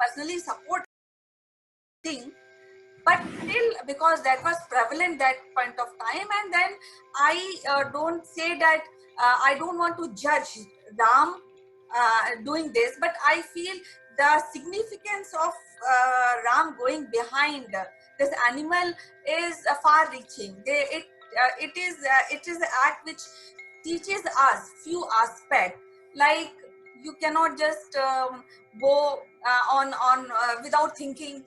personally support thing, but still, because that was prevalent that point of time, and then I don't say that I don't want to judge Ram doing this, but I feel the significance of Ram going behind this animal is far reaching. It is an act which teaches us few aspects, like you cannot just go on without thinking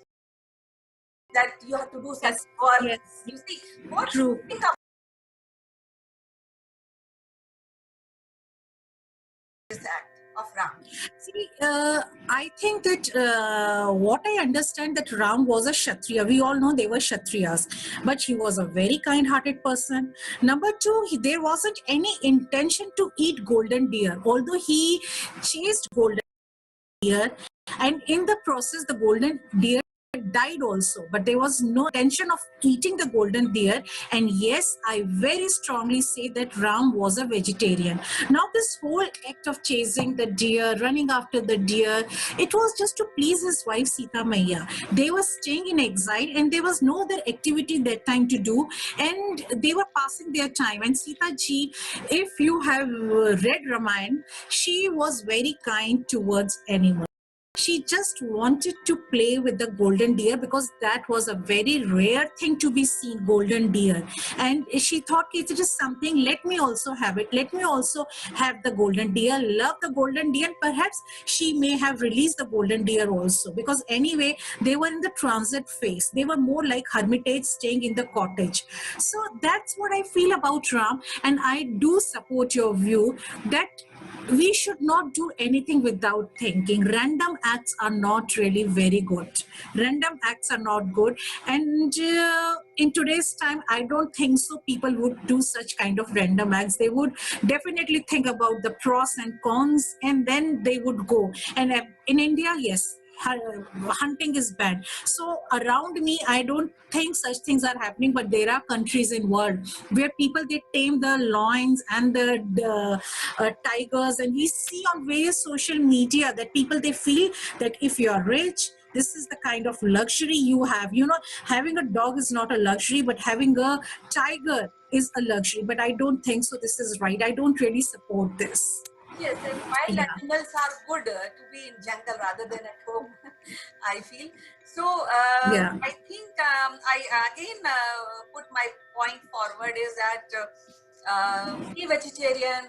that you have to do some Yes, work. yes, You see, what do you true. think about this act of Ram? See, I think that what I understand that Ram was a Kshatriya. We all know they were Kshatriyas, but he was a very kind-hearted person. Number two, there wasn't any intention to eat golden deer, although he chased golden deer, and in the process, the golden deer died also, but there was no intention of eating the golden deer. And yes, I very strongly say that Ram was a vegetarian. Now this whole act of chasing the deer, running after the deer, it was just to please his wife Sita Maya. They were staying in exile and there was no other activity that time to do, and they were passing their time. And Sita ji, if you have read Ramayana, she was very kind towards animals. She just wanted to play with the golden deer because that was a very rare thing to be seen, golden deer. And she thought, it is something, let me also have it. Let me also have the golden deer, love the golden deer. And perhaps she may have released the golden deer also, because anyway, they were in the transit phase. They were more like hermitage staying in the cottage. So that's what I feel about Ram. And I do support your view that we should not do anything without thinking. Random acts are not really very good. Random acts are not good. And in today's time, I don't think so people would do such kind of random acts. They would definitely think about the pros and cons, and then they would go. And in India, yes, hunting is banned. So around me, I don't think such things are happening, but there are countries in world where people, they tame the lions and the tigers, and we see on various social media that people, they feel that if you are rich, this is the kind of luxury you have. You know, having a dog is not a luxury, but having a tiger is a luxury. But I don't think so this is right. I don't really support this. Yes, and wild Yeah. animals are good to be in jungle rather than at home. I feel so. Yeah. I think I again put my point forward is that be vegetarian,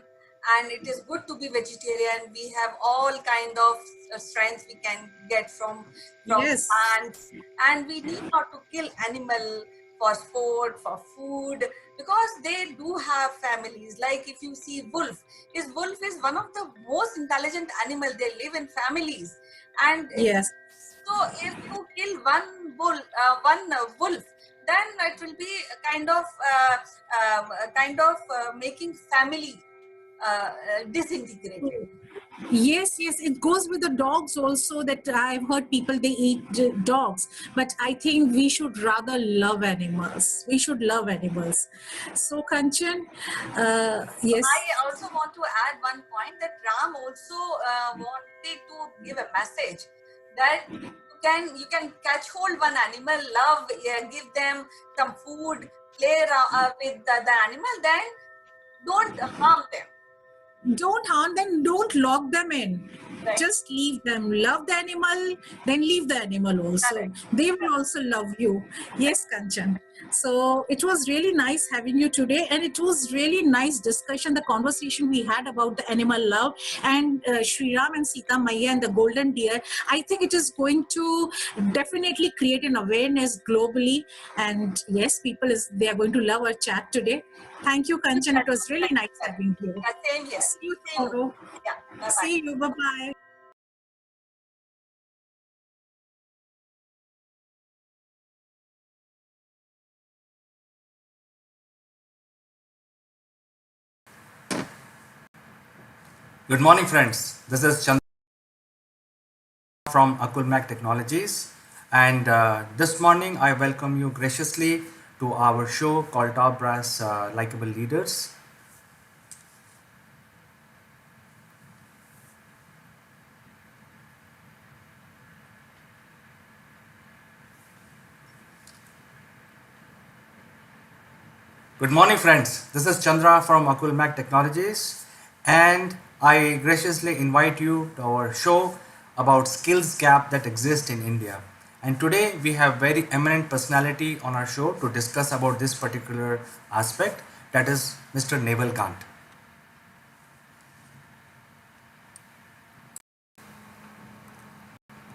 and it is good to be vegetarian. We have all kind of strength we can get from Yes. plants, and we need not to kill animal for sport, for food, because they do have families. Like if you see wolf is one of the most intelligent animal. They live in families, and Yes. so if you kill one wolf, then it will be a kind of making family disintegrated. Yes, yes, it goes with the dogs also. That I've heard people, they eat dogs, but I think we should rather love animals. We should love animals. So, Kanchan, So yes, I also want to add one point that Ram also wanted to give a message that you can catch hold one animal, love, give them some food, play with the animal, then don't harm them. don't harm them, don't lock them in. Right. Just leave them. Love the animal, then leave the animal also. Correct. They will also love you. Right. Yes, Kanchan. So it was really nice having you today, and it was really nice discussion, the conversation we had about the animal love and Sri Ram and Sita Maya and the golden deer. I think it is going to definitely create an awareness globally, and yes, they are going to love our chat today. Thank you, Kanchan. It was really nice having you. Yeah, same here. See you See you. tomorrow. Yeah. Bye bye. See you. Bye bye. Good morning, friends. This is Chandra from Akulmach Technologies, and this morning I welcome you graciously to our show called Top Brass Likeable Leaders. Good morning, friends. This is Chandra from Akulmach Technologies, and I graciously invite you to our show about skills gap that exists in India. And today we have very eminent personality on our show to discuss about this particular aspect. That is Mr. Naval Gant.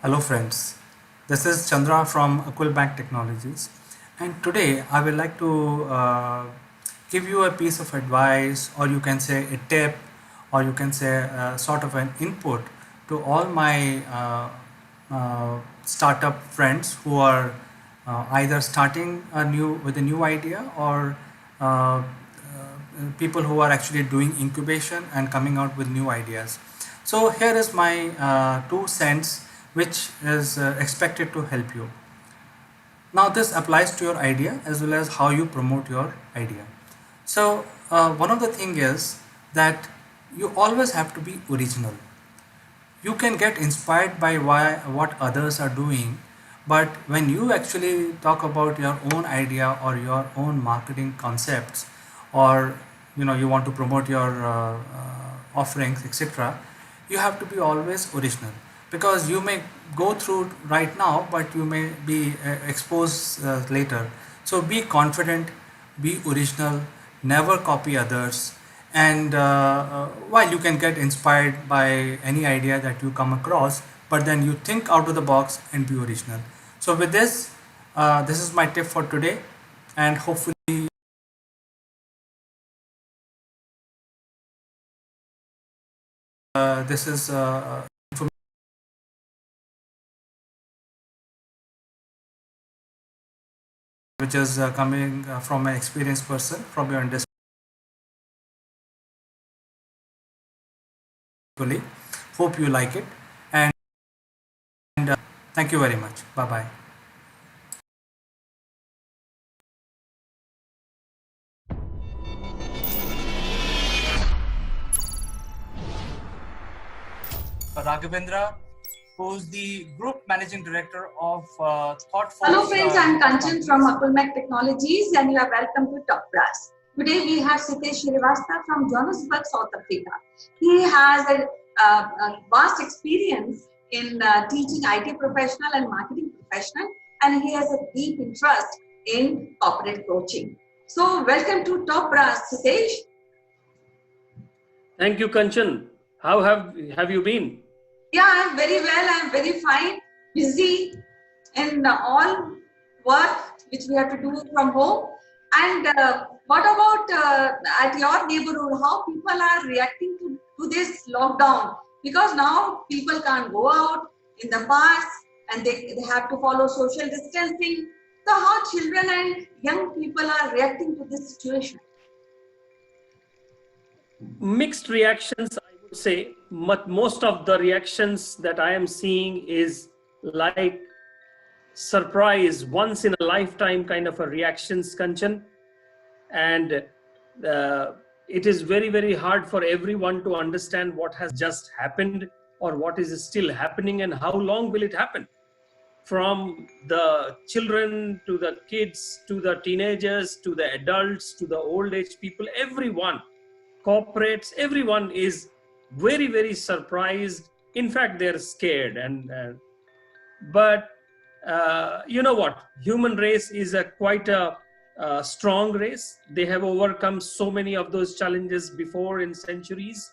Hello, friends. This is Chandra from Akulmach Technologies, and today I would like to give you a piece of advice, or you can say a tip, or you can say sort of an input to all my startup friends who are either starting a new with a new idea or people who are actually doing incubation and coming out with new ideas. So here is my 2 cents, which is expected to help you. Now this applies to your idea as well as how you promote your idea. So one of the thing is that you always have to be original. You can get inspired by what others are doing, but when you actually talk about your own idea or your own marketing concepts, or you want to promote your offerings, etc., you have to be always original, because you may go through right now but you may be exposed later. So be confident, be original, never copy others, and while you can get inspired by any idea that you come across, but then you think out of the box and be original. So with this, this is my tip for today, and hopefully this is which is coming from an experienced person from your industry. Hope you like it, and thank you very much. Bye bye. Raghavendra, who's the Group Managing Director of Hello ThoughtForce friends, I'm Group of Kanchan from Companies. Akulmach Technologies and you are welcome to Top Brass. Today we have Sitesh Srivastava from Johannesburg, South Africa. He has a vast experience in teaching IT professional and marketing professional, and he has a deep interest in corporate coaching. So welcome to Top Brass, Sitesh. Thank you, Kanchan. How have you been? Yeah, I'm very well. I'm very fine. Busy in all work which we have to do from home. And what about at your neighborhood? How people are reacting to this lockdown? Because now people can't go out in the parks and they have to follow social distancing. So how children and young people are reacting to this situation? Mixed reactions, I would say. But most of the reactions that I am seeing is like surprise, once in a lifetime kind of a reactions, Kanchan. And it is very, very hard for everyone to understand what has just happened or what is still happening and how long will it happen. From the children to the kids to the teenagers to the adults to the old age people, everyone, corporates, everyone is very, very surprised. In fact, they're scared. But you know what, human race is a quite a strong race. They have overcome so many of those challenges before in centuries,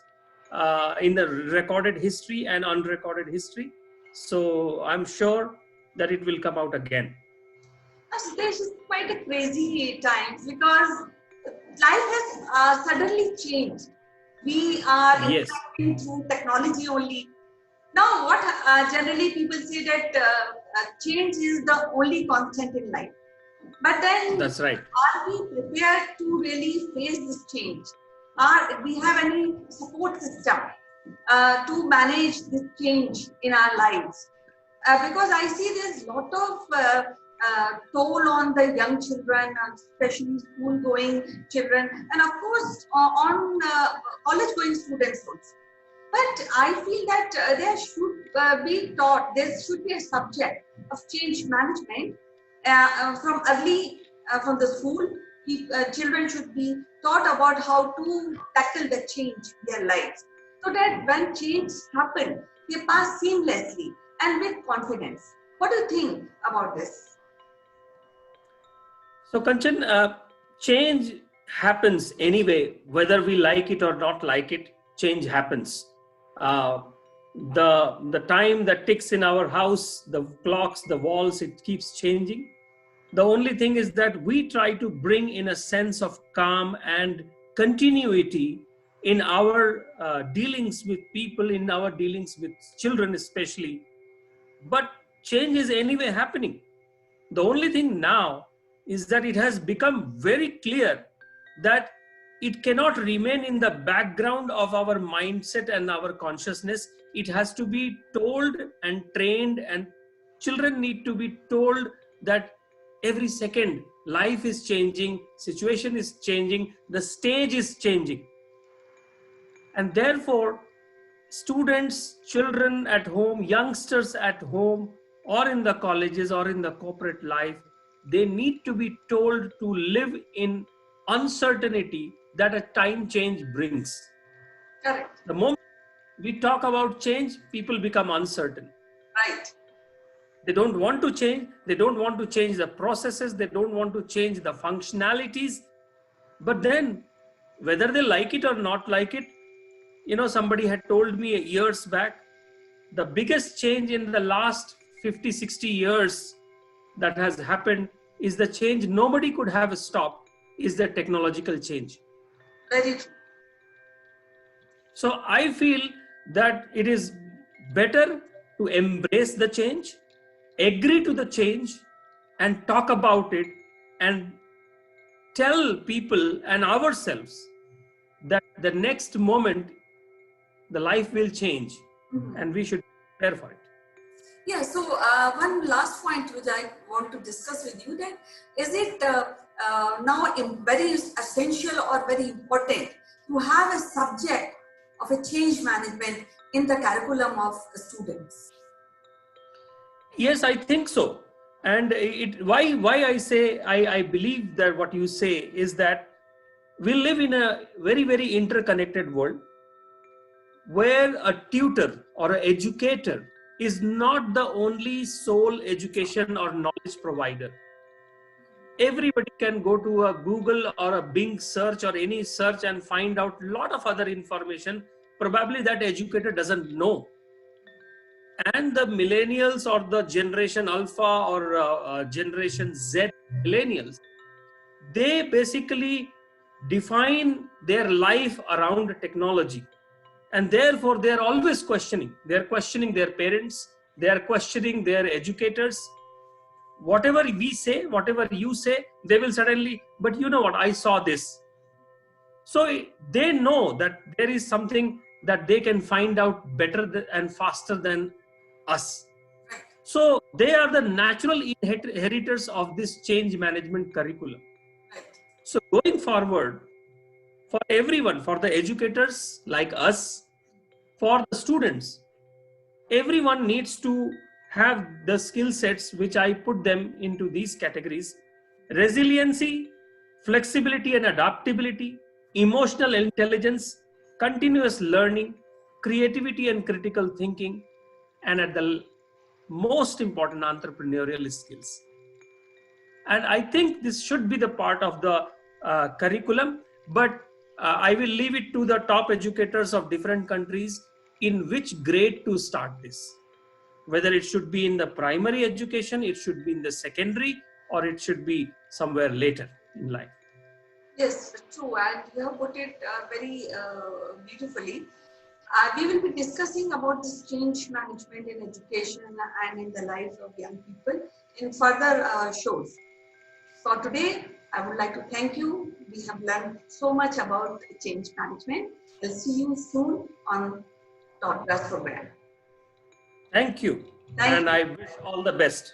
in the recorded history and unrecorded history. So I'm sure that it will come out again. This is quite a crazy times because life has suddenly changed. We are Yes, interacting through technology only. Now, what generally people say that change is the only constant in life. But then, that's right. are we prepared to really face this change? Are we have any support system to manage this change in our lives? Because I see there's a lot of toll on the young children, especially school-going children, and of course on college-going students also. But I feel that there should be taught, there should be a subject of change management from early, from the school. children should be taught about how to tackle the change in their lives, so that when change happen, they pass seamlessly and with confidence. What do you think about this? So, Kanchan, change happens anyway, whether we like it or not like it. Change happens. Uh, the time that ticks in our house, the clocks, the walls, it keeps changing. The only thing is that we try to bring in a sense of calm and continuity in our dealings with people, in our dealings with children, especially. But change is anyway happening. The only thing now is that it has become very clear that it cannot remain in the background of our mindset and our consciousness. It has to be told and trained, and children need to be told that every second life is changing, situation is changing, the stage is changing. And therefore, students, children at home, youngsters at home, or in the colleges or in the corporate life, they need to be told to live in uncertainty that a time change brings. Correct. The moment we talk about change, people become uncertain. Right. They don't want to change. They don't want to change the processes. They don't want to change the functionalities. But then, whether they like it or not like it, somebody had told me years back, the biggest change in the last 50, 60 years that has happened is the change nobody could have stopped, is the technological change. Very true. So I feel that it is better to embrace the change, agree to the change, and talk about it, and tell people and ourselves that the next moment the life will change, and we should prepare for it. Yeah, so one last point which I want to discuss with you, that is it now very essential or very important to have a subject of a change management in the curriculum of students? Yes, I think so. And why I say I believe that what you say is that we live in a very, very interconnected world where a tutor or an educator is not the only sole education or knowledge provider. Everybody can go to a Google or a Bing search or any search and find out a lot of other information probably that educator doesn't know. And the millennials or the generation alpha or generation Z millennials, they basically define their life around technology, and therefore they are always questioning. They are questioning their parents, they are questioning their educators. Whatever we say, whatever you say, they will suddenly, but you know what, I saw this. So they know that there is something that they can find out better and faster than us. So they are the natural inheritors of this change management curriculum. So going forward, for everyone, for the educators like us, for the students, everyone needs to have the skill sets which I put them into these categories: resiliency, flexibility and adaptability, emotional intelligence, continuous learning, creativity and critical thinking, and at the most important, entrepreneurial skills. And I think this should be the part of the curriculum, but I will leave it to the top educators of different countries in which grade to start this, whether it should be in the primary education, it should be in the secondary, or it should be somewhere later in life. Yes, true, and you have put it very beautifully. We will be discussing about this change management in education and in the lives of young people in further shows. For today, I would like to thank you. We have learned so much about change management. We'll see you soon on Dot Plus program. Thank you. Thank And you. I wish all the best.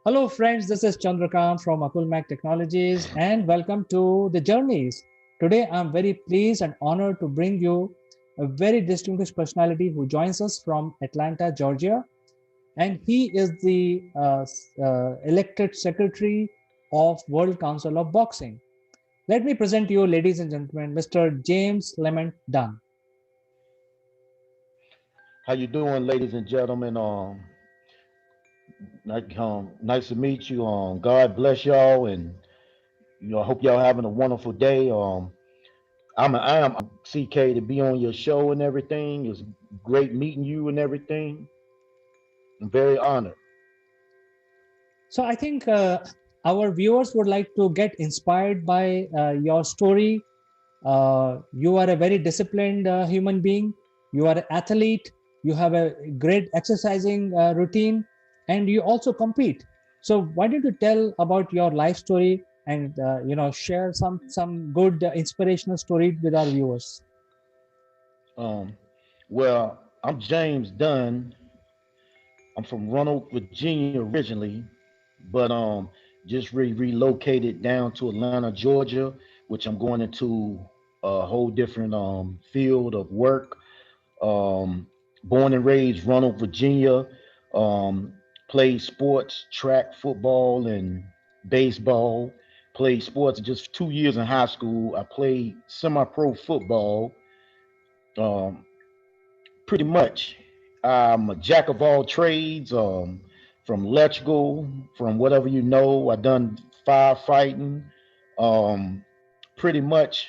Hello, friends. This is Chandrakant from Akulmach Technologies, and welcome to the Journeys. Today, I'm very pleased and honored to bring you a very distinguished personality who joins us from Atlanta, Georgia, and he is the elected secretary of World Council of Boxing. Let me present to you, ladies and gentlemen, Mr. James Clement Dunn. How you doing, ladies and gentlemen? Nice to meet you. God bless y'all, and I hope y'all having a wonderful day. I am CK to be on your show and everything. It's great meeting you and everything. I'm very honored. So I think our viewers would like to get inspired by your story. You are a very disciplined human being. You are an athlete. You have a great exercising routine, and you also compete. So why don't you tell about your life story and share some good inspirational story with our viewers? Um, well, I'm James Dunn. I'm from Roanoke, Virginia originally, but just relocated down to Atlanta, Georgia, which I'm going into a whole different field of work. Um, Born and raised Roanoke, Virginia. Um, Played sports, track, football, and baseball. Played sports just 2 years in high school. I played semi-pro football. Um, Pretty much, I'm a jack of all trades. From electrical, from whatever you know. I done firefighting. Um, Pretty much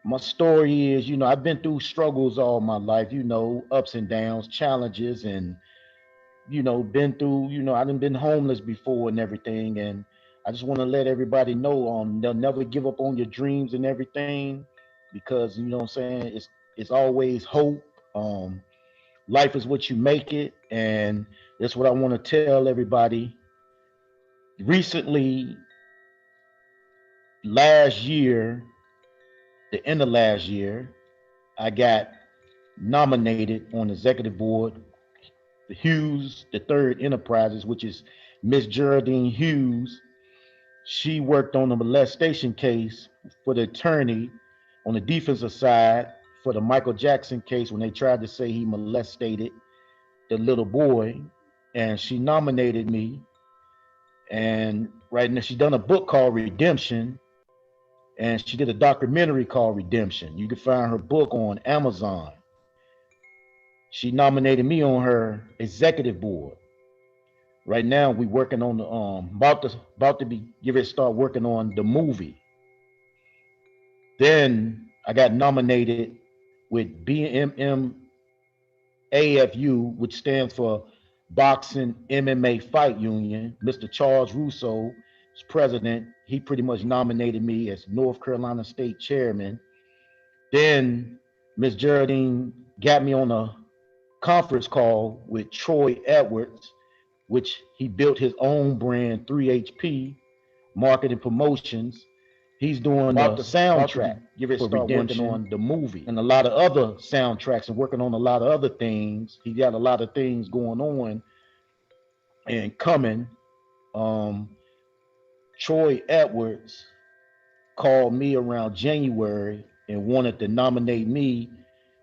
my story is, I've been through struggles all my life, ups and downs, challenges, and, been through, I done been homeless before and everything. And I just want to let everybody know, they'll never give up on your dreams and everything because, what I'm saying, it's always hope. Life is what you make it. And that's what I want to tell everybody. Recently, last year, the end of last year, I got nominated on the executive board, the Hughes the Third Enterprises, which is Miss Geraldine Hughes. She worked on the molestation case for the attorney on the defensive side for the Michael Jackson case when they tried to say he molested the little boy, and she nominated me. And right now, she's done a book called Redemption, and she did a documentary called Redemption. You can find her book on Amazon. She nominated me on her executive board. Right now, we working on the about to be give it start working on the movie. Then I got nominated with BMM AFU, which stands for Boxing MMA Fight Union. Mr. Charles Russo is president. He pretty much nominated me as North Carolina State Chairman. Then Miss Geraldine got me on a conference call with Troy Edwards, which he built his own brand, 3HP Marketing Promotions. He's doing the soundtrack. Give it start working on the movie and a lot of other soundtracks and working on a lot of other things. He got a lot of things going on and coming. Um, Troy Edwards called me around January and wanted to nominate me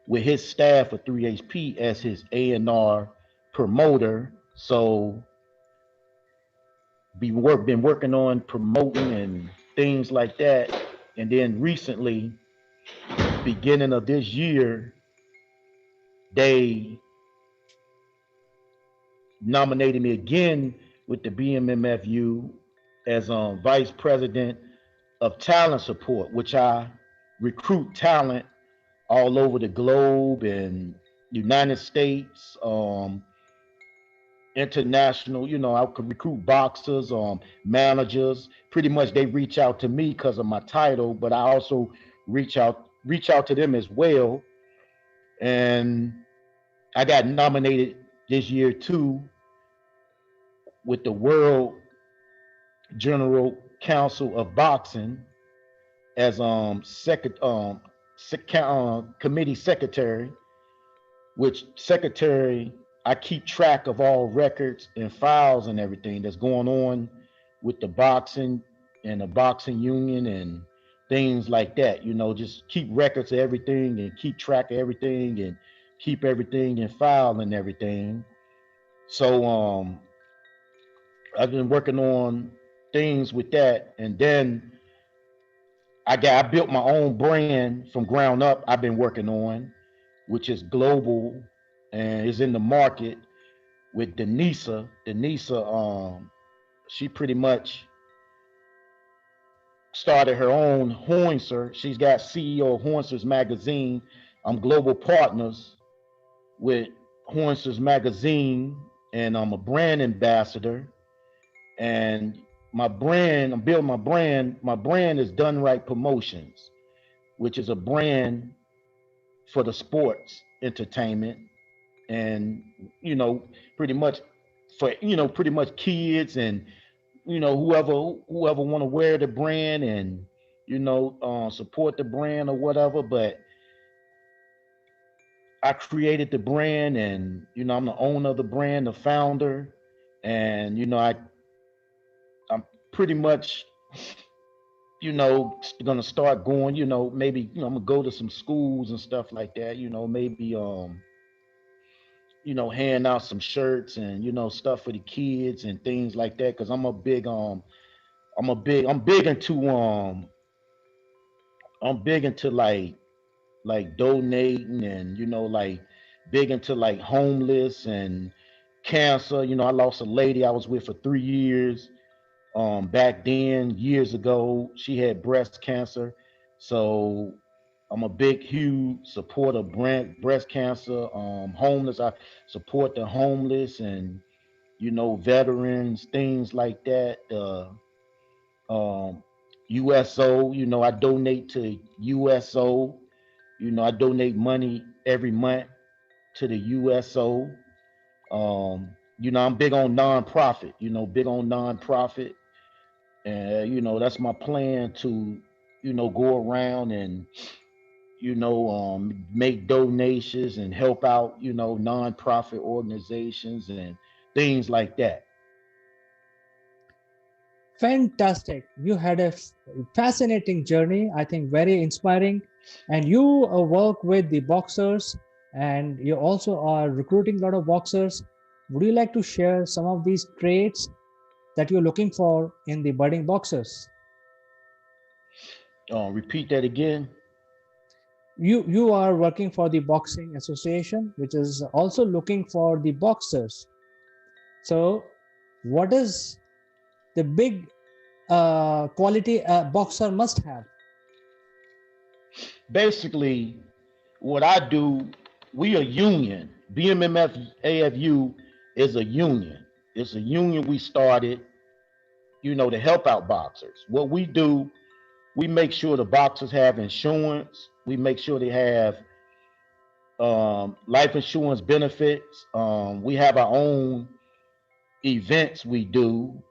with his staff of 3HP as his A&R promoter. So been working on promoting and things like that. And then recently, beginning of this year, they nominated me again with the BMMFU as vice president of talent support, which I recruit talent all over the globe and United States, international. I could recruit boxers, managers. Pretty much, they reach out to me because of my title, but I also reach out to them as well. And I got nominated this year too with the World General Council of Boxing as committee secretary, which secretary I keep track of all records and files and everything that's going on with the boxing and the boxing union and things like that. Just keep records of everything and keep track of everything and keep everything in file and everything. So I've been working on things with that, and then I built my own brand from ground up. I've been working on, which is global and is in the market with Denisa. She pretty much started her own Hoinser. She's got CEO of Hoinser's magazine. I'm global partners with Hoinser's magazine, and I'm a brand ambassador. And my brand, I'm building my brand. My brand is Done Right Promotions, which is a brand for the sports entertainment, and you know, pretty much for pretty much kids and whoever want to wear the brand and support the brand or whatever. But I created the brand, and I'm the owner of the brand, the founder, and I'm pretty much gonna start going. Maybe I'm gonna go to some schools and stuff like that. Maybe hand out some shirts and stuff for the kids and things like that. Because I'm big into I'm big into like donating, and like big into like homeless and cancer. I lost a lady I was with for 3 years. Back then, years ago, she had breast cancer. So I'm a big, huge supporter of breast cancer, homeless. I support the homeless and veterans, things like that. USO, I donate to USO. I donate money every month to the USO. I'm big on nonprofit. Big on nonprofit, and that's my plan to go around and make donations and help out nonprofit organizations and things like that. Fantastic. You had a fascinating journey, I think very inspiring. And you work with the boxers, and you also are recruiting a lot of boxers. Would you like to share some of these traits that you're looking for in the budding boxers? Repeat that again. You are working for the Boxing Association, which is also looking for the boxers. So what is the big quality a boxer must have? Basically, what I do, we a union. BMMF AFU is a union. It's a union we started, to help out boxers. What we do, we make sure the boxers have insurance. We make sure they have life insurance benefits. We have our own events we do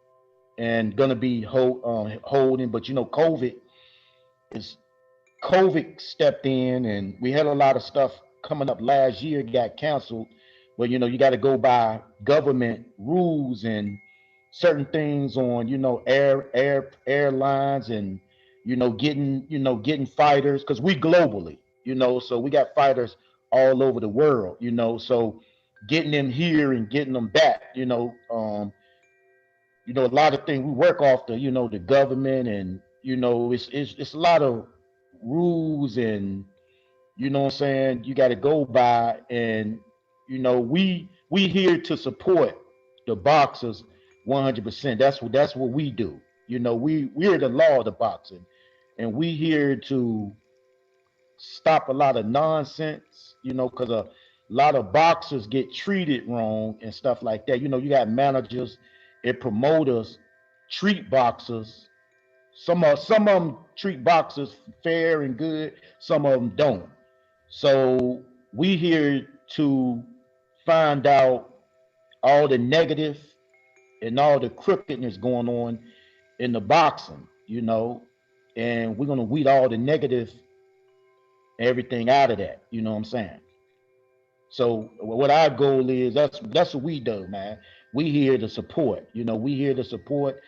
and gonna be holding, but is COVID stepped in, and we had a lot of stuff coming up last year got canceled. But you got to go by government rules and certain things on airlines, and getting fighters, because we globally, so we got fighters all over the world, so getting them here and getting them back, a lot of things we work off the government, and it's a lot of rules, and what I'm saying, you got to go by. And we here to support the boxers 100%. That's what we do. We're the law of the boxing, and we here to stop a lot of nonsense, because a lot of boxers get treated wrong and stuff like that. You got managers and promoters treat boxers. Some of them treat boxers fair and good. Some of them don't. So we here to find out all the negative and all the crookedness going on in the boxing, and we're gonna weed all the negative, everything out of that. You know what I'm saying? So what our goal is, that's what we do, man. We here to support. We here to support,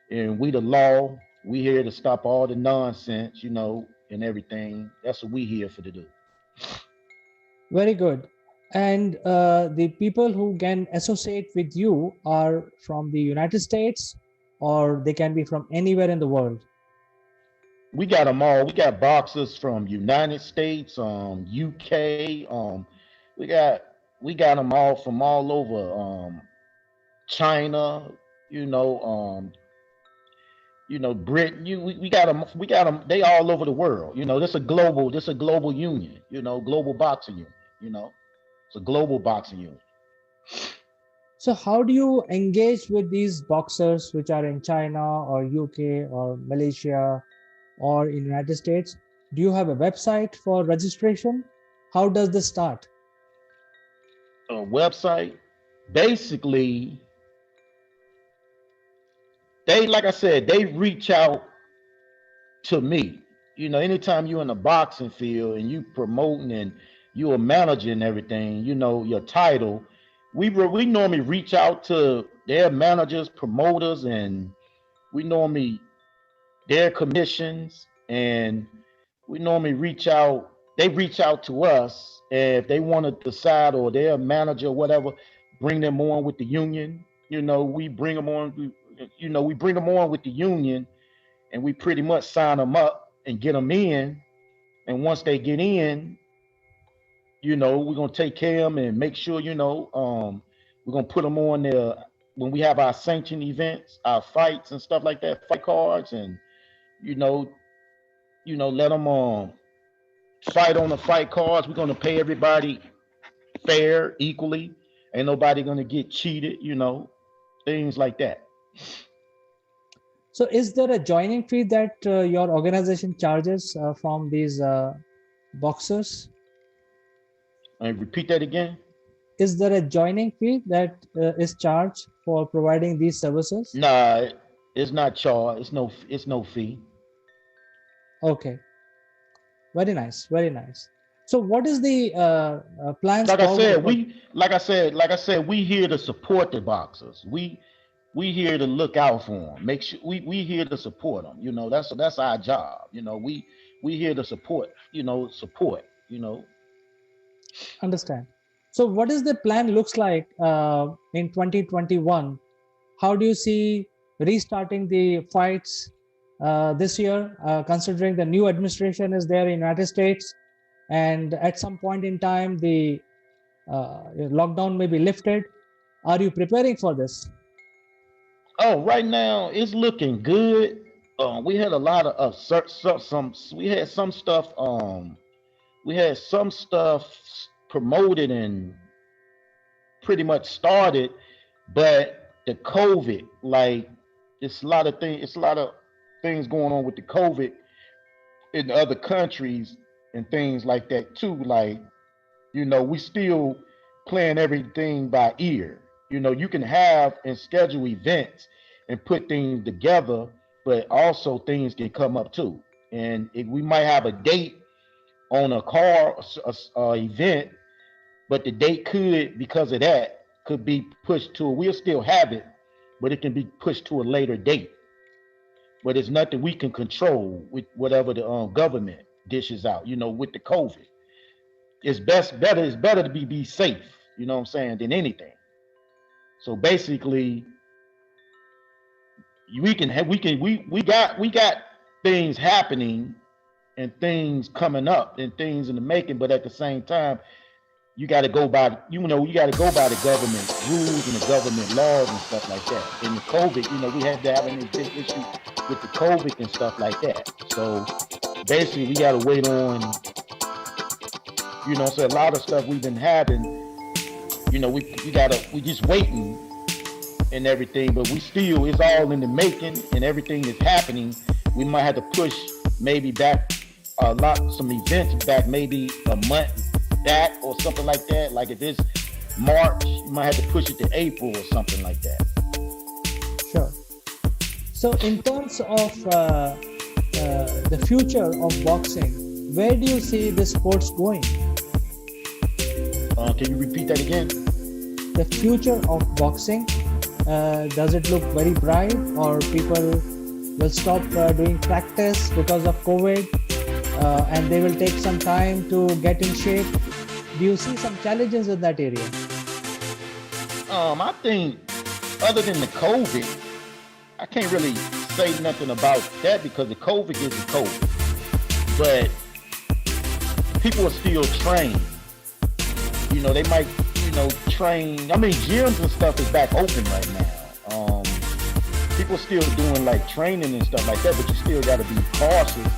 and we the law. We here to stop all the nonsense, and everything. That's what we here for to do. Very good. And the people who can associate with you are from the United States, or they can be from anywhere in the world. We got them all. We got boxers from United States, UK. We got we got them all from all over, China. You know, um, Britain. We got them. We got them. They all over the world. This a global union. Global boxing union. It's a global boxing union. So, how do you engage with these boxers which are in China or UK or Malaysia or in United States? Do you have a website for registration? How does this start? A website. Basically, they like I said, they reach out to me. Anytime you're in the boxing field and you promoting and you a manager and everything, your title. We normally reach out to their managers, promoters, and we normally their commissions, and we normally reach out. They reach out to us, and if they want to decide, or their manager, or whatever, bring them on with the union. We bring them on. We bring them on with the union, and we pretty much sign them up and get them in. And once they get in, we're gonna take care of them and make sure, we're gonna put them on there when we have our sanctioned events, our fights and stuff like that, fight cards, and you know, let them fight on the fight cards. We're gonna pay everybody fair, equally. Ain't nobody gonna get cheated, things like that. So, is there a joining fee that your organization charges from these boxers? And repeat that again. Is there a joining fee that is charged for providing these services? Nah, it's not charged. It's no fee. Okay, very nice, very nice. So, what is the plans? Like I forward said, for- we here to support the boxers. We here to look out for them. Make sure we here to support them. That's our job. We here to support. Support. Understand. So, what is the plan looks like in 2021? How do you see restarting the fights this year, considering the new administration is there in United States, and at some point in time the lockdown may be lifted? Are you preparing for this? Oh, right now it's looking good. We had a lot of some. We had some stuff. We had some stuff promoted and pretty much started, but the COVID, like, it's a lot of things. It's a lot of things going on with the COVID in other countries and things like that too. Like, we still playing everything by ear. You can have and schedule events and put things together, but also things can come up too. And if we might have a date on a event, but the date could, because of that, could be pushed to, we'll still have it, but it can be pushed to a later date. But it's nothing we can control with whatever the government dishes out, with the COVID. It's better to be safe, what I'm saying, than anything. So basically, we got things happening and things coming up and things in the making, but at the same time, you got to go by the government rules and the government laws and stuff like that. In the COVID, we had to have a big issue with the COVID and stuff like that. So basically, we got to wait on, a lot of stuff we've been having. We just waiting and everything, but it's all in the making and everything is happening. We might have to push maybe back some events back, maybe a month back or something like that. Like if it's March, you might have to push it to April or something like that. Sure. So, in terms of the future of boxing, where do you see the sports going? Can you repeat that again? The future of boxing, does it look very bright, or people will stop doing practice because of COVID, and they will take some time to get in shape? Do you see some challenges in that area? I think other than the COVID, I can't really say nothing about that because the COVID is the COVID. But people are still trained. They might, train. I mean, gyms and stuff is back open right now. People still doing like training and stuff like that, but you still got to be cautious.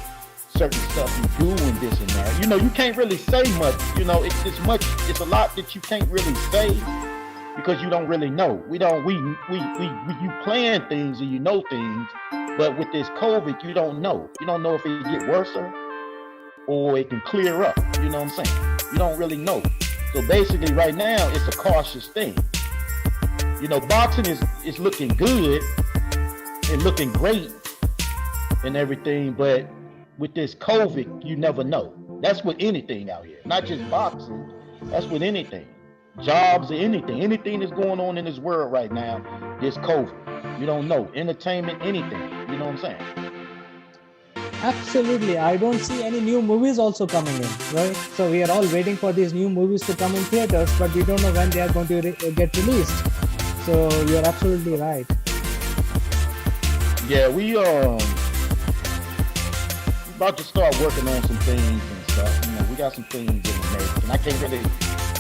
Certain stuff you do and this and that. You can't really say much. It's a lot that you can't really say because you don't really know. You plan things and you know things, but with this COVID, you don't know. You don't know if it get worse or it can clear up. You know what I'm saying? You don't really know. So basically, right now, it's a cautious thing. Boxing is looking good and looking great and everything, but with this COVID, you never know. That's with anything out here, not just boxing. That's with anything, jobs or anything. Anything that's going on in this world right now, this COVID. You don't know. Entertainment, anything. You know what I'm saying? Absolutely. I don't see any new movies also coming in, right? So we are all waiting for these new movies to come in theaters, but we don't know when they are going to get released. So you're absolutely right. Yeah, we about to start working on some things and stuff. We got some things in the making. I can't really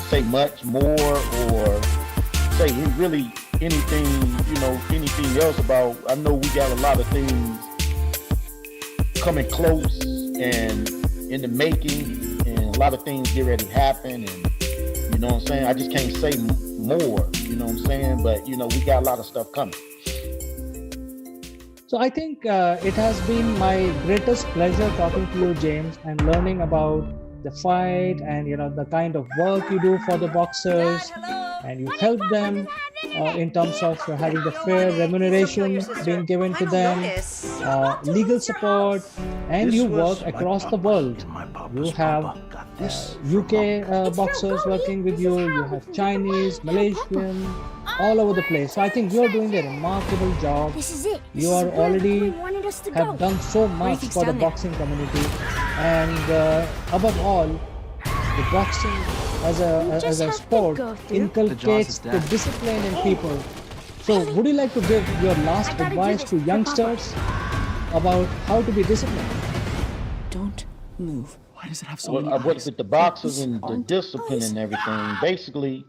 say much more or say really anything, anything else about. I know we got a lot of things coming close and in the making, and a lot of things get ready to happen, and you know what I'm saying. I just can't say more, you know what I'm saying. But we got a lot of stuff coming. So I think it has been my greatest pleasure talking to you, James, and learning about the fight and the kind of work you do for the boxers, and you help them in terms of having the fair remuneration being given to them, legal support, and you work across the world. You have UK boxers working with you, you have Chinese, Malaysian, all over the place. So I think you're doing a remarkable job. You are already have done so much for the boxing community, and above all, the boxing as a sport inculcates the discipline in people. So would you like to give your last advice to youngsters about how to be disciplined? Don't move. Why does it have so many Well, with the boxers and the discipline and everything, basically,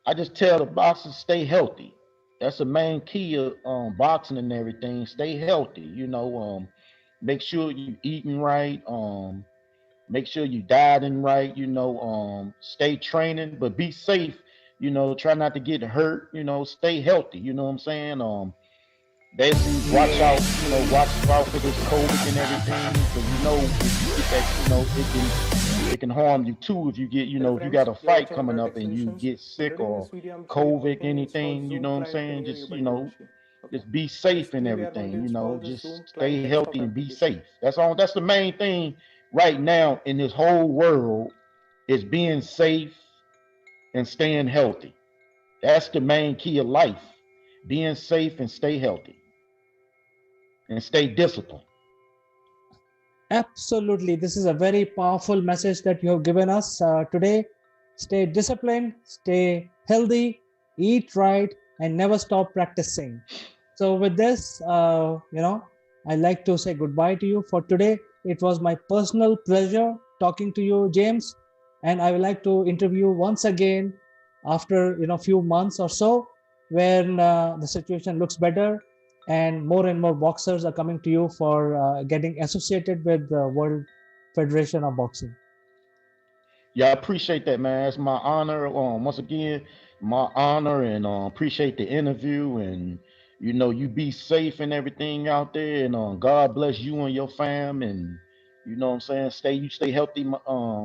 I just tell the boxers stay healthy. That's the main key of boxing and everything. Stay healthy. Make sure you eating right. Make sure you dieting right. Stay training, but be safe. Try not to get hurt. Stay healthy. You know what I'm saying? Basically, watch out for this COVID and everything, because if you get that, it can harm you too. If you get, if you got a fight coming up and you get sick or COVID, anything, you know what I'm saying? Just be safe and everything. Just stay healthy and be safe. That's all. That's the main thing right now in this whole world is being safe and staying healthy. That's the main key of life: being safe and stay healthy and stay disciplined. Absolutely. This is a very powerful message that you have given us today. Stay disciplined, stay healthy, eat right, and never stop practicing. So with this, I'd like to say goodbye to you for today. It was my personal pleasure talking to you, James, and I would like to interview once again after few months or so, when the situation looks better and more boxers are coming to you for getting associated with the World Federation of Boxing. Yeah, I appreciate that, man. It's my honor. Once again, my honor, and appreciate the interview. And you be safe and everything out there. And God bless you and your fam. And you know what I'm saying. You stay healthy,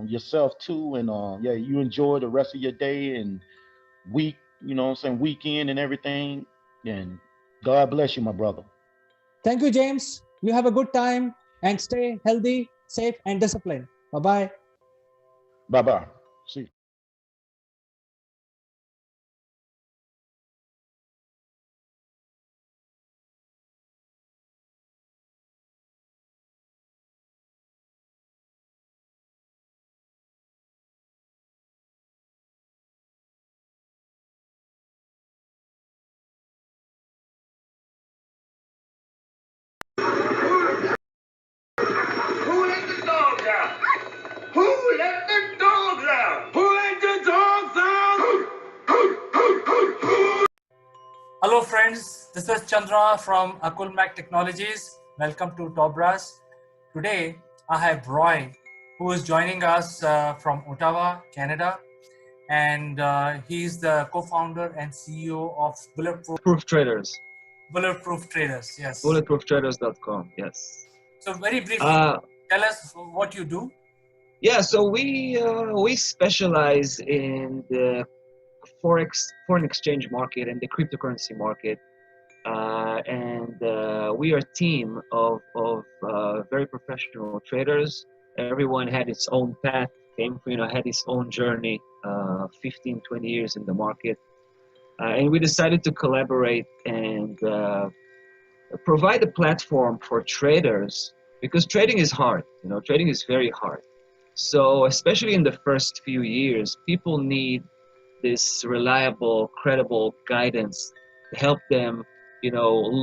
yourself too. And yeah, you enjoy the rest of your day and week. You know what I'm saying, weekend and everything. And God bless you, my brother. Thank you, James. You have a good time and stay healthy, safe, and disciplined. Bye-bye. Bye bye. See you. Hello friends, this is Chandra from Akulmach Technologies. Welcome to Top Brass. Today I have Roy, who is joining us from Ottawa, Canada, and he's the co-founder and CEO of Proof Traders. Bulletproof Traders. Yes. Bulletprooftraders.com. Yes. So very briefly, Uh, tell us what you do. yeah. So we specialize in the foreign exchange market and the cryptocurrency market, and we are a team of very professional traders. Everyone had its own path, had its own journey, 15, 20 years in the market, and we decided to collaborate and provide a platform for traders because trading is hard. Trading is very hard. So especially in the first few years, people need this reliable, credible guidance to help them,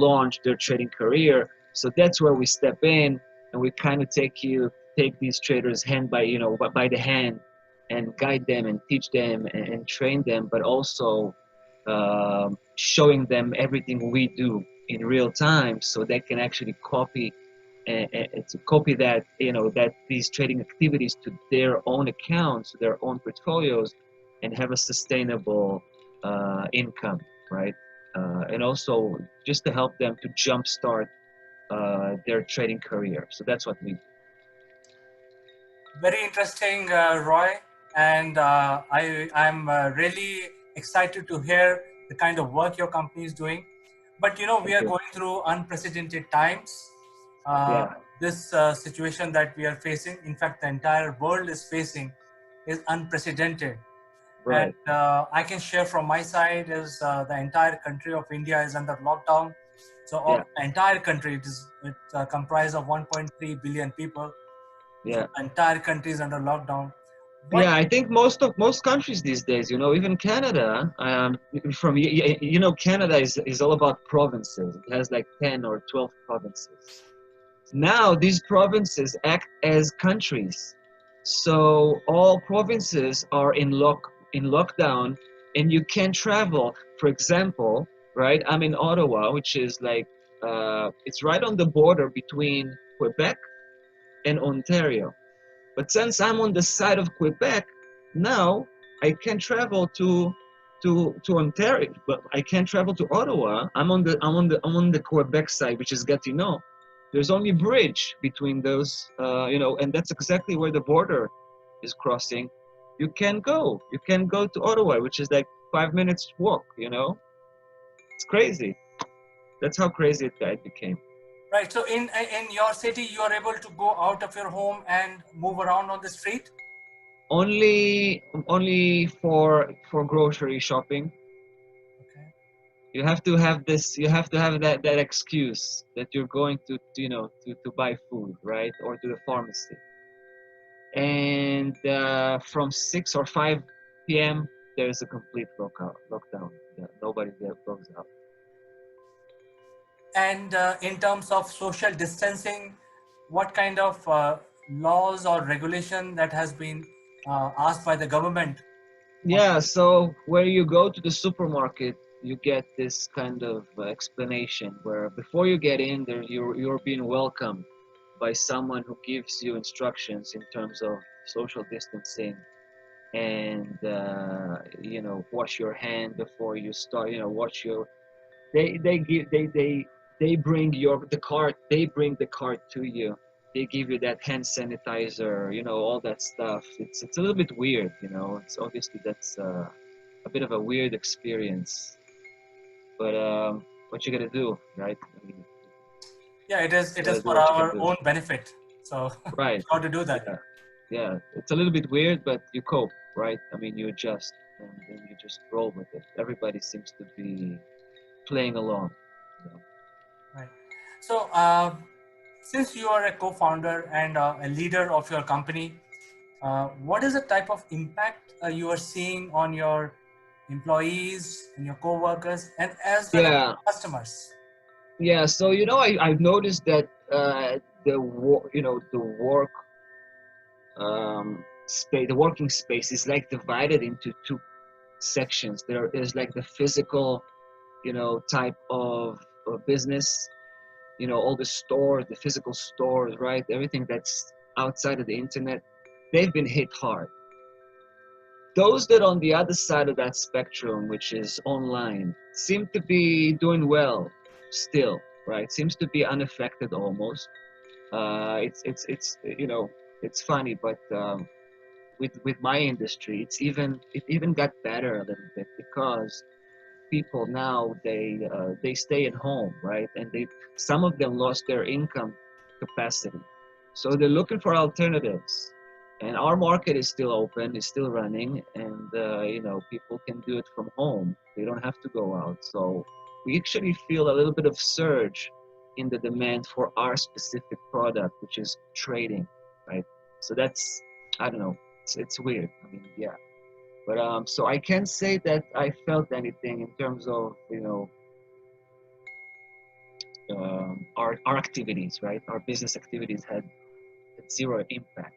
launch their trading career. So that's where we step in and we kind of take these traders hand by the hand and guide them and teach them and train them, but also showing them everything we do in real time so they can actually copy to copy that these trading activities to their own accounts, their own portfolios, and have a sustainable income, right? And also just to help them to jumpstart their trading career. So that's what we do. Very interesting, Roy, and I'm really excited to hear the kind of work your company is doing. But we are going through unprecedented times. Yeah. This situation that we are facing, in fact, the entire world is facing, is unprecedented. Right. And I can share from my side is the entire country of India is under lockdown. So the entire country, it's comprised of 1.3 billion people. Yeah. So the entire country is under lockdown. Yeah, I think most countries these days, even Canada, Canada is all about provinces. It has like 10 or 12 provinces. Now these provinces act as countries. So all provinces are in lockdown and you can't travel. For example, right? I'm in Ottawa, which is it's right on the border between Quebec and Ontario. But since I'm on the side of Quebec, now I can travel to Ontario, but I can't travel to Ottawa. I'm on the Quebec side, which is Gatineau. There's only a bridge between those, and that's exactly where the border is crossing. You can go to Ottawa, which is like 5 minutes walk. It's crazy. That's how crazy it became. Right. So in your city, you are able to go out of your home and move around on the street? Only for grocery shopping. Okay. You have to have that excuse that you're going to buy food, right? Or to the pharmacy. And from 6 or 5 p.m. there's a complete lockdown. Yeah, nobody there goes out. And in terms of social distancing, what kind of laws or regulation that has been asked by the government? Yeah, so where you go to the supermarket, you get this kind of explanation where before you get in there, you're being welcomed by someone who gives you instructions in terms of social distancing and wash your hand before you start. Wash your. They bring the cart to you. They give you that hand sanitizer, all that stuff. It's a little bit weird, It's obviously that's a bit of a weird experience, but what you gotta do, right? I mean, Yeah, it is. you It gotta is do for what you can our do. own benefit. So Right. how to do that? Yeah. It's a little bit weird, but you cope, right? I mean, you adjust and then you just roll with it. Everybody seems to be playing along. Right. So since you are a co-founder and a leader of your company, what is the type of impact you are seeing on your employees and your co-workers and as well as Yeah. customers? Yeah. So I've noticed that the work space, the working space is like divided into two sections. There is like the physical, type of business, all the stores, the physical stores, right? Everything that's outside of the internet, they've been hit hard. Those that on the other side of that spectrum, which is online, seem to be doing well still, right? Seems to be unaffected almost. It's funny, but with my industry, it even got better a little bit because people now they stay at home, right? And some of them lost their income capacity, so they're looking for alternatives. And our market is still open, is still running, and people can do it from home. They don't have to go out. So we actually feel a little bit of surge in the demand for our specific product, which is trading, right? So that's, I don't know, it's weird. I mean, yeah. But so I can't say that I felt anything in terms of our activities, right? Our business activities had zero impact.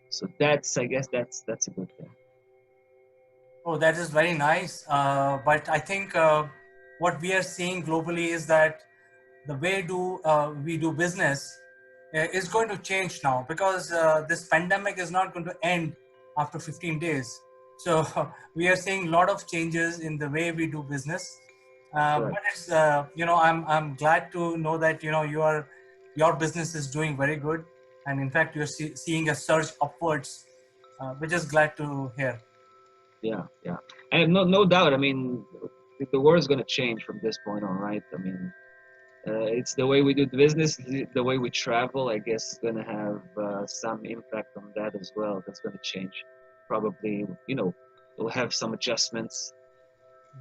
So I guess that's a good thing. Oh, that is very nice. But I think what we are seeing globally is that the way we do business is going to change now, because this pandemic is not going to end after 15 days. So we are seeing a lot of changes in the way we do business. Right. But it's I'm glad to know that your business is doing very good, and in fact you're seeing a surge upwards, which is glad to hear. Yeah, and no doubt. I mean, the world is going to change from this point on, right? I mean, it's the way we do business, the way we travel. I guess is going to have some impact on that as well. That's going to change. Probably, we'll have some adjustments.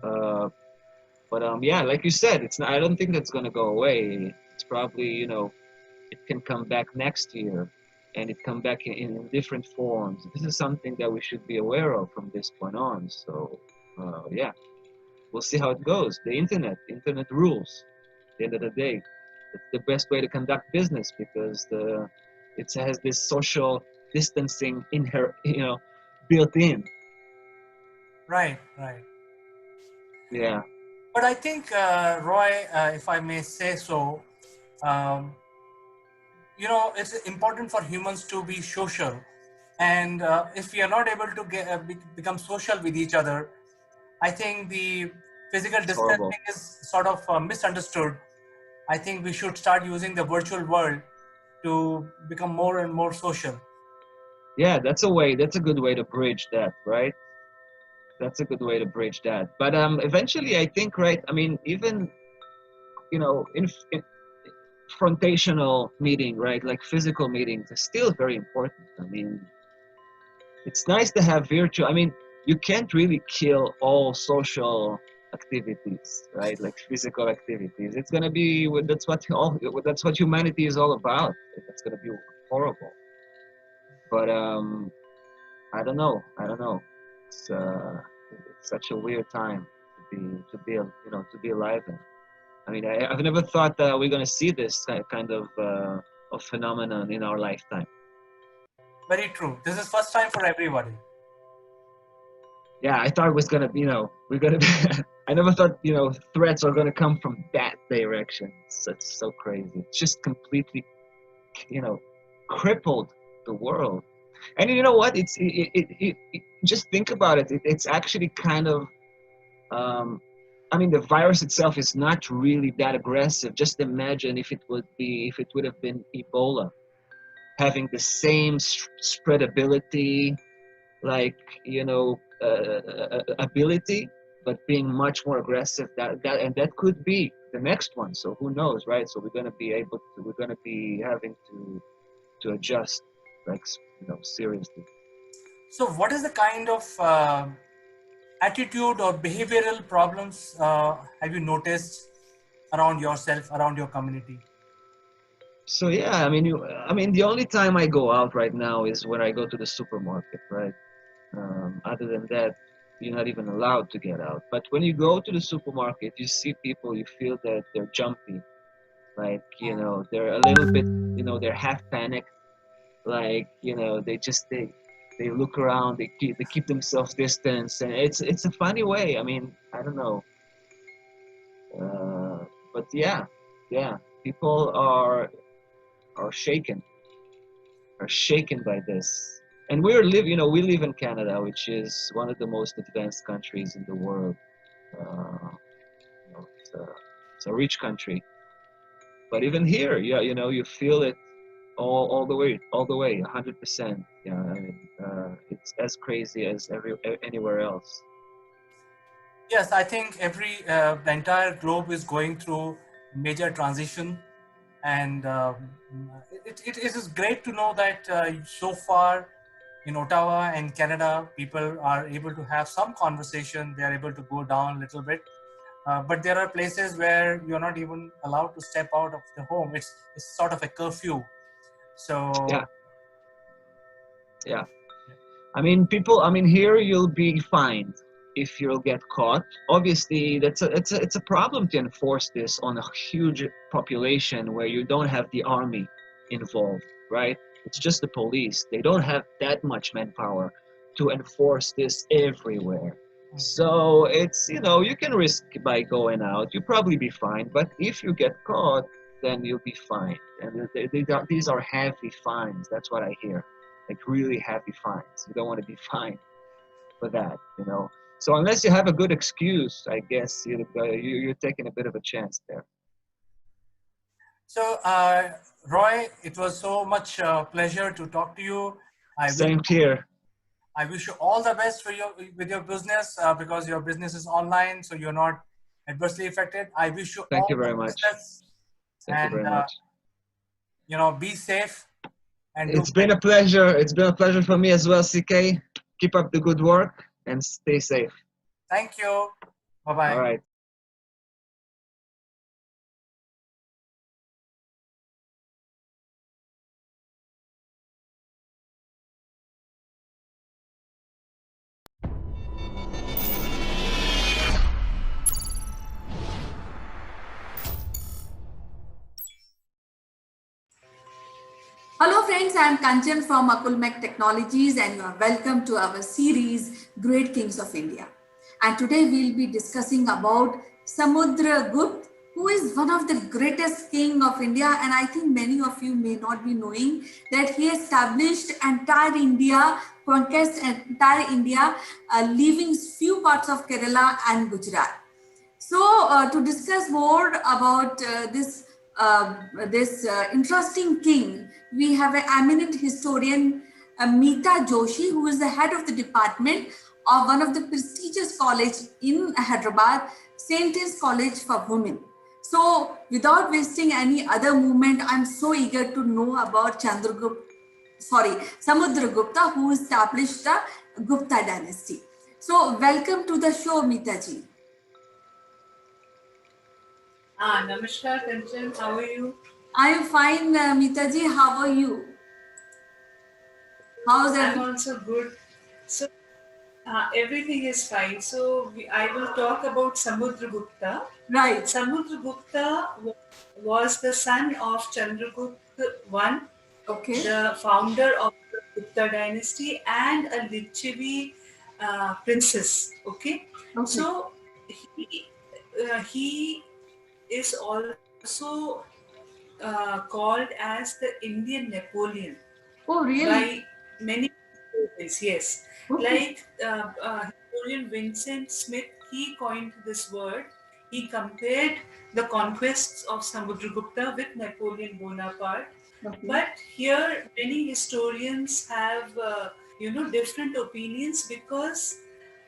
But yeah, like you said, it's not. I don't think that's going to go away. It's probably, it can come back next year, and it come back in different forms. This is something that we should be aware of from this point on. So yeah, we'll see how it goes. The internet rules. At the end of the day, it's the best way to conduct business because it has this social distancing built in. Right, right. Yeah. But I think, Roy, if I may say so, um, it's important for humans to be social. And if we are not able to become social with each other, I think the physical It's horrible. distancing is sort of misunderstood. I think we should start using the virtual world to become more and more social. Yeah, that's a good way to bridge that, right? That's a good way to bridge that. But eventually, I think, right? I mean, even in frontational meeting, right? Like physical meetings, is still very important. I mean, it's nice to have virtual. I mean, you can't really kill all social activities, right? Like physical activities. It's gonna be that's what humanity is all about. That's gonna be horrible. But I don't know. I don't know. It's such a weird time to be alive in. I mean, I've never thought that we're going to see this kind of phenomenon in our lifetime. Very true. This is first time for everybody. Yeah, I thought it was going to, we're going to. I never thought, threats are going to come from that direction. It's so crazy. It's just completely, you know, crippled the world. And you know what? Just think about it. It's actually kind of. I mean, the virus itself is not really that aggressive. Just imagine if it would have been Ebola, having the same spreadability, like ability, but being much more aggressive. That could be the next one. So who knows, right? So we're gonna be having to adjust, like seriously. So, what is the kind of attitude or behavioral problems have you noticed around yourself, around your community? So yeah, I mean, the only time I go out right now is when I go to the supermarket, right? Other than that, you're not even allowed to get out. But when you go to the supermarket, you see people, you feel that they're jumpy, like they're a little bit, they're half panicked, like they look around, they keep themselves distance, and it's a funny way. I mean, I don't know. But yeah, people are shaken by this. And we live in Canada, which is one of the most advanced countries in the world. It's a rich country, but even here, yeah, you feel it all the way, 100%. Yeah, I mean, it's as crazy as anywhere else. Yes, I think the entire globe is going through major transition, and it is great to know that so far in Ottawa and Canada, people are able to have some conversation. They are able to go down a little bit, but there are places where you're not even allowed to step out of the home. It's sort of a curfew. Yeah, So yeah. I mean, here you'll be fined if you'll get caught. Obviously, it's a problem to enforce this on a huge population where you don't have the army involved, right? It's just the police. They don't have that much manpower to enforce this everywhere. So you can risk by going out. You'll probably be fine. But if you get caught, then you'll be fined. And these are heavy fines. That's what I hear, like really heavy fines. You don't want to be fined for that. So unless you have a good excuse, I guess you're taking a bit of a chance there. So, Roy, it was so much pleasure to talk to you. I wish Same here. I wish you all the best with your business because your business is online, so you're not adversely affected. I wish you Thank you all the very much. success, Thank you and very much. be safe and do It's been great. a pleasure. It's been a pleasure for me as well, CK. Keep up the good work and stay safe. Thank you. Bye All bye. right. Hello friends, I am Kanchan from Akulmach Technologies and you are welcome to our series Great Kings of India. And today we'll be discussing about Samudragupta, who is one of the greatest king of India, and I think many of you may not be knowing that he established entire India, conquest entire India, leaving few parts of Kerala and Gujarat. So, to discuss more about this interesting king, we have an eminent historian, Meeta Joshi, who is the head of the department of one of the prestigious college in Hyderabad, Saint Anne's College for Women. So, without wasting any other moment, I'm so eager to know about Samudragupta, who established the Gupta dynasty. So, welcome to the show, Meeta ji. Namaskar, Kanchan. How are you? I am fine, Mitaji. How are you? How's I'm everything? also good. So, everything is fine. So, I will talk about Samudragupta. Right. Samudragupta was the son of Chandragupta I, Okay. the founder of the Gupta dynasty, and a Lichavi princess. Okay. Okay. So, he is also called as the Indian Napoleon Oh, really? by many historians. Yes, Okay. like historian Vincent Smith, he coined this word. He compared the conquests of Samudragupta with Napoleon Bonaparte. Okay. But here, many historians have different opinions because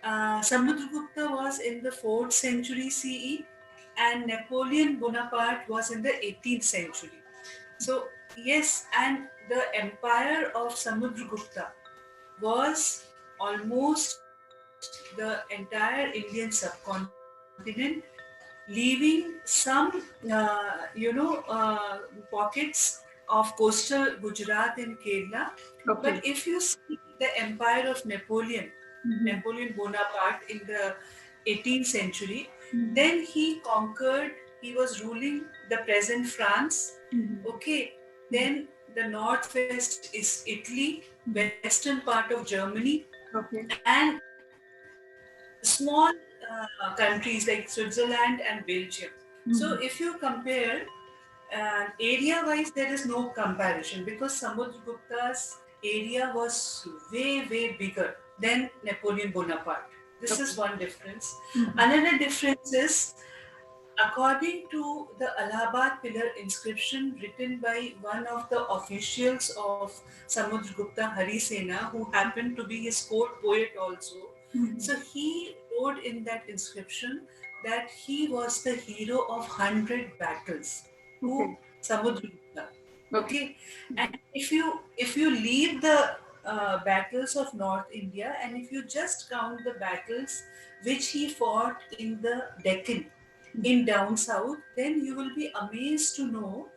Samudragupta was in the 4th century CE and Napoleon Bonaparte was in the 18th century. So, yes, and the empire of Samudragupta was almost the entire Indian subcontinent, leaving some, pockets of coastal Gujarat and Kerala. Okay. But if you see the empire of Napoleon, Mhm. Napoleon Bonaparte in the 18th century, Mhm. then he conquered, he was ruling the present France. Mhm. Okay, then the northwest is Italy, western part of Germany, Okay. and small countries like Switzerland and Belgium. So if you compare area-wise, there is no comparison because Samudragupta's area was way bigger than Napoleon Bonaparte. This is one difference. Another difference is according to the Allahabad pillar inscription written by one of the officials of Samudragupta, Harisena, who happened to be his court poet also. So he wrote in that inscription that he was the hero of 100 battles. Who? Samudragupta. Okay. And if you leave the battles of North India and if you just count the battles which he fought in the Deccan, in down south, then you will be amazed to know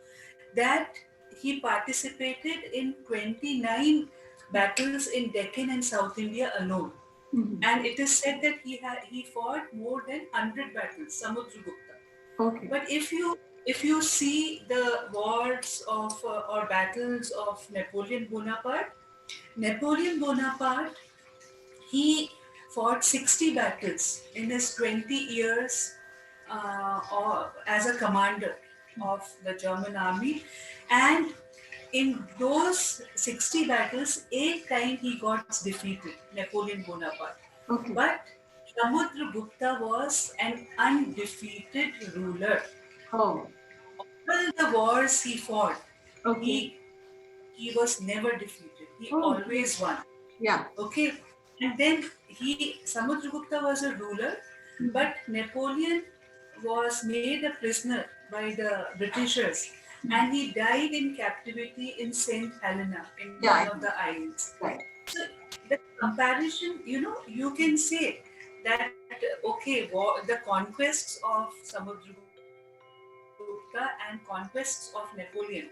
that he participated in 29 battles in Deccan and South India alone. And it is said that he fought more than 100 battles, Samudragupta. But if you see the wars of or battles of Napoleon Bonaparte, he fought 60 battles in his 20 years as a commander of the German army. And in those 60 battles, 8 times he got defeated, Napoleon Bonaparte. But Samudragupta was an undefeated ruler. All the wars he fought, he he was never defeated. He always won. Okay. And then Samudragupta was a ruler, but Napoleon was made a prisoner by the Britishers and he died in captivity in St. Helena in one of the islands. So the comparison, you can say that, okay, the conquests of Samudragupta and conquests of Napoleon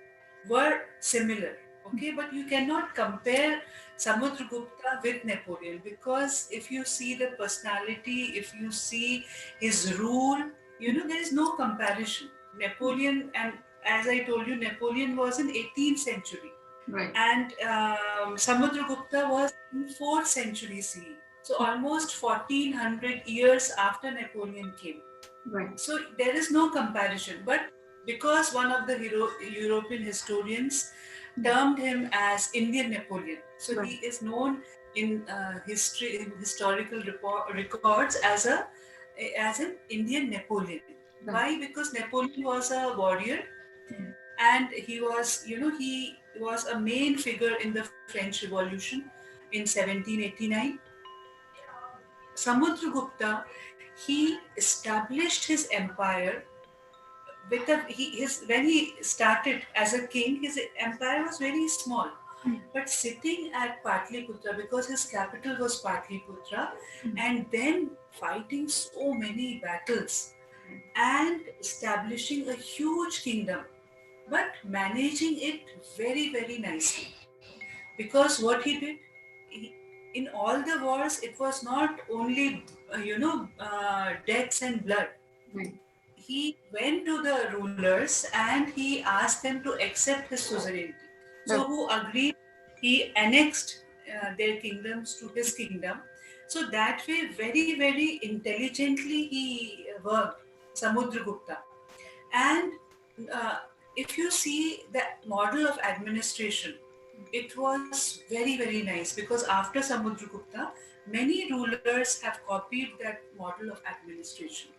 were similar. Okay, but you cannot compare Samudragupta with Napoleon because if you see the personality, if you see his rule, there is no comparison. Napoleon, and as I told you, Napoleon was in 18th century. And Samudragupta was in 4th century CE. So almost 1400 years after Napoleon came. So there is no comparison. But because one of the European historians termed him as Indian Napoleon, so he is known in historical records as an Indian Napoleon. Why? Because Napoleon was a warrior, and he was a main figure in the French Revolution in 1789. Samudragupta, he established his empire when he started as a king. His empire was very small, but sitting at Patliputra, because his capital was Patliputra, and then fighting so many battles and establishing a huge kingdom, but managing it very nicely. Because what he did, he, in all the wars, it was not only deaths and blood. He went to the rulers and he asked them to accept his suzerainty. So who agreed? He annexed their kingdoms to his kingdom. So that way, very intelligently he worked, Samudragupta. And uh, if you see the model of administration, it was very nice because after Samudragupta, many rulers have copied that model of administration.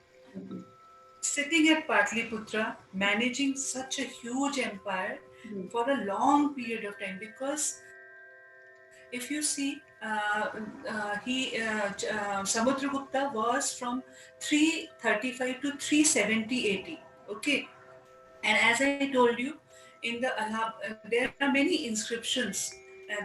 Sitting at Patliputra, managing such a huge empire for a long period of time. Because if you see, Samudragupta was from 335 to 370 AD. Okay, and as I told you, in the there are many inscriptions.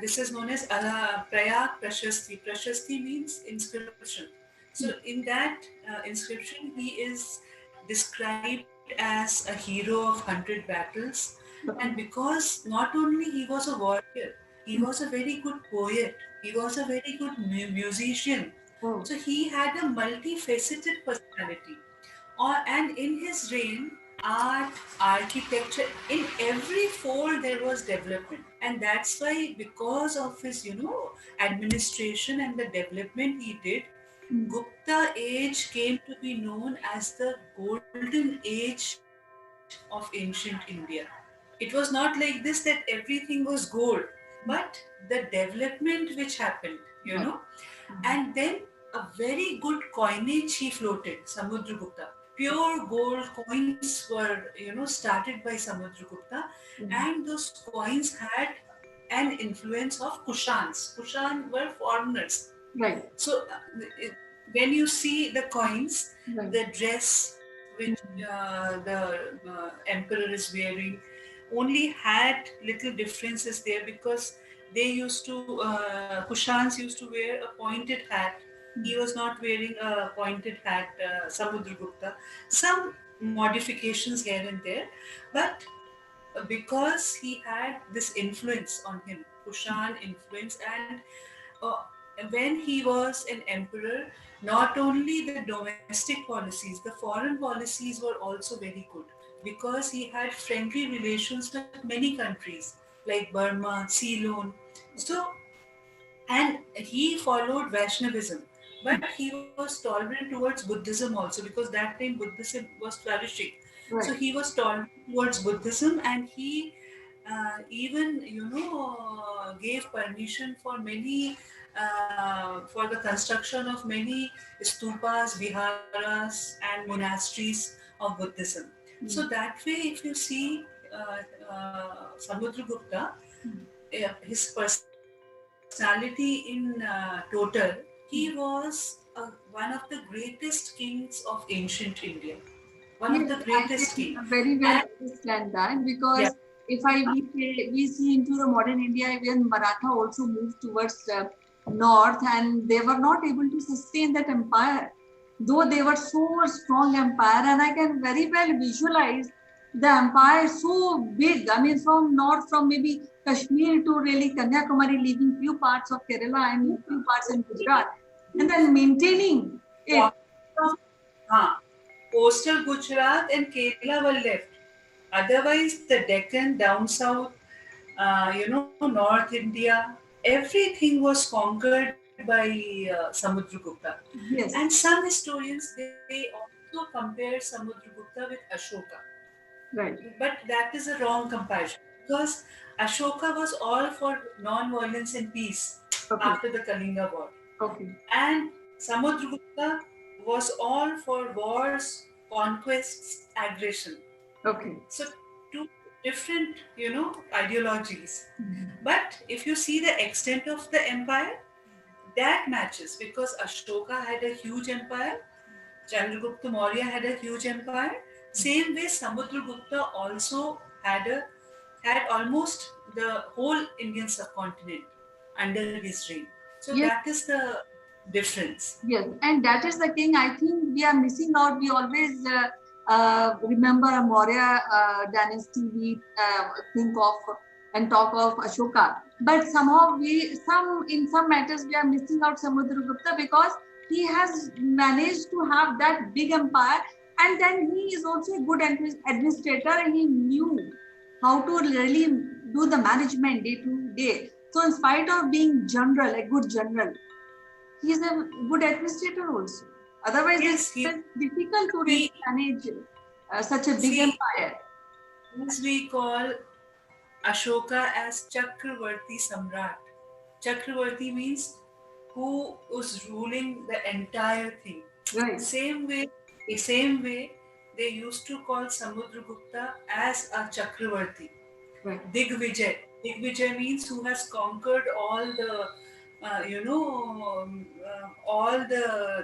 This is known as Prayag Prashasti. Prashasti means inscription. So in that inscription, he is described as a hero of 100 battles. And because not only he was a warrior, he was a very good poet. He was a very good musician. So he had a multifaceted personality. And in his reign, art, architecture, in every fold there was development. And that's why, because of his, administration and the development he did, Gupta age came to be known as the golden age of ancient India. It was not like this that everything was gold, but the development which happened, Right. and then a very good coinage he floated, Samudragupta. Pure gold coins were, started by Samudragupta, and those coins had an influence of Kushans. Kushan were foreigners. Right. So when you see the coins, Right. the dress which the emperor is wearing only had little differences there, because they used to Kushans used to wear a pointed hat. He was not wearing a pointed hat, Samudragupta. Some modifications here and there, but because he had this influence on him, Kushan influence, and uh, when he was an emperor, not only the domestic policies, the foreign policies were also very good, because he had friendly relations with many countries like Burma, Ceylon. So, and he followed Vaishnavism, but he was tolerant towards Buddhism also, because that time Buddhism was flourishing. So Right. he was tolerant towards Buddhism, and he even gave permission for many for the construction of many stupas, viharas, and monasteries of Buddhism. So that way, if you see Samudragupta, his personality in total, he was one of the greatest kings of ancient India. One of the Yes, greatest I king. can And very well understand that, yeah, because if we see into the modern India, even Maratha also moved towards north, and they were not able to sustain that empire, though they were so strong empire. And I can very well visualize the empire so big. I mean, from north, from maybe Kashmir to really Kanyakumari, leaving few parts of Kerala and few parts in Gujarat, and then maintaining it. Huh. Coastal Gujarat and Kerala were left. Otherwise, the Deccan, down south, North India, everything was conquered by Samudragupta. And Yes, some historians, they also compare Samudragupta with Ashoka. right. But that is a wrong comparison, because Ashoka was all for non-violence and peace Okay. after the Kalinga War. Okay. And Samudragupta was all for wars, conquests, aggression. Okay. So two different, ideologies. But if you see the extent of the empire, that matches, because Ashoka had a huge empire, Chandragupta Maurya had a huge empire. Same way, Samudragupta also had almost the whole Indian subcontinent under his reign. So Yes, that is the difference. yes, and that is the thing. I think we are missing out. We always remember a Maurya dynasty. We think of and talk of Ashoka, but somehow in some matters we are missing out Samudragupta, because he has managed to have that big empire, and then he is also a good administrator, and he knew how to really do the management day to day. So, in spite of being general, a good general, he is a good administrator also. Otherwise, Yes, it's difficult to really we manage such a big see, empire. as we call Ashoka as Chakravarti Samrat. Chakravarti means who was ruling the entire thing. Right, Same way, same way, they used to call Samudragupta as a Chakravarti. right. Digvijay. Digvijay means who has conquered all the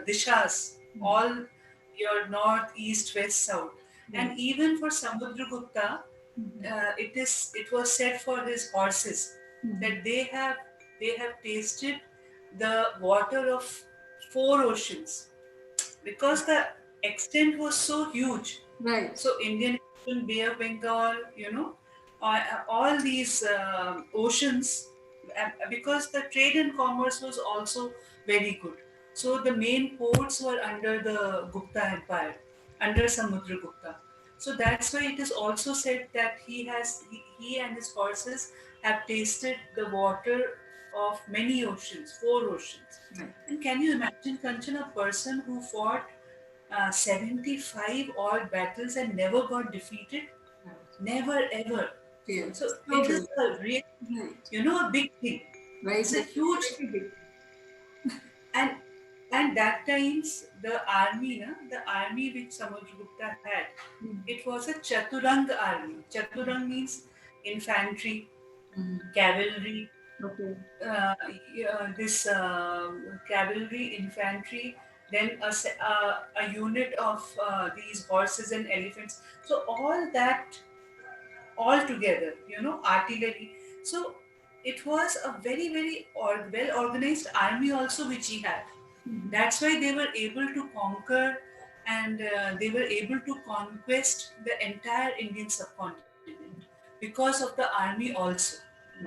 dishas, all your north, east, west, south. Right. And even for Samudragupta, it was said for his horses that they have tasted the water of 4 oceans, because the extent was so huge. Right. So Indian Ocean, Bay of Bengal, all these oceans, because the trade and commerce was also very good. So the main ports were under the Gupta Empire, under Samudragupta. So that's why it is also said that he and his horses have tasted the water of many oceans, 4 oceans. Right. And can you imagine, Kanchan, a person who fought 75 odd battles and never got defeated? Right. Never ever. Yes. So So it is big. a really, Right. a big thing. Right. It's a huge Very thing. big. And that times the army which Samudragupta had, it was a Chaturang army. Chaturang means infantry, cavalry, Okay. this cavalry, infantry, then a unit of these horses and elephants. So all that all together, artillery. So it was a very, very well organized army also which he had. That's why they were able to conquer and they were able to conquest the entire Indian subcontinent because of the army also.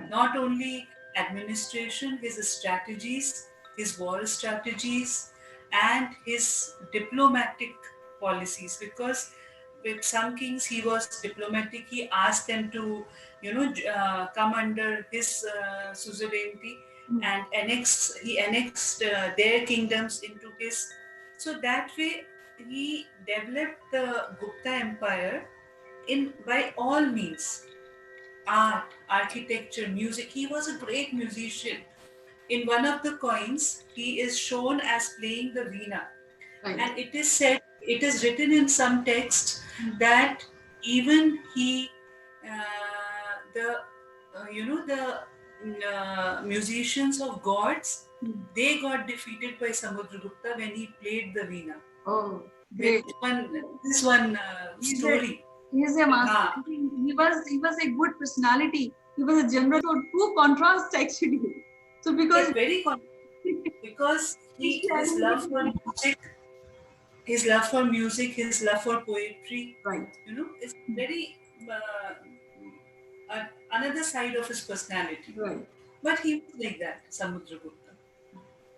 Not only administration, his strategies, his war strategies, and his diplomatic policies. Because with some kings, he was diplomatic. He asked them to, come under his suzerainty and he annexed their kingdoms into his. So that way, he developed the Gupta Empire in by all means, art, architecture, music. He was a great musician. In one of the coins, he is shown as playing the veena. Right. And it is said, it is written in some text that even he, the, musicians of gods, they got defeated by Samudragupta when he played the veena. Oh, great. This one story. He's a master. Ah. He was a good personality. He was a general. So two contrasts actually. So because because his love for music, his love for music, his love for poetry, right, is very another side of his personality. Right. But he was like that, Samudragupta.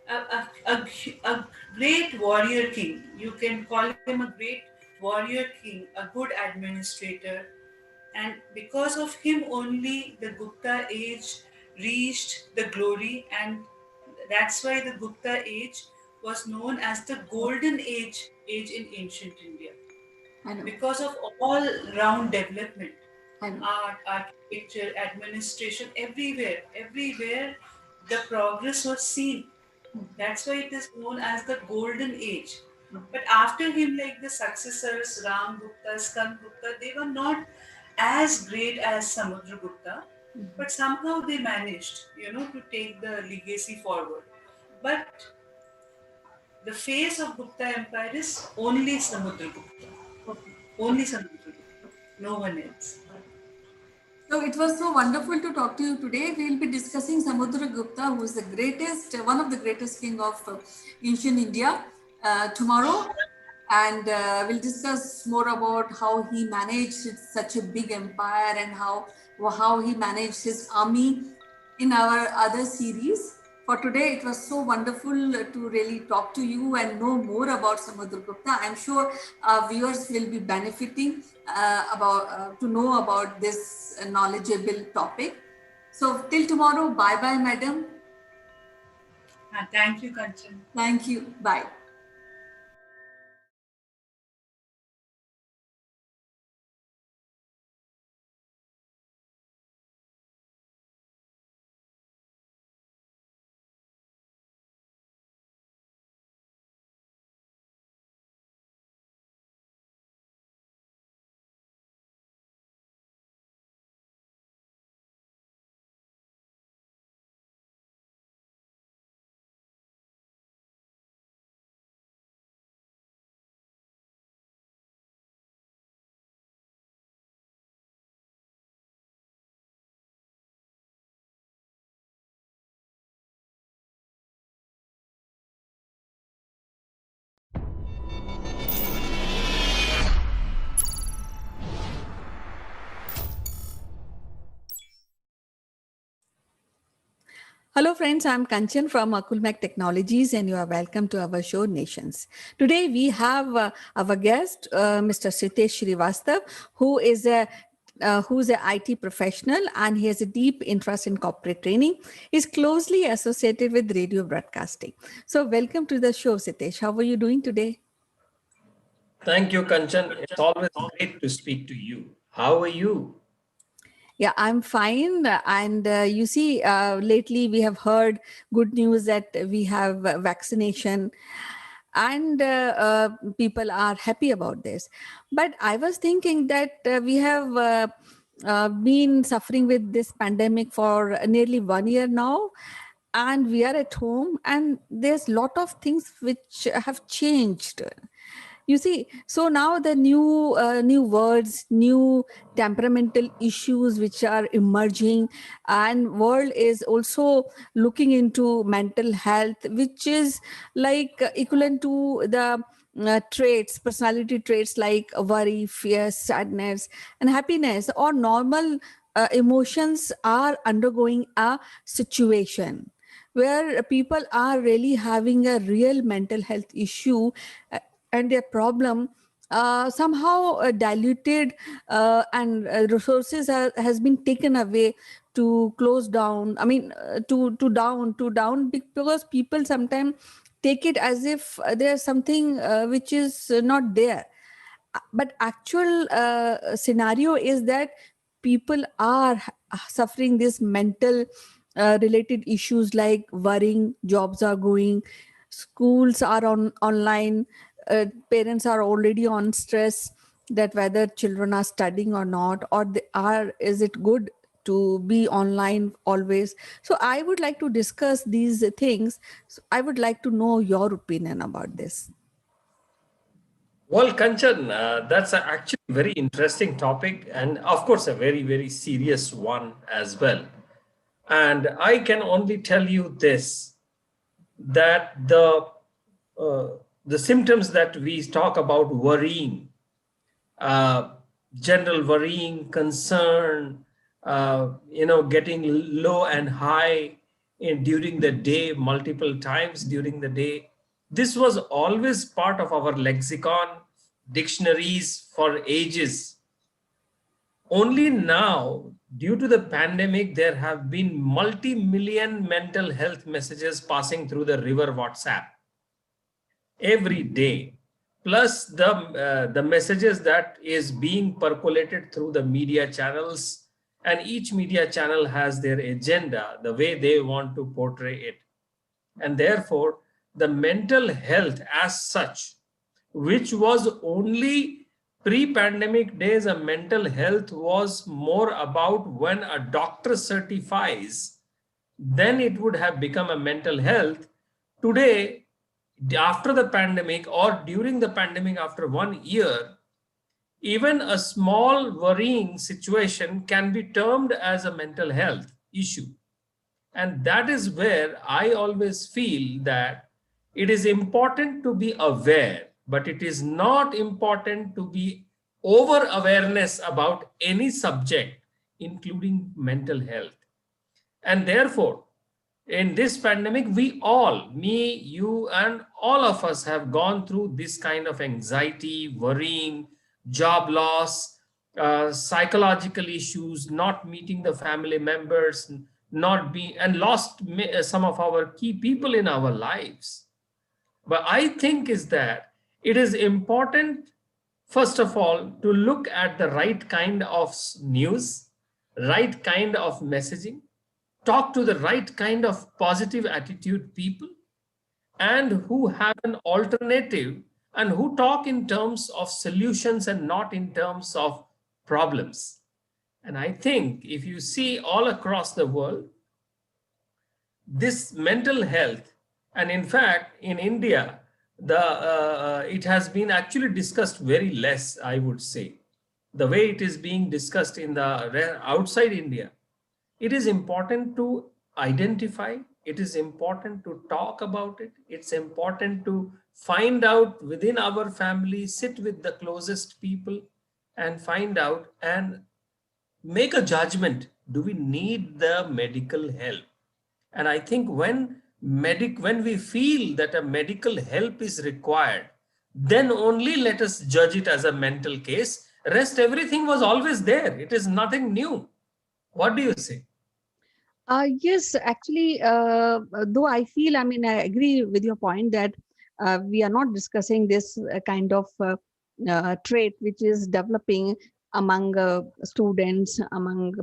A great warrior king. You can call him a great warrior king, a good administrator. And because of him only, the Gupta age reached the glory, and that's why the Gupta age was known as the golden age in ancient India. I know. Because of all round development, I know. art, architecture, administration, everywhere the progress was seen. That's why it is known as the golden age. But after him, like the successors, Ram Gupta, Skand Gupta, they were not as great as Samudragupta, but somehow they managed, to take the legacy forward. But the face of Gupta Empire is only Samudragupta. Only Samudragupta. No one else. So it was so wonderful to talk to you today. We will be discussing Samudragupta, who is the greatest, one of the greatest king of ancient India, tomorrow. And we'll discuss more about how he managed such a big empire and how he managed his army in our other series. For today, it was so wonderful to really talk to you and know more about Samudragupta. I'm sure our viewers will be benefiting to know about this knowledgeable topic. So till tomorrow, bye-bye, madam. Thank you, Kanchan. Thank you. Bye. Hello friends, I'm Kanchan from Akulmach Technologies and you are welcome to our show Nations. Today we have our guest, Mr. Sritesh Srivastav, who is a who's an IT professional and he has a deep interest in corporate training. He's closely associated with radio broadcasting. So welcome to the show, Sitesh. How are you doing today? Thank you, Kanchan. It's always great to speak to you. How are you? Yeah, I'm fine. And you see, lately we have heard good news that we have vaccination, and people are happy about this. But I was thinking that we have been suffering with this pandemic for nearly 1 year now, and we are at home, and there's a lot of things which have changed. You see, so now the new words, new temperamental issues which are emerging, and world is also looking into mental health, which is like equivalent to the traits, personality traits like worry, fear, sadness, and happiness, or normal emotions are undergoing a situation where people are really having a real mental health issue, and their problem somehow diluted, and resources has been taken away to close down, I mean, to down because people sometimes take it as if there's something which is not there. But actual scenario is that people are suffering this mental related issues like worrying, jobs are going, schools are on online, parents are already on stress that whether children are studying or not, or they are, is it good to be online always. So I would like to discuss these things. So I would like to know your opinion about this. Well, Kanchan, that's actually a very interesting topic, and of course, a very, very serious one as well. And I can only tell you this, that uh, the symptoms that we talk about, worrying, uh, general worrying, concern, getting low and high during the day, multiple times during the day. This was always part of our lexicon, dictionaries for ages. Only now, due to the pandemic, there have been multi-million mental health messages passing through the river WhatsApp every day, plus the messages that is being percolated through the media channels, and each media channel has their agenda, the way they want to portray it. And therefore the mental health as such, which was only pre-pandemic days, a mental health was more about when a doctor certifies, then it would have become a mental health. Today, after the pandemic or during the pandemic, after 1 year, even a small worrying situation can be termed as a mental health issue. And that is where I always feel that it is important to be aware, but it is not important to be over awareness about any subject, including mental health. And therefore, in this pandemic, we all, me, you, and all of us have gone through this kind of anxiety, worrying, job loss, psychological issues, not meeting the family members, not be, and lost some of our key people in our lives. But I think is that it is important, first of all, to look at the right kind of news, right kind of messaging, talk to the right kind of positive attitude people, and who have an alternative, and who talk in terms of solutions and not in terms of problems. And I think if you see all across the world, this mental health, and in fact in India, it has been actually discussed very less, I would say, the way it is being discussed in the outside India. It is important to identify, it is important to talk about it, it's important to find out within our family, sit with the closest people and find out and make a judgment. Do we need the medical help? And I think when we feel that a medical help is required, then only let us judge it as a mental case, Rest, everything was always there. It is nothing new. What do you say? Yes, actually, though I feel, I mean, I agree with your point that we are not discussing this kind of trait which is developing among students, among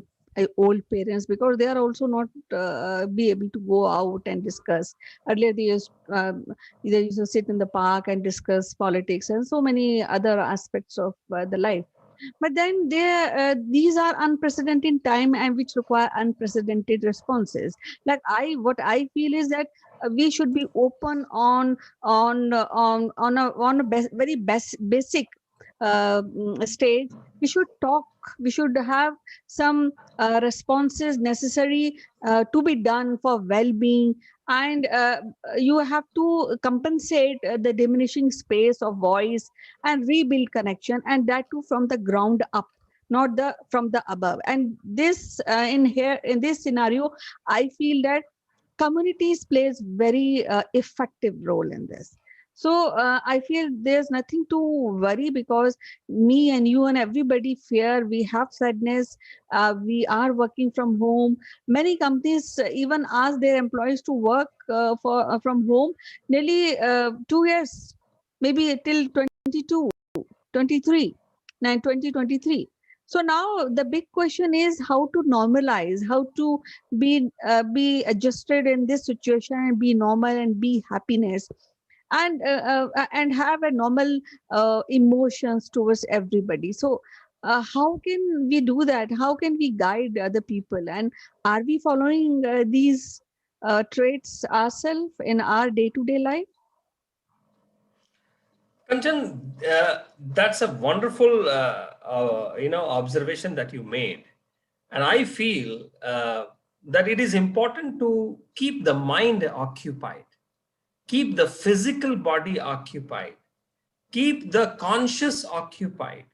old parents, because they are also not be able to go out and discuss. Earlier, they used to sit in the park and discuss politics and so many other aspects of the life. But then these are unprecedented time and which require unprecedented responses. Like what I feel is that we should be open on a very basic stage. We should talk. We should have some responses necessary to be done for well-being, and you have to compensate the diminishing space of voice and rebuild connection, and that too from the ground up, not the from the above. And this in this scenario, I feel that communities plays very effective role in this. So I feel there's nothing to worry, because me and you and everybody fear, we have sadness, we are working from home. Many companies even ask their employees to work from home nearly 2 years, maybe till 22 23 9 2023. So now the big question is how to normalize, how to be adjusted in this situation and be normal and be happiness, and have a normal emotions towards everybody. So how can we do that? How can we guide other people? And are we following these traits ourselves in our day-to-day life? Kanchan, that's a wonderful, observation that you made, and I feel that it is important to keep the mind occupied, keep the physical body occupied, keep the conscious occupied,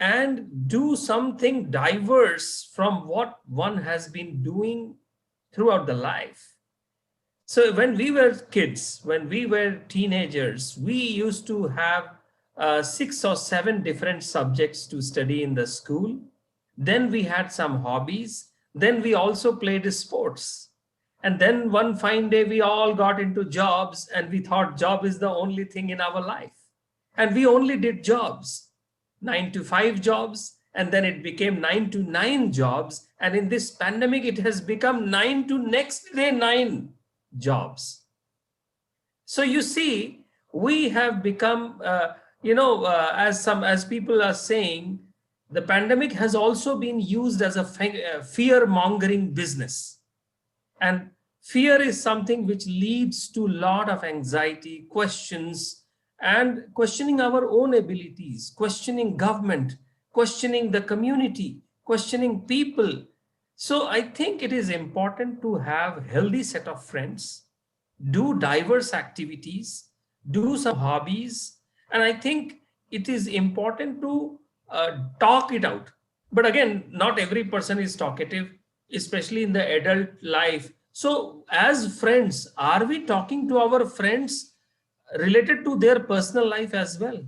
and do something diverse from what one has been doing throughout the life. So when we were kids, when we were teenagers, we used to have 6 or 7 different subjects to study in the school. Then we had some hobbies. Then we also played sports. And then one fine day, we all got into jobs and we thought job is the only thing in our life. And we only did jobs, 9 to 5 jobs, and then it became 9 to 9 jobs. And in this pandemic, it has become 9 to next day 9 jobs. So you see, we have become, as people are saying, the pandemic has also been used as a fear mongering business. And fear is something which leads to a lot of anxiety, questions, and questioning our own abilities, questioning government, questioning the community, questioning people. So I think it is important to have healthy set of friends, do diverse activities, do some hobbies, and I think it is important to talk it out. But again, not every person is talkative, especially in the adult life. So, as friends, are we talking to our friends related to their personal life as well?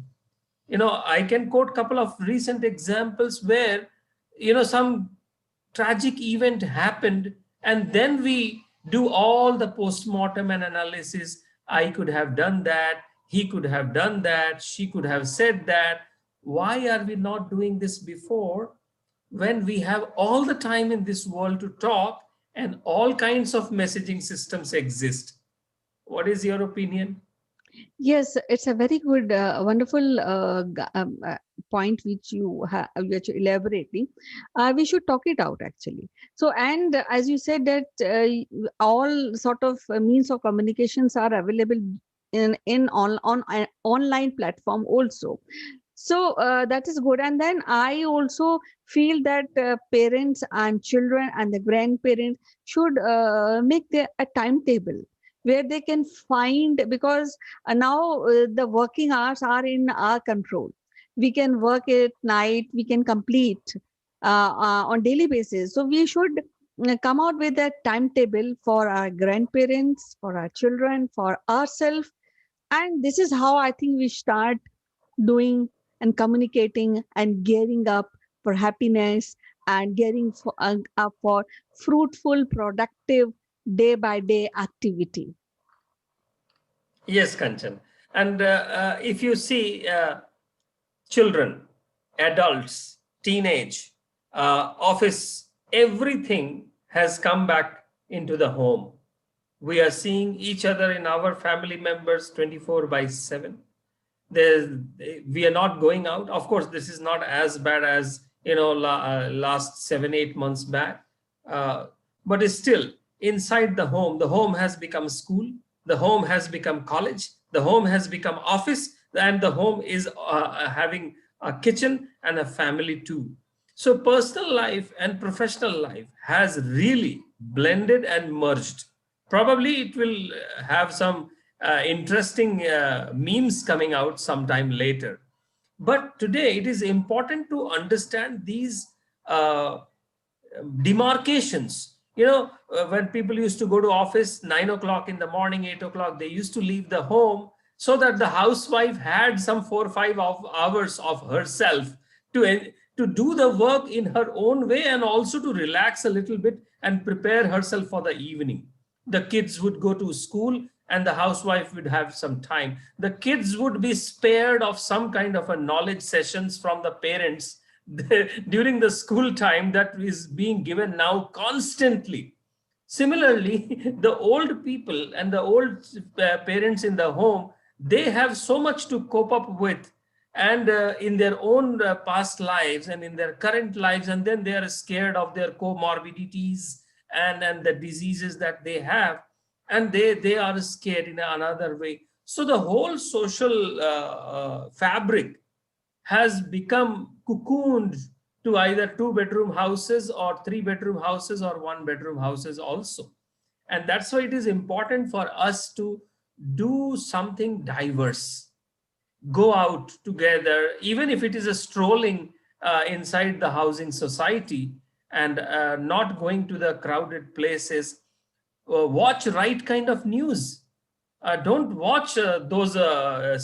I can quote a couple of recent examples where some tragic event happened, and then we do all the post-mortem and analysis. I could have done that, he could have done that, she could have said that. Why are we not doing this before, when we have all the time in this world to talk and all kinds of messaging systems exist? What is your opinion? Yes, it's a very good, wonderful point which you're elaborating. We should talk it out actually. So, and as you said that all sort of means of communications are available on online platform also. So that is good. And then I also feel that parents and children and the grandparents should make a timetable where they can find, because now the working hours are in our control. We can work at night, we can complete on daily basis. So we should come out with a timetable for our grandparents, for our children, for ourselves. And this is how I think we start doing and communicating and gearing up for happiness and gearing up for fruitful, productive day by day activity. Yes, Kanchan. And if you see children, adults, teenage, office, everything has come back into the home. We are seeing each other in our family members 24/7. We are not going out. Of course, this is not as bad as last 7-8 months back, uh, but it's still inside the home has become school, the home has become college, the home has become office, and the home is having a kitchen and a family too. So personal life and professional life has really blended and merged. Probably it will have some interesting memes coming out sometime later. But today it is important to understand these uh, demarcations. When people used to go to office 9 o'clock in the morning, 8 o'clock, they used to leave the home so that the housewife had some 4 or 5 hours of herself to do the work in her own way and also to relax a little bit and prepare herself for the evening. The kids would go to school and the housewife would have some time. The kids would be spared of some kind of a knowledge sessions from the parents during the school time that is being given now constantly. Similarly, the old people and the old parents in the home, they have so much to cope up with, and in their own past lives and in their current lives, and then they are scared of their comorbidities and the diseases that they have, and they are scared in another way. So the whole social fabric has become cocooned to either 2 bedroom houses or 3 bedroom houses or 1 bedroom houses also. And that's why it is important for us to do something diverse, go out together, even if it is a strolling inside the housing society, and not going to the crowded places. Watch right kind of news. Don't watch those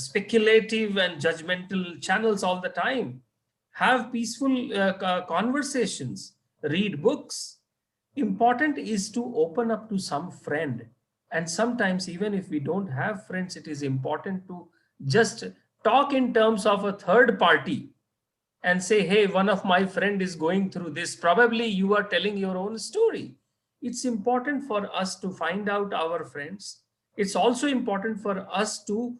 speculative and judgmental channels all the time. Have peaceful conversations, read books. Important is to open up to some friend. And sometimes, even if we don't have friends, it is important to just talk in terms of a third party and say, hey, one of my friend is going through this. Probably you are telling your own story. It's important for us to find out our friends. It's also important for us to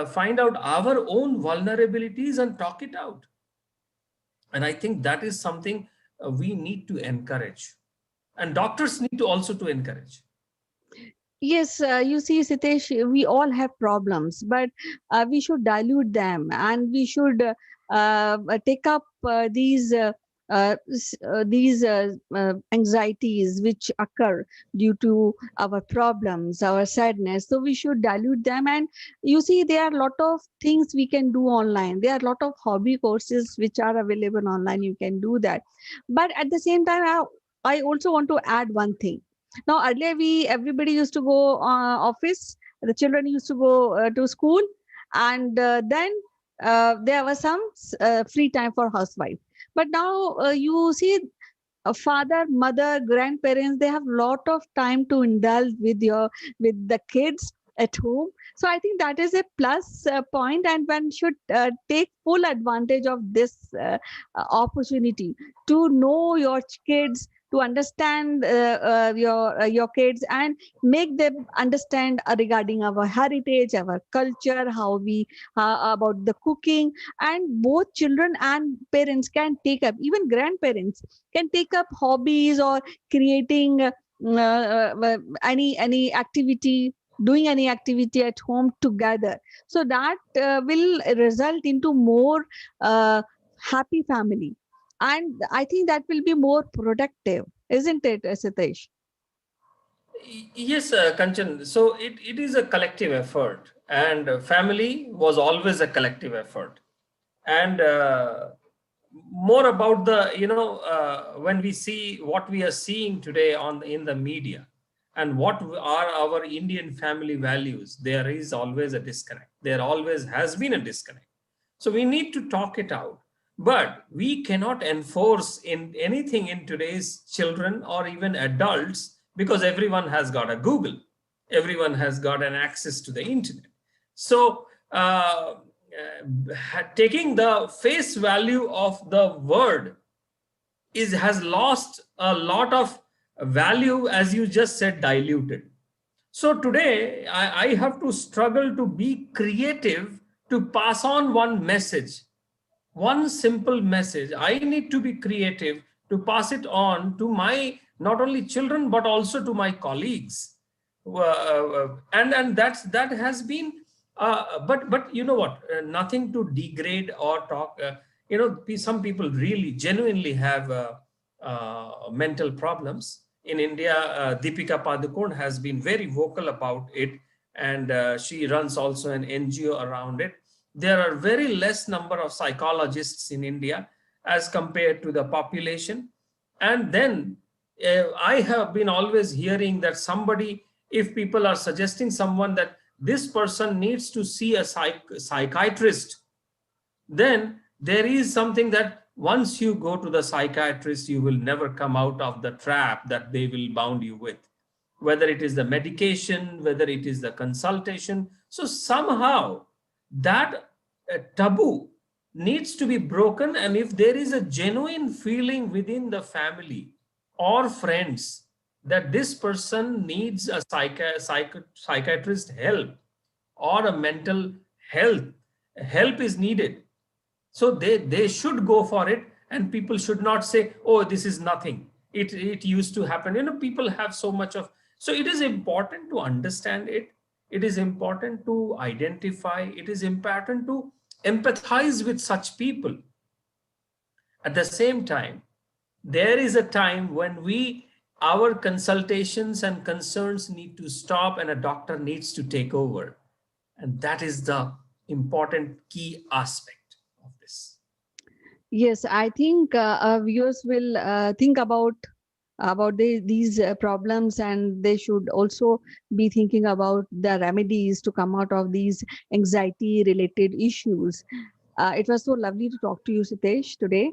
find out our own vulnerabilities and talk it out. And I think that is something we need to encourage. And doctors need to also to encourage. Yes, you see, Sitesh, we all have problems, but we should dilute them and we should take up these anxieties which occur due to our problems, our sadness. So we should dilute them. And you see, there are a lot of things we can do online. There are a lot of hobby courses which are available online. You can do that. But at the same time, I also want to add one thing. Now earlier everybody used to go office, the children used to go to school, and then there was some free time for housewife. But now you see a father, mother, grandparents, they have lot of time to indulge with the kids at home. So I think that is a plus point, and one should take full advantage of this opportunity to know your kids, to understand your kids, and make them understand regarding our heritage, our culture, how we about the cooking. And both children and parents can take up, even grandparents can take up hobbies or creating any activity, doing any activity at home together, so that will result into more happy family, and I think that will be more productive, isn't it, Sitesh? Yes, Kanchan. So it is a collective effort, and family was always a collective effort. And more about the, when we see what we are seeing today in the media and what are our Indian family values, there is always a disconnect. There always has been a disconnect. So we need to talk it out. But we cannot enforce in anything in today's children or even adults, because everyone has got a Google, everyone has got an access to the internet. So taking the face value of the word has lost a lot of value, as you just said, diluted. So today I have to struggle to be creative to pass on one message, one simple message. I need to be creative to pass it on to my not only children but also to my colleagues. And that has been but you know what, nothing to degrade or talk, some people really genuinely have mental problems in India. Deepika Padukone has been very vocal about it, and she runs also an NGO around it. There are very less number of psychologists in India as compared to the population. And then I have been always hearing that somebody, if people are suggesting someone that this person needs to see a psychiatrist, then there is something that once you go to the psychiatrist, you will never come out of the trap that they will bound you with, whether it is the medication, whether it is the consultation. So somehow that taboo needs to be broken. And if there is a genuine feeling within the family or friends that this person needs a psychiatrist help or a mental health help is needed, so they should go for it, and people should not say, oh, this is nothing, it used to happen. People have so much of, so it is important to understand it. It is important to identify, it is important to empathize with such people. At the same time, there is a time when our consultations and concerns need to stop and a doctor needs to take over. And that is the important key aspect of this. Yes, I think our viewers will think about these problems, and they should also be thinking about the remedies to come out of these anxiety related issues. It was so lovely to talk to you, Sitesh, today.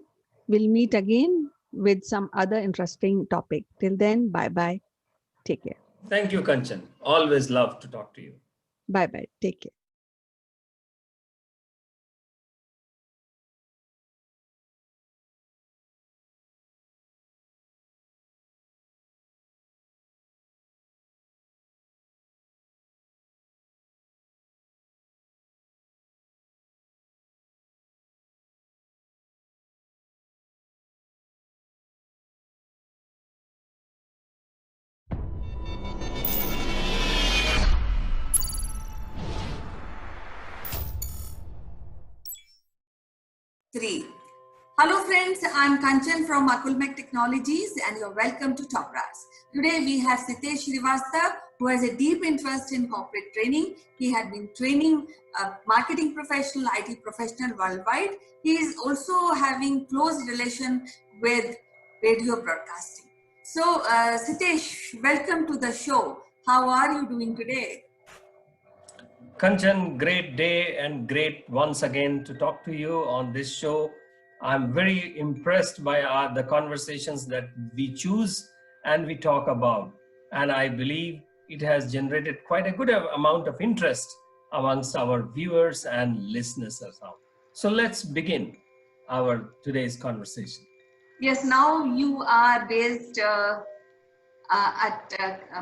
We'll meet again with some other interesting topic. Till then, bye bye. Take care. Thank you, Kanchan. Always love to talk to you. Bye bye. Take care. Three. Hello friends, I'm Kanchan from Akulmach Technologies and you're welcome to Top Brass. Today we have Sitesh Srivastava, who has a deep interest in corporate training. He had been training marketing professional, IT professional worldwide. He is also having close relation with radio broadcasting. So Sitesh, welcome to the show. How are you doing today? Kanchan, great day and great once again to talk to you on this show. I'm very impressed by the conversations that we choose and we talk about. And I believe it has generated quite a good amount of interest amongst our viewers and listeners as well. So let's begin our today's conversation. Yes, now you are based at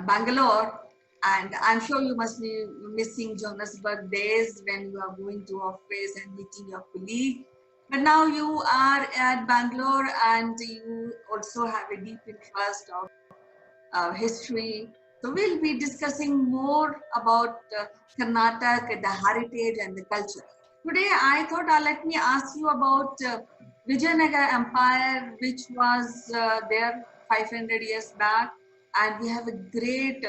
Bangalore, and I'm sure you must be missing Johannesburg days when you are going to office and meeting your colleague. But now you are at Bangalore and you also have a deep interest of history. So we'll be discussing more about Karnataka, the heritage and the culture. Today I thought let me ask you about Vijayanagara Empire, which was there 500 years back, and we have a great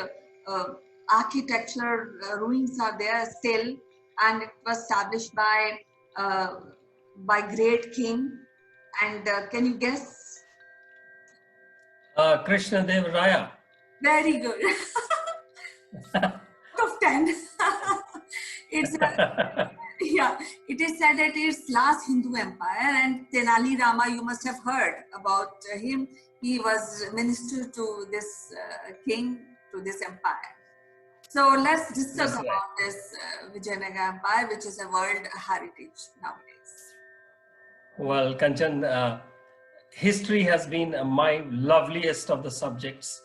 architecture ruins are there still, and it was established by great king. And can you guess? Krishna Dev Raya. Very good. Out of 10. It's Yeah, it is said that it's last Hindu empire, and Tenali Rama, you must have heard about him. He was minister to this king, to this empire. So let's discuss That's right. about this Vijayanagara Empire, which is a world heritage nowadays. Well, Kanchan, history has been my loveliest of the subjects,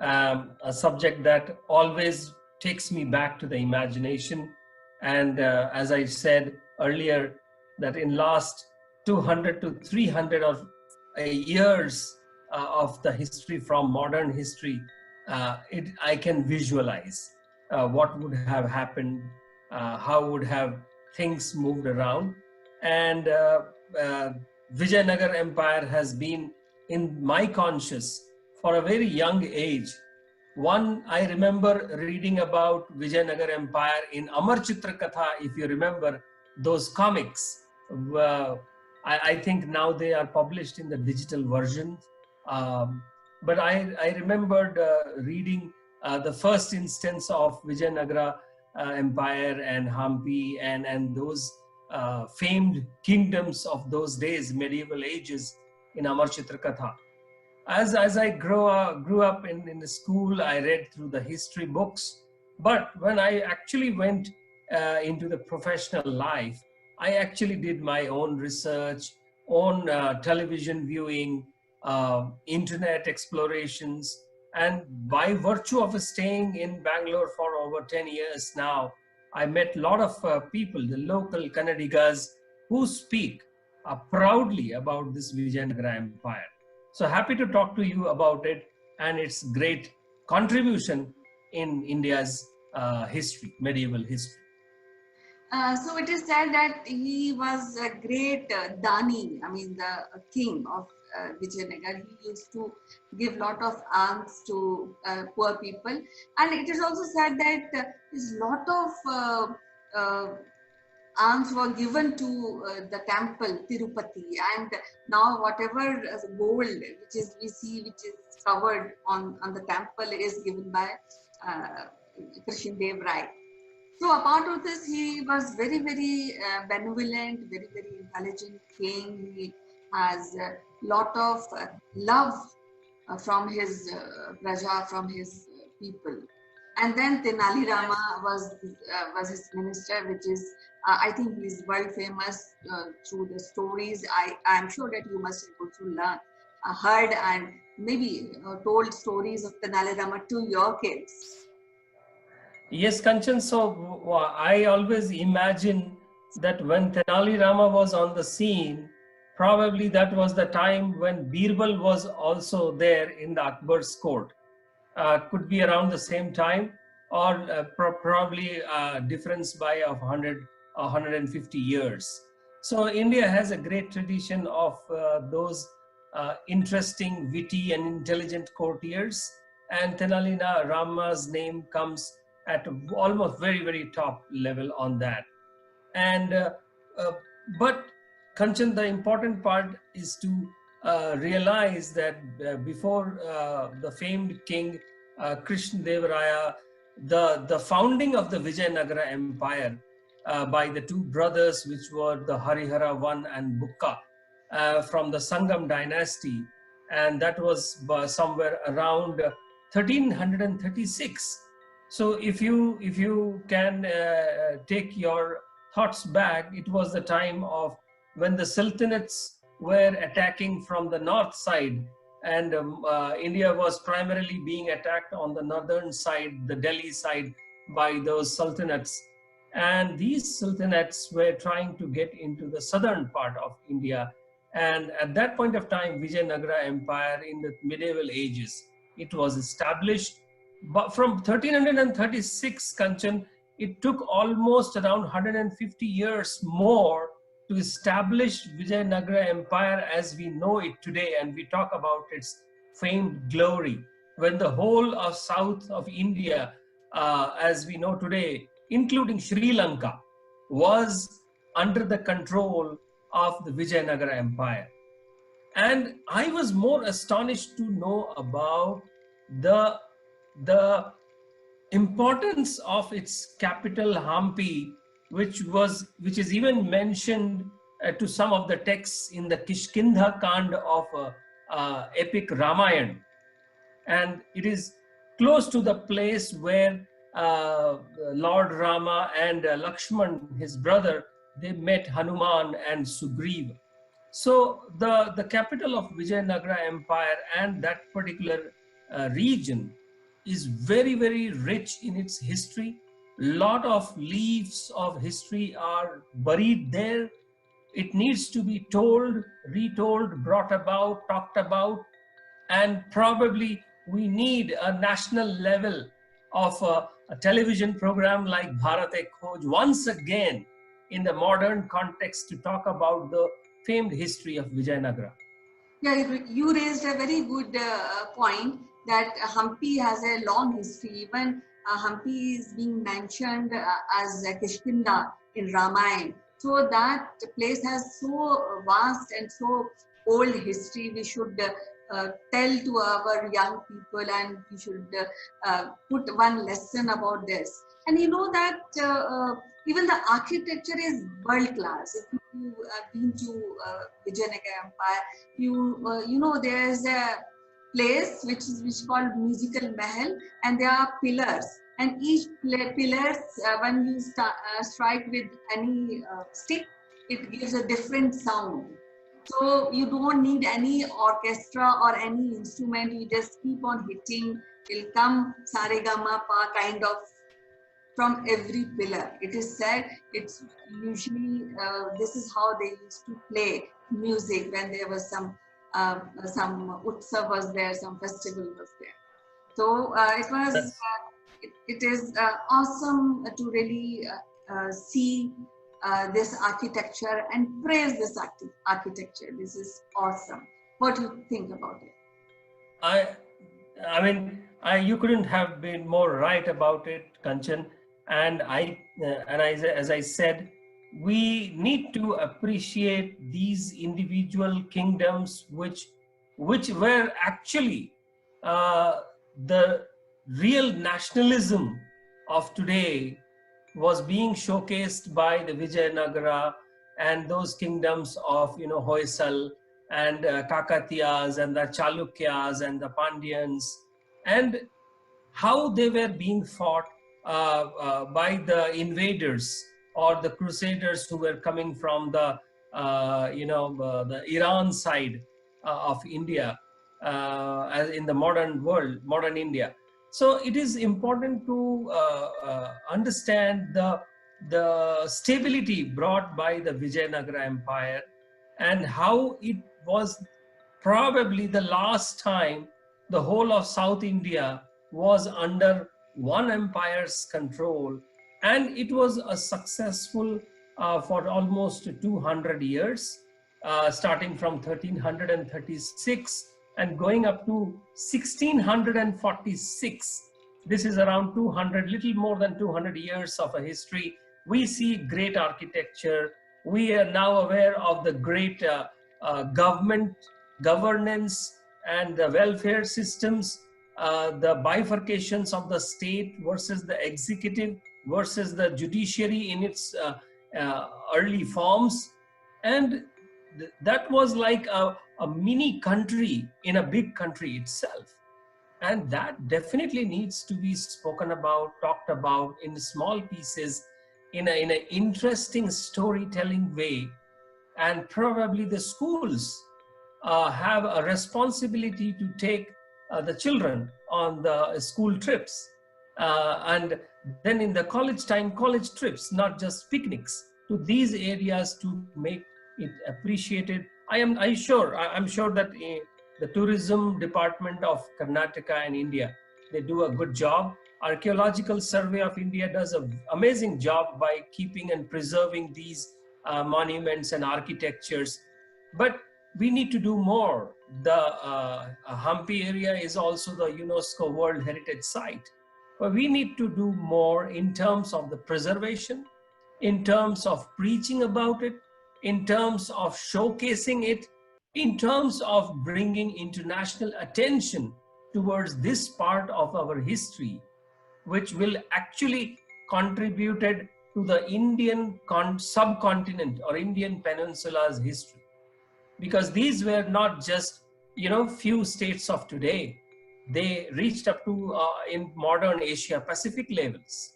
a subject that always takes me back to the imagination. And as I said earlier, that in last 200 to 300 of years of the history from modern history, I can visualize what would have happened, how would have things moved around. And uh, Vijayanagar Empire has been in my conscious for a very young age. One, I remember reading about Vijayanagar Empire in Amar Chitra Katha, if you remember those comics. I think now they are published in the digital version. But I remembered reading the first instance of Vijayanagara Empire and Hampi and those famed kingdoms of those days, medieval ages in Amar Chitra Katha. As I grew up in the school, I read through the history books. But when I actually went into the professional life, I actually did my own research, own television viewing, internet explorations. And by virtue of staying in Bangalore for over 10 years now, I met a lot of people, the local Kannadigas, who speak proudly about this Vijayanagara Empire. So happy to talk to you about it and its great contribution in India's history, medieval history. So it is said that he was a great Dani, I mean the king of Vijayanagar. He used to give lot of alms to poor people, and it is also said that there's lot of alms were given to the temple Tirupati, and now whatever gold which is we see which is covered on the temple is given by Krishan Dev Rai. So apart of this, he was very benevolent, very intelligent king. He has a lot of love from his praja, from his people. And then Tenali Rama was his minister, which is I think he's world famous through the stories. I'm sure that you must have also learned, heard, and maybe told stories of Tenali Rama to your kids. Yes, Kanchan. So I always imagine that when Tenali Rama was on the scene, probably that was the time when Birbal was also there in the Akbar's court. Could be around the same time, or probably a difference by of 150 years. So India has a great tradition of those interesting, witty and intelligent courtiers, and Tenali Rama's name comes at almost very top level on that. And uh, but Kanchan, the important part is to realize that before the famed king Krishna Devaraya, the founding of the Vijayanagara Empire by the two brothers, which were the Harihara I and Bukka from the Sangam dynasty, and that was somewhere around 1336. So if you can take your thoughts back, it was the time of when the sultanates were attacking from the north side, and India was primarily being attacked on the northern side, the Delhi side, by those sultanates. And these sultanates were trying to get into the southern part of India. And at that point of time, Vijayanagara Empire in the medieval ages, it was established. But from 1336, Kanchan, it took almost around 150 years more to establish Vijayanagara Empire as we know it today, and we talk about its famed glory. When the whole of south of India, as we know today, including Sri Lanka, was under the control of the Vijayanagara Empire. And I was more astonished to know about the importance of its capital Hampi which is even mentioned to some of the texts in the Kishkindha Kand of epic Ramayana, and it is close to the place where Lord Rama and Lakshman, his brother, they met Hanuman and Sugriva. So the capital of Vijayanagara Empire and that particular region is very, very rich in its history. Lot of leaves of history are buried there. It needs to be told, retold, brought about, talked about, and probably we need a national level of a television program like Bharat Ek Khoj once again in the modern context to talk about the famed history of Vijayanagara. Yeah, you raised a very good point that Hampi has a long history. Even Hampi is being mentioned as Kishkinda in Ramayana. So that place has so vast and so old history. We should tell to our young people, and we should put one lesson about this. And you know that even the architecture is world class. If you have been to Vijayanagara Empire, you know there's a place which called musical mahal, and there are pillars, and each pillars when you strike with any stick, it gives a different sound. So you don't need any orchestra or any instrument. You just keep on hitting. It'll come saregama pa kind of from every pillar. It is said it's usually this is how they used to play music when there was some utsav was there, some festival was there. So it is awesome to really see this architecture and praise this architecture. This is awesome. What do you think about it? I mean, you couldn't have been more right about it, Kanchan. And as I said, we need to appreciate these individual kingdoms which were actually the real nationalism of today was being showcased by the Vijayanagara and those kingdoms of Hoysal and Kakatiyas and the Chalukyas and the Pandyans, and how they were being fought by the invaders or the crusaders who were coming from the the Iran side of India as in the modern world, modern India. So it is important to understand the stability brought by the Vijayanagara Empire and how it was probably the last time the whole of South India was under one empire's control, and it was a successful for almost 200 years, starting from 1336 and going up to 1646. This is around 200, little more than 200 years of a history. We see great architecture. We are now aware of the great governance and the welfare systems, the bifurcations of the state versus the executive versus the judiciary in its early forms. And that was like a mini country in a big country itself. And that definitely needs to be spoken about, talked about in small pieces, in an interesting storytelling way. And probably the schools have a responsibility to take the children on the school trips. And then in the college time, college trips, not just picnics, to these areas to make it appreciated. I'm sure that the tourism department of Karnataka and India, they do a good job. Archaeological Survey of India does an amazing job by keeping and preserving these monuments and architectures. But we need to do more. The Hampi area is also the UNESCO World Heritage Site. But we need to do more in terms of the preservation, in terms of preaching about it, in terms of showcasing it, in terms of bringing international attention towards this part of our history, which will actually contributed to the Indian subcontinent or Indian peninsula's history, because these were not just few states of today. They reached up to in modern Asia Pacific levels.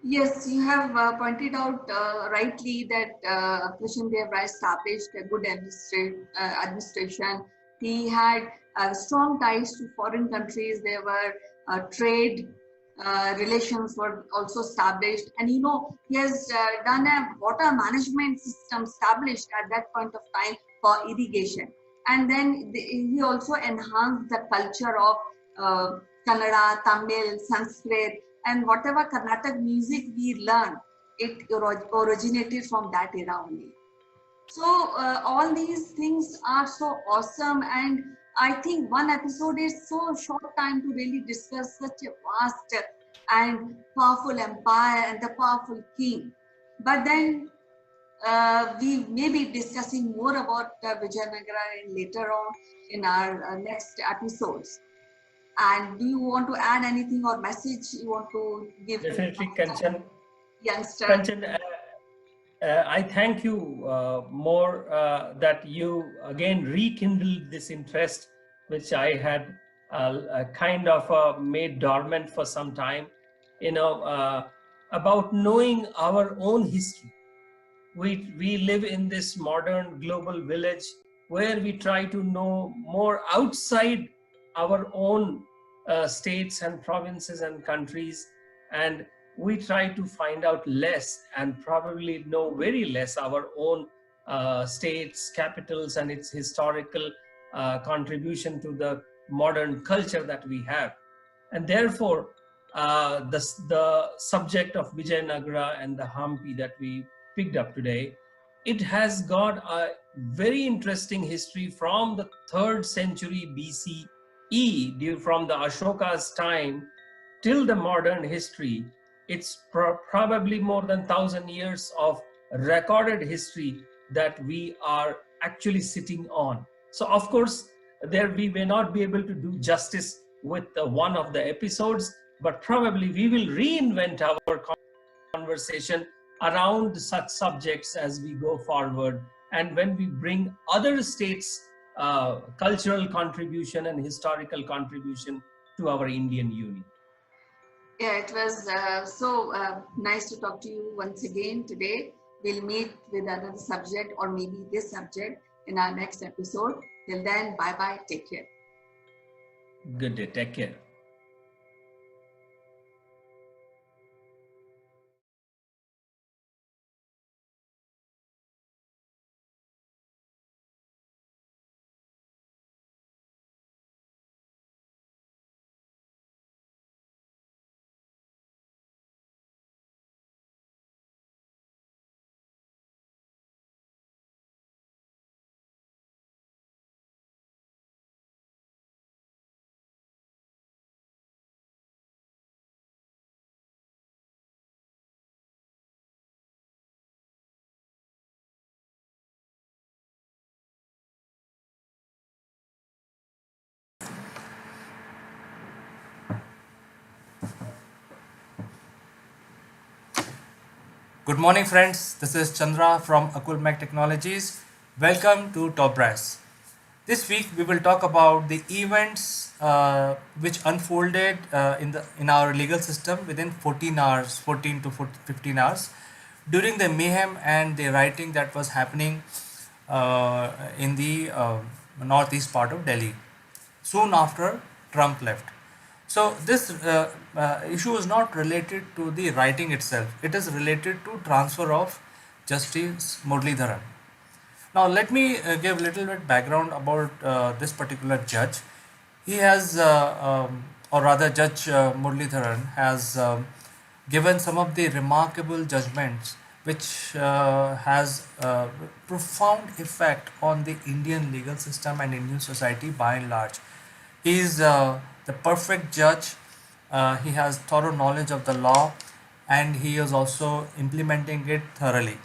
Yes, you have pointed out rightly that Krishan Dev Rai established a good administration. He had strong ties to foreign countries. There were trade relations were also established, and he has done a water management system established at that point of time for irrigation. And then he also enhanced the culture of Kannada, Tamil, Sanskrit, and whatever Carnatic music we learn, it originated from that era only. So all these things are so awesome, and I think one episode is so short time to really discuss such a vast and powerful empire and the powerful king. But then we may be discussing more about Vijayanagara later on in our next episodes. And do you want to add anything or message you want to give Definitely, to Kanchan. youngster? Kanchan, I thank you more that you again rekindled this interest, which I had kind of made dormant for some time, about knowing our own history. We live in this modern global village where we try to know more outside our own states and provinces and countries, and we try to find out less and probably know very less our own states, capitals, and its historical contribution to the modern culture that we have. And therefore, the subject of Vijayanagara and the Hampi that we picked up today, it has got a very interesting history from the 3rd century BCE, from the Ashoka's time till the modern history. It's probably more than 1,000 years of recorded history that we are actually sitting on. So of course, there we may not be able to do justice with one of the episodes, but probably we will reinvent our conversation around such subjects as we go forward, and when we bring other states' cultural contribution and historical contribution to our Indian Union. Yeah, it was so nice to talk to you once again today. We'll meet with another subject or maybe this subject in our next episode. Till then, bye-bye. Take care. Good day. Take care. Good morning, friends. This is Chandra from Akulmach Technologies. Welcome to Top Brass. This week we will talk about the events which unfolded in our legal system within 14 hours, 14 to 15 hours, during the mayhem and the rioting that was happening in the northeast part of Delhi soon after Trump left. So this issue is not related to the writing itself. It is related to transfer of Justice Muralidharan. Now let me give a little bit background about this particular judge. He has, or rather Judge Muralidharan has given some of the remarkable judgments which has profound effect on the Indian legal system and Indian society by and large. He is the perfect judge. He has thorough knowledge of the law, and he is also implementing it thoroughly.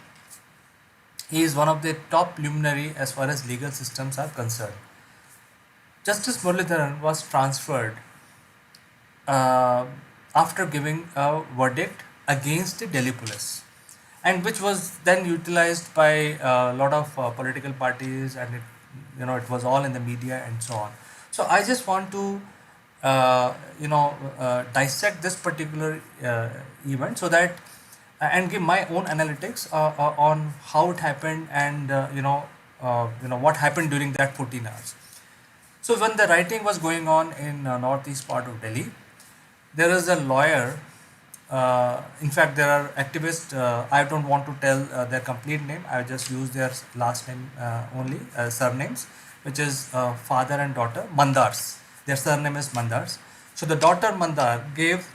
He is one of the top luminary as far as legal systems are concerned. Justice Muralidharan was transferred after giving a verdict against the Delhi police, and which was then utilized by a lot of political parties, and it was all in the media and so on. So I just want to dissect this particular event, so that and give my own analytics on how it happened, and what happened during that 14 hours. So when the rioting was going on in northeast part of Delhi, there is a lawyer. In fact, there are activists. I don't want to tell their complete name. I just use their last name only, surnames, which is father and daughter Mandars. Their surname is Mandars. So the daughter Mandar gave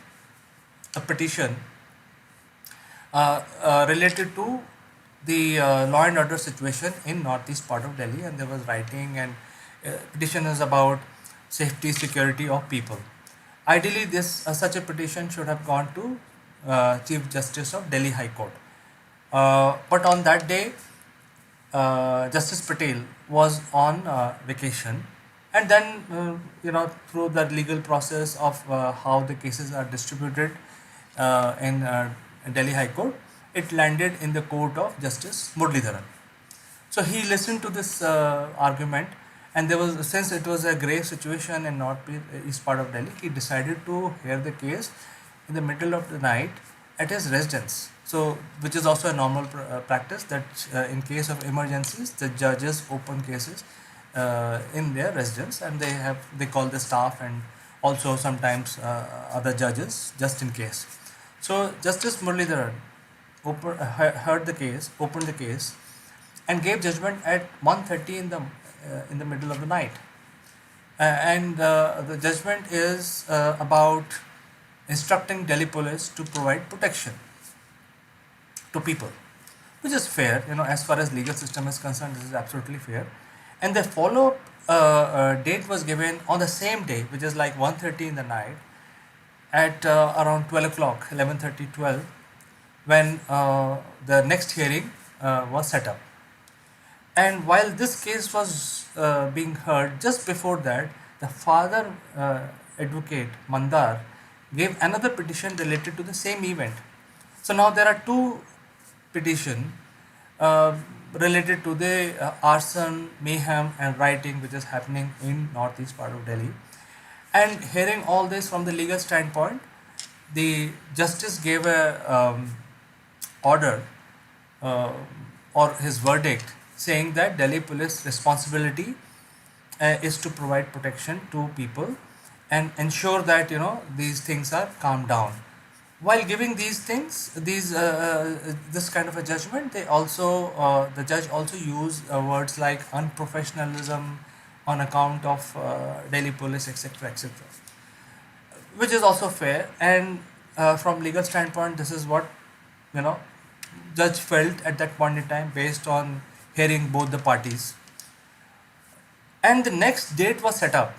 a petition related to the law and order situation in northeast part of Delhi, and there was writing, and petition is about safety security of people. Ideally, this such a petition should have gone to Chief Justice of Delhi High Court, but on that day, Justice Patel was on vacation, and then through the legal process of how the cases are distributed in Delhi High Court, it landed in the court of Justice Muralidharan. So he listened to this argument, and there was, since it was a grave situation in north east part of Delhi, he decided to hear the case in the middle of the night at his residence. So, which is also a normal practice, that in case of emergencies, the judges open cases in their residence, and they call the staff and also sometimes other judges just in case. So Justice Muralidharan heard the case, opened the case, and gave judgment at 1:30 in the middle of the night. And the judgment is about instructing Delhi police to provide protection to people, which is fair. As far as legal system is concerned, this is absolutely fair. And the follow-up date was given on the same day, which is like 1:30 in the night, at around 12 o'clock, 11:30, 12, when the next hearing was set up. And while this case was being heard, just before that, the father advocate Mandar gave another petition related to the same event. So now there are two petitions related to the arson, mayhem, and rioting which is happening in northeast part of Delhi. And hearing all this from the legal standpoint, the justice gave a order or his verdict, saying that Delhi police responsibility is to provide protection to people and ensure that these things are calmed down. While giving these things, this kind of a judgment, the judge also used words like unprofessionalism on account of Delhi police, etc., etc., which is also fair. And from legal standpoint, this is what judge felt at that point in time based on hearing both the parties. And the next date was set up,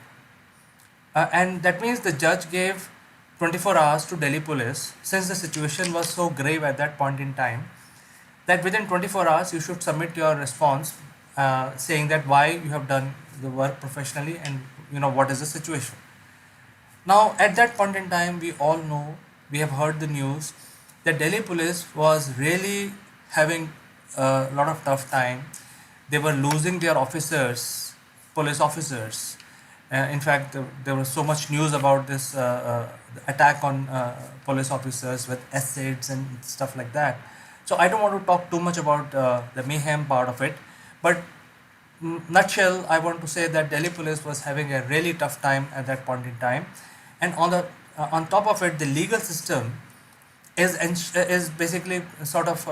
and that means the judge gave 24 hours to Delhi police, since the situation was so grave at that point in time, that within 24 hours you should submit your response, saying that why you have done the work professionally, and what is the situation. Now at that point in time, we all know, we have heard the news that Delhi police was really having a lot of tough time. They were losing their officers, police officers. In fact, there was so much news about this attack on police officers with acids and stuff like that. So I don't want to talk too much about the mayhem part of it, but nutshell, I want to say that Delhi police was having a really tough time at that point in time, and on top of it, the legal system is basically sort of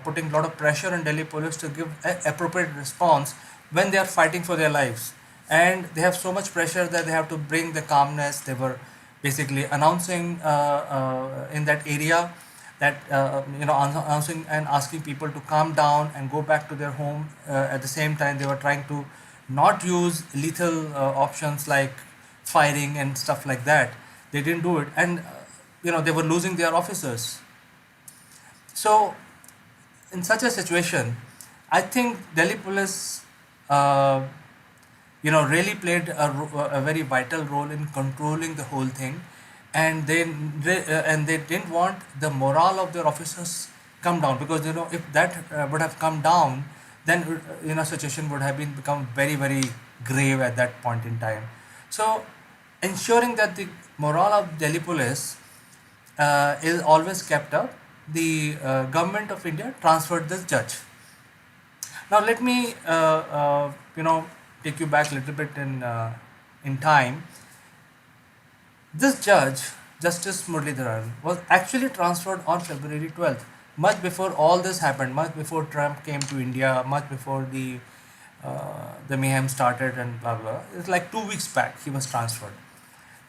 putting a lot of pressure on Delhi police to give an appropriate response when they are fighting for their lives. And they have so much pressure that they have to bring the calmness. They were basically announcing in that area that announcing and asking people to calm down and go back to their home. At the same time, they were trying to not use lethal options like firing and stuff like that. They didn't do it, and they were losing their officers. So in such a situation, I think Delhi police really played a very vital role in controlling the whole thing, and they didn't want the morale of their officers come down, because if that would have come down, then situation would have been become very very grave at that point in time. So ensuring that the morale of Delhi police is always kept up, the government of India transferred this judge. Now let me take you back a little bit in time. This judge, Justice Muralidharan, was actually transferred on February 12th, much before all this happened, much before Trump came to India, much before the mayhem started and blah blah. It's like 2 weeks back he was transferred.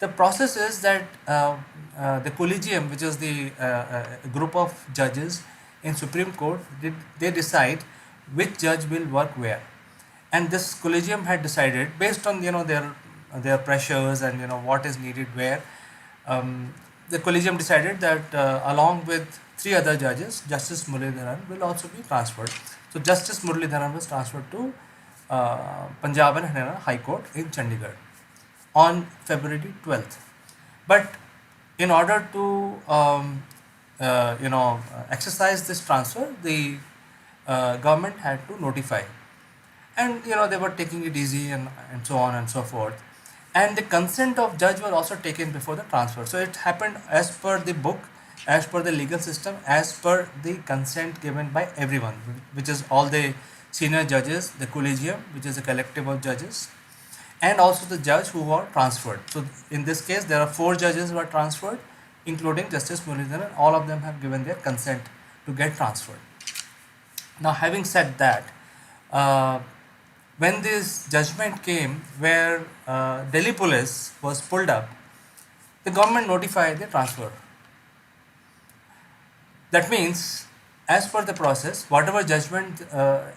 The process is that the collegium, which is the group of judges in Supreme Court, they decide which judge will work where, and this collegium had decided based on their pressures and what is needed where. The collegium decided that along with three other judges, Justice Muralidharan will also be transferred. So Justice Muralidharan was transferred to Punjab and Haryana High Court in Chandigarh on February 12th. But in order to exercise this transfer, the government had to notify, and they were taking it easy and so on and so forth, and the consent of judge was also taken before the transfer. So it happened as per the book, as per the legal system, as per the consent given by everyone, which is all the senior judges, the collegium, which is a collective of judges, and also the judge who were transferred. So in this case there are 4 judges who are transferred, including Justice Muralidharan. All of them have given their consent to get transferred. Now having said that, uh, when this judgment came where Delhi police was pulled up, the government notified the transfer. That means, as per the process, whatever judgment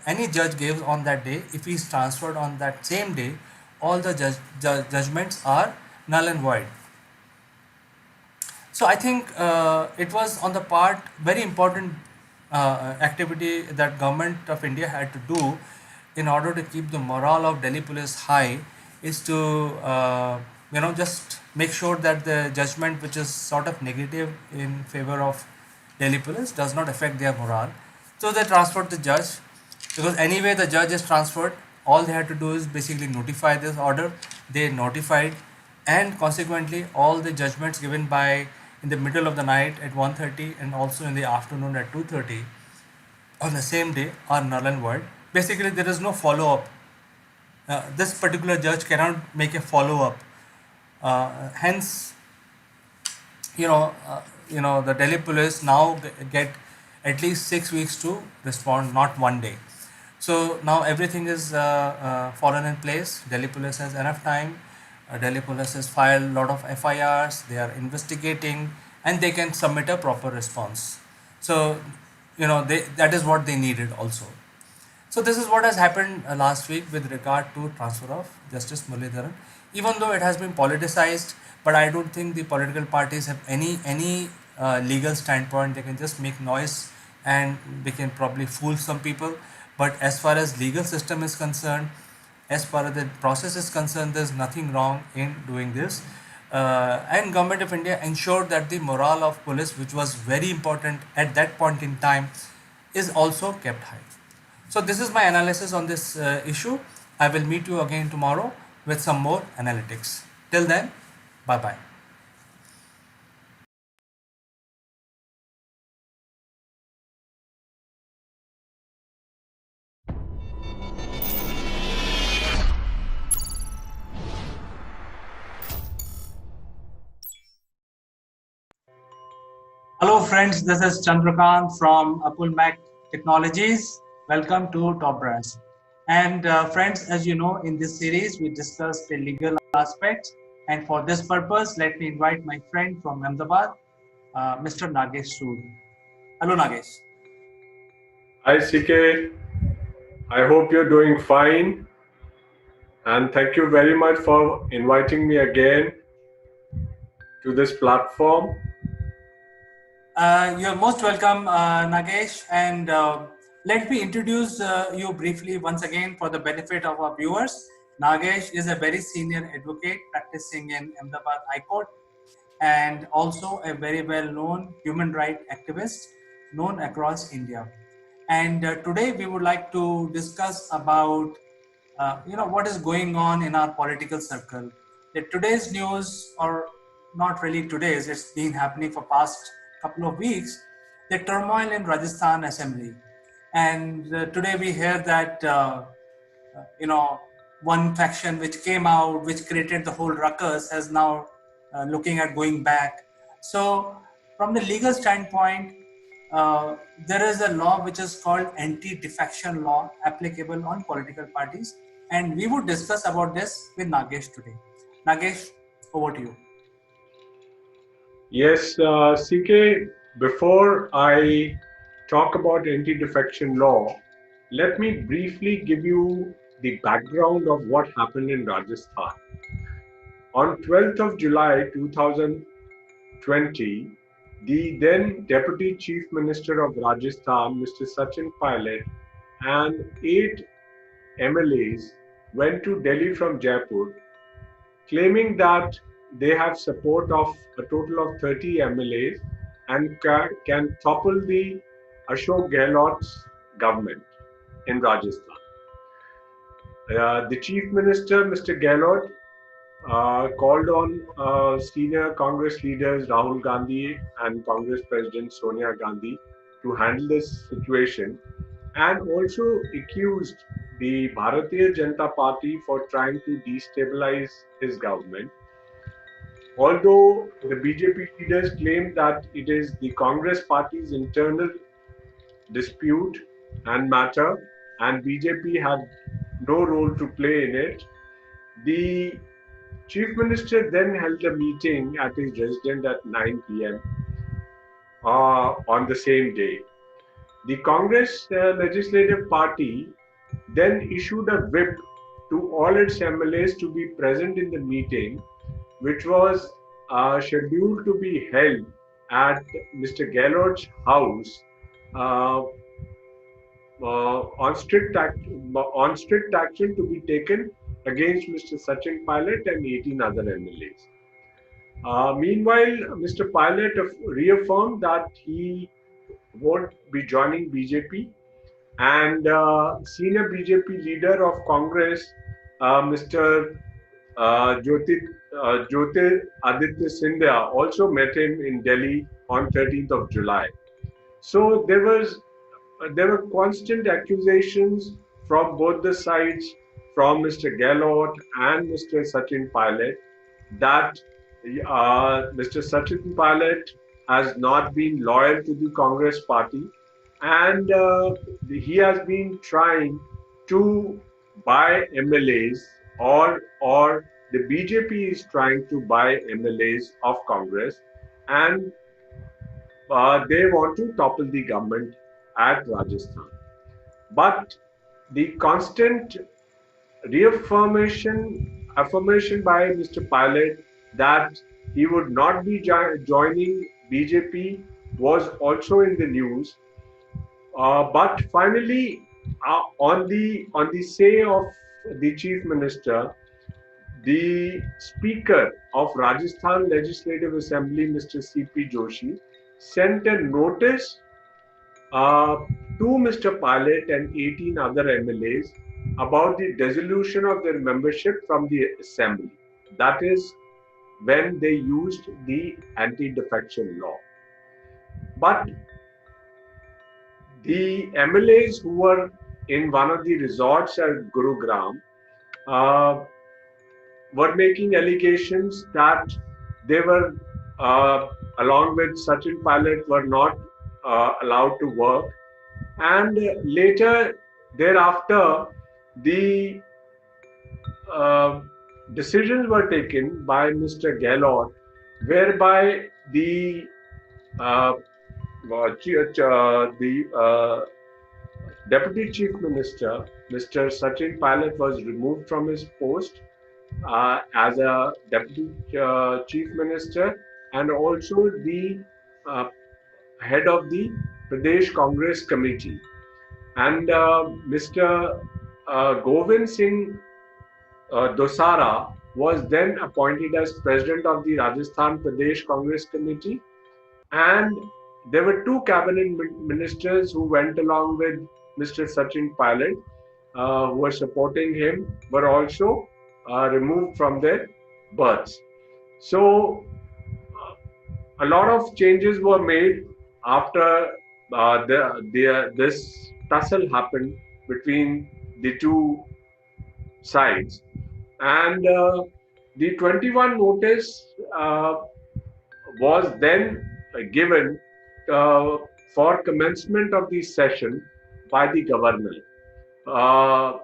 any judge gives on that day, if he is transferred on that same day, all the judgments are null and void. So I think it was on the part very important activity that government of India had to do in order to keep the morale of Delhi police high, is to just make sure that the judgment which is sort of negative in favor of Delhi police does not affect their morale. So they transferred the judge, because anyway the judge is transferred. All they had to do is basically notify this order. They notified, and consequently all the judgments given by in the middle of the night at 1:30 and also in the afternoon at 2:30 on the same day are null and void. Basically there is no follow up. This particular judge cannot make a follow up. Hence, the Delhi police now get at least 6 weeks to respond, not one day. So now everything is fallen in place. Delhi police has enough time. Delhi police has filed a lot of FIRs. They are investigating, and they can submit a proper response. So that is what they needed also. So this is what has happened last week with regard to transfer of Justice Muralidharan. Even though it has been politicized, but I don't think the political parties have any legal standpoint. They can just make noise and they can probably fool some people. But as far as legal system is concerned, as far as the process is concerned, there's nothing wrong in doing this. And government of India ensured that the morale of police, which was very important at that point in time, is also kept high. So this is my analysis on this issue. I will meet you again tomorrow with some more analytics. Till then, bye bye. Hello friends, this is Chandrakant from Akulmach Technologies. Welcome to Top Brass. And friends, as you know, in this series we discuss the legal aspects, and for this purpose let me invite my friend from Ahmedabad, Mr. Nagesh Sood. Hello Nagesh. Hi CK, I hope you're doing fine, and thank you very much for inviting me again to this platform. You're most welcome, Nagesh, and let me introduce you briefly once again for the benefit of our viewers. Nagesh is a very senior advocate practicing in Ahmedabad High Court. and also a very well known human rights activist known across India. And today we would like to discuss about what is going on in our political circle. The today's news, or not really today's, it's been happening for past couple of weeks. The turmoil in Rajasthan Assembly, and today we hear that one faction which came out, which created the whole ruckus, has now looking at going back. So, from the legal standpoint, there is a law which is called anti-defection law applicable on political parties, and we would discuss about this with Nagesh today. Nagesh, over to you. Yes, CK, before I talk about anti-defection law, let me briefly give you the background of what happened in Rajasthan. On 12th of July 2020, the then Deputy Chief Minister of Rajasthan, Mr. Sachin Pilot, and 8 MLAs went to Delhi from Jaipur, claiming that they have support of a total of 30 MLAs and can topple the Ashok Gehlot's government in Rajasthan. The Chief Minister, Mr. Gehlot, called on senior Congress leaders Rahul Gandhi and Congress President Sonia Gandhi to handle this situation, and also accused the Bharatiya Janata Party for trying to destabilize his government. Although the BJP leaders claimed that it is the Congress party's internal dispute and matter, and BJP had no role to play in it, the Chief Minister then held a meeting at his residence at 9 p.m. On the same day. The Congress Legislative Party then issued a whip to all its MLAs to be present in the meeting, which was scheduled to be held at Mr. Gehlot's house uh, on strict action to be taken against Mr. Sachin Pilot and 18 other MLAs. Meanwhile, Mr. Pilot reaffirmed that he won't be joining BJP, and senior BJP leader of Congress, Mr. Jyotir Aditya Scindia, also met him in Delhi on 13th of July. So there were constant accusations from both the sides, from Mr. Gehlot and Mr. Sachin Pilot, that Mr. Sachin Pilot has not been loyal to the Congress party, and he has been trying to buy MLAs, or the BJP is trying to buy MLAs of Congress, and they want to topple the government at Rajasthan. But the constant affirmation by Mr. Pilot that he would not be joining BJP was also in the news. But finally, on the say of the Chief Minister, the Speaker of Rajasthan Legislative Assembly, Mr. C.P. Joshi, sent a notice to Mr. Pilot and 18 other MLAs about the dissolution of their membership from the assembly. That is when they used the anti-defection law. But the MLAs who were in one of the resorts at Gurugram were making allegations that they were, along with Sachin Pilot, were not allowed to work. And later, thereafter, the decisions were taken by Mr. Gehlot, whereby the Deputy Chief Minister, Mr. Sachin Pilot, was removed from his post as a Deputy Chief Minister, and also the head of the Pradesh Congress Committee. And Mr. Govind Singh Dosara was then appointed as president of the Rajasthan Pradesh Congress Committee, and there were two cabinet ministers who went along with Mr. Sachin Pilot, who were supporting him, were also removed from their berths. So a lot of changes were made after this tussle happened between the two sides, and the 21 notice was then given for commencement of the session by the governor. Uh,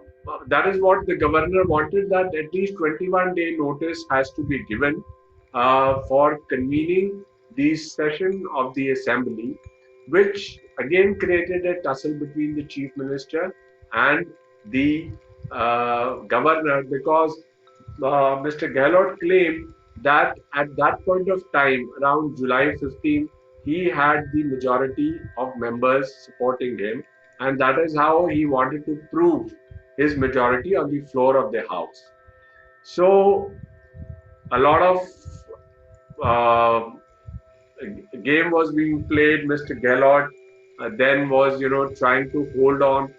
that is what the governor wanted, that at least 21-day notice has to be given for convening the session of the assembly, which again created a tussle between the chief minister and the governor, because Mr. Gehlot claimed that at that point of time, around July 15, he had the majority of members supporting him, and that is how he wanted to prove his majority on the floor of the House. So, a lot of uh, game was being played. Mr. Gehlot then was, trying to hold on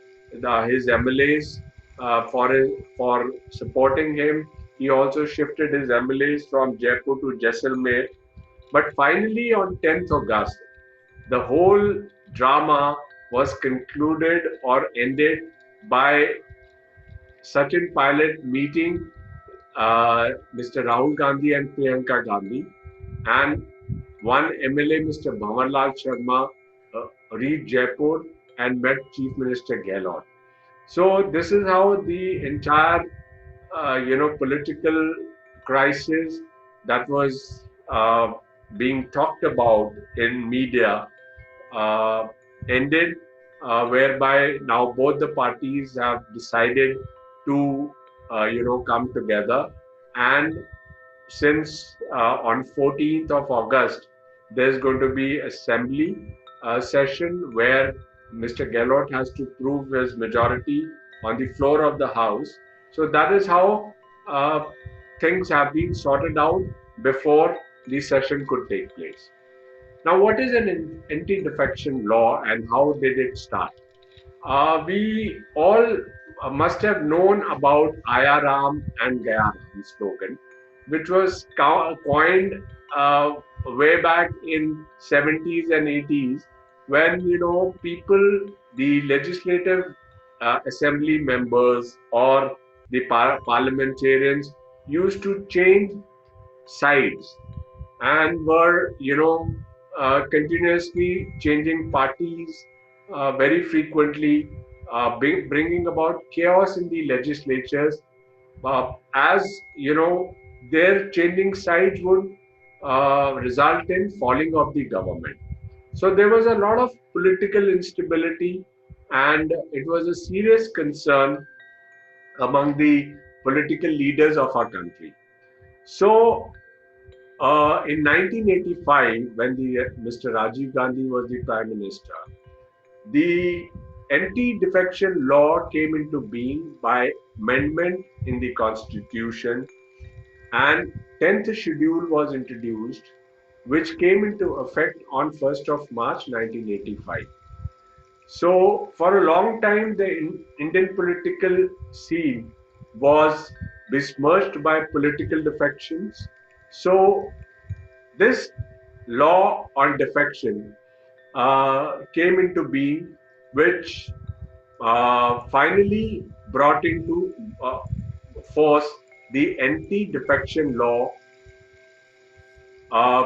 his MLAs for supporting him. He also shifted his MLAs from Jaipur to Jaisalmer. But finally, on 10th August, the whole drama was concluded or ended by Sachin Pilot meeting Mr. Rahul Gandhi and Priyanka Gandhi, and one MLA, Mr. Bhavanlal Sharma, reached Jaipur and met Chief Minister Gehlot. So this is how the entire, political crisis that was being talked about in media uh, ended, whereby now both the parties have decided to, come together. And since on 14th of August, there's going to be assembly session where Mr. Gehlot has to prove his majority on the floor of the House. So that is how things have been sorted out before the session could take place. Now, what is an anti-defection law and how did it start? We all must have known about Ayaram and Gayaram slogan, which was coined way back in 70s and 80s, when people, the legislative assembly members or the parliamentarians used to change sides and were continuously changing parties very frequently, bringing about chaos in the legislatures, as their changing sides would result in falling of the government. So there was a lot of political instability, and it was a serious concern among the political leaders of our country. So in 1985, when Mr. Rajiv Gandhi was the Prime Minister, the anti-defection law came into being by amendment in the Constitution, and 10th schedule was introduced, which came into effect on 1st of March 1985. So for a long time, the Indian political scene was besmirched by political defections. So this law on defection came into being, which finally brought into force the anti-defection law,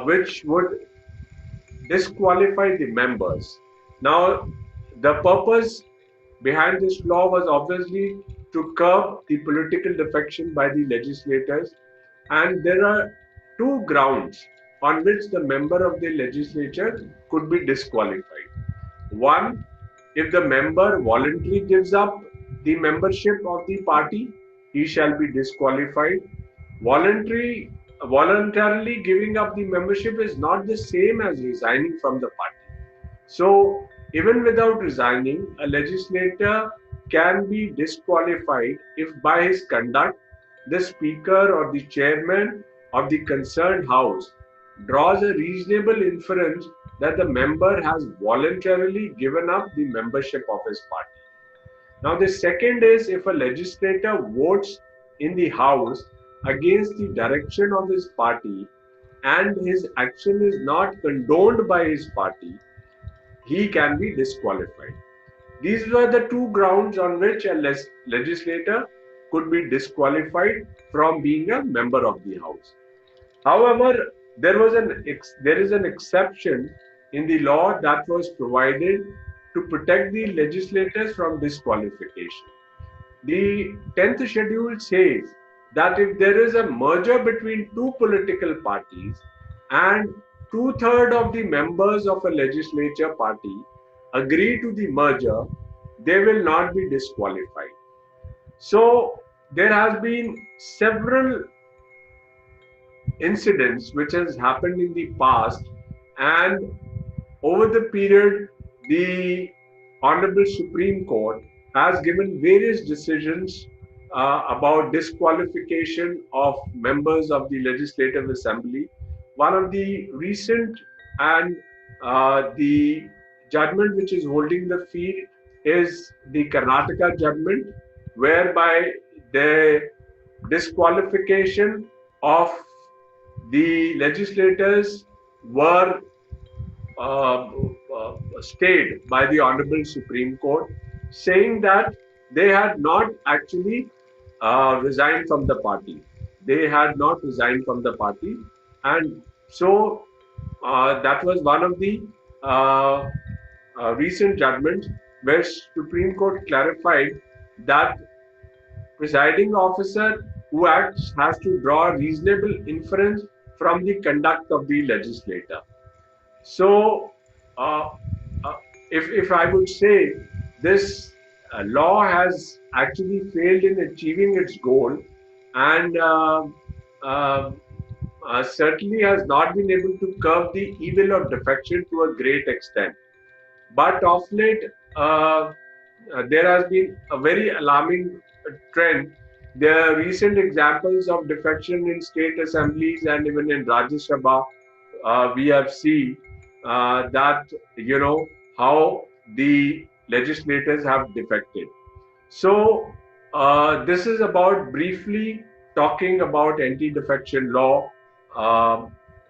which would disqualify the members. Now, the purpose behind this law was obviously to curb the political defection by the legislators, and there are two grounds on which the member of the legislature could be disqualified. One, if the member voluntarily gives up the membership of the party, he shall be disqualified. Voluntarily giving up the membership is not the same as resigning from the party. So, even without resigning, a legislator can be disqualified if by his conduct the Speaker or the Chairman of the concerned House draws a reasonable inference that the member has voluntarily given up the membership of his party. Now, the second is if a legislator votes in the House against the direction of his party and his action is not condoned by his party, he can be disqualified. These were the two grounds on which a legislator could be disqualified from being a member of the House. However, there is an exception in the law that was provided to protect the legislators from disqualification. The 10th schedule says that if there is a merger between two political parties and two-thirds of the members of a legislature party agree to the merger, they will not be disqualified. So there has been several incidents which has happened in the past, and over the period the honorable Supreme Court has given various decisions about disqualification of members of the Legislative Assembly. One of the recent and the judgment which is holding the field is the Karnataka judgment, whereby the disqualification of the legislators were stayed by the Honorable Supreme Court, saying that they had not actually resigned from the party. They had not resigned from the party, and so that was one of the uh, recent judgments where Supreme Court clarified that presiding officer who acts has to draw reasonable inference from the conduct of the legislator. So, uh, uh, if I would say this law has actually failed in achieving its goal, and uh, certainly has not been able to curb the evil of defection to a great extent. But of late, there has been a very alarming trend. There are recent examples of defection in state assemblies and even in Rajya Sabha. We have seen that, how the legislators have defected. So this is about briefly talking about anti-defection law,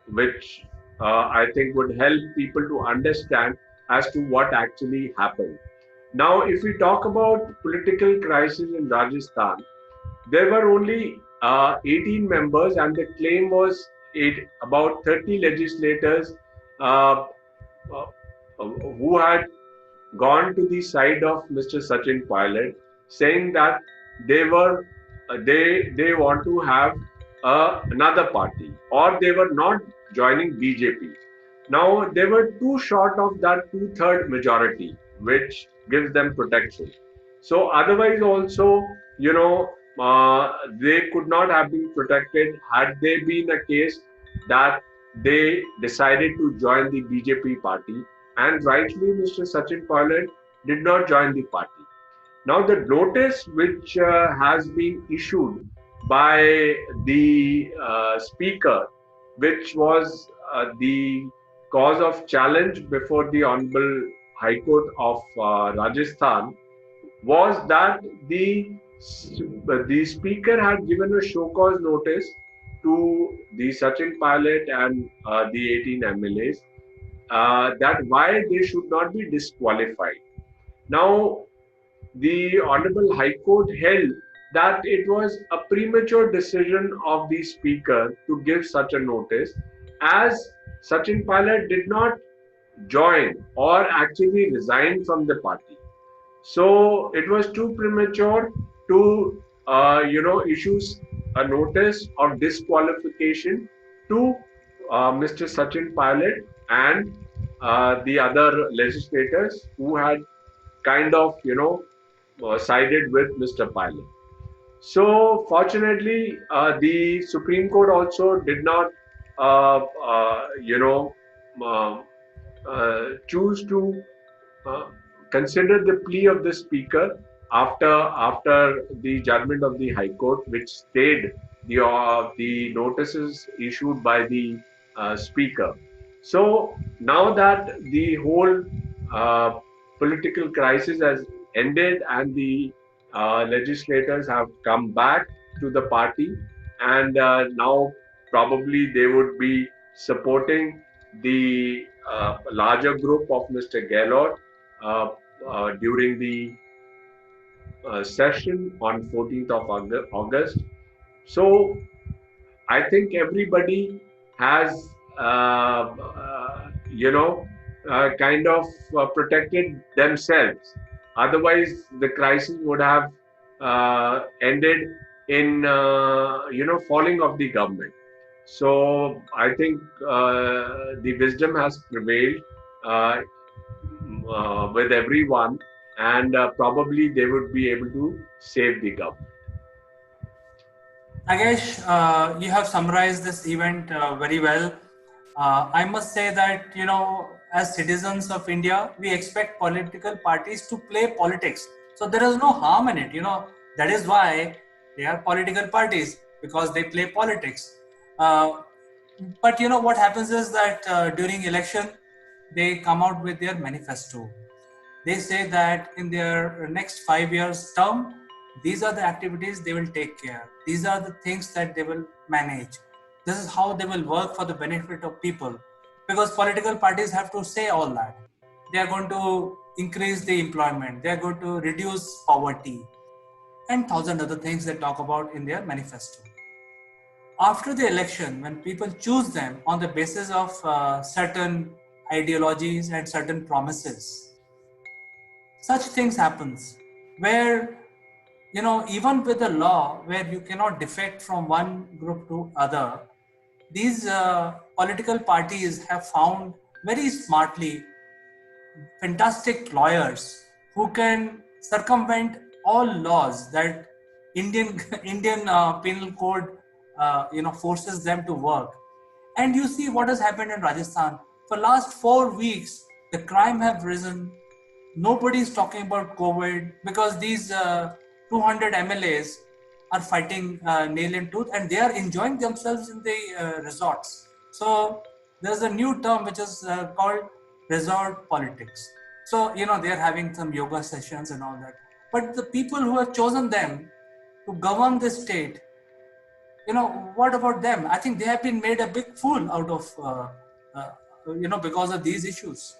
which I think would help people to understand as to what actually happened. Now, if we talk about political crisis in Rajasthan, there were only 18 members, and the claim was about 30 legislators uh, uh, who had gone to the side of Mr. Sachin Pilot, saying that they want to have another party, or they were not joining BJP. Now they were too short of that two-third majority, which gives them protection. So otherwise, also, they could not have been protected had they been a case that they decided to join the BJP party, and rightly Mr. Sachin Pilot did not join the party. Now the notice which has been issued by the speaker, which was the cause of challenge before the Honorable High Court of Rajasthan, was that the speaker had given a show cause notice to the Sachin Pilot and the 18 MLAs that why they should not be disqualified. Now, the Honorable High Court held that it was a premature decision of the Speaker to give such a notice, as Sachin Pilot did not join or actually resign from the party. So it was too premature to, issue a notice of disqualification to Mr. Sachin Pilot and the other legislators who had kind of, sided with Mr. Pilot. So fortunately, the Supreme Court also did not, uh, uh, you know, uh, choose to uh, consider the plea of the speaker, after the judgment of the High Court, which stayed the notices issued by the Speaker. So now that the whole uh, political crisis has ended and the legislators have come back to the party, and now probably they would be supporting the larger group of Mr. Gaylord during the session on 14th of August. So I think everybody has, kind of protected themselves. Otherwise, the crisis would have ended in, falling of the government. So I think the wisdom has prevailed uh, with everyone, and probably they would be able to save the government. Nagesh, you have summarized this event very well. I must say that, as citizens of India, we expect political parties to play politics. So there is no harm in it. That is why they are political parties, because they play politics. Uh, but what happens is that during election, they come out with their manifesto. They say that in their next 5 years term, these are the activities they will take care. These are the things that they will manage. This is how they will work for the benefit of people. Because political parties have to say all that. They are going to increase the employment. They are going to reduce poverty and thousand other things they talk about in their manifesto. After the election, when people choose them on the basis of certain ideologies and certain promises, such things happens where even with a law where you cannot defect from one group to other, these political parties have found very smartly fantastic lawyers who can circumvent all laws that Indian Indian penal code forces them to work. And you see what has happened in Rajasthan. For last 4 weeks, the crime have risen. Nobody is talking about COVID because these 200 MLAs are fighting nail and tooth, and they are enjoying themselves in the resorts. So there's a new term which is called resort politics. So they are having some yoga sessions and all that. But the people who have chosen them to govern the state, what about them? I think they have been made a big fool out of, because of these issues.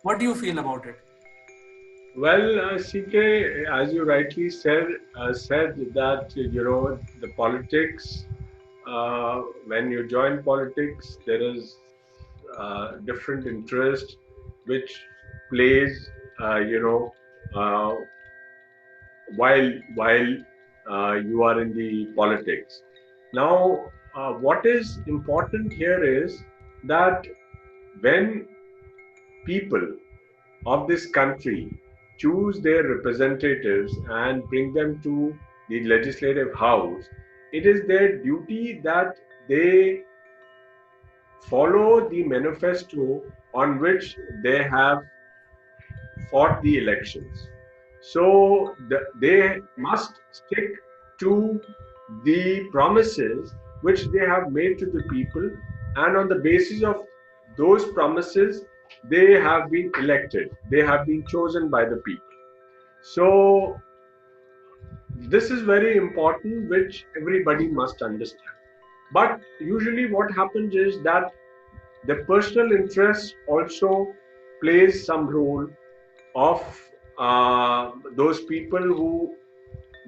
What do you feel about it? Well, CK, as you rightly said that the politics. When you join politics, there is different interest which plays, uh, while you are in the politics. Now, what is important here is that when people of this country choose their representatives and bring them to the legislative house, it is their duty that they follow the manifesto on which they have fought the elections. So they must stick to the promises which they have made to the people, and on the basis of those promises, they have been elected, they have been chosen by the people. So this is very important, which everybody must understand. But usually what happens is that the personal interest also plays some role of those people who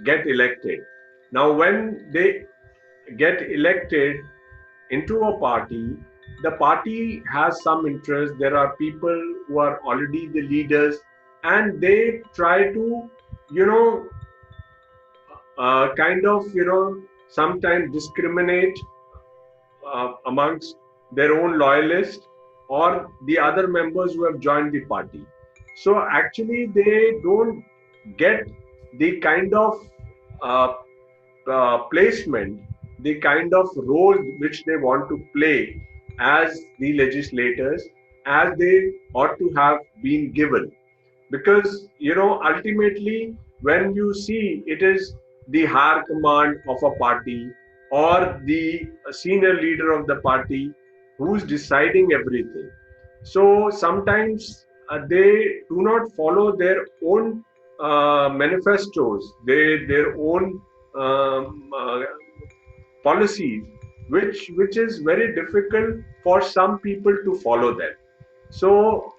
get elected. Now, when they get elected into a party, the party has some interest. There are people who are already the leaders, and they try to, you know, sometimes discriminate amongst their own loyalists or the other members who have joined the party. So actually, they don't get the kind of uh, placement, the kind of role which they want to play as the legislators, as they ought to have been given. Because ultimately when you see it is the higher command of a party or the senior leader of the party who's deciding everything. So sometimes they do not follow their own manifestos, their own policies, which is very difficult for some people to follow them. So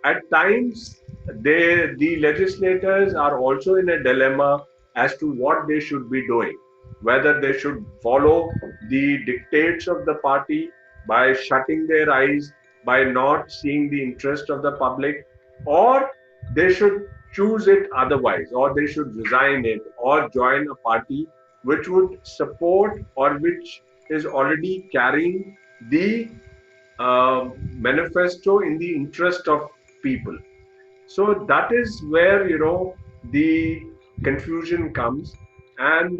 at times the legislators are also in a dilemma as to what they should be doing, whether they should follow the dictates of the party by shutting their eyes, by not seeing the interest of the public, or they should choose it otherwise, or they should resign it or join a party which would support or which is already carrying the manifesto in the interest of people. So that is where the confusion comes. And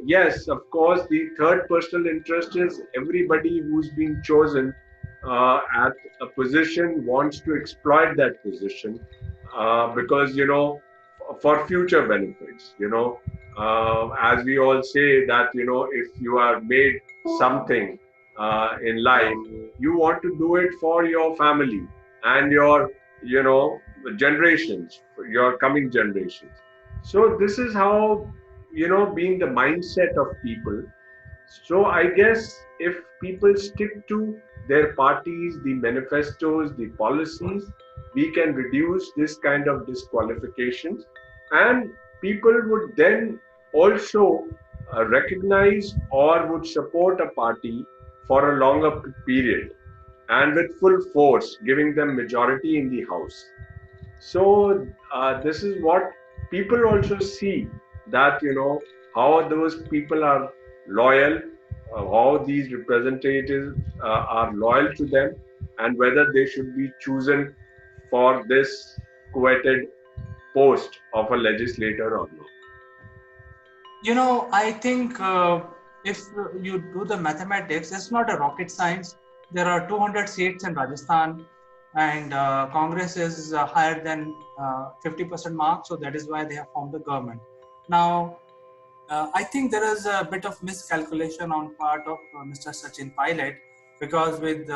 yes, of course, the third personal interest is everybody who's been chosen at a position wants to exploit that position because for future benefits. As we all say that if you are made something in life, you want to do it for your family and your generations, your coming generations. So this is how being the mindset of people. So I guess if people stick to their parties, the manifestos, the policies, we can reduce this kind of disqualifications, and people would then also recognize or would support a party for a longer period and with full force, giving them majority in the house. So this is what people also see, that how those people are loyal, how these representatives are loyal to them, and whether they should be chosen for this coveted post of a legislator or not. I think if you do the mathematics, it's not a rocket science. There are 200 seats in Rajasthan, and Congress is higher than 50% mark, so that is why they have formed the government. Now, I think there is a bit of miscalculation on part of Mr. Sachin Pilot, because with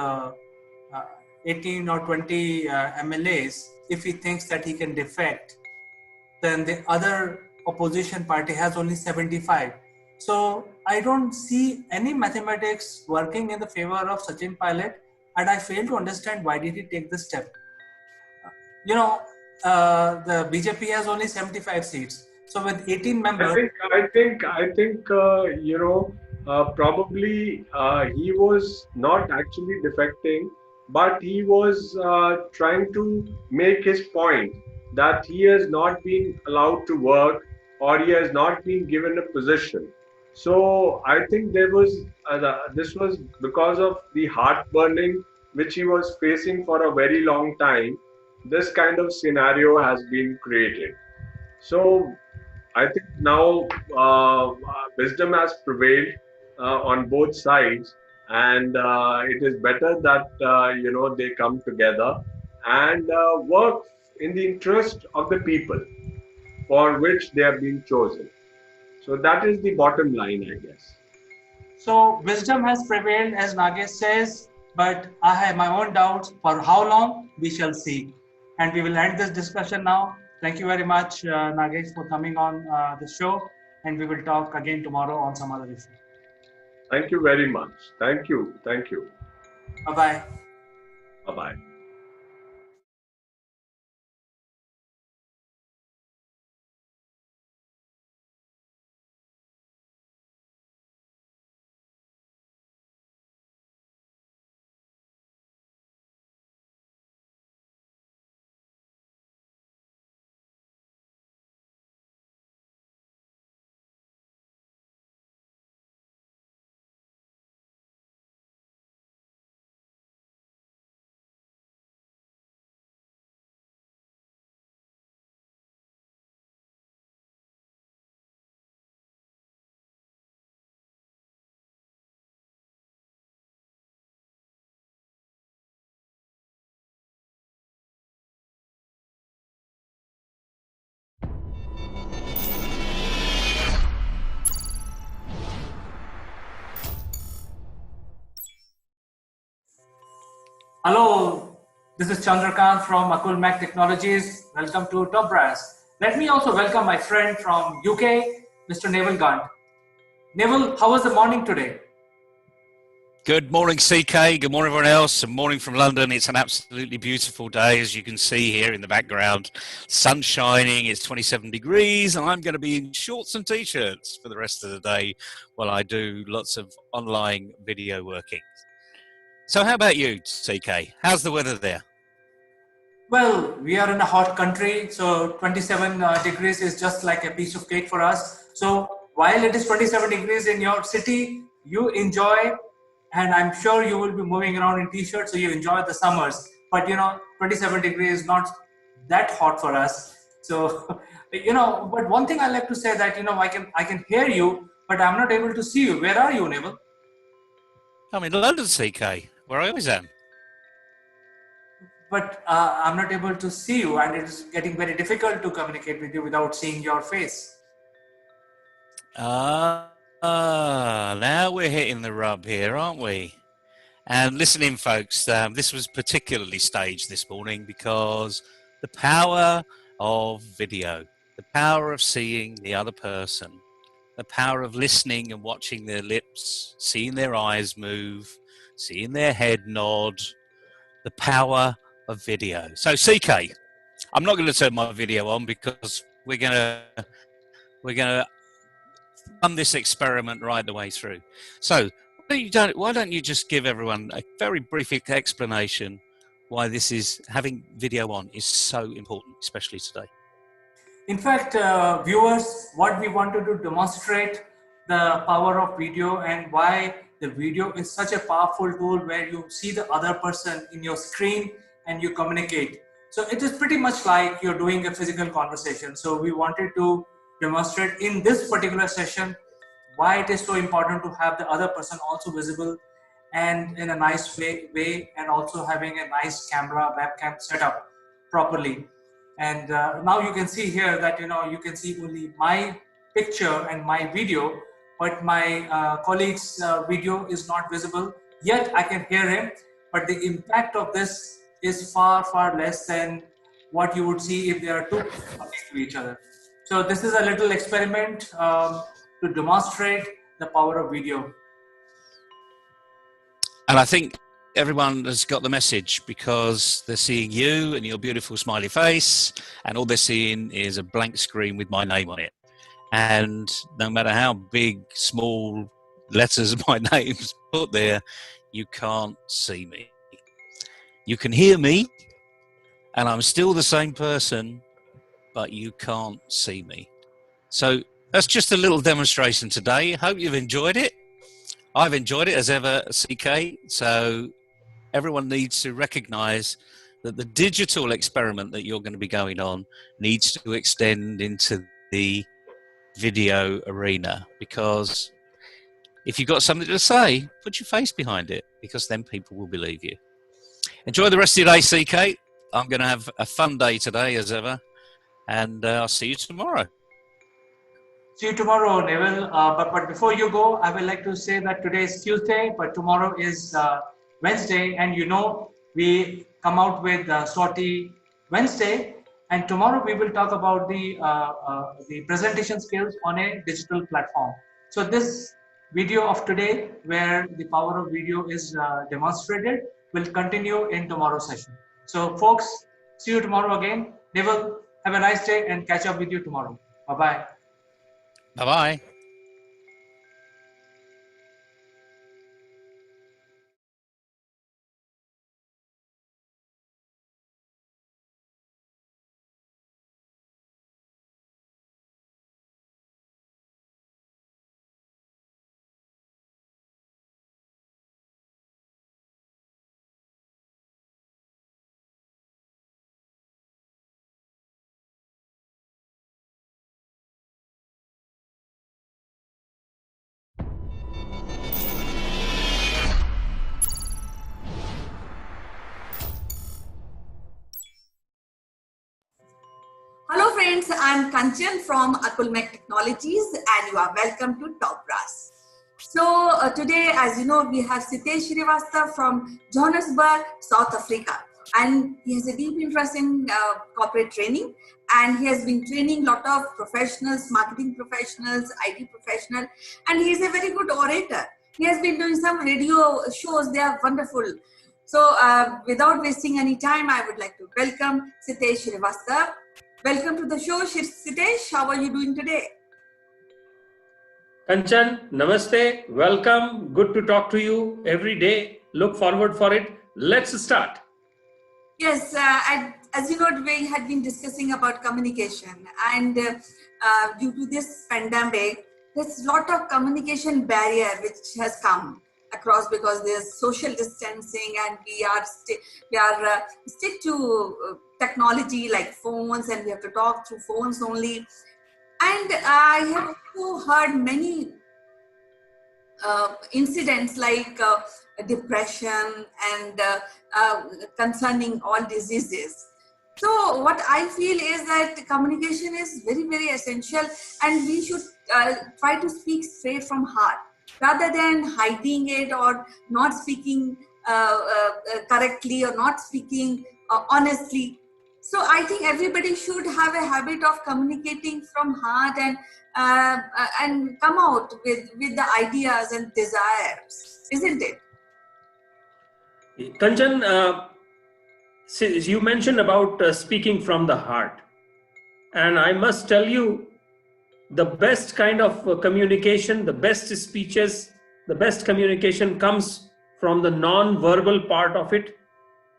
18 or 20 MLAs, if he thinks that he can defect, then the other opposition party has only 75. So I don't see any mathematics working in the favor of Sachin Pilot, and I fail to understand why did he take this step. You know, the BJP has only 75 seats. So with 18 members, I think probably he was not actually defecting, but he was trying to make his point that he has not been allowed to work or he has not been given a position. So I think this was because of the heartburning which he was facing for a very long time. This kind of scenario has been created. So I think now wisdom has prevailed on both sides, and it is better that they come together and work in the interest of the people for which they have been chosen. So that is the bottom line, I guess. so wisdom has prevailed, as Nagesh says, but I have my own doubts. For how long, we shall see. And we will end this discussion now. Thank you very much, Nagesh, for coming on the show. And we will talk again tomorrow on some other issue. Thank you very much. Thank you. Thank you. Bye bye. Bye bye. Hello, this is Chandrakant from Akulmach Technologies. Welcome to Top Brass. Let me also welcome my friend from UK, Mr. Neville Gant. Neville, how was the morning today? Good morning, CK. Good morning, everyone else. And morning from London. It's an absolutely beautiful day, as you can see here in the background. Sun shining, it's 27 degrees, and I'm going to be in shorts and t-shirts for the rest of the day while I do lots of online video working. So how about you, CK? How's the weather there? Well, we are in a hot country, so 27 degrees is just like a piece of cake for us. So while it is 27 degrees in your city, you enjoy, and I'm sure you will be moving around in t-shirts, so you enjoy the summers. But 27 degrees is not that hot for us. So, but one thing I like to say that, I can hear you, but I'm not able to see you. Where are you, Neville? I'm in London, CK, where I always am. But I'm not able to see you, and it's getting very difficult to communicate with you without seeing your face. Now we're hitting the rub here, aren't we? And listen in, folks, this was particularly staged this morning because the power of video, the power of seeing the other person, the power of listening and watching their lips, seeing their eyes move, seeing their head nod, the power of video. So CK, I'm not going to turn my video on because we're going to run this experiment right the way through. So why don't you just give everyone a very brief explanation why this is having video on is so important, especially today. In fact, viewers, what we wanted to demonstrate the power of video and why the video is such a powerful tool where you see the other person in your screen and you communicate. So it is pretty much like you're doing a physical conversation. So we wanted to demonstrate in this particular session why it is so important to have the other person also visible and in a nice way and also having a nice camera webcam setup properly. And now you can see here that you can see only my picture and my video, but my colleague's video is not visible. Yet I can hear him, but the impact of this is far less than what you would see if there are two talking to each other. So this is a little experiment to demonstrate the power of video. And I think everyone has got the message because they're seeing you and your beautiful smiley face, and all they're seeing is a blank screen with my name on it. And no matter how big, small letters my name's put there, you can't see me. You can hear me, and I'm still the same person, but you can't see me. So that's just a little demonstration today. Hope you've enjoyed it. I've enjoyed it as ever, CK. So everyone needs to recognize that the digital experiment that you're going to be going on needs to extend into the video arena, because if you've got something to say, put your face behind it, because then people will believe you. Enjoy the rest of your day, CK. I'm going to have a fun day today as ever, and I'll see you tomorrow. See you tomorrow, Neville. But before you go, I would like to say that today is Tuesday, but tomorrow is Wednesday, and we come out with Sortie Wednesday, and tomorrow we will talk about the presentation skills on a digital platform. So this video of today, where the power of video is demonstrated, will continue in tomorrow's session. So folks, see you tomorrow again. Neville, have a nice day and catch up with you tomorrow. Bye-bye. Bye-bye. Hello friends, I am Kanchan from Akulmach Technologies and you are welcome to Top Brass. So today, as you know, we have Sitesh Srivastava from Johannesburg, South Africa. And he has a deep interest in corporate training. And he has been training a lot of professionals, marketing professionals, IT professionals. And he is a very good orator. He has been doing some radio shows. They are wonderful. So without wasting any time, I would like to welcome Sitesh Srivastava. Welcome to the show, Sitesh. How are you doing today? Kanchan, namaste, welcome, good to talk to you every day. Look forward for it. Let's start. Yes, as you know, we had been discussing about communication, and due to this pandemic, there's a lot of communication barrier which has come across because there's social distancing, and we are stick to technology like phones, and we have to talk through phones only. And I have also heard many incidents like depression and concerning all diseases. So what I feel is that communication is very, very essential, and we should try to speak straight from heart rather than hiding it or not speaking correctly or not speaking honestly. So I think everybody should have a habit of communicating from heart and come out with the ideas and desires, isn't it? Kanchan, you mentioned about speaking from the heart. And I must tell you, the best kind of communication, the best speeches, the best communication comes from the non-verbal part of it,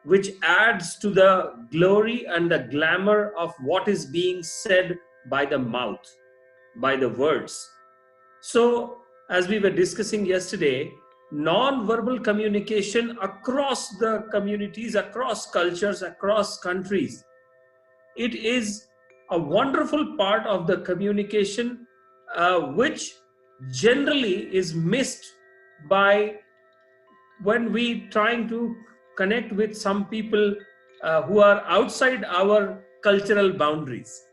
which adds to the glory and the glamour of what is being said by the mouth, by the words. So, as we were discussing yesterday, non-verbal communication across the communities, across cultures, across countries, it is a wonderful part of the communication which generally is missed by when we trying to connect with some people who are outside our cultural boundaries.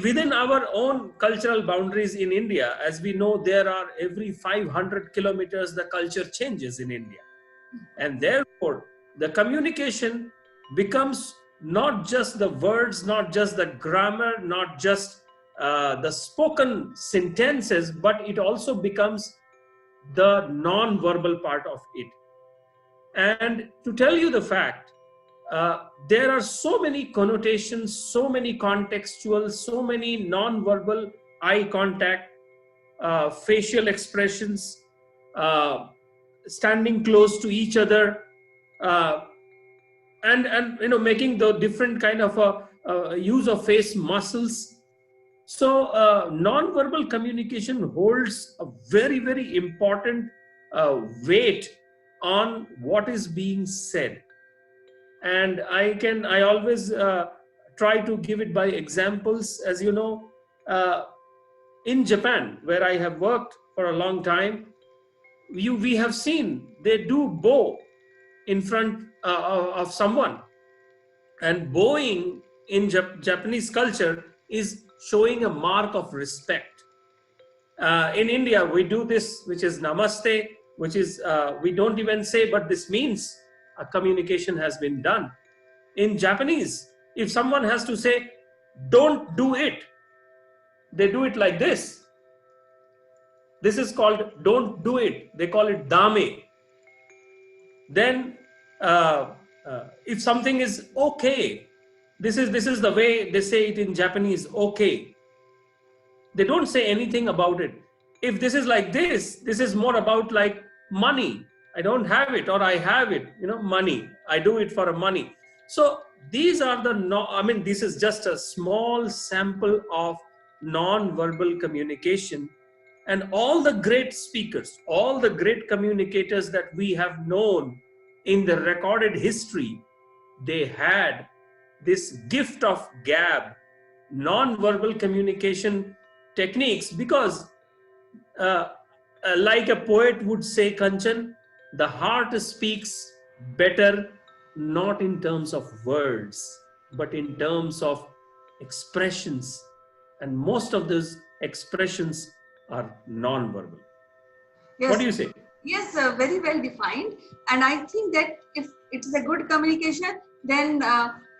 Within our own cultural boundaries in India, as we know, there are every 500 kilometers the culture changes in India, and therefore the communication becomes not just the words, not just the grammar, not just the spoken sentences, but it also becomes the non-verbal part of it. And to tell you the fact, there are so many connotations, so many contextual, so many non-verbal eye contact, facial expressions, standing close to each other, and making the different kind of use of face muscles. So non-verbal communication holds a very, very important weight on what is being said. And I always try to give it by examples. As you know, in Japan, where I have worked for a long time, we have seen they do bow in front of someone, and bowing in Japanese culture is showing a mark of respect. In India, we do this, which is namaste, which is we don't even say, but this means a communication has been done. In Japanese, if someone has to say, don't do it, they do it like this. This is called don't do it. They call it dame. Then if something is okay, this is the way they say it in Japanese, okay. They don't say anything about it. If this is like this is more about like money. I don't have it, or I have it, money. I do it for a money. So these are this is just a small sample of non-verbal communication. And all the great speakers, all the great communicators that we have known in the recorded history, they had this gift of gab, non-verbal communication techniques, because like a poet would say, Kanchan, the heart speaks better not in terms of words, but in terms of expressions. And most of those expressions are non-verbal. Yes. What do you say? Yes, very well defined. And I think that if it is a good communication, then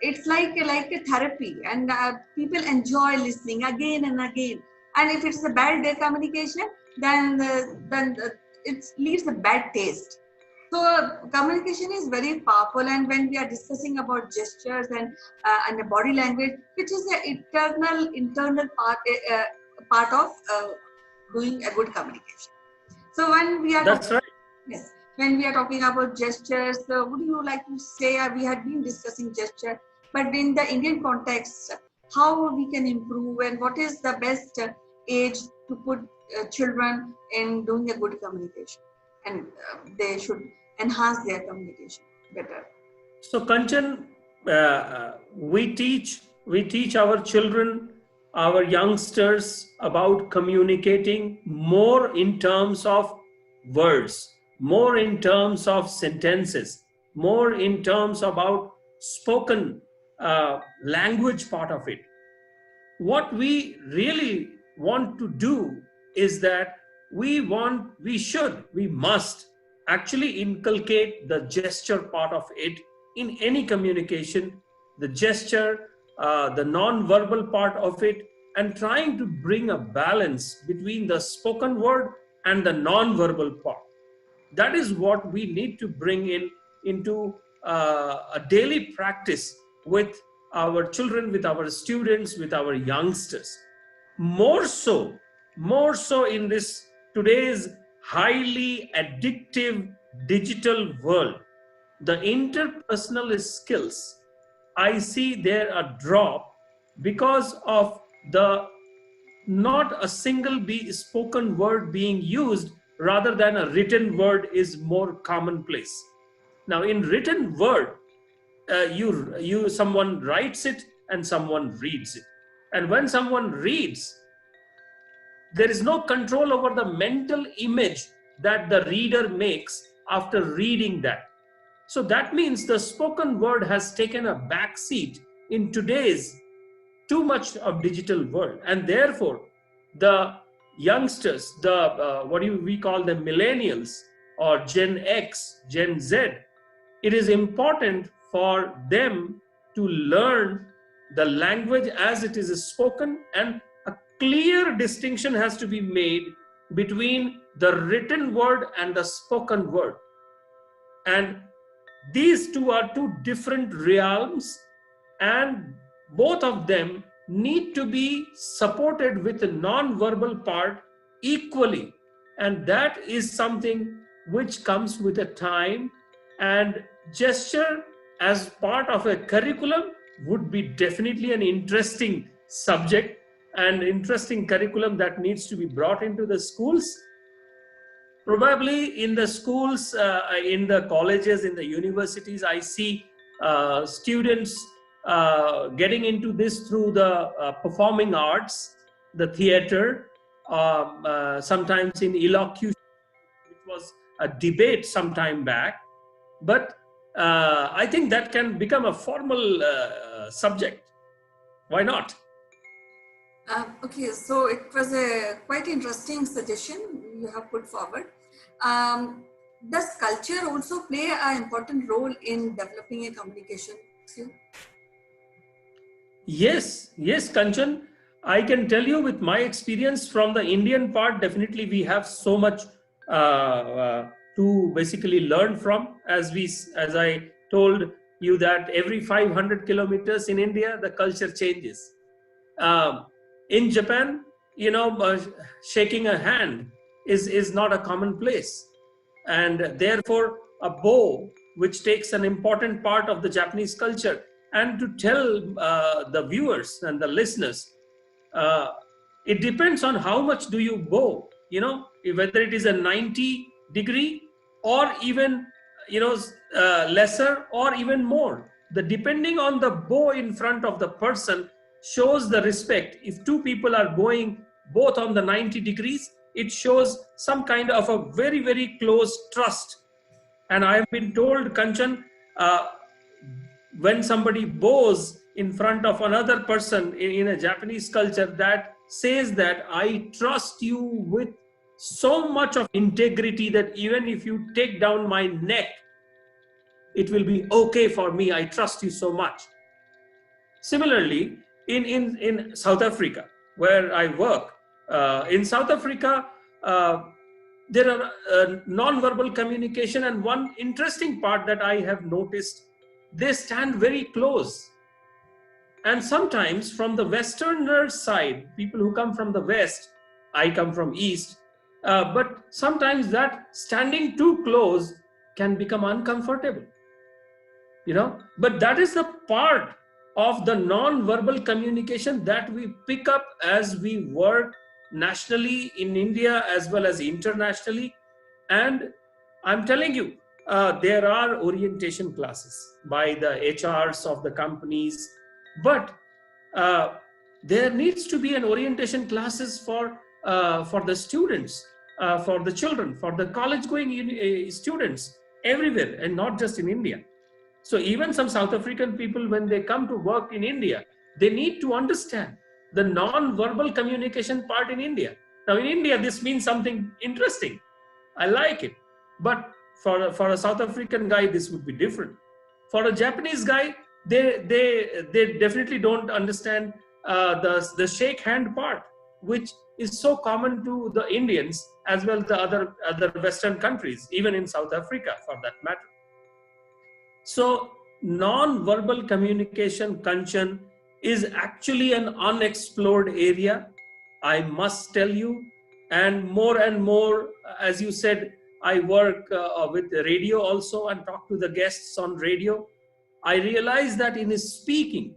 it's like a therapy, and people enjoy listening again and again. And if it's a bad communication, then it leaves a bad taste. So communication is very powerful, and when we are discussing about gestures and the body language, which is an internal part of doing a good communication. So when we are That's right. yes, when we are talking about gestures, would you like to say we had been discussing gesture, but in the Indian context, how we can improve and what is the best age to put children in doing a good communication, and they should enhance their communication better. So Kanchan, we teach our children, our youngsters about communicating more in terms of words, more in terms of sentences, more in terms about spoken language part of it. What we really want to do is that we must actually inculcate the gesture part of it in any communication, the gesture, the non-verbal part of it, and trying to bring a balance between the spoken word and the non-verbal part. That is what we need to bring into a daily practice with our children, with our students, with our youngsters. More so in this today's highly addictive digital world, the interpersonal skills, I see there a drop because of the not a single spoken word being used, rather than a written word is more commonplace. Now in written word, you someone writes it and someone reads it, and when someone reads, there is no control over the mental image that the reader makes after reading that. So that means the spoken word has taken a back seat in today's too much of digital world, and therefore the youngsters, the what do we call them, millennials or Gen X, Gen Z, it is important for them to learn the language as it is spoken, and a clear distinction has to be made between the written word and the spoken word. And these two are two different realms, and both of them need to be supported with the non-verbal part equally. And that is something which comes with a time, and gesture as part of a curriculum would be definitely an interesting subject and interesting curriculum that needs to be brought into the schools. Probably in the schools, in the colleges, in the universities, I see students getting into this through the performing arts, the theater, sometimes in elocution, which was a debate some time back. But I think that can become a formal subject. Why not? Okay, so it was a quite interesting suggestion you have put forward. Does culture also play an important role in developing a communication skill? Yes, Kanchan. I can tell you with my experience from the Indian part, definitely we have so much to basically learn from. As I told you that every 500 kilometers in India, the culture changes. In Japan, shaking a hand is not a commonplace, and therefore a bow, which takes an important part of the Japanese culture. And to tell the viewers and the listeners, it depends on how much do you bow, whether it is a 90-degree or even lesser or even more. Depending on the bow in front of the person shows the respect. If two people are going both on the 90 degrees, it shows some kind of a very, very close trust. And I have been told, Kanchan, when somebody bows in front of another person in a Japanese culture, that says that I trust you with so much of integrity that even if you take down my neck, it will be okay for me. I trust you so much. Similarly, in South Africa, where I work, in South Africa, there are non-verbal communication, and one interesting part that I have noticed, they stand very close. And sometimes from the Westerner side, people who come from the West, I come from East, but sometimes that standing too close can become uncomfortable, but that is the part of the non-verbal communication that we pick up as we work nationally in India as well as internationally. And I'm telling you, there are orientation classes by the HRs of the companies, but there needs to be an orientation classes for the students, for the children, for the college-going students everywhere, and not just in India. So even some South African people, when they come to work in India, they need to understand the non-verbal communication part in India. Now in India, this means something interesting. I like it. But for a South African guy, this would be different. For a Japanese guy, they definitely don't understand the shake hand part, which is so common to the Indians as well as the other Western countries, even in South Africa for that matter. So non-verbal communication, Kanchan, is actually an unexplored area, I must tell you. And more, as you said, I work with radio also and talk to the guests on radio. I realize that in speaking,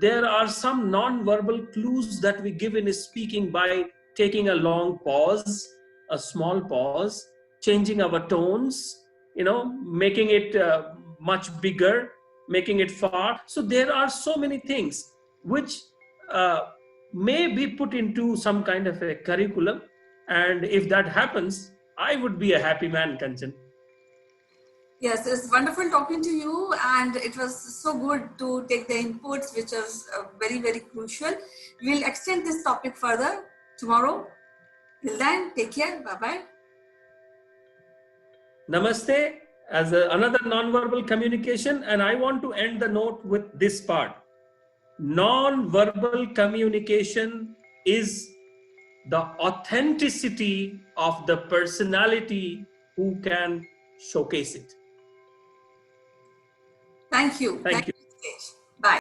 there are some non-verbal clues that we give in speaking by taking a long pause, a small pause, changing our tones, making it much bigger, making it far. So there are so many things which may be put into some kind of a curriculum. And if that happens, I would be a happy man, Kanchan. Yes, it's wonderful talking to you, and it was so good to take the inputs, which is very, very crucial. We'll extend this topic further tomorrow. Till then, take care. Bye-bye. Namaste as another non-verbal communication, and I want to end the note with this part. Non-verbal communication is the authenticity of the personality who can showcase it. Thank you. Thank you. Bye.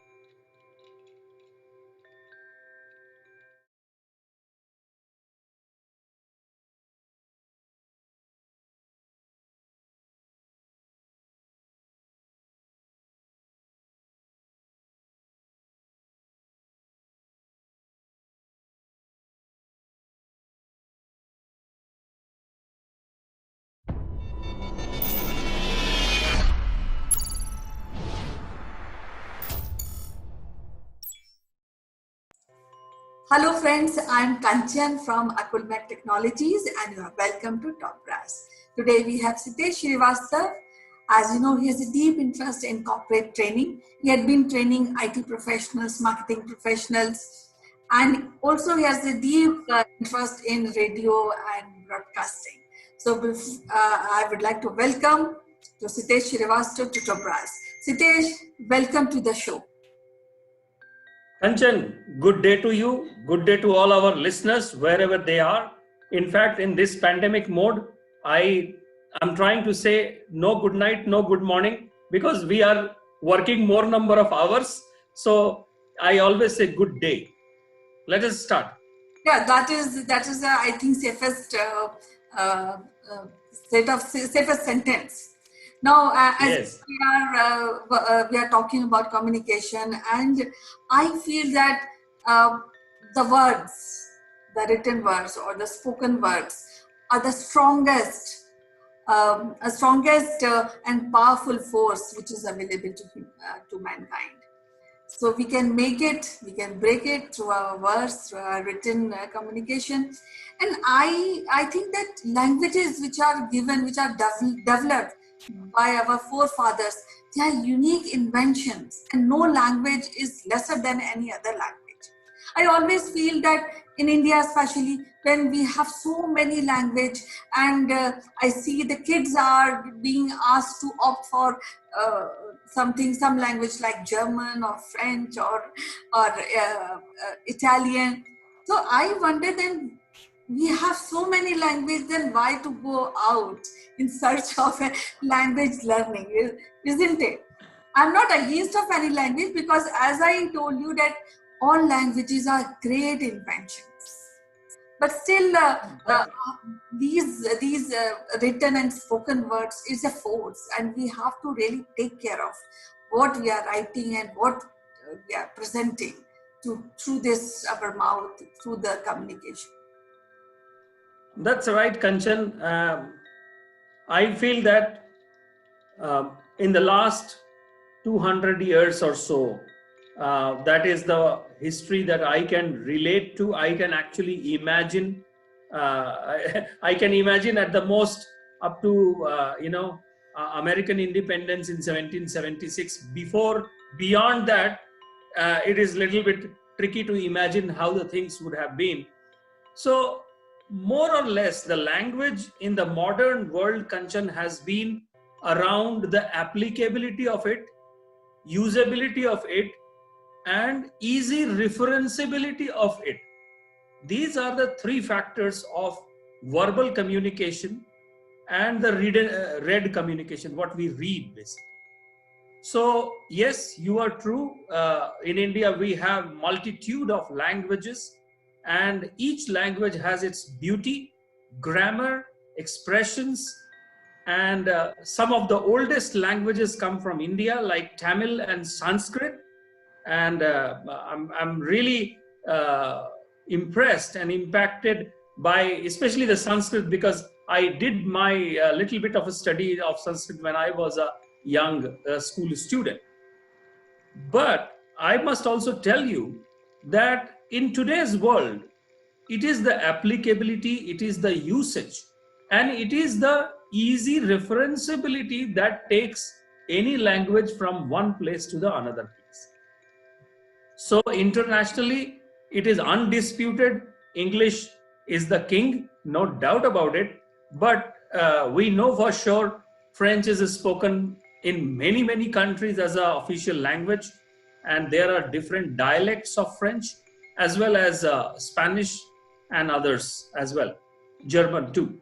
Hello friends, I'm Kanchan from Akulmach Technologies and you are welcome to Top Brass. Today we have Sitesh Srivastava. As you know, he has a deep interest in corporate training. He had been training IT professionals, marketing professionals, and also he has a deep interest in radio and broadcasting. So I would like to welcome to Sitesh Srivastava to Top Brass. Sitesh, welcome to the show. Kanchan, good day to you. Good day to all our listeners, wherever they are. In fact, in this pandemic mode, I'm trying to say no good night, no good morning, because we are working more number of hours. So I always say good day. Let us start. Yeah, that is I think safest safest sentence. Now, as yes. we are talking about communication, and I feel that the words, the written words or the spoken words, are the strongest and powerful force which is available to mankind. So we can make it, we can break it through our words, through our written communication. And I think that languages which are given, which are developed by our forefathers, they are unique inventions, and no language is lesser than any other language. I always feel that in India, especially when we have so many language, and I see the kids are being asked to opt for some language like German or French or Italian. So I wonder, then we have so many languages, then why to go out in search of a language learning, isn't it? I'm not against of any language, because as I told you that all languages are great inventions. But still, these written and spoken words is a force, and we have to really take care of what we are writing and what we are presenting through this our mouth, through the communication. That's right, Kanchan. I feel that in the last 200 years or so, that is the history that I can relate to. I can actually imagine. I can imagine at the most up to American independence in 1776. Beyond that, it is a little bit tricky to imagine how the things would have been. So, more or less, the language in the modern world, Kanchan, has been around the applicability of it, usability of it, and easy referenceability of it. These are the three factors of verbal communication and the read communication, what we read basically. So yes, you are true. In India, we have multitude of languages, and each language has its beauty, grammar, expressions, and some of the oldest languages come from India, like Tamil and Sanskrit. And I'm really impressed and impacted by especially the Sanskrit, because I did my little bit of a study of Sanskrit when I was a young school student. But I must also tell you that in today's world, it is the applicability, it is the usage, and it is the easy referenceability that takes any language from one place to the another place. So internationally, it is undisputed. English is the king, no doubt about it. But we know for sure French is spoken in many, many countries as an official language. And there are different dialects of French, as well as Spanish and others as well, German too.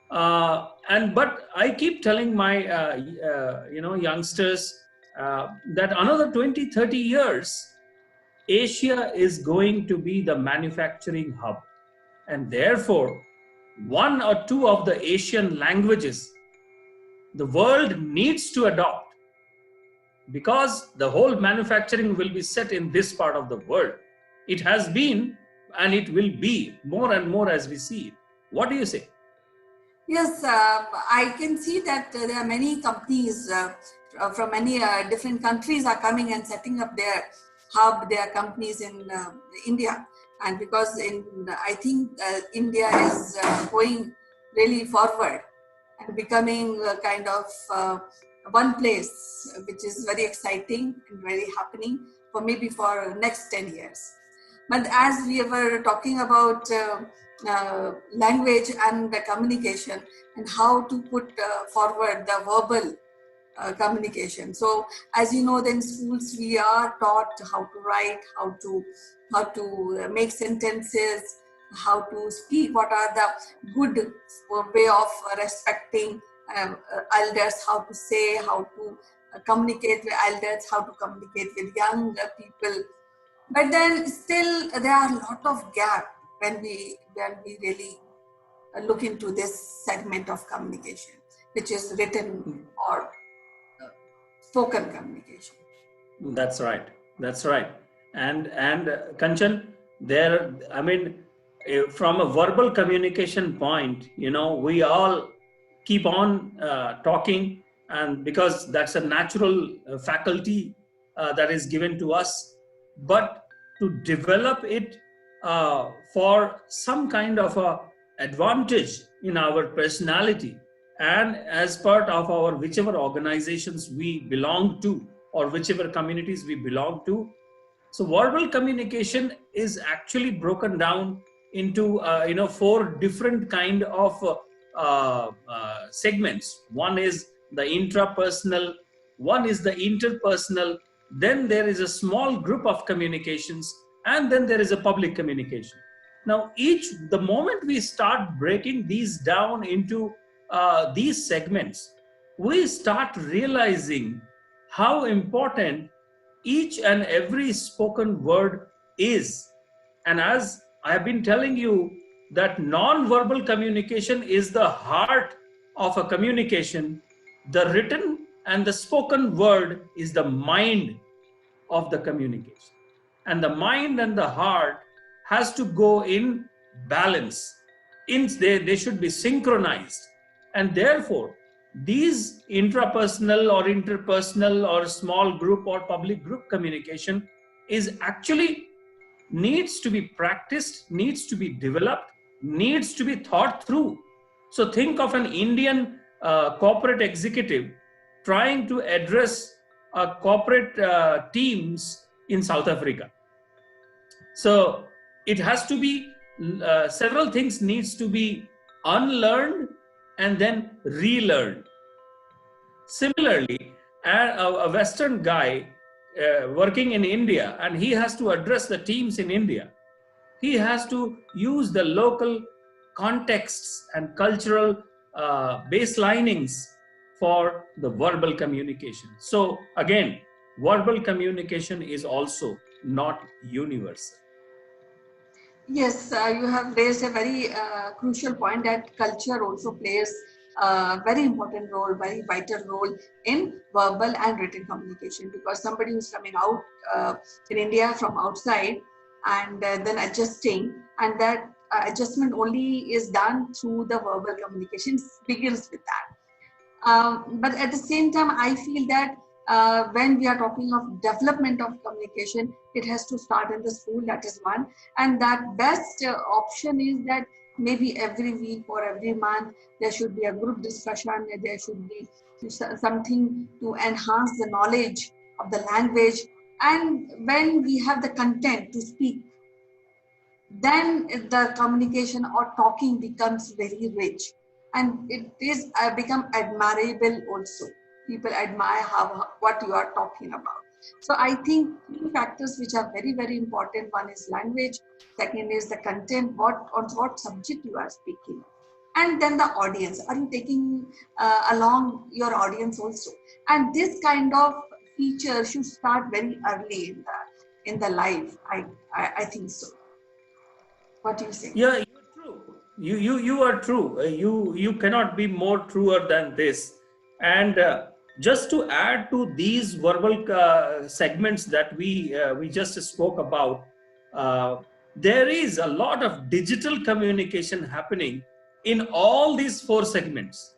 But I keep telling my youngsters that another 20, 30 years, Asia is going to be the manufacturing hub. And therefore, one or two of the Asian languages the world needs to adopt, because the whole manufacturing will be set in this part of the world. It has been, and it will be more and more as we see it. What do you say? Yes, I can see that there are many companies from many different countries are coming and setting up their hub, their companies in India. And because I think India is going really forward and becoming kind of one place, which is very exciting and very happening for maybe for next 10 years. But as we were talking about language and the communication and how to put forward the verbal communication. So as you know, then schools we are taught how to write, how to make sentences, how to speak, what are the good way of respecting elders, how to say, how to communicate with elders, how to communicate with young people. But then still there are a lot of gap when we really look into this segment of communication, which is written or spoken communication. That's right. That's right. And Kanchan, from a verbal communication point, we all keep on talking, and because that's a natural faculty that is given to us. But to develop it for some kind of a advantage in our personality, and as part of our whichever organizations we belong to or whichever communities we belong to, So verbal communication is actually broken down into 4 different kind of segments. One is the intrapersonal, one is the interpersonal, then there is a small group of communications, and then there is a public communication. Now, the moment we start breaking these down into these segments, we start realizing how important each and every spoken word is. And as I have been telling you, that non-verbal communication is the heart of a communication. The written and the spoken word is the mind of the communication. And the mind and the heart has to go in balance. They should be synchronized. And therefore, these intrapersonal or interpersonal or small group or public group communication is actually needs to be practiced, needs to be developed, needs to be thought through. So think of an Indian corporate executive trying to address corporate teams in South Africa. So it has to be, several things needs to be unlearned and then relearned. Similarly, a Western guy working in India, and he has to address the teams in India. He has to use the local contexts and cultural baselinings for the verbal communication. So again, verbal communication is also not universal. Yes, you have raised a very crucial point that culture also plays a very important role, very vital role in verbal and written communication, because somebody who's coming out in India from outside and then adjusting, and that adjustment only is done through the verbal communication, begins with that. But at the same time, I feel that when we are talking of development of communication, it has to start in the school, that is one. And that best option is that maybe every week or every month, there should be a group discussion, there should be something to enhance the knowledge of the language. And when we have the content to speak, then the communication or talking becomes very rich, and it is become admirable also. People admire what you are talking about. So I think 3 factors which are very, very important. One is language, second is the content, on what subject you are speaking, and then the audience. Are you taking along your audience also? And this kind of feature should start very early in the life. I think so. What do you say? Yeah, you're true. You are true. You cannot be more truer than this. And just to add to these verbal segments that we just spoke about, there is a lot of digital communication happening in all these 4 segments.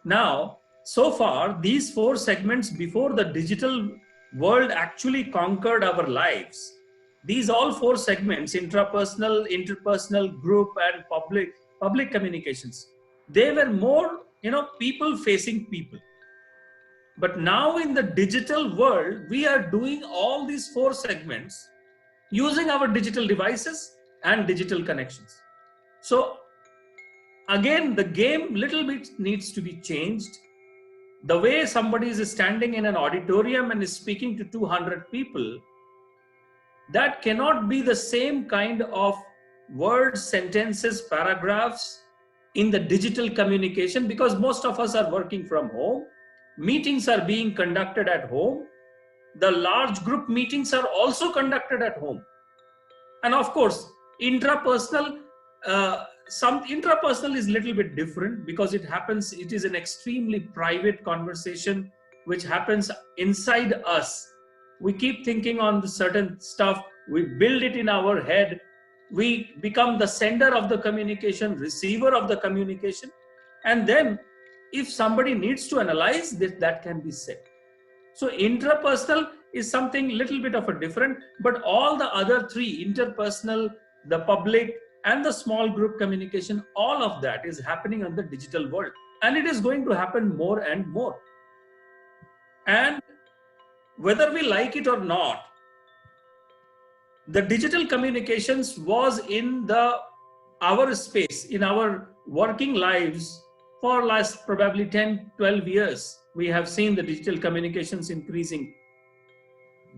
Now, so far, these 4 segments, before the digital world actually conquered our lives, these all 4 segments, intrapersonal, interpersonal, group, and public communications, they were more, people facing people. But now in the digital world, we are doing all these 4 segments using our digital devices and digital connections. So again, the game little bit needs to be changed. The way somebody is standing in an auditorium and is speaking to 200 people, that cannot be the same kind of words, sentences, paragraphs in the digital communication, because most of us are working from home. Meetings are being conducted at home. The large group meetings are also conducted at home. And of course, intrapersonal, intrapersonal is a little bit different, because it is an extremely private conversation which happens inside us. We keep thinking on the certain stuff, we build it in our head, we become the sender of the communication, receiver of the communication, and then if somebody needs to analyze this, that can be said. So intrapersonal is something little bit of a different, but all the other 3, interpersonal, the public, and the small group communication, all of that is happening on the digital world, and it is going to happen more and more. And whether we like it or not, the digital communications was in our space, in our working lives for last probably 10, 12 years. We have seen the digital communications increasing.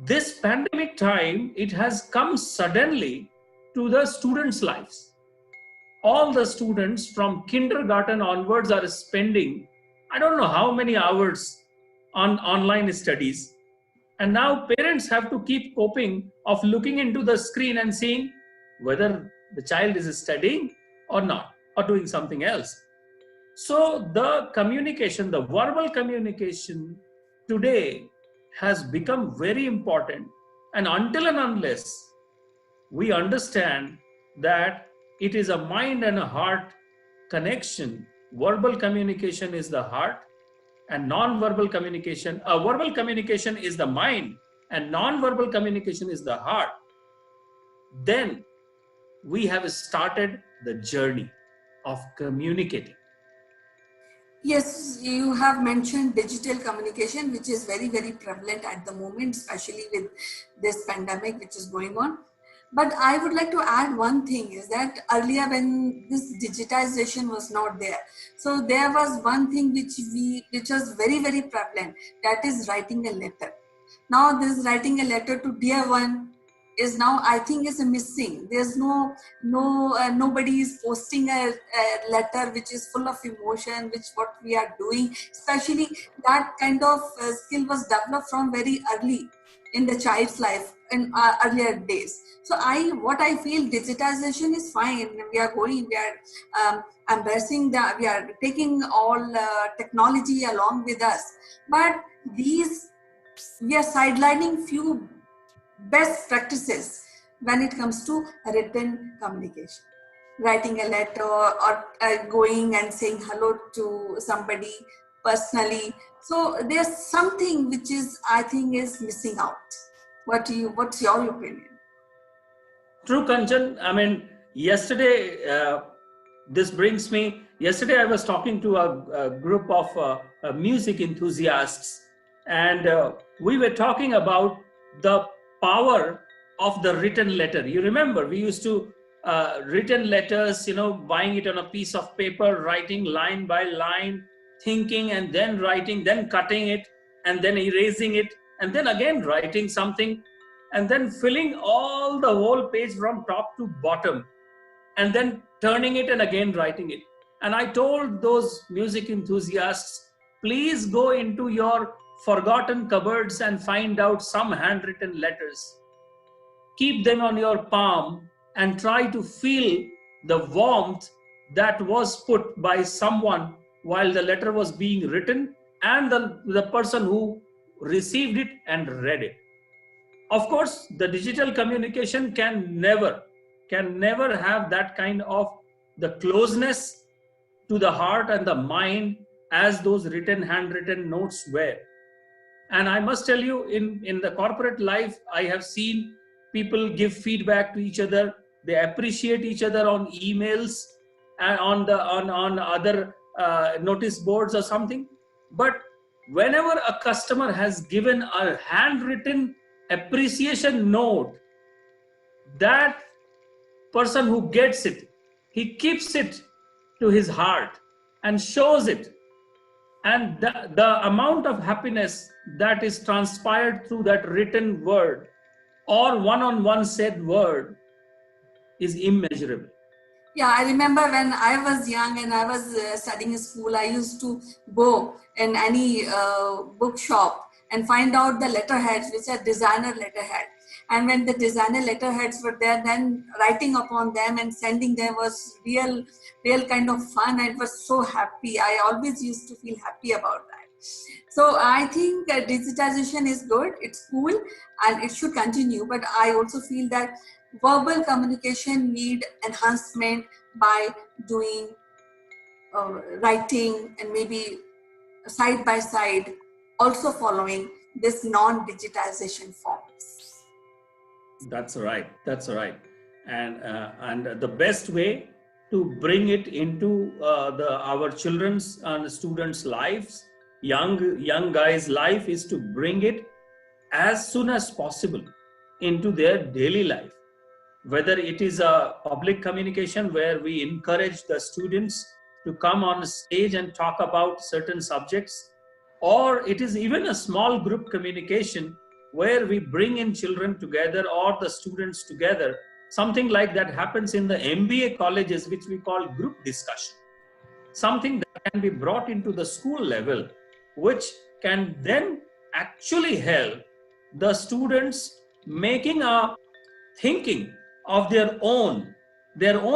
This pandemic time, it has come suddenly to the students' lives. All the students from kindergarten onwards are spending, I don't know how many hours on online studies. And now parents have to keep coping of looking into the screen and seeing whether the child is studying or not, or doing something else. So the communication, the verbal communication today has become very important. And until and unless we understand that it is a mind and a heart connection, verbal communication is the heart, and non-verbal communication, verbal communication is the mind, and non-verbal communication is the heart, then we have started the journey of communicating. Yes, you have mentioned digital communication, which is very, very prevalent at the moment, especially with this pandemic which is going on. But I would like to add one thing is that earlier when this digitization was not there, so there was one thing which was very, very prevalent, that is writing a letter. Now this writing a letter to dear one is now, I think, is missing. There's nobody is posting a letter which is full of emotion, which what we are doing, especially that kind of skill was developed from very early in the child's life in earlier days. So what I feel, digitization is fine. We are embracing that, we are taking all technology along with us, but we are sidelining few best practices when it comes to written communication. Writing a letter or going and saying hello to somebody personally. So there's something which is, I think, is missing out. What's your opinion? True, Kanchan. I mean, yesterday, this brings me, yesterday I was talking to a group of music enthusiasts, and we were talking about the power of the written letter. You remember, we used to written letters, buying it on a piece of paper, writing line by line, thinking and then writing, then cutting it, and then erasing it, and then again writing something, and then filling all the whole page from top to bottom, and then turning it and again writing it. And I told those music enthusiasts, please go into your forgotten cupboards and find out some handwritten letters. Keep them on your palm and try to feel the warmth that was put by someone while the letter was being written, and the person who received it and read it. Of course, the digital communication can never have that kind of the closeness to the heart and the mind as those handwritten notes were. And I must tell you, in the corporate life, I have seen people give feedback to each other. They appreciate each other on emails and on other notice boards or something. But whenever a customer has given a handwritten appreciation note, that person who gets it, he keeps it to his heart and shows it. And the amount of happiness that is transpired through that written word or one-on-one said word is immeasurable. Yeah, I remember when I was young and I was studying in school, I used to go in any bookshop and find out the letterheads, which are designer letterhead. And when the designer letterheads were there, then writing upon them and sending them was real kind of fun. I was so happy. I always used to feel happy about that. So I think digitization is good. It's cool and it should continue. But I also feel that verbal communication need enhancement by doing writing and maybe side by side, also following this non-digitization forms. That's right. And the best way to bring it into our children's and students' lives, young guys' life, is to bring it as soon as possible. into their daily life. Whether it is a public communication where we encourage the students to come on stage and talk about certain subjects, or it is even a small group communication where we bring in children together or the students together. Something like that happens in the MBA colleges, which we call group discussion. Something that can be brought into the school level, which can then actually help the students making a thinking of their own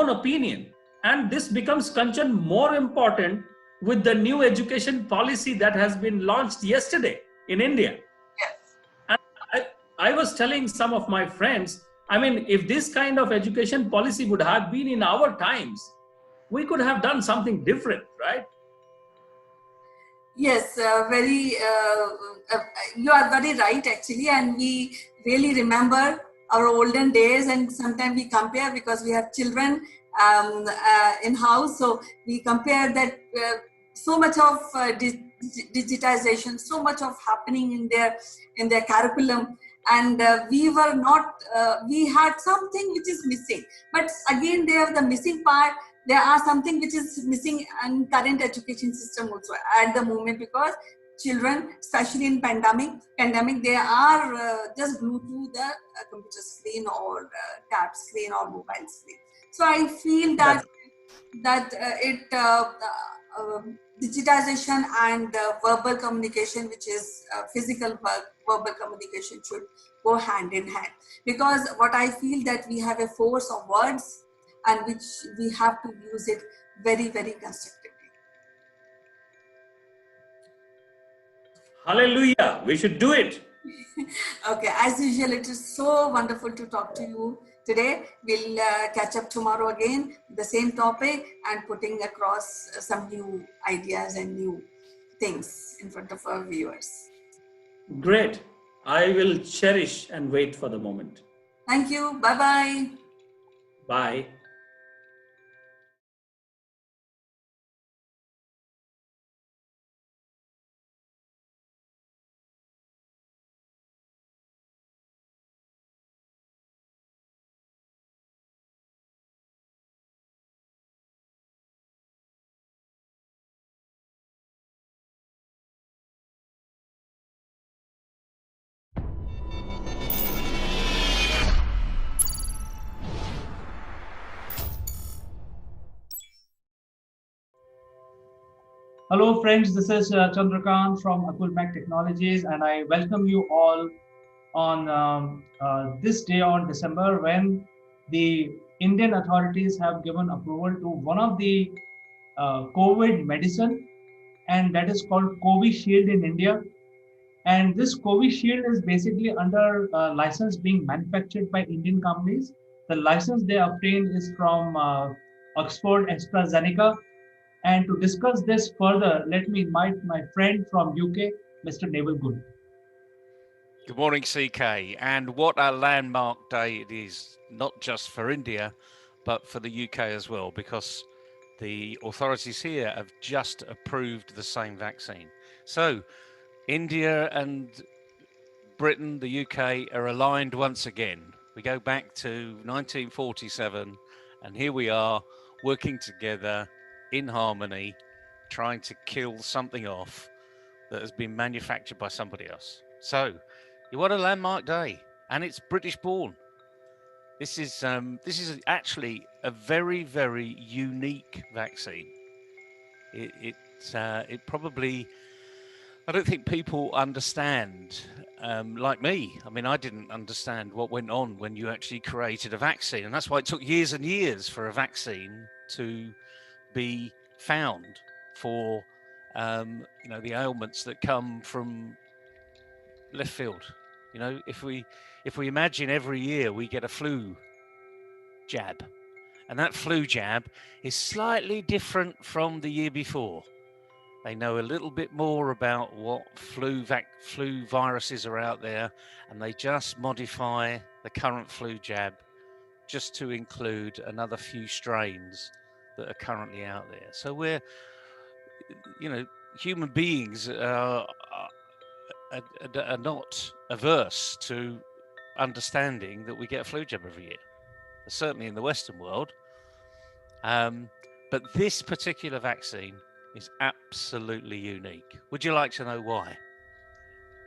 opinion. And this becomes, Kanchan, more important with the new education policy that has been launched yesterday in India. Yes. And I was telling some of my friends, I mean, if this kind of education policy would have been in our times, we could have done something different, right? Yes, you are very right actually, and we really remember our olden days, and sometimes we compare because we have children in house, so we compare that so much of digitization, so much of happening in their curriculum, and we had something which is missing, but again they have the missing part. There are something which is missing in current education system also at the moment, because children, especially in pandemic, they are just glued to the computer screen or tab screen or mobile screen. So I feel that digitization and verbal communication, which is physical verbal communication, should go hand in hand, because what I feel that we have a force of words and which we have to use it very, very constructively. Hallelujah, we should do it. Okay, as usual, it is so wonderful to talk to you today. We'll catch up tomorrow again, the same topic, and putting across some new ideas and new things in front of our viewers. Great. I will cherish and wait for the moment. Thank you. Bye-bye. Bye. Hello, friends. This is Chandrakant from Akulmach Technologies, and I welcome you all on this day on December, when the Indian authorities have given approval to one of the COVID medicine, and that is called Covishield in India. And this Covishield is basically under license being manufactured by Indian companies. The license they obtained is from Oxford AstraZeneca. And to discuss this further, let me invite my friend from UK, Mr. Naval Good. Good morning, CK. And what a landmark day it is, not just for India, but for the UK as well, because the authorities here have just approved the same vaccine. So India and Britain, the UK, are aligned once again. We go back to 1947, and here we are working together in harmony, trying to kill something off that has been manufactured by somebody else. So, what a landmark day, and it's British born. This is actually a very, very unique vaccine. It probably, I don't think people understand, like me. I mean, I didn't understand what went on when you actually created a vaccine, and that's why it took years and years for a vaccine to be found for, the ailments that come from left field. If we imagine every year we get a flu jab, and that flu jab is slightly different from the year before. They know a little bit more about what flu viruses are out there, and they just modify the current flu jab just to include another few strains that are currently out there. So we're, human beings are not averse to understanding that we get a flu jab every year, certainly in the Western world. But this particular vaccine is absolutely unique. Would you like to know why?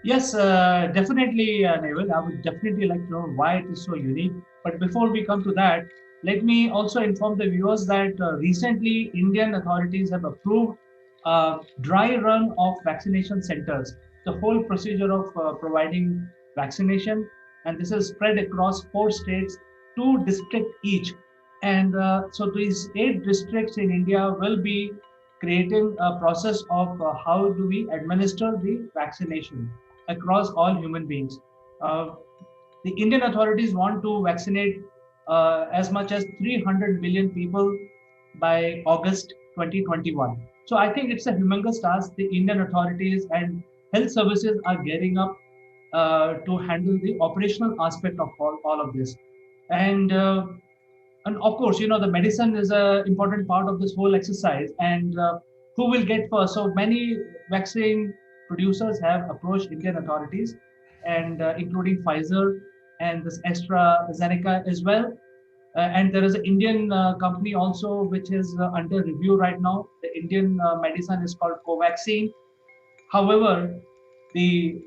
Yes, definitely, Neville. I would definitely like to know why it is so unique. But before we come to that, let me also inform the viewers that recently Indian authorities have approved a dry run of vaccination centers. The whole procedure of providing vaccination, and this is spread across 4 states, 2 districts each. And so these 8 districts in India will be creating a process of how do we administer the vaccination across all human beings. Uh, the Indian authorities want to vaccinate as much as 300 million people by August 2021. So I think it's a humongous task. The Indian authorities and health services are gearing up to handle the operational aspect of all of this. And of course, the medicine is an important part of this whole exercise. And who will get first? So many vaccine producers have approached Indian authorities, and including Pfizer and this AstraZeneca as well. And there is an Indian company also which is under review right now. The Indian medicine is called Covaxin. However, the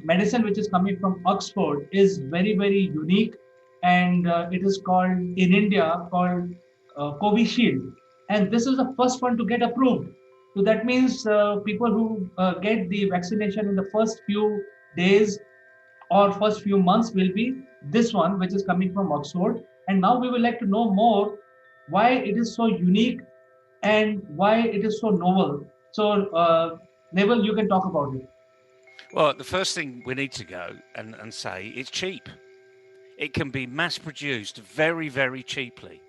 medicine which is coming from Oxford is very, very unique, and it is called in India called Covishield, and this is the first one to get approved. So that means people who get the vaccination in the first few days or first few months will be this one, which is coming from Oxford. And now we would like to know more why it is so unique and why it is so novel. So, Neville, you can talk about it. Well, the first thing we need to go and say it's cheap. It can be mass produced very, very cheaply.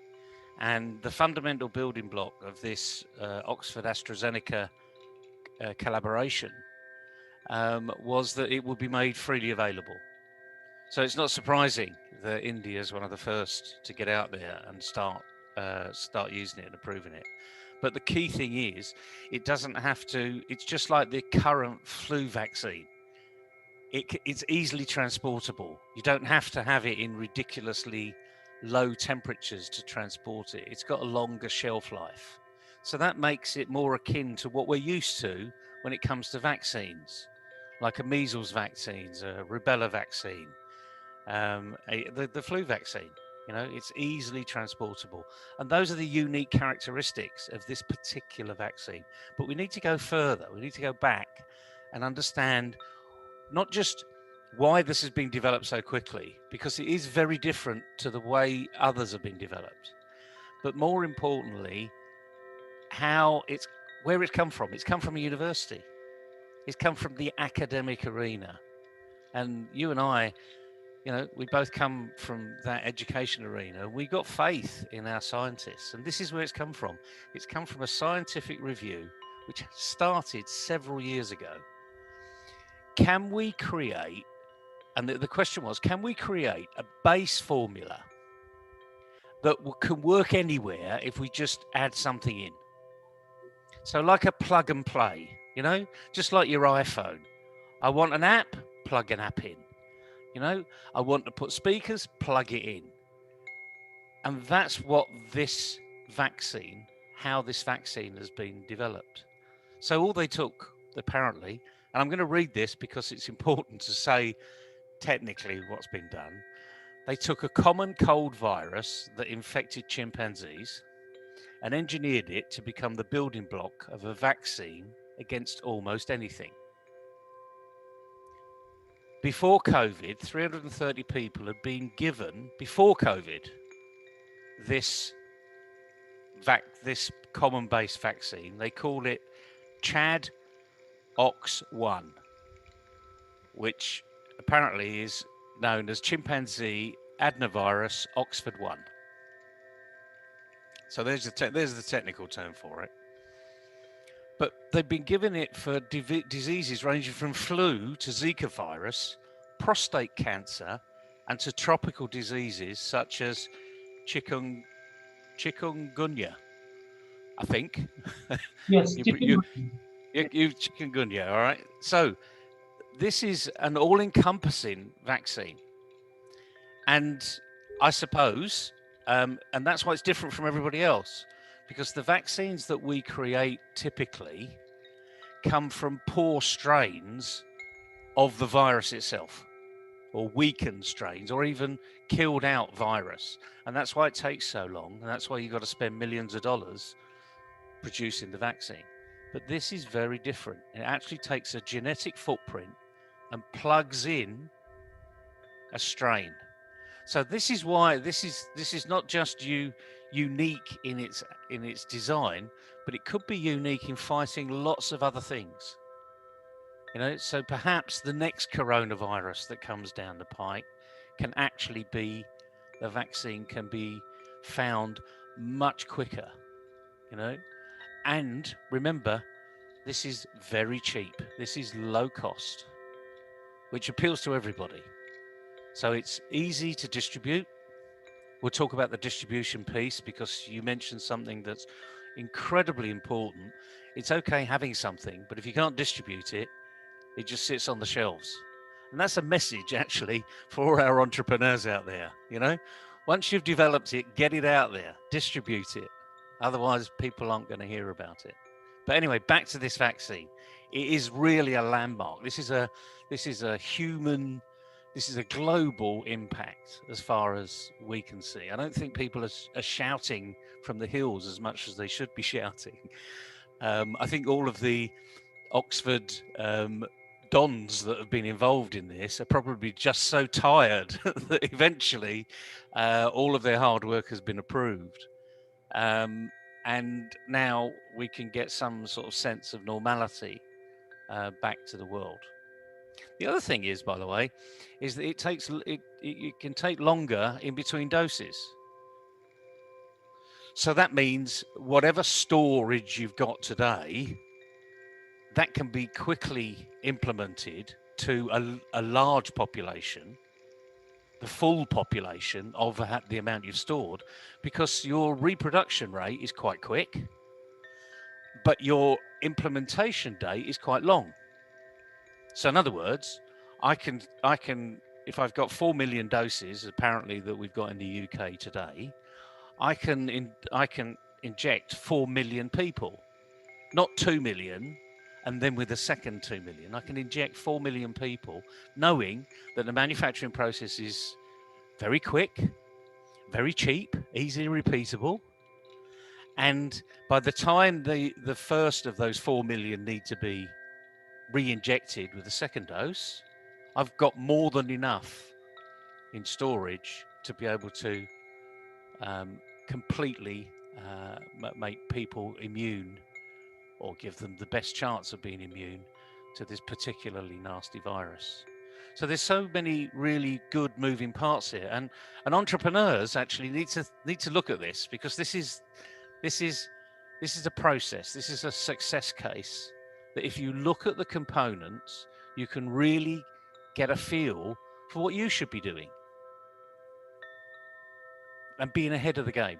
And the fundamental building block of this Oxford AstraZeneca collaboration was that it would be made freely available. So it's not surprising that India is one of the first to get out there and start using it and approving it. But the key thing is, it doesn't have to. It's just like the current flu vaccine. It's easily transportable. You don't have to have it in ridiculously low temperatures to transport it. It's got a longer shelf life. So that makes it more akin to what we're used to when it comes to vaccines, like a measles vaccines, a rubella vaccine, the flu vaccine. It's easily transportable. And those are the unique characteristics of this particular vaccine. But we need to go further. We need to go back and understand not just why this has been developed so quickly, because it is very different to the way others have been developed, but more importantly, where it's come from. It's come from a university. It's come from the academic arena. And you and I, we both come from that education arena. We got faith in our scientists, and this is where it's come from. It's come from a scientific review which started several years ago. Can we create, and the question was, can we create a base formula that can work anywhere if we just add something in? So like a plug and play, just like your iPhone. I want an app, plug an app in. I want to put speakers, plug it in. And that's what how this vaccine has been developed. So all they took, apparently, and I'm going to read this because it's important to say technically what's been done. They took a common cold virus that infected chimpanzees and engineered it to become the building block of a vaccine against almost anything. Before COVID, 330 people had been given, before COVID, this common base vaccine. They call it Chad OX1, which apparently is known as chimpanzee adenovirus Oxford 1. So there's the technical term for it. But they've been given it for diseases ranging from flu to Zika virus, prostate cancer, and to tropical diseases such as chikungunya, I think. Yes, chikungunya, all right? So this is an all-encompassing vaccine. And I suppose, and that's why it's different from everybody else, because the vaccines that we create typically come from poor strains of the virus itself, or weakened strains, or even killed out virus. And that's why it takes so long, and that's why you've got to spend millions of dollars producing the vaccine. But this is very different. It actually takes a genetic footprint and plugs in a strain. So this is why this is not just unique in its design, but it could be unique in fighting lots of other things. So perhaps the next coronavirus that comes down the pike can actually be, the vaccine can be found much quicker. And remember, this is very cheap. This is low cost, which appeals to everybody. So it's easy to distribute. We'll talk about the distribution piece because you mentioned something that's incredibly important. It's okay having something, but if you can't distribute it, it just sits on the shelves. And that's a message actually for our entrepreneurs out there. Once you've developed it, get it out there, distribute it. Otherwise, people aren't going to hear about it. But anyway, back to this vaccine. It is really a landmark. This is a human, this is a global impact as far as we can see. I don't think people are shouting from the hills as much as they should be shouting. I think all of the Oxford dons that have been involved in this are probably just so tired that eventually all of their hard work has been approved. And now we can get some sort of sense of normality back to the world. The other thing is, by the way, is that it can take longer in between doses. So that means whatever storage you've got today, that can be quickly implemented to a large population, the full population of the amount you've stored, because your reproduction rate is quite quick, but your implementation date is quite long. So in other words, I can, if I've got 4 million doses, apparently that we've got in the UK today, I can inject 4 million people, not 2 million, and then with a second 2 million, I can inject 4 million people, knowing that the manufacturing process is very quick, very cheap, easily repeatable. And by the time the first of those 4 million need to be re-injected with a second dose, I've got more than enough in storage to be able to completely make people immune, or give them the best chance of being immune to this particularly nasty virus. So there's so many really good moving parts here, and entrepreneurs actually need to look at this, because this is a process. This is a success case that if you look at the components, you can really get a feel for what you should be doing and being ahead of the game.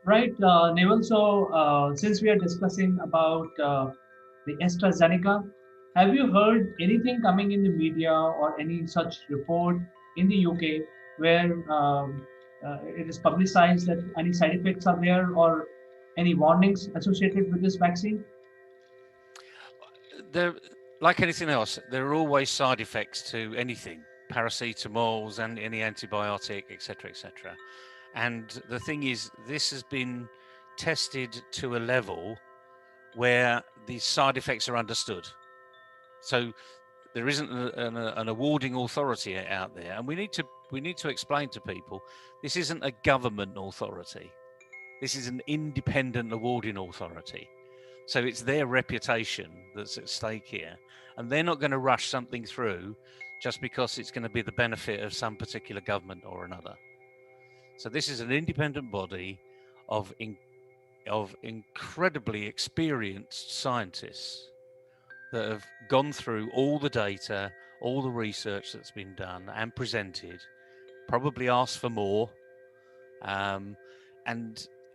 Right, Neval. So, since we are discussing about the AstraZeneca, have you heard anything coming in the media or any such report in the UK where it is publicized that any side effects are there or any warnings associated with this vaccine? There, like anything else, there are always side effects to anything, paracetamols and any antibiotic, etc., etc. And the thing is, this has been tested to a level where the side effects are understood. So there isn't an awarding authority out there, and we need to explain to people this isn't a government authority. This is an independent awarding authority. So it's their reputation that's at stake here, and they're not going to rush something through just because it's going to be the benefit of some particular government or another. So this is an independent body of incredibly experienced scientists that have gone through all the data, all the research that's been done and presented, probably asked for more, and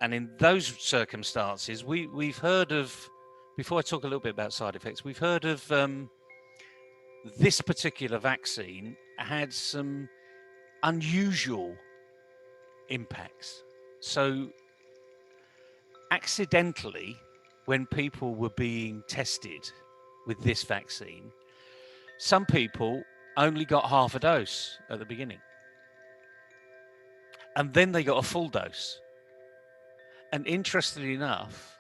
in those circumstances, we've heard of. Before I talk a little bit about side effects, we've heard of this particular vaccine had some unusual impacts. So accidentally, when people were being tested with this vaccine, some people only got half a dose at the beginning. And then they got a full dose. And interestingly enough,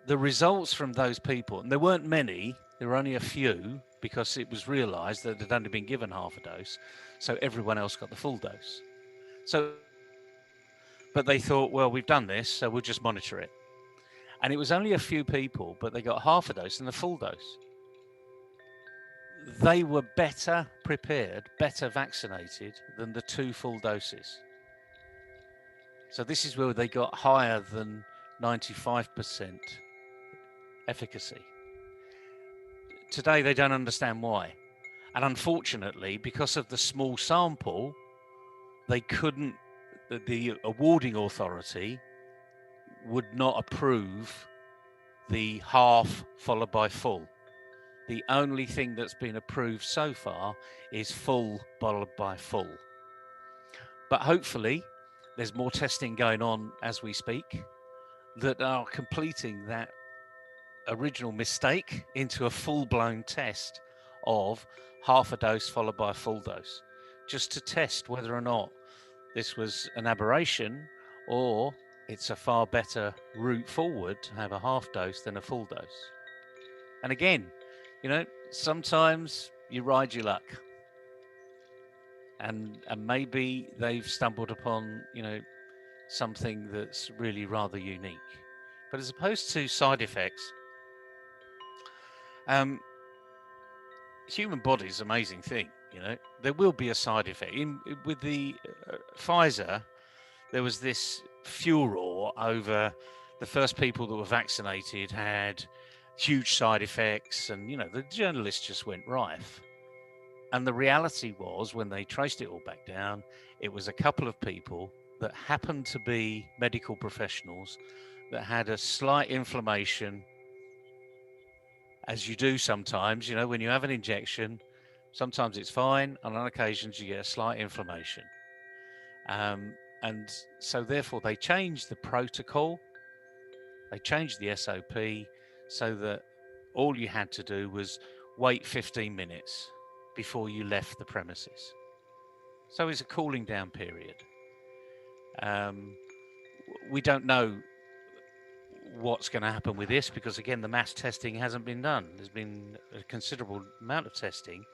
the results from those people, and there weren't many, there were only a few, because it was realized that they'd only been given half a dose, so everyone else got the full dose. So, but they thought, well, we've done this, so we'll just monitor it. And it was only a few people, but they got half a dose and a full dose. They were better prepared, better vaccinated than the 2 full doses. So this is where they got higher than 95% efficacy. Today, they don't understand why. And unfortunately, because of the small sample, they couldn't, the awarding authority would not approve the half followed by full. The only thing that's been approved so far is full followed by full. But hopefully, there's more testing going on as we speak that are completing that original mistake into a full-blown test of half a dose followed by a full dose, just to test whether or not this was an aberration or it's a far better route forward to have a half dose than a full dose. And again, sometimes you ride your luck, and maybe they've stumbled upon something that's really rather unique. But as opposed to side effects, human body is an amazing thing. There will be a side effect. With the Pfizer, there was this furor over the first people that were vaccinated had huge side effects, and the journalists just went rife. And the reality was, when they traced it all back down, it was a couple of people that happened to be medical professionals that had a slight inflammation, as you do sometimes. When you have an injection, sometimes it's fine, and on occasions you get a slight inflammation. And so therefore they changed the protocol, they changed the SOP, so that all you had to do was wait 15 minutes before you left the premises. So it's a cooling down period. We don't know what's going to happen with this, because again, the mass testing hasn't been done. There's been a considerable amount of testing,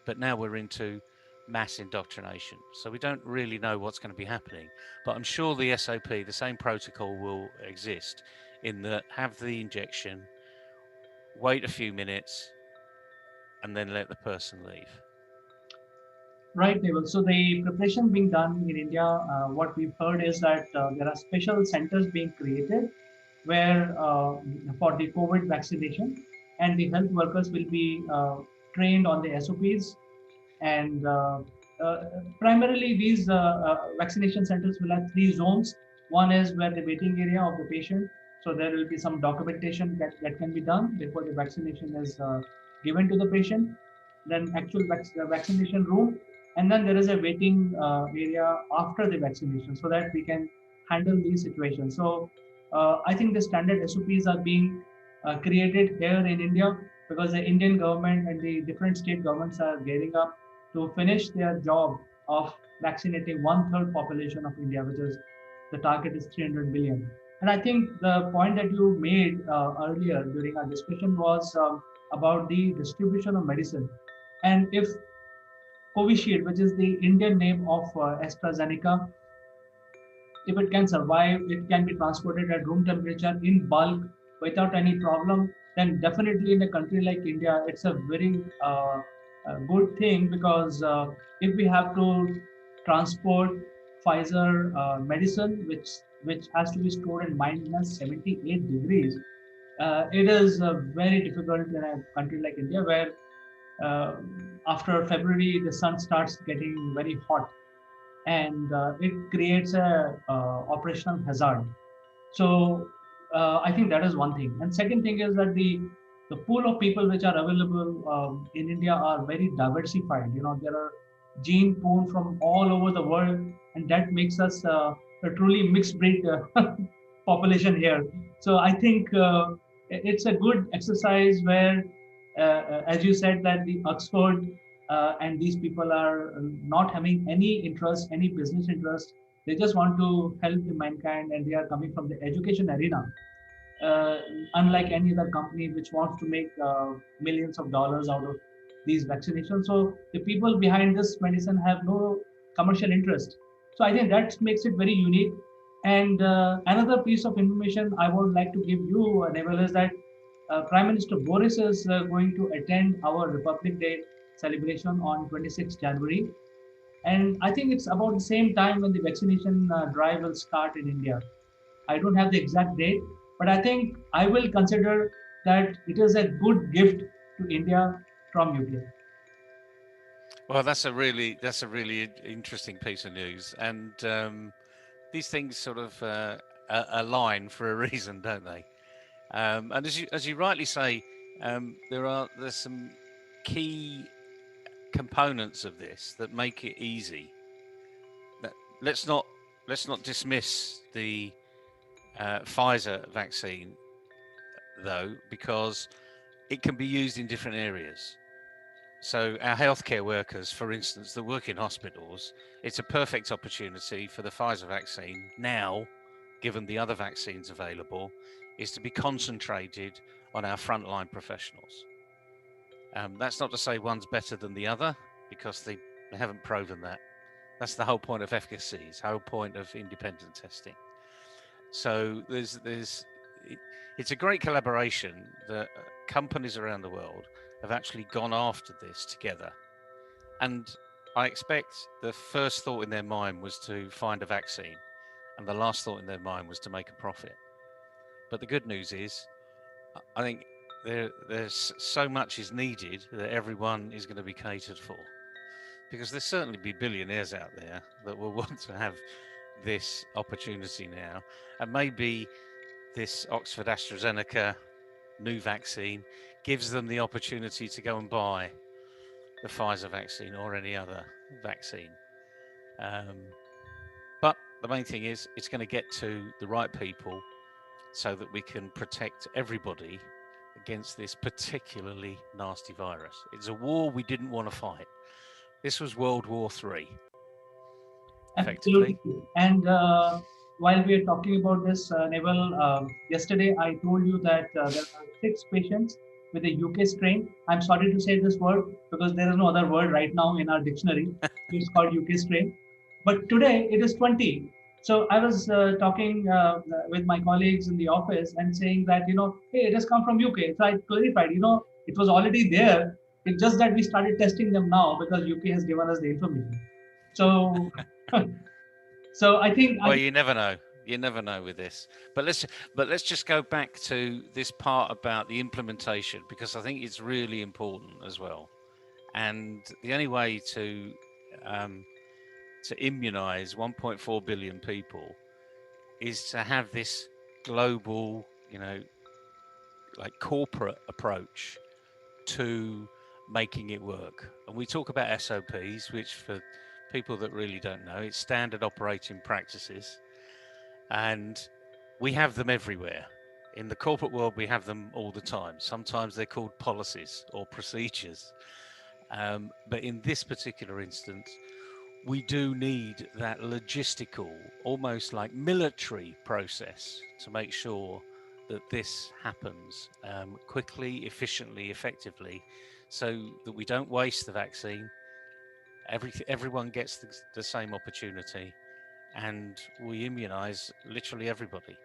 but now we're into mass indoctrination. So we don't really know what's going to be happening. But I'm sure the SOP, the same protocol, will exist, in that have the injection, wait a few minutes, and then let the person leave. Right, Deval. So the preparation being done in India, what we've heard is that there are special centers being created where for the COVID vaccination, and the health workers will be trained on the SOPs. And primarily these vaccination centers will have 3 zones. One is where the waiting area of the patient. So there will be some documentation that can be done before the vaccination is given to the patient. Then actual vaccination room. And then there is a waiting area after the vaccination, so that we can handle these situations. So I think the standard SOPs are being created here in India, because the Indian government and the different state governments are gearing up to finish their job of vaccinating 1/3 population of India, which is the target is 300 billion. And I think the point that you made earlier during our discussion was about the distribution of medicine. And if Covishield, which is the Indian name of AstraZeneca, if it can survive, it can be transported at room temperature in bulk without any problem, then definitely in a country like India, it's a very good thing, because if we have to transport Pfizer medicine, which has to be stored in minus 78 degrees, it is very difficult in a country like India, where after February, the sun starts getting very hot, and it creates a operational hazard. So I think that is one thing. And second thing is that the pool of people which are available in India are very diversified. There are gene pool from all over the world, and that makes us a truly mixed breed population here. So I think it's a good exercise where, as you said, that the Oxford and these people are not having any interest, any business interest. They just want to help the mankind, and they are coming from the education arena. Uh, Unlike any other company which wants to make millions of dollars out of these vaccinations. So the people behind this medicine have no commercial interest. So I think that makes it very unique. And another piece of information I would like to give you, Neville, is that Prime Minister Boris is going to attend our Republic Day celebration on 26th January. And I think it's about the same time when the vaccination drive will start in India. I don't have the exact date, but I think I will consider that it is a good gift to India from UK. Well, that's a really interesting piece of news, and these things sort of align for a reason, don't they? And as you rightly say, there's some key components of this that make it easy. Let's not dismiss the Pfizer vaccine though, because it can be used in different areas. So our healthcare workers, for instance, that work in hospitals, it's a perfect opportunity for the Pfizer vaccine now, given the other vaccines available, is to be concentrated on our frontline professionals. That's not to say one's better than the other, because they haven't proven that. That's the whole point of efficacy, it's the whole point of independent testing. So it's a great collaboration that companies around the world have actually gone after this together. And I expect the first thought in their mind was to find a vaccine, and the last thought in their mind was to make a profit. But the good news is, I think there's so much is needed that everyone is going to be catered for. Because there'll certainly be billionaires out there that will want to have this opportunity now. And maybe this Oxford AstraZeneca new vaccine gives them the opportunity to go and buy the Pfizer vaccine or any other vaccine. But the main thing is it's going to get to the right people so that we can protect everybody against this particularly nasty virus. It's a war we didn't want to fight. This was World War III, effectively. Absolutely. And while we are talking about this, Neville, yesterday I told you that there are 6 patients with a UK strain. I'm sorry to say this word because there is no other word right now in our dictionary. It's called UK strain. But today it is 20. So I was talking with my colleagues in the office and saying that, hey, it has come from UK. So I clarified, it was already there. It's just that we started testing them now because UK has given us the information. So, so I think. Well, you never know. You never know with this. But let's just go back to this part about the implementation, because I think it's really important as well. And the only way to immunize 1.4 billion people is to have this global, like corporate approach to making it work. And we talk about SOPs, which for people that really don't know, it's standard operating practices. And we have them everywhere. In the corporate world, we have them all the time. Sometimes they're called policies or procedures. But in this particular instance, we do need that logistical, almost like military process to make sure that this happens quickly, efficiently, effectively, so that we don't waste the vaccine. Everyone gets the same opportunity, and we immunize literally everybody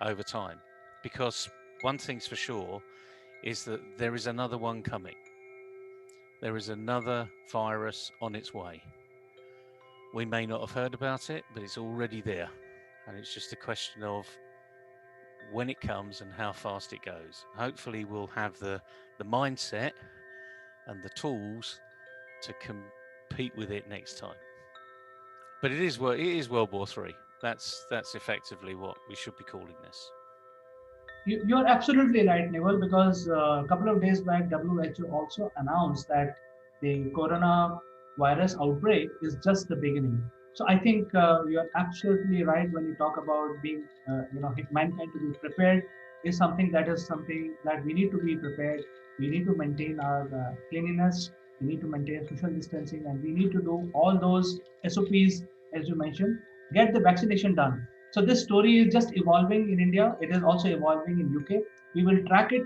over time. Because one thing's for sure is that there is another one coming. There is another virus on its way. We may not have heard about it, but it's already there. And it's just a question of when it comes and how fast it goes. Hopefully we'll have the mindset and the tools to compete with it next time. But it is World War III. That's effectively what we should be calling this. You're absolutely right, Neville, because a couple of days back, WHO also announced that The coronavirus outbreak is just the beginning. So I think you are absolutely right when you talk about being, mankind to be prepared is something that we need to be prepared. We need to maintain our cleanliness. We need to maintain social distancing, and we need to do all those SOPs as you mentioned. Get the vaccination done. So this story is just evolving in India. It is also evolving in UK. We will track it,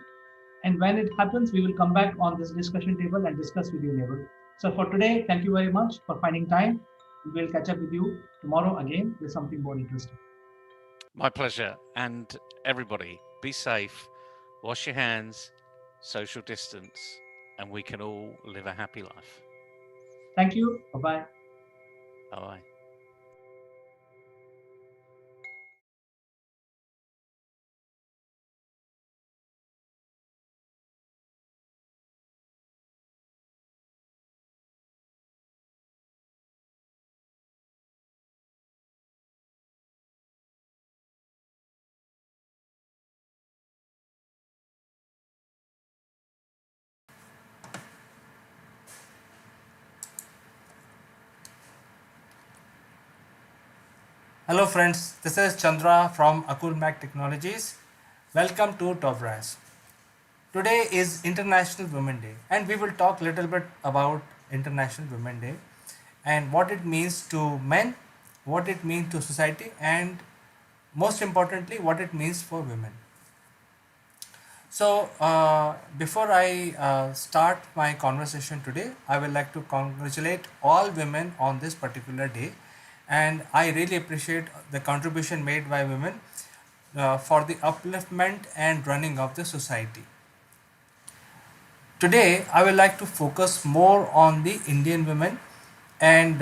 and when it happens, we will come back on this discussion table and discuss with you, Neville. So for today, thank you very much for finding time. We will catch up with you tomorrow again with something more interesting. My pleasure. And everybody, be safe, wash your hands, social distance, and we can all live a happy life. Thank you. Bye-bye. Bye-bye. Hello friends, this is Chandra from Akulmach Technologies. Welcome to Top Rise. Today is International Women Day and we will talk a little bit about International Women Day and what it means to men, what it means to society, and most importantly what it means for women. So, before I start my conversation today, I would like to congratulate all women on this particular day, and I really appreciate the contribution made by women for the upliftment and running of the society. Today, I would like to focus more on the Indian women. And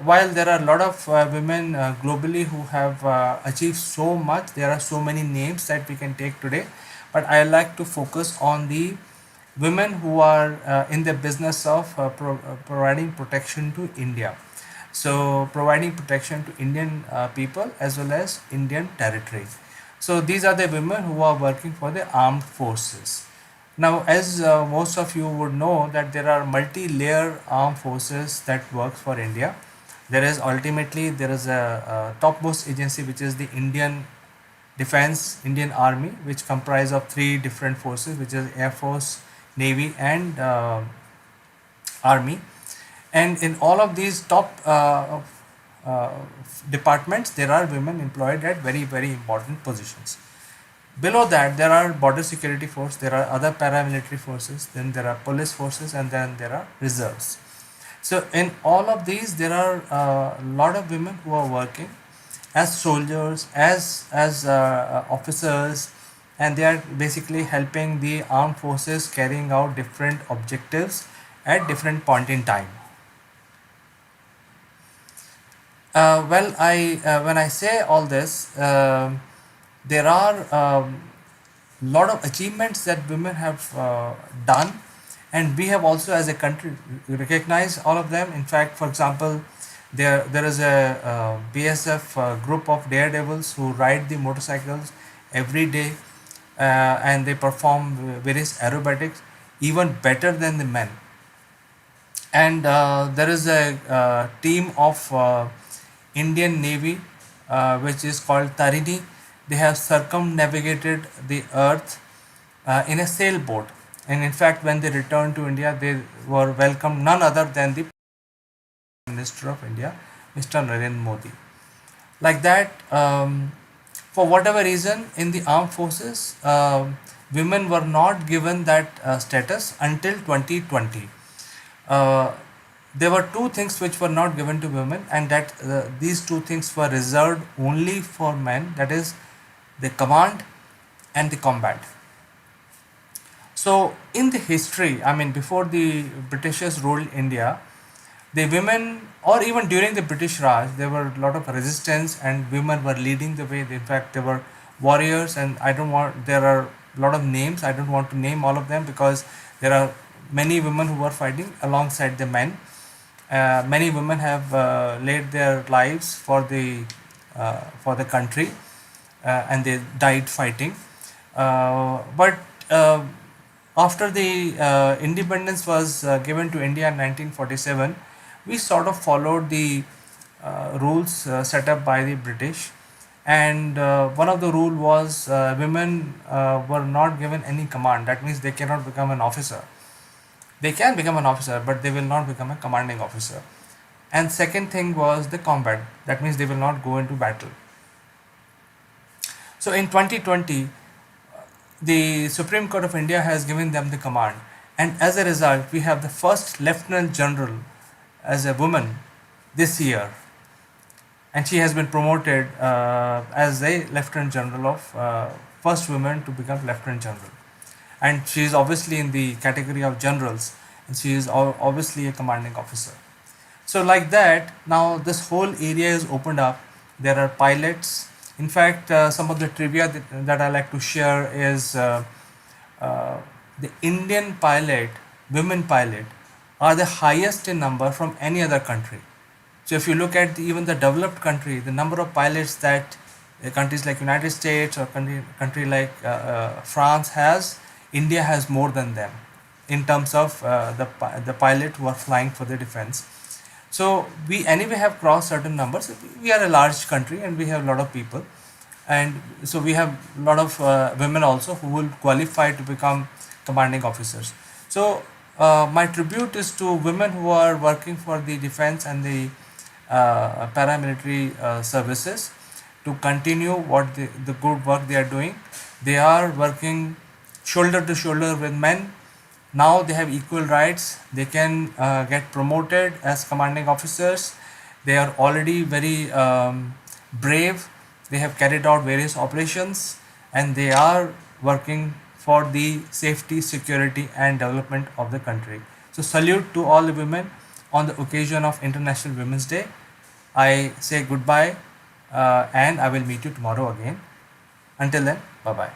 while there are a lot of women globally who have achieved so much, there are so many names that we can take today. But I like to focus on the women who are in the business of providing protection to India. So, providing protection to Indian people as well as Indian territory. So, these are the women who are working for the armed forces. Now, as most of you would know that there are multi-layer armed forces that work for India. There is a topmost agency which is the Indian Defense, Indian Army, which comprise of three different forces, which is Air Force, Navy, and Army. And in all of these top uh, departments, there are women employed at very important positions. Below that, there are border security force, there are other paramilitary forces, then there are police forces, and then there are reserves. So in all of these, there are a lot of women who are working as soldiers, as officers, and they are basically helping the armed forces carrying out different objectives at different point in time. Well, I when I say all this, there are lot of achievements that women have done, and we have also as a country recognized all of them. In fact, for example, there is a BSF group of daredevils who ride the motorcycles every day, and they perform various aerobatics even better than the men. And there is a team of Indian Navy which is called Tarini. They have circumnavigated the earth in a sailboat, and in fact when they returned to India they were welcomed none other than the Minister of India, Mr. Narendra Modi. Like that, for whatever reason in the armed forces, women were not given that status until 2020. uh, there were two things which were not given to women, and that these two things were reserved only for men, that is the command and the combat. So in the history, I mean before the Britishers ruled India, the women, or even during the British Raj, there were a lot of resistance and women were leading the way. In fact, there were warriors, and there are a lot of names. I don't want to name all of them because there are many women who were fighting alongside the men. Many women have laid their lives for the country, and they died fighting. But After the independence was given to India in 1947, we sort of followed the rules set up by the British, and one of the rule was women were not given any command. That means they cannot become an officer. They can become an officer, but they will not become a commanding officer. And second thing was the combat. That means they will not go into battle. So in 2020, the Supreme Court of India has given them the command, and as a result, we have the first Lieutenant General as a woman this year, and she has been promoted as a Lieutenant General of first woman to become Lieutenant General, and she is obviously in the category of generals, and she is obviously a commanding officer. So like that, now this whole area is opened up. There are pilots. In fact, some of the trivia that I like to share is the Indian pilot, women pilot, are the highest in number from any other country. So if you look at even the developed country, the number of pilots that countries like United States or country like France has, India has more than them in terms of the pilot who are flying for the defense. So we anyway have crossed certain numbers. We are a large country and we have a lot of people, and so we have a lot of women also who will qualify to become commanding officers. So my tribute is to women who are working for the defense and the paramilitary services to continue what the good work they are doing. They are working shoulder to shoulder with men. Now they have equal rights. They can get promoted as commanding officers. They are already very brave. They have carried out various operations, and they are working for the safety, security and development of the country. So salute to all the women on the occasion of International Women's Day. I say goodbye, and I will meet you tomorrow again. Until then, bye bye.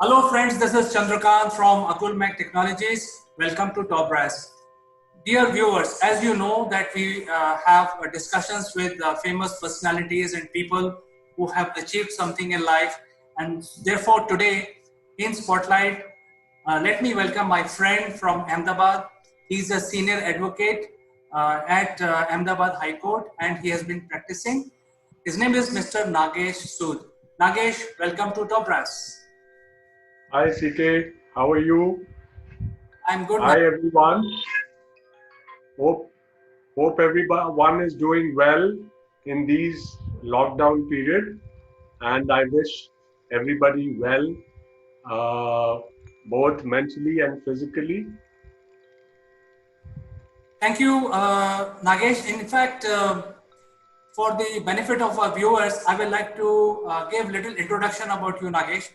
Hello friends, this is Chandrakant from Akulmach Technologies. Welcome to Top Brass. Dear viewers, as you know that we have discussions with famous personalities and people who have achieved something in life, and therefore today in Spotlight, let me welcome my friend from Ahmedabad. He's a senior advocate at Ahmedabad High Court and he has been practicing. His name is Mr. Nagesh Sood. Nagesh, welcome to Top Brass. Hi CK, how are you? I'm good. Hi everyone. Hope everyone is doing well in these lockdown period, and I wish everybody well, both mentally and physically. Thank you, Nagesh. In fact, for the benefit of our viewers, I would like to give little introduction about you, Nagesh.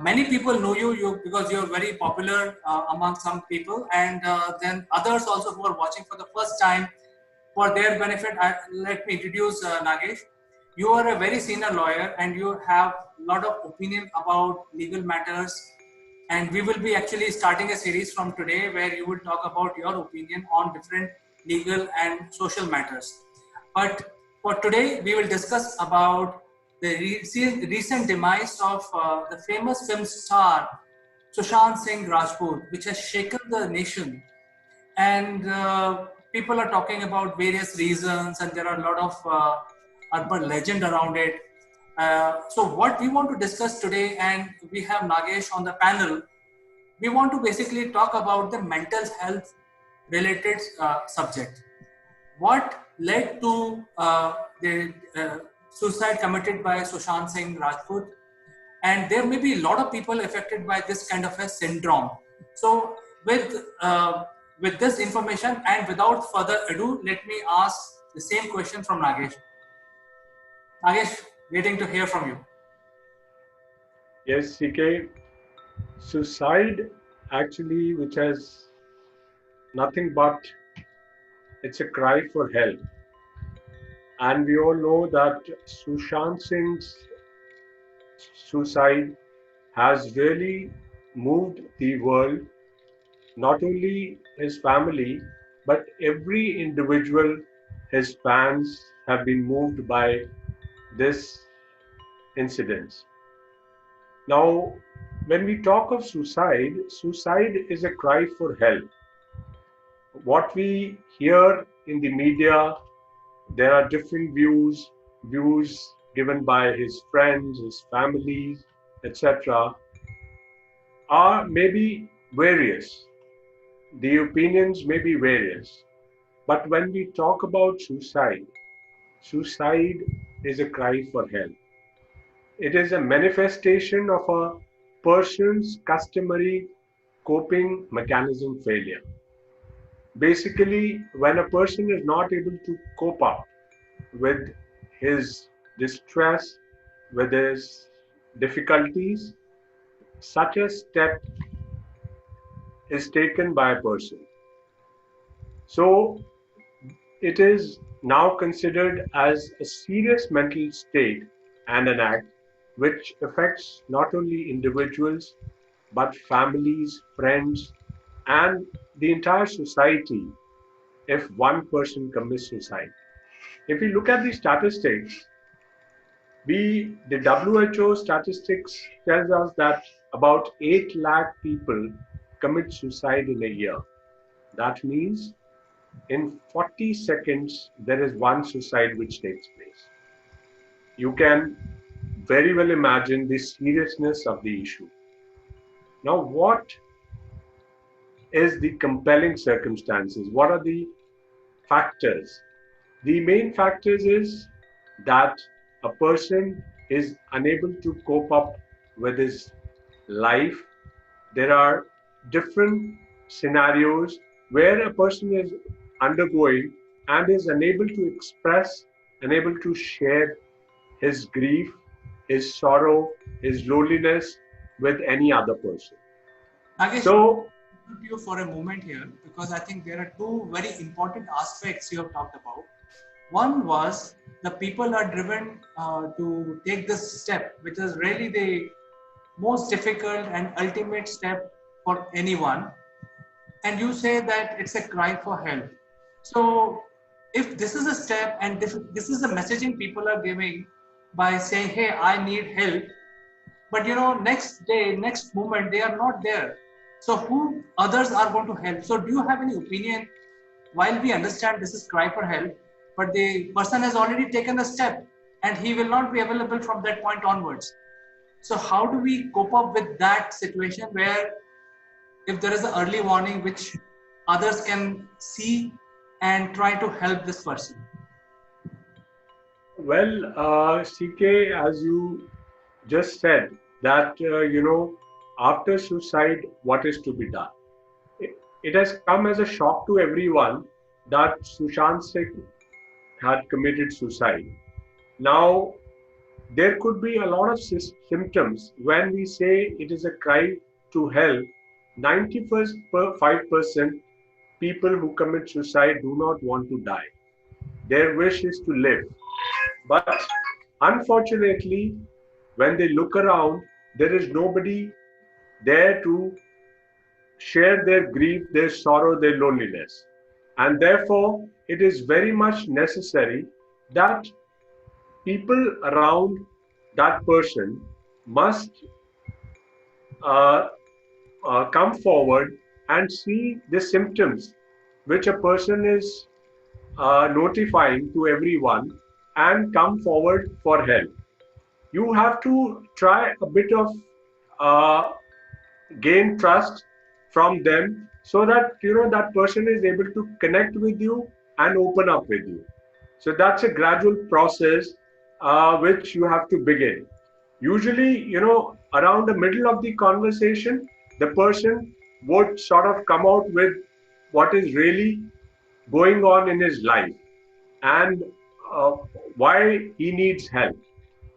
Many people know you because you're very popular among some people, and then others also who are watching for the first time. For their benefit, let me introduce Nagesh. You are a very senior lawyer, and you have a lot of opinion about legal matters. And we will be actually starting a series from today where you will talk about your opinion on different legal and social matters. But for today, we will discuss about the recent demise of the famous film star Sushant Singh Rajput, which has shaken the nation. And people are talking about various reasons, and there are a lot of urban legend around it. So what we want to discuss today, and we have Nagesh on the panel, we want to basically talk about the mental health related subject. What led to the suicide committed by Sushant Singh Rajput? And there may be a lot of people affected by this kind of a syndrome. So with this information and without further ado, let me ask the same question from Nagesh. Nagesh, waiting to hear from you. Yes, CK. Suicide, actually, which has nothing but it's a cry for help. And we all know that Sushant Singh's suicide has really moved the world, not only his family, but every individual, his fans have been moved by this incident. Now, when we talk of suicide, suicide is a cry for help. What we hear in the media, there are different views given by his friends, his families, etc., are maybe various. The opinions may be various. But when we talk about suicide, suicide is a cry for help. It is a manifestation of a person's customary coping mechanism failure. Basically, when a person is not able to cope up with his distress, with his difficulties, such a step is taken by a person. So it is now considered as a serious mental state and an act which affects not only individuals but families, friends, and the entire society if one person commits suicide. If we look at the statistics, the WHO statistics tells us that about 8 lakh people commit suicide in a year. That means in 40 seconds, there is one suicide which takes place. You can very well imagine the seriousness of the issue. Now, what is the compelling circumstances? What are the factors? The main factors is that a person is unable to cope up with his life. There are different scenarios where a person is undergoing and is unable to express, unable to share his grief, his sorrow, his loneliness with any other person. Nagesh, So, you for a moment here because I think there are two very important aspects you have talked about. One was the people are driven to take this step, which is really the most difficult and ultimate step for anyone. And you say that it's a cry for help. So, if this is a step and this is the messaging people are giving by saying, "Hey, I need help," but next day, next moment, they are not there. So, who others are going to help? So, do you have any opinion? While we understand this is cry for help, but the person has already taken a step and he will not be available from that point onwards. So how do we cope up with that situation where if there is an early warning which others can see and try to help this person? well, CK, as you just said, that, after suicide, what is to be done? It has come as a shock to everyone that Sushant Singh had committed suicide. Now, there could be a lot of symptoms when we say it is a cry to help. 95% people who commit suicide do not want to die. Their wish is to live. But unfortunately, when they look around, there is nobody there to share their grief, their sorrow, their loneliness. And therefore, it is very much necessary that people around that person must uh, come forward and see the symptoms which a person is notifying to everyone and come forward for help. You have to try a bit of uh, gain trust from them so that that person is able to connect with you and open up with you. So that's a gradual process which you have to begin. Usually, around the middle of the conversation, the person would sort of come out with what is really going on in his life and uh, why he needs help.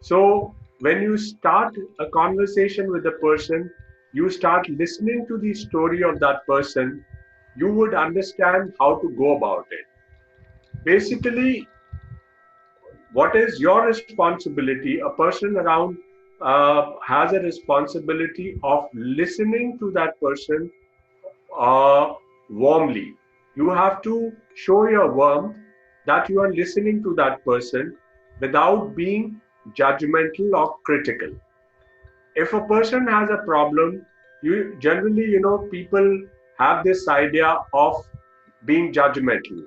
So, when you start a conversation with a person, you start listening to the story of that person. you would understand how to go about it. Basically, what is your responsibility? A person around has a responsibility of listening to that person warmly. You have to show your warmth that you are listening to that person without being judgmental or critical. If a person has a problem, you generally, people have this idea of being judgmental.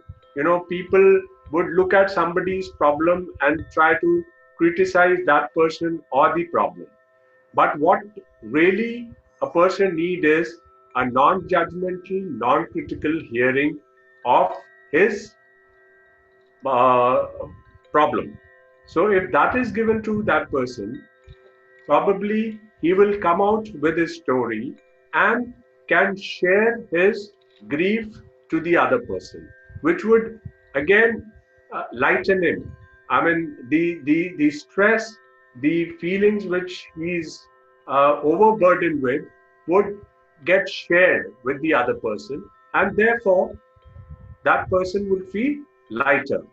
People would look at somebody's problem and try to criticize that person or the problem. But what really a person need is a non-judgmental, non-critical hearing of his uh, problem. So if that is given to that person, probably he will come out with his story and can share his grief to the other person, which would again lighten him. I mean, the stress, the feelings which he's overburdened with would get shared with the other person, and therefore that person would feel lighter.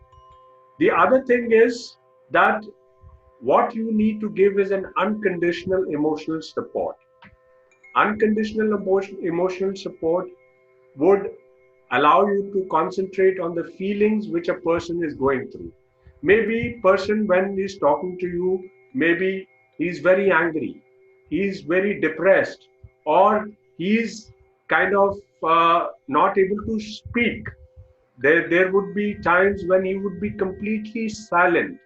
The other thing is that what you need to give is an unconditional emotional support. Unconditional emotional support would allow you to concentrate on the feelings which a person is going through. Maybe person when he's talking to you, maybe he's very angry, he's very depressed, or he's kind of not able to speak. There would be times when he would be completely silent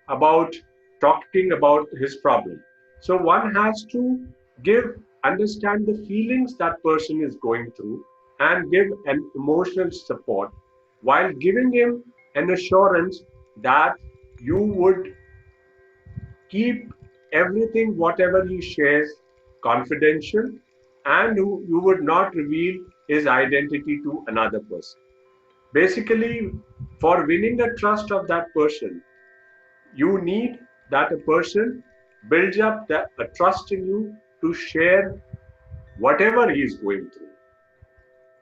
about talking about his problem. So one has to understand the feelings that person is going through and give an emotional support while giving him an assurance that you would keep everything, whatever he shares, confidential, and you would not reveal his identity to another person. Basically, for winning the trust of that person, you need that a person builds up a trust in you to share whatever he is going through.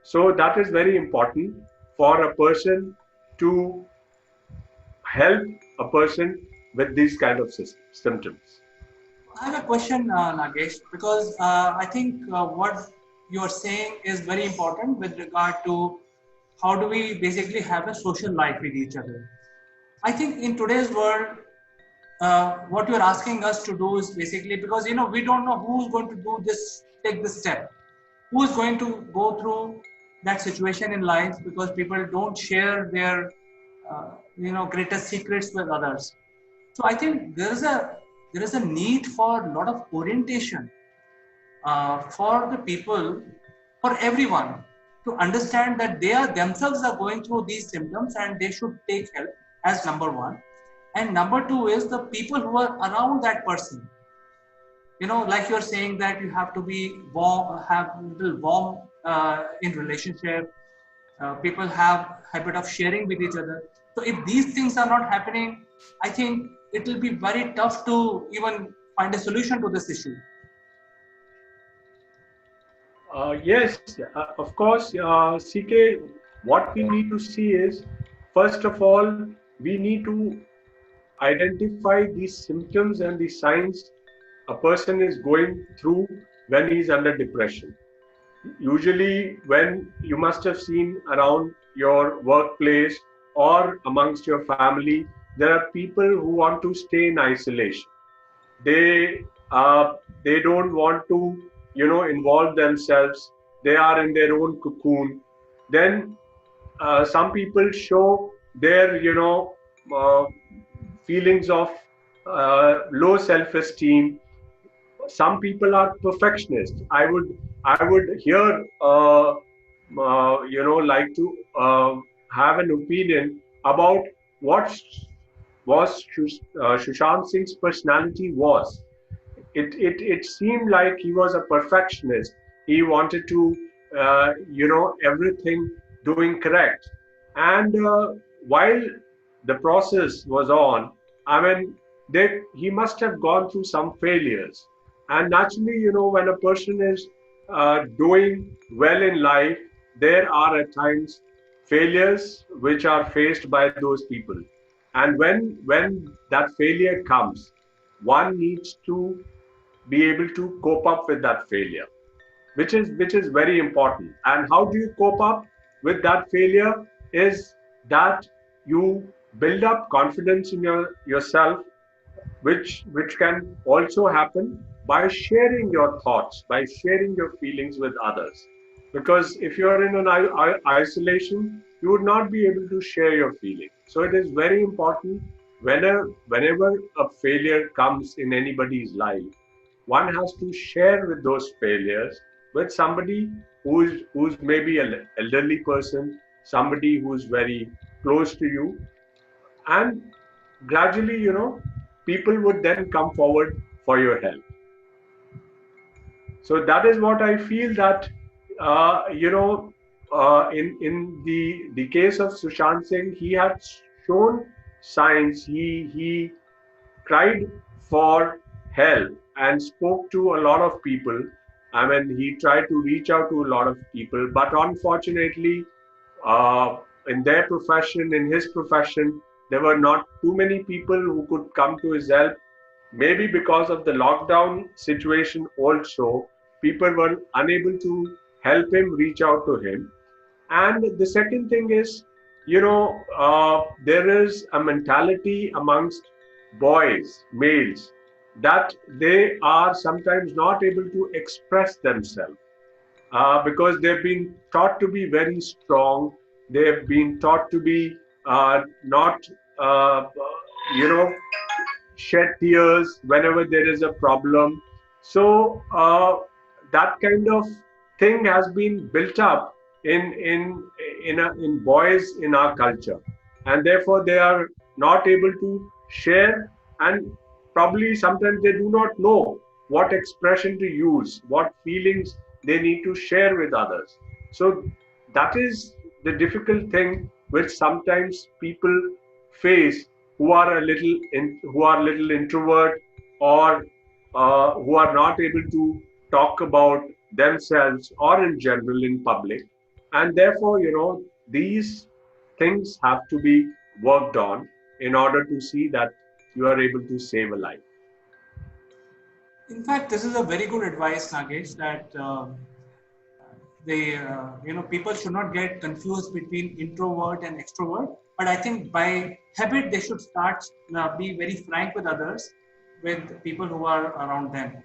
So that is very important for a person to help a person with these kind of symptoms. I have a question, Nagesh, because I think what you are saying is very important with regard to how do we basically have a social life with each other. I think in today's world, what you're asking us to do is basically because we don't know who's going to do this, take this step, who's going to go through that situation in life because people don't share their greatest secrets with others. So I think there is a need for a lot of orientation for the people, for everyone, to understand that they are themselves are going through these symptoms and they should take help as number one. And number two is the people who are around that person. Like you're saying that you have to be warm, have a little warm in relationship. People have habit of sharing with each other. So if these things are not happening, I think it will be very tough to even find a solution to this issue. Yes, of course, CK, what we need to see is, first of all, we need to identify these symptoms and the signs a person is going through when he's under depression. Usually, when you must have seen around your workplace or amongst your family, there are people who want to stay in isolation. They they don't want to involve themselves. They are in their own cocoon. Then some people show their uh, feelings of low self-esteem. Some people are perfectionists. I would hear like to have an opinion about what was Sushant Singh's personality was. It seemed like he was a perfectionist. He wanted to everything doing correct. And while the process was on, I mean, he must have gone through some failures. And naturally, when a person is doing well in life, there are at times failures which are faced by those people. And when that failure comes, one needs to be able to cope up with that failure, which is very important. And how do you cope up with that failure is that you build up confidence in yourself, which can also happen by sharing your thoughts, by sharing your feelings with others. Because if you're in an isolation, you would not be able to share your feelings. So it is very important whenever a failure comes in anybody's life, one has to share with those failures with somebody who's maybe an elderly person, somebody who's very close to you, and gradually, people would then come forward for your help. So that is what I feel that in the case of Sushant Singh, he had shown signs. He cried for help and spoke to a lot of people. I mean, he tried to reach out to a lot of people, but unfortunately, uh, in their profession, in his profession, there were not too many people who could come to his help. Maybe because of the lockdown situation, also, people were unable to help him reach out to him. And the second thing is, there is a mentality amongst boys, males, that they are sometimes not able to express themselves because they've been taught to be very strong. They've been taught to be not, you know, shed tears whenever there is a problem. So that kind of thing has been built up in boys in our culture, and therefore they are not able to share, and probably sometimes they do not know what expression to use, what feelings they need to share with others. So that is the difficult thing which sometimes people face who are who are little introvert, or who are not able to talk about themselves or in general in public. And therefore, these things have to be worked on in order to see that you are able to save a life. In fact, this is a very good advice, Nagesh, that people should not get confused between introvert and extrovert. But I think by habit, they should start be very frank with others, with people who are around them.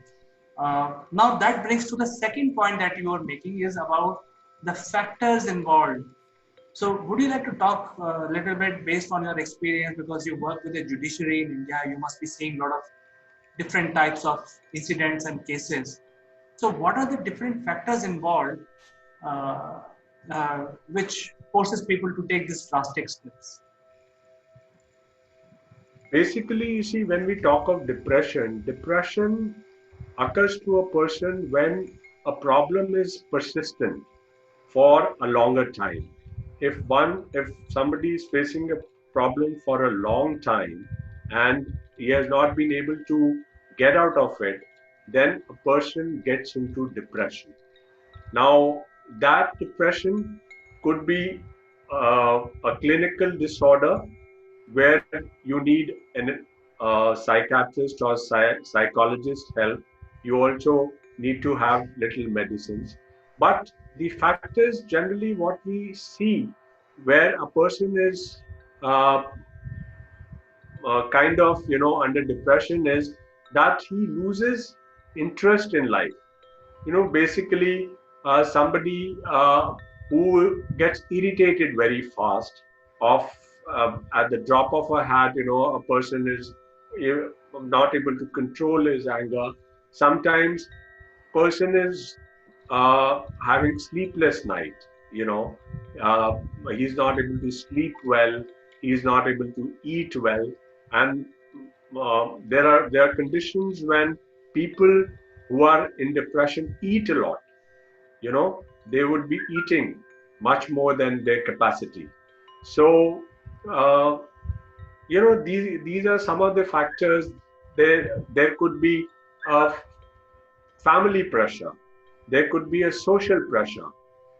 Now that brings to the second point that you are making is about the factors involved. So would you like to talk a little bit based on your experience, because you work with the judiciary in India, you must be seeing a lot of different types of incidents and cases. So what are the different factors involved uh, which forces people to take these drastic steps? Basically, you see, when we talk of depression occurs to a person when a problem is persistent for a longer time. If somebody is facing a problem for a long time and he has not been able to get out of it, then a person gets into depression. Now, that depression could be a clinical disorder where you need an psychiatrist or psychologist help. You also need to have little medicines. But the factors generally what we see where a person is uh, kind of under depression is that he loses interest in life. Basically, somebody who gets irritated very fast of at the drop of a hat. A person is not able to control his anger. Sometimes person is having sleepless night. you know uh, he's not able to sleep well, he's not able to eat well. And there are conditions when people who are in depression eat a lot. They would be eating much more than their capacity. So uh, these are some of the factors. There could be a family pressure, there could be a social pressure.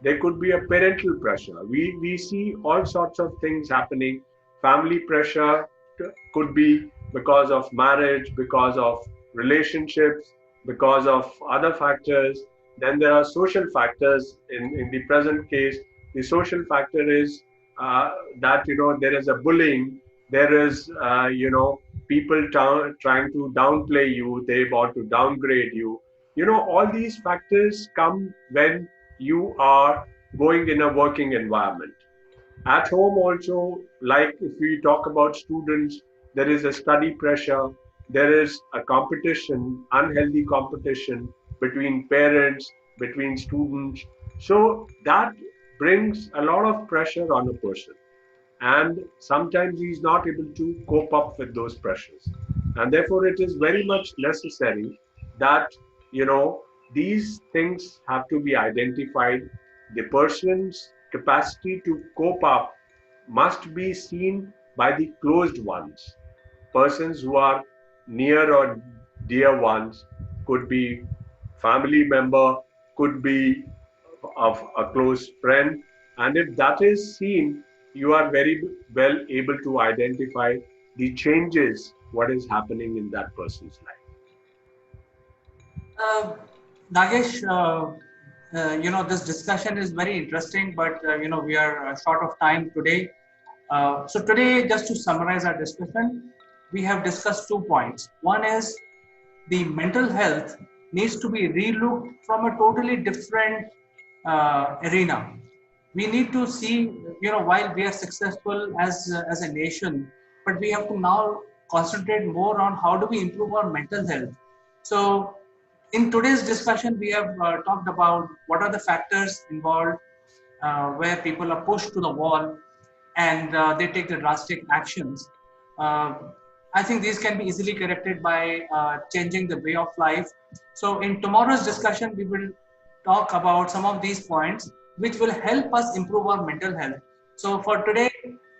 There could be a parental pressure. We see all sorts of things happening. Family pressure could be because of marriage, because of relationships, because of other factors. Then there are social factors. In the present case, the social factor is that there is a bullying, there is people trying to downplay you, they want to downgrade you. All these factors come when you are going in a working environment. At home also, like if we talk about students, there is a study pressure, there is a competition, unhealthy competition between parents, between students. So that brings a lot of pressure on a person, and sometimes he's not able to cope up with those pressures. And therefore it is very much necessary that you know these things have to be identified. The person's capacity to cope up must be seen by the closed ones, persons who are near or dear ones. Could be family member, could be of a close friend. And if that is seen, you are very well able to identify the changes, what is happening in that person's life. Nagesh, this discussion is very interesting, but we are short of time today. So today, just to summarize our discussion, we have discussed 2 points. One is the mental health needs to be relooked from a totally different arena. We need to see, while we are successful as a nation, but we have to now concentrate more on how do we improve our mental health. So in today's discussion, we have talked about what are the factors involved where people are pushed to the wall and they take the drastic actions. Uh, I think these can be easily corrected by changing the way of life. So in tomorrow's discussion, we will talk about some of these points which will help us improve our mental health. So for today,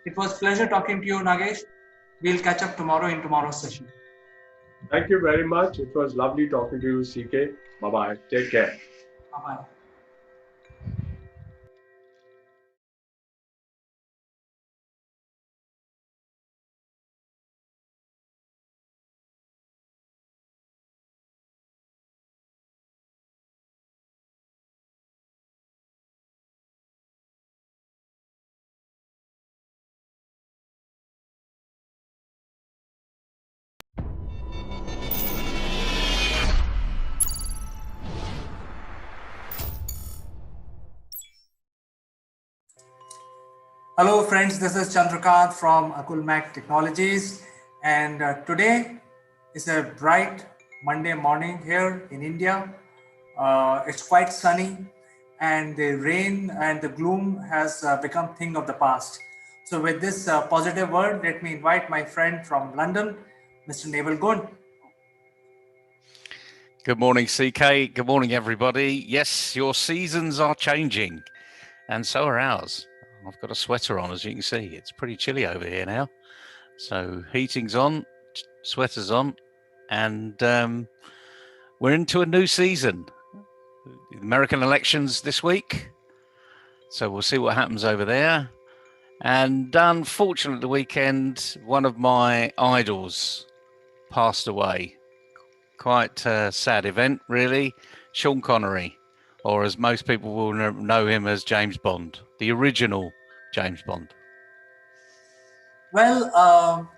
it was pleasure talking to you, Nagesh. We'll catch up tomorrow in tomorrow's session. Thank you very much. It was lovely talking to you, CK. Bye-bye. Take care. Bye-bye. Hello, friends. This is Chandrakant from Akulmach Technologies, and today is a bright Monday morning here in India. It's quite sunny, and the rain and the gloom has become thing of the past. So, with this positive word, let me invite my friend from London, Mr. Naval Gun. Good morning, CK. Good morning, everybody. Yes, your seasons are changing, and so are ours. I've got a sweater on, as you can see. It's pretty chilly over here now. So heating's on, sweater's on, and we're into a new season. American elections this week, so we'll see what happens over there. And unfortunately, the weekend, one of my idols passed away. Quite a sad event, really. Sean Connery, or as most people will know him as James Bond, the original James Bond. Well,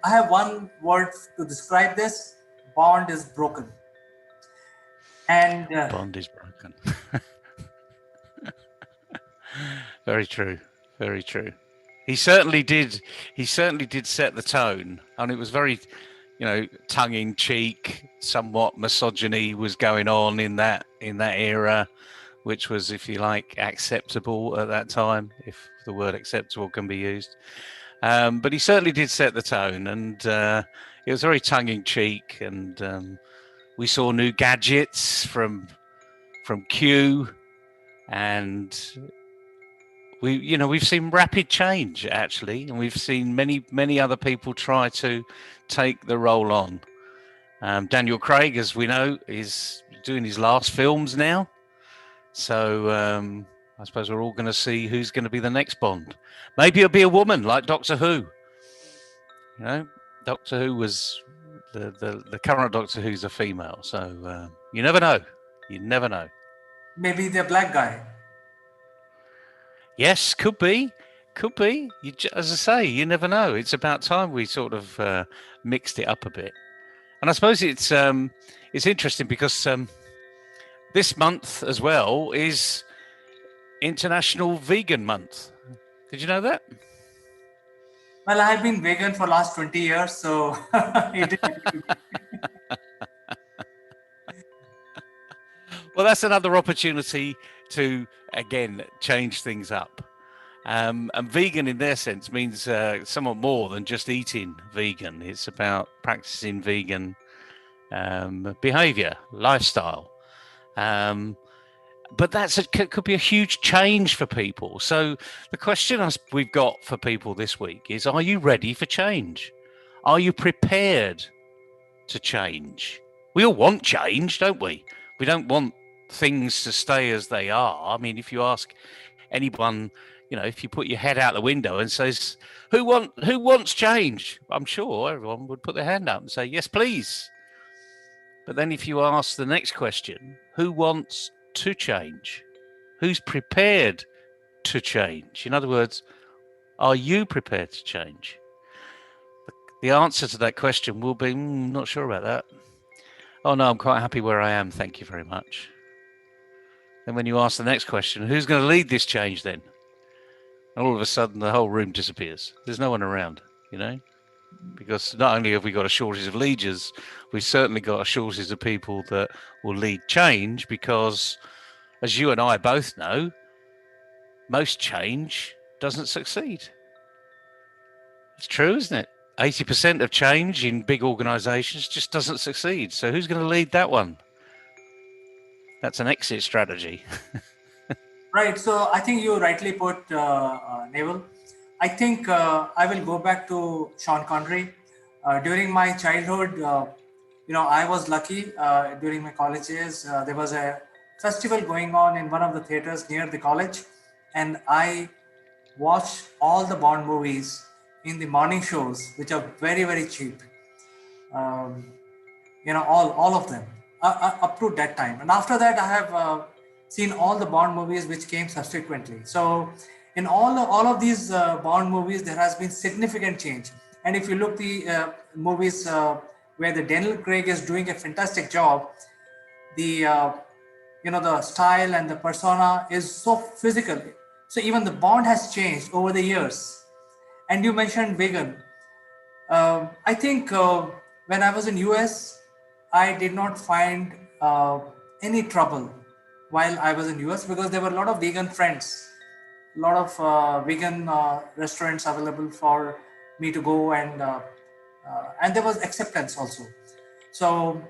I have one word to describe this. Bond is broken. And Bond is broken. Very true. Very true. He certainly did. He certainly did set the tone, and it was very, tongue in cheek. Somewhat misogyny was going on in that era, which was, if you like, acceptable at that time, if the word acceptable can be used. But he certainly did set the tone, and it was very tongue in cheek. And we saw new gadgets from Q, and we've seen rapid change actually, and we've seen many other people try to take the role on. Daniel Craig, as we know, is doing his last films now, so I suppose we're all going to see who's going to be the next Bond. Maybe it'll be a woman like Doctor Who. You know, Doctor Who was the current Doctor Who's a female, so you never know. You never know. Maybe the black guy. Yes, could be. Could be. As I say, you never know. It's about time we sort of mixed it up a bit. And I suppose it's interesting because this month as well is International Vegan Month. Did you know that? Well, I have been vegan for last 20 years, so it is. Well, that's another opportunity to, again, change things up. And vegan in their sense means somewhat more than just eating vegan. It's about practicing vegan behavior, lifestyle. But could be a huge change for people. So the question we've got for people this week is, are you ready for change? Are you prepared to change? We all want change, don't we? We don't want things to stay as they are. I mean, if you ask anyone, you know, if you put your head out the window and says, who wants change? I'm sure everyone would put their hand up and say, yes, please. But then if you ask the next question, who wants to change? Who's prepared to change? In other words, are you prepared to change? The answer to that question will be, not sure about that. Oh no, I'm quite happy where I am. Thank you very much. Then when you ask the next question, who's going to lead this change then? All of a sudden, the whole room disappears. There's no one around, you know? Because not only have we got a shortage of leaders, we've certainly got a shortage of people that will lead change because, as you and I both know, most change doesn't succeed. It's true, isn't it? 80% of change in big organizations just doesn't succeed. So who's going to lead that one? That's an exit strategy. Right. So I think you rightly put, Naval. I think I will go back to Sean Connery. During my childhood, I was lucky. During my college years, there was a festival going on in one of the theaters near the college, and I watched all the Bond movies in the morning shows, which are very, very cheap. All of them up to that time. And after that, I have seen all the Bond movies which came subsequently. So in all of these Bond movies, there has been significant change. And if you look the movies where the Daniel Craig is doing a fantastic job, the the style and the persona is so physical. So even the Bond has changed over the years. And you mentioned vegan. I think when I was in US, I did not find any trouble while I was in US because there were a lot of vegan friends, a lot of vegan restaurants available for me to go, and there was acceptance also. So,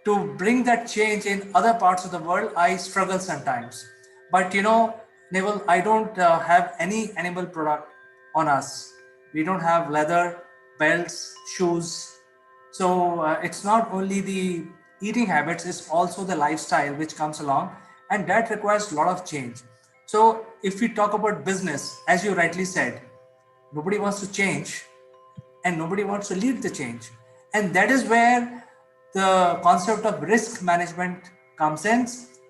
to bring that change in other parts of the world, I struggle sometimes. But Neville, I don't have any animal product on us. We don't have leather, belts, shoes. So it's not only the eating habits, it's also the lifestyle which comes along, and that requires a lot of change. So if we talk about business, as you rightly said, nobody wants to change and nobody wants to lead the change. And that is where the concept of risk management comes in,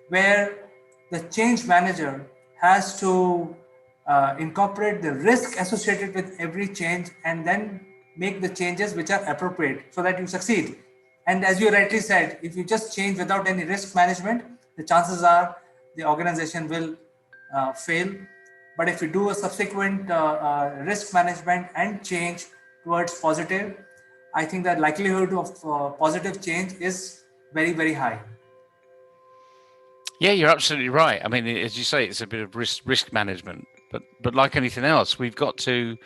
where the change manager has to incorporate the risk associated with every change and then make the changes which are appropriate so that you succeed. And as you rightly said, if you just change without any risk management, the chances are the organization will fail. But if you do a subsequent risk management and change towards positive, I think that likelihood of positive change is very, very high. Yeah, you're absolutely right. I mean, as you say, it's a bit of risk management, but like anything else, we've got to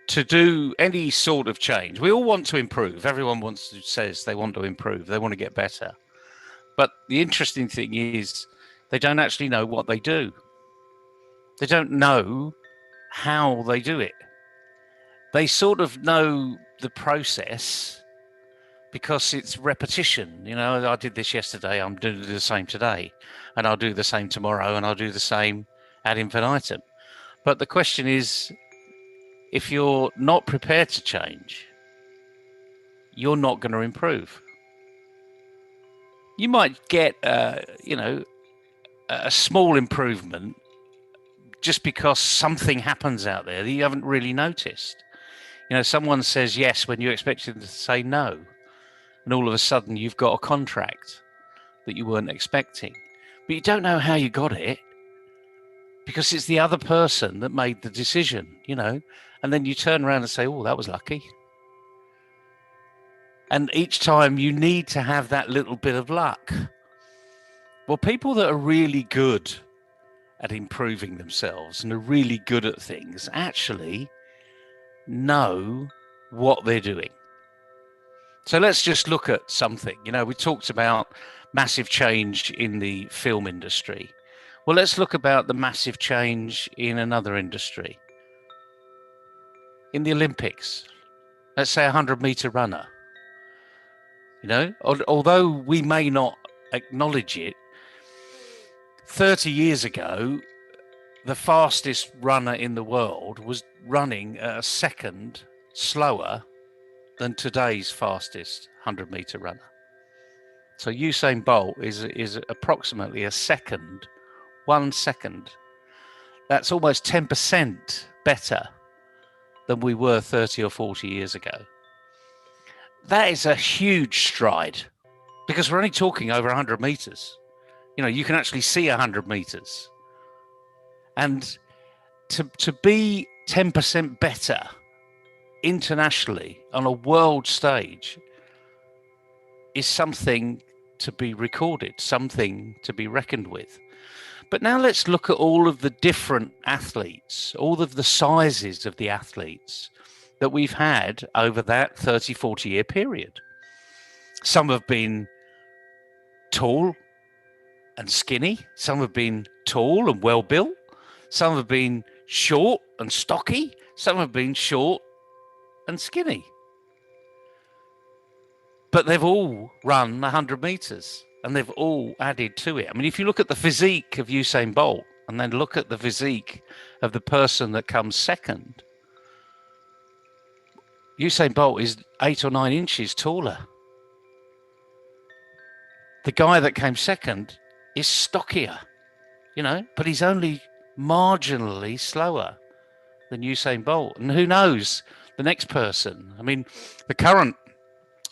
do any sort of change. We all want to improve. Everyone says they want to improve. They want to get better. But the interesting thing is they don't actually know what they do. They don't know how they do it. They sort of know the process, because it's repetition. You know, I did this yesterday, I'm doing the same today, and I'll do the same tomorrow, and I'll do the same ad infinitum. But the question is, if you're not prepared to change, you're not going to improve. You might get, a small improvement just because something happens out there that you haven't really noticed. You know, someone says yes when you expect them to say no, and all of a sudden you've got a contract that you weren't expecting. But you don't know how you got it because it's the other person that made the decision, you know, and then you turn around and say, oh, that was lucky. And each time you need to have that little bit of luck. Well, people that are really good at improving themselves and are really good at things actually know what they're doing. So let's just look at something. You know, we talked about massive change in the film industry. Well, let's look about the massive change in another industry. In the Olympics, let's say a 100-meter runner. You know, although we may not acknowledge it, 30 years ago, the fastest runner in the world was running at a second slower than today's fastest 100-meter runner. So Usain Bolt is approximately a second, 1 second. That's almost 10% better than we were 30 or 40 years ago. That is a huge stride because we're only talking over 100 meters. You know, you can actually see 100 meters. And to be 10% better internationally on a world stage is something to be recorded, something to be reckoned with. But now let's look at all of the different athletes, all of the sizes of the athletes that we've had over that 30, 40-year period. Some have been tall and skinny. Some have been tall and well-built. Some have been short and stocky. Some have been short and skinny. But they've all run 100 meters and they've all added to it. I mean, if you look at the physique of Usain Bolt and then look at the physique of the person that comes second, Usain Bolt is 8 or 9 inches taller. The guy that came second is stockier, you know, but he's only marginally slower than Usain Bolt. And who knows, the next person, I mean, the current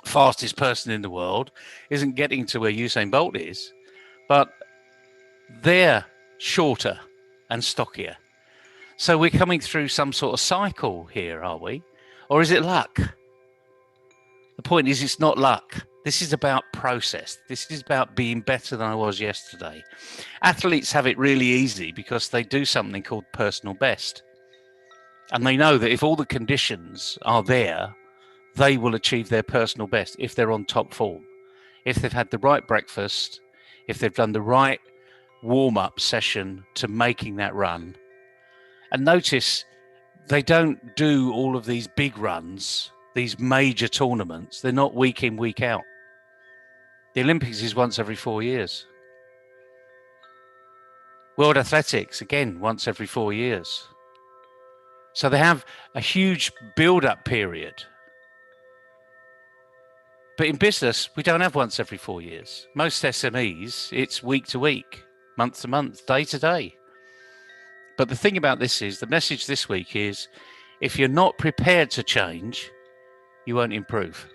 fastest person in the world isn't getting to where Usain Bolt is, but they're shorter and stockier. So we're coming through some sort of cycle here, are we? Or is it luck? The point is, it's not luck. This is about process. This is about being better than I was yesterday. Athletes have it really easy because they do something called personal best. And they know that if all the conditions are there, they will achieve their personal best if they're on top form. If they've had the right breakfast, if they've done the right warm-up session to making that run. And notice, they don't do all of these big runs, these major tournaments. They're not week in, week out. The Olympics is once every 4 years. World Athletics, again, once every 4 years. So they have a huge build-up period. But in business, we don't have once every 4 years. Most SMEs, it's week to week, month to month, day to day. But the thing about this is, the message this week is, if you're not prepared to change, you won't improve.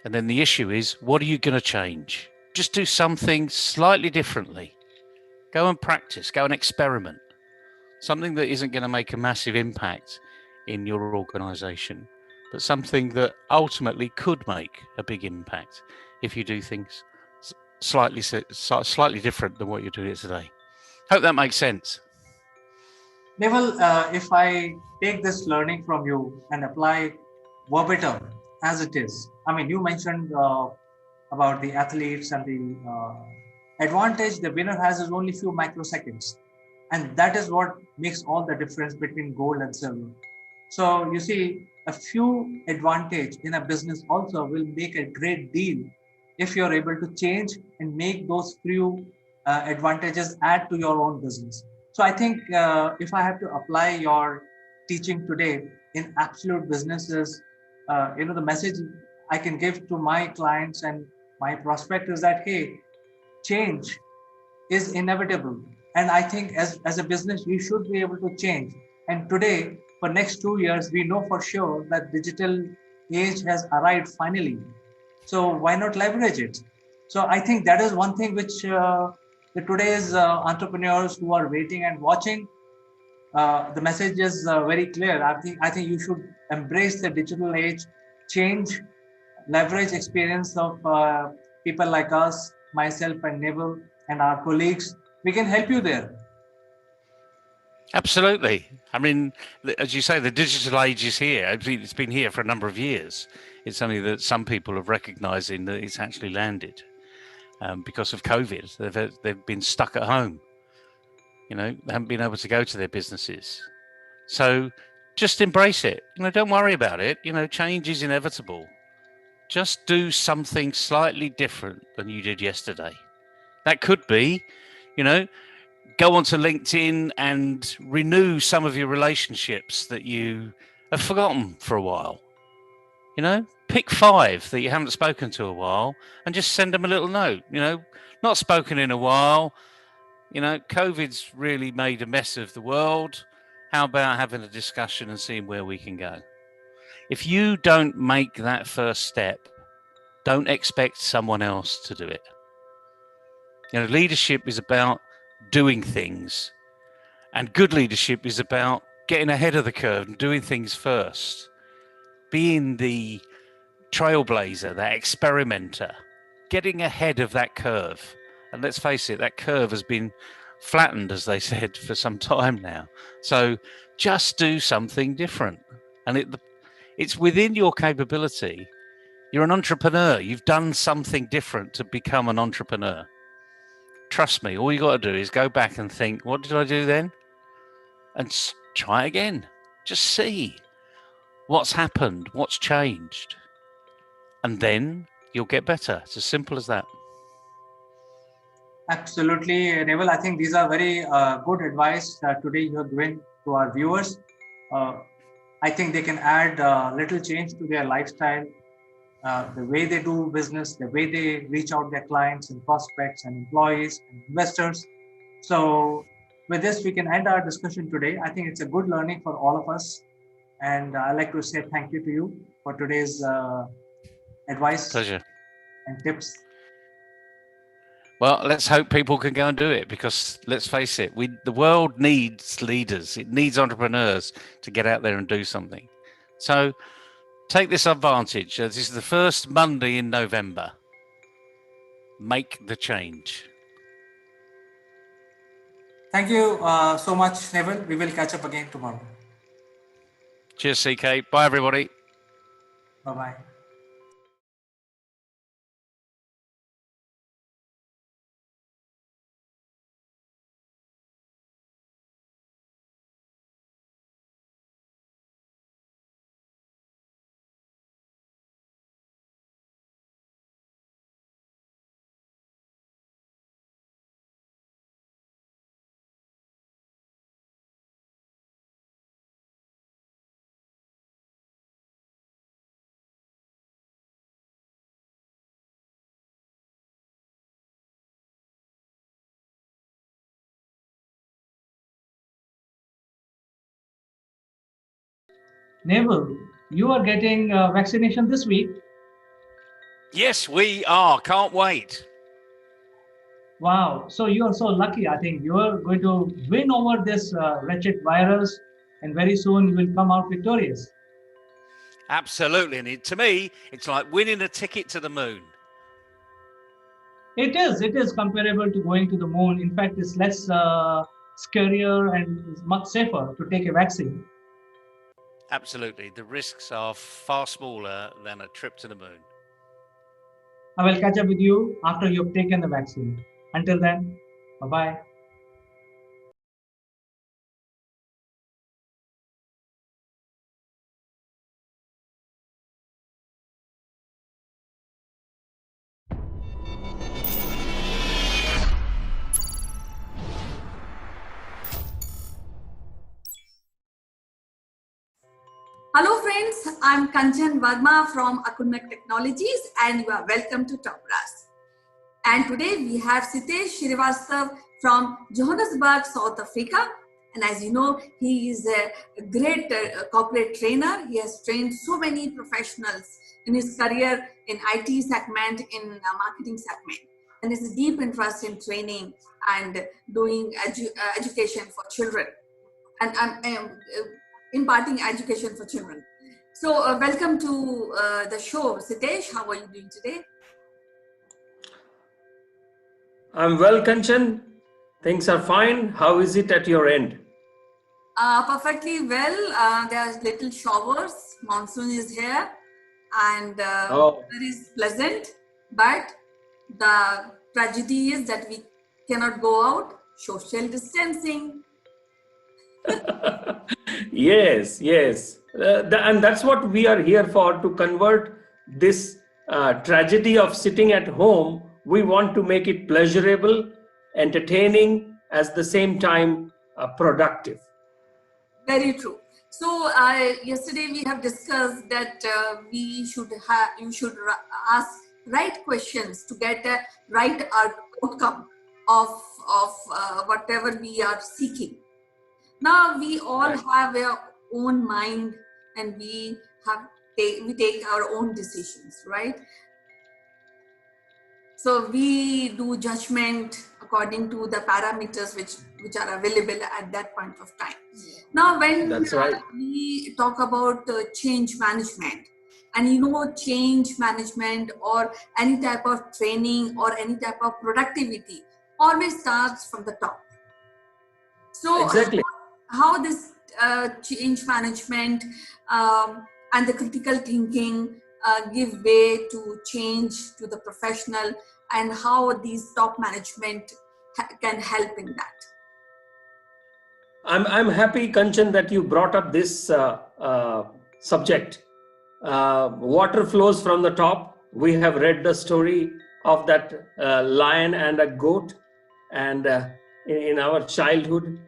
And then the issue is, what are you going to change? Just do something slightly differently. Go and practice, go and experiment. Something that isn't going to make a massive impact in your organization, but something that ultimately could make a big impact if you do things slightly different than what you're doing today. Hope that makes sense. Naval, if I take this learning from you and apply verbatim as it is, I mean, you mentioned about the athletes and the advantage the winner has is only few microseconds. And that is what makes all the difference between gold and silver. So you see, a few advantage in a business also will make a great deal if you're able to change and make those few advantages add to your own business. So I think if I have to apply your teaching today in absolute businesses, the message I can give to my clients and my prospect is that, hey, change is inevitable. And I think as a business, we should be able to change. And today, for next 2 years, we know for sure that digital age has arrived finally. So why not leverage it? So I think that is one thing which the today's entrepreneurs who are waiting and watching, the message is very clear. I think you should embrace the digital age, change, leverage experience of people like us, myself and Neville and our colleagues. We can help you there. Absolutely. I mean, as you say, the digital age is here. It's been here for a number of years. It's something that some people have recognizing that it's actually landed because of COVID. They've been stuck at home. They haven't been able to go to their businesses. So just embrace it. Don't worry about it. Change is inevitable. Just do something slightly different than you did yesterday. That could be, go onto LinkedIn and renew some of your relationships that you have forgotten for a while. Pick 5 that you haven't spoken to a while and just send them a little note. Not spoken in a while. COVID's really made a mess of the world. How about having a discussion and seeing where we can go? If you don't make that first step, don't expect someone else to do it. Leadership is about doing things, and good leadership is about getting ahead of the curve and doing things first, being the trailblazer, that experimenter, getting ahead of that curve. And let's face it, that curve has been flattened, as they said, for some time now. So just do something different. And it's within your capability. You're an entrepreneur. You've done something different to become an entrepreneur. Trust me, all you got to do is go back and think, what did I do then? And try again. Just see what's happened, what's changed. And then you'll get better. It's as simple as that. Absolutely, Neville. I think these are very good advice today you have given to our viewers. I think they can add little change to their lifestyle, the way they do business, the way they reach out their clients and prospects and employees and investors. So with this, we can end our discussion today. I think it's a good learning for all of us. And I'd like to say thank you to you for today's advice. Pleasure. And tips. Well, let's hope people can go and do it, because let's face it, the world needs leaders. It needs entrepreneurs to get out there and do something. So take this advantage. This is the first Monday in November. Make the change. Thank you so much, Neville. We will catch up again tomorrow. Cheers, CK. Bye, everybody. Bye-bye. Neville, you are getting vaccination this week. Yes, we are. Can't wait. Wow. So you are so lucky. I think you are going to win over this wretched virus, and very soon you will come out victorious. Absolutely. And to me, it's like winning a ticket to the moon. It is comparable to going to the moon. In fact, it's less scarier and it's much safer to take a vaccine. Absolutely. The risks are far smaller than a trip to the moon. I will catch up with you after you've taken the vaccine. Until then, bye-bye. Hello friends, I'm Kanchan Verma from Akulmach Technologies and you are welcome to Top Brass. And today we have Sitesh Srivastav from Johannesburg, South Africa. And as you know, he is a great corporate trainer. He has trained so many professionals in his career in IT segment, in marketing segment. And has a deep interest in training and doing education for children and imparting education for children. So welcome to the show, Sitesh. How are you doing today? I'm well, Kanchan. Things are fine. How is it at your end? Perfectly well. There are little showers. Monsoon is here, and it is pleasant. But the tragedy is that we cannot go out. Social distancing. Yes, yes. And that's what we are here for, to convert this tragedy of sitting at home. We want to make it pleasurable, entertaining, at the same time productive. Very true. So yesterday we have discussed that you should ask right questions to get a right outcome of whatever we are seeking. Now we all have our own mind and we take our own decisions, right? So we do judgment according to the parameters which are available at that point of time. Now, when we talk about change management, and you know, change management or any type of training or any type of productivity always starts from the top. So exactly how this change management and the critical thinking give way to change to the professional, and how these top management can help in that. I'm happy, Kanchan, that you brought up this subject. Water flows from the top. We have read the story of that lion and a goat, and in our childhood,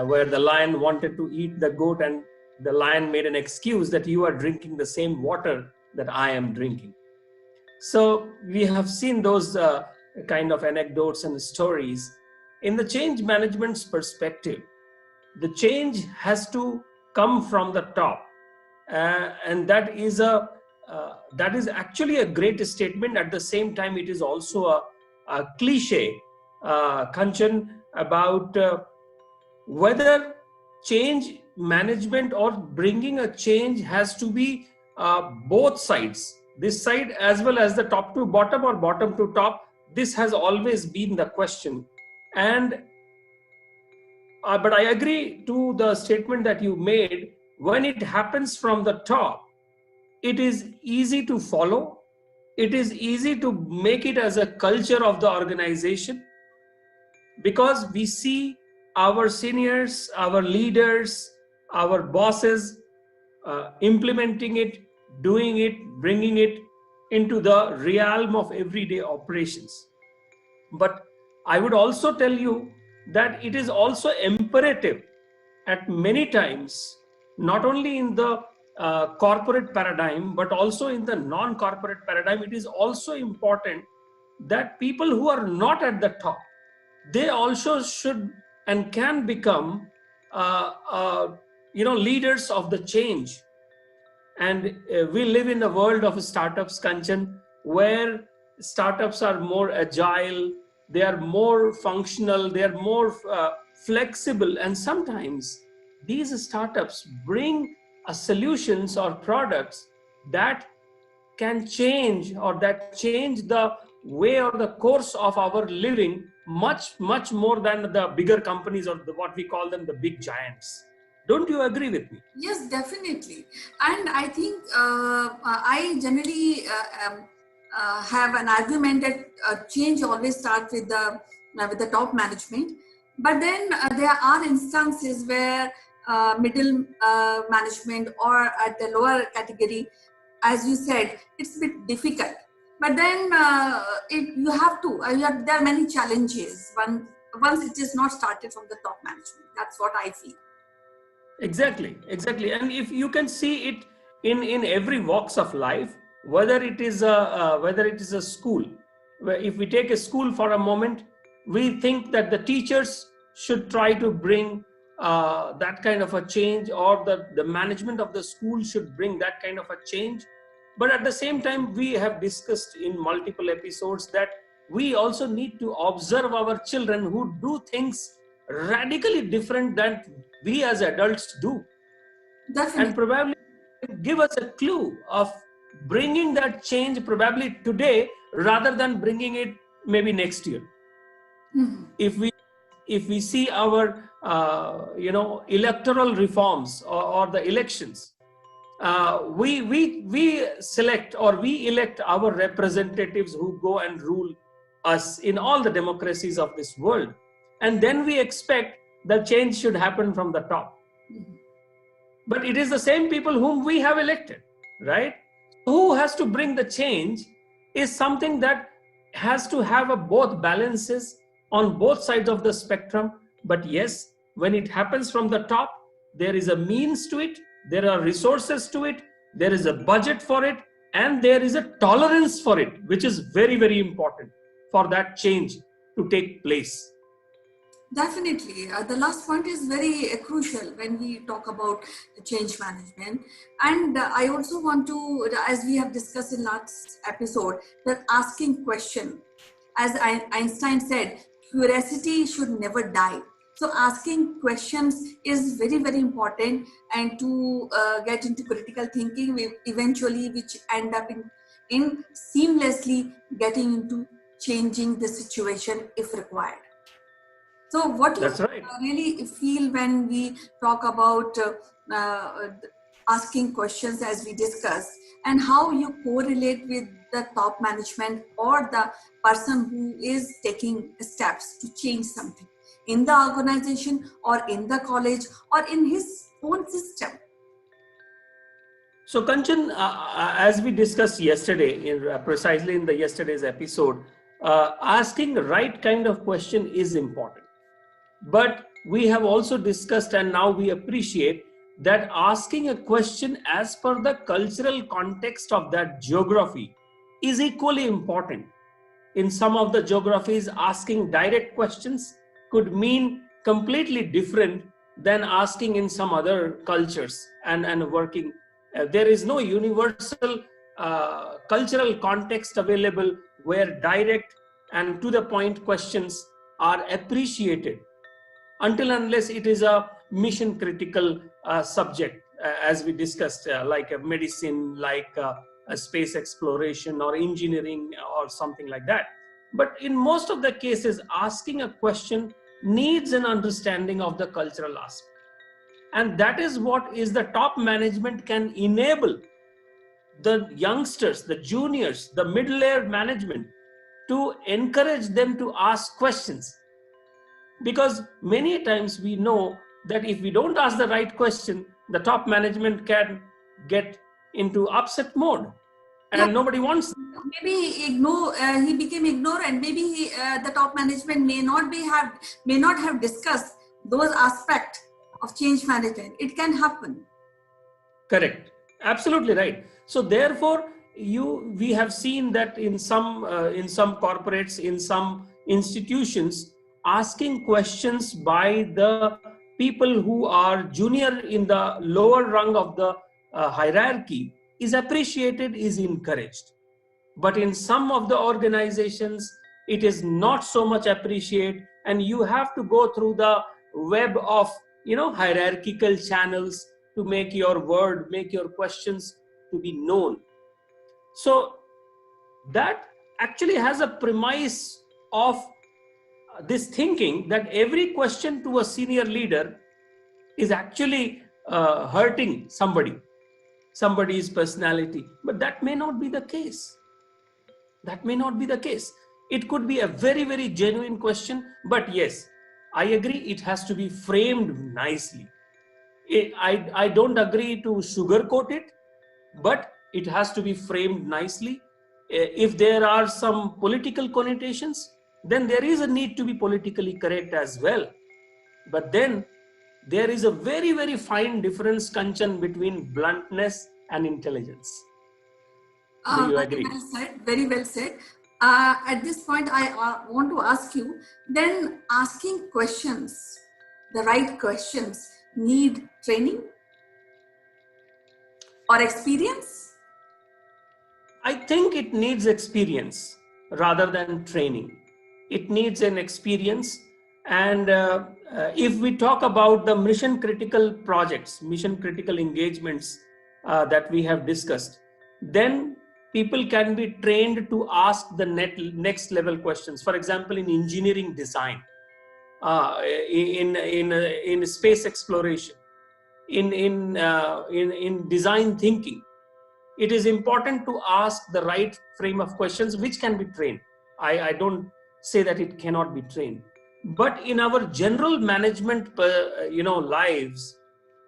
where the lion wanted to eat the goat, and the lion made an excuse that you are drinking the same water that I am drinking. So we have seen those kind of anecdotes and stories. In the change management's perspective, the change has to come from the top, and that is actually a great statement. At the same time, it is also a cliche, Kanchan, about whether change management or bringing a change has to be both sides, this side as well as the top to bottom or bottom to top. This has always been the question. And but I agree to the statement that you made. When it happens from the top, it is easy to follow. It is easy to make it as a culture of the organization, because we see our seniors, our leaders, our bosses implementing it, doing it, bringing it into the realm of everyday operations. But I would also tell you that it is also imperative at many times, not only in the corporate paradigm, but also in the non-corporate paradigm. It is also important that people who are not at the top, they also should and can become leaders of the change. And we live in a world of startups, Kanchan, where startups are more agile, they are more functional, they are more flexible, and sometimes these startups bring solutions or products that can change, or that change the way or the course of our living much more than the bigger companies, or what we call them, the big giants. Don't you agree with me? Yes, definitely. And I think I generally have an argument that change always starts with the top management. But then there are instances where middle management or at the lower category, as you said, it's a bit difficult. But then you have to, there are many challenges once it is not started from the top management. That's what I feel. Exactly. And if you can see it in every walks of life, whether it is a school, where if we take a school for a moment, we think that the teachers should try to bring that kind of a change, or the management of the school should bring that kind of a change. But at the same time, we have discussed in multiple episodes that we also need to observe our children who do things radically different than we as adults do. Definitely. And probably give us a clue of bringing that change probably today rather than bringing it maybe next year. Mm-hmm. If we see our electoral reforms, or the elections, we select or we elect our representatives who go and rule us in all the democracies of this world, and then we expect the change should happen from the top. But it is the same people whom we have elected, right? Who has to bring the change is something that has to have a both balances on both sides of the spectrum. But yes, when it happens from the top, there is a means to it, there are resources to it, there is a budget for it, and there is a tolerance for it, which is very, very important for that change to take place. Definitely. The last point is very crucial when we talk about change management. And I also want to, as we have discussed in last episode, that asking question, as Einstein said, curiosity should never die. So asking questions is very, very important, and to get into critical thinking, eventually which end up in seamlessly getting into changing the situation if required. So what do That's you right. really feel when we talk about asking questions, as we discussed, and how you correlate with the top management or the person who is taking steps to change something in the organization or in the college or in his own system? So Kanchan, as we discussed yesterday, precisely in the yesterday's episode, asking the right kind of question is important. But we have also discussed, and now we appreciate, that asking a question as per the cultural context of that geography is equally important. In some of the geographies, asking direct questions could mean completely different than asking in some other cultures and working. There is no universal cultural context available where direct and to the point questions are appreciated, until unless it is a mission critical subject, as we discussed, like a medicine, like a space exploration or engineering or something like that. But in most of the cases, asking a question needs an understanding of the cultural aspect, and that is what is the top management can enable the youngsters, the juniors, the middle layer management, to encourage them to ask questions. Because many times we know that if we don't ask the right question, the top management can get into upset mode, and nobody wants. Maybe he became ignorant. Maybe the top management may not have discussed those aspects of change management. It can happen. Correct. Absolutely right. So therefore, we have seen that in some corporates, in some institutions, asking questions by the people who are junior in the lower rung of the hierarchy is appreciated, is encouraged. But in some of the organizations, it is not so much appreciated, and you have to go through the web of hierarchical channels to make your word, make your questions to be known. So that actually has a premise of this thinking that every question to a senior leader is actually hurting somebody's personality. But that may not be the case. That may not be the case. It could be a very, very genuine question, but yes, I agree, it has to be framed nicely. I don't agree to sugarcoat it, but it has to be framed nicely. If there are some political connotations, then there is a need to be politically correct as well. But then There is a very, very fine difference, Kanchan, between bluntness and intelligence. Do you Very agree? well said. Very well said. At this point, I want to ask you. Then, asking questions, the right questions, need training or experience? I think it needs experience rather than training. It needs an experience. And if we talk about the mission critical projects, mission critical engagements that we have discussed, then people can be trained to ask the next level questions. For example, in engineering design, in space exploration, in design thinking, it is important to ask the right frame of questions which can be trained. I don't say that it cannot be trained, but in our general management lives,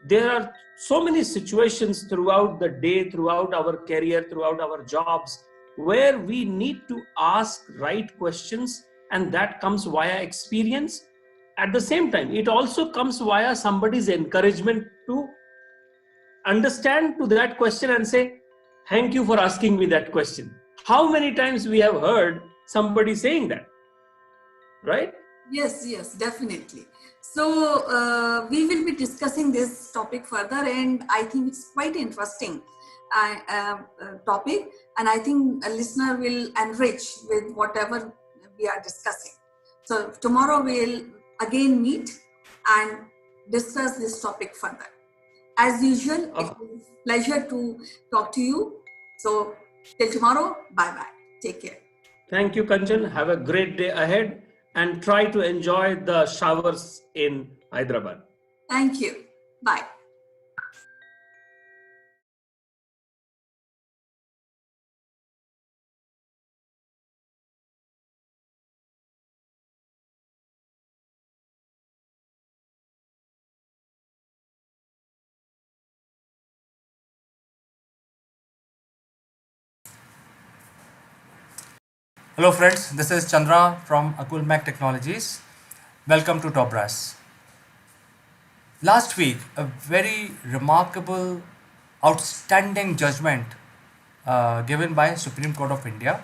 there are so many situations throughout the day, throughout our career, throughout our jobs, where we need to ask right questions, and that comes via experience. At the same time, it also comes via somebody's encouragement to understand to that question and say, thank you for asking me that question. How many times we have heard somebody saying that, right? Yes, yes, definitely. So we will be discussing this topic further, and I think it's quite interesting topic, and I think a listener will enrich with whatever we are discussing. So tomorrow we'll again meet and discuss this topic further. As usual, it was a pleasure to talk to you. So till tomorrow, bye bye. Take care. Thank you, Kanchan. Have a great day ahead and try to enjoy the showers in Hyderabad. Thank you. Bye. Hello friends, this is Chandra from Akulmach Technologies. Welcome to Top Brass. Last week, a very remarkable, outstanding judgment given by Supreme Court of India,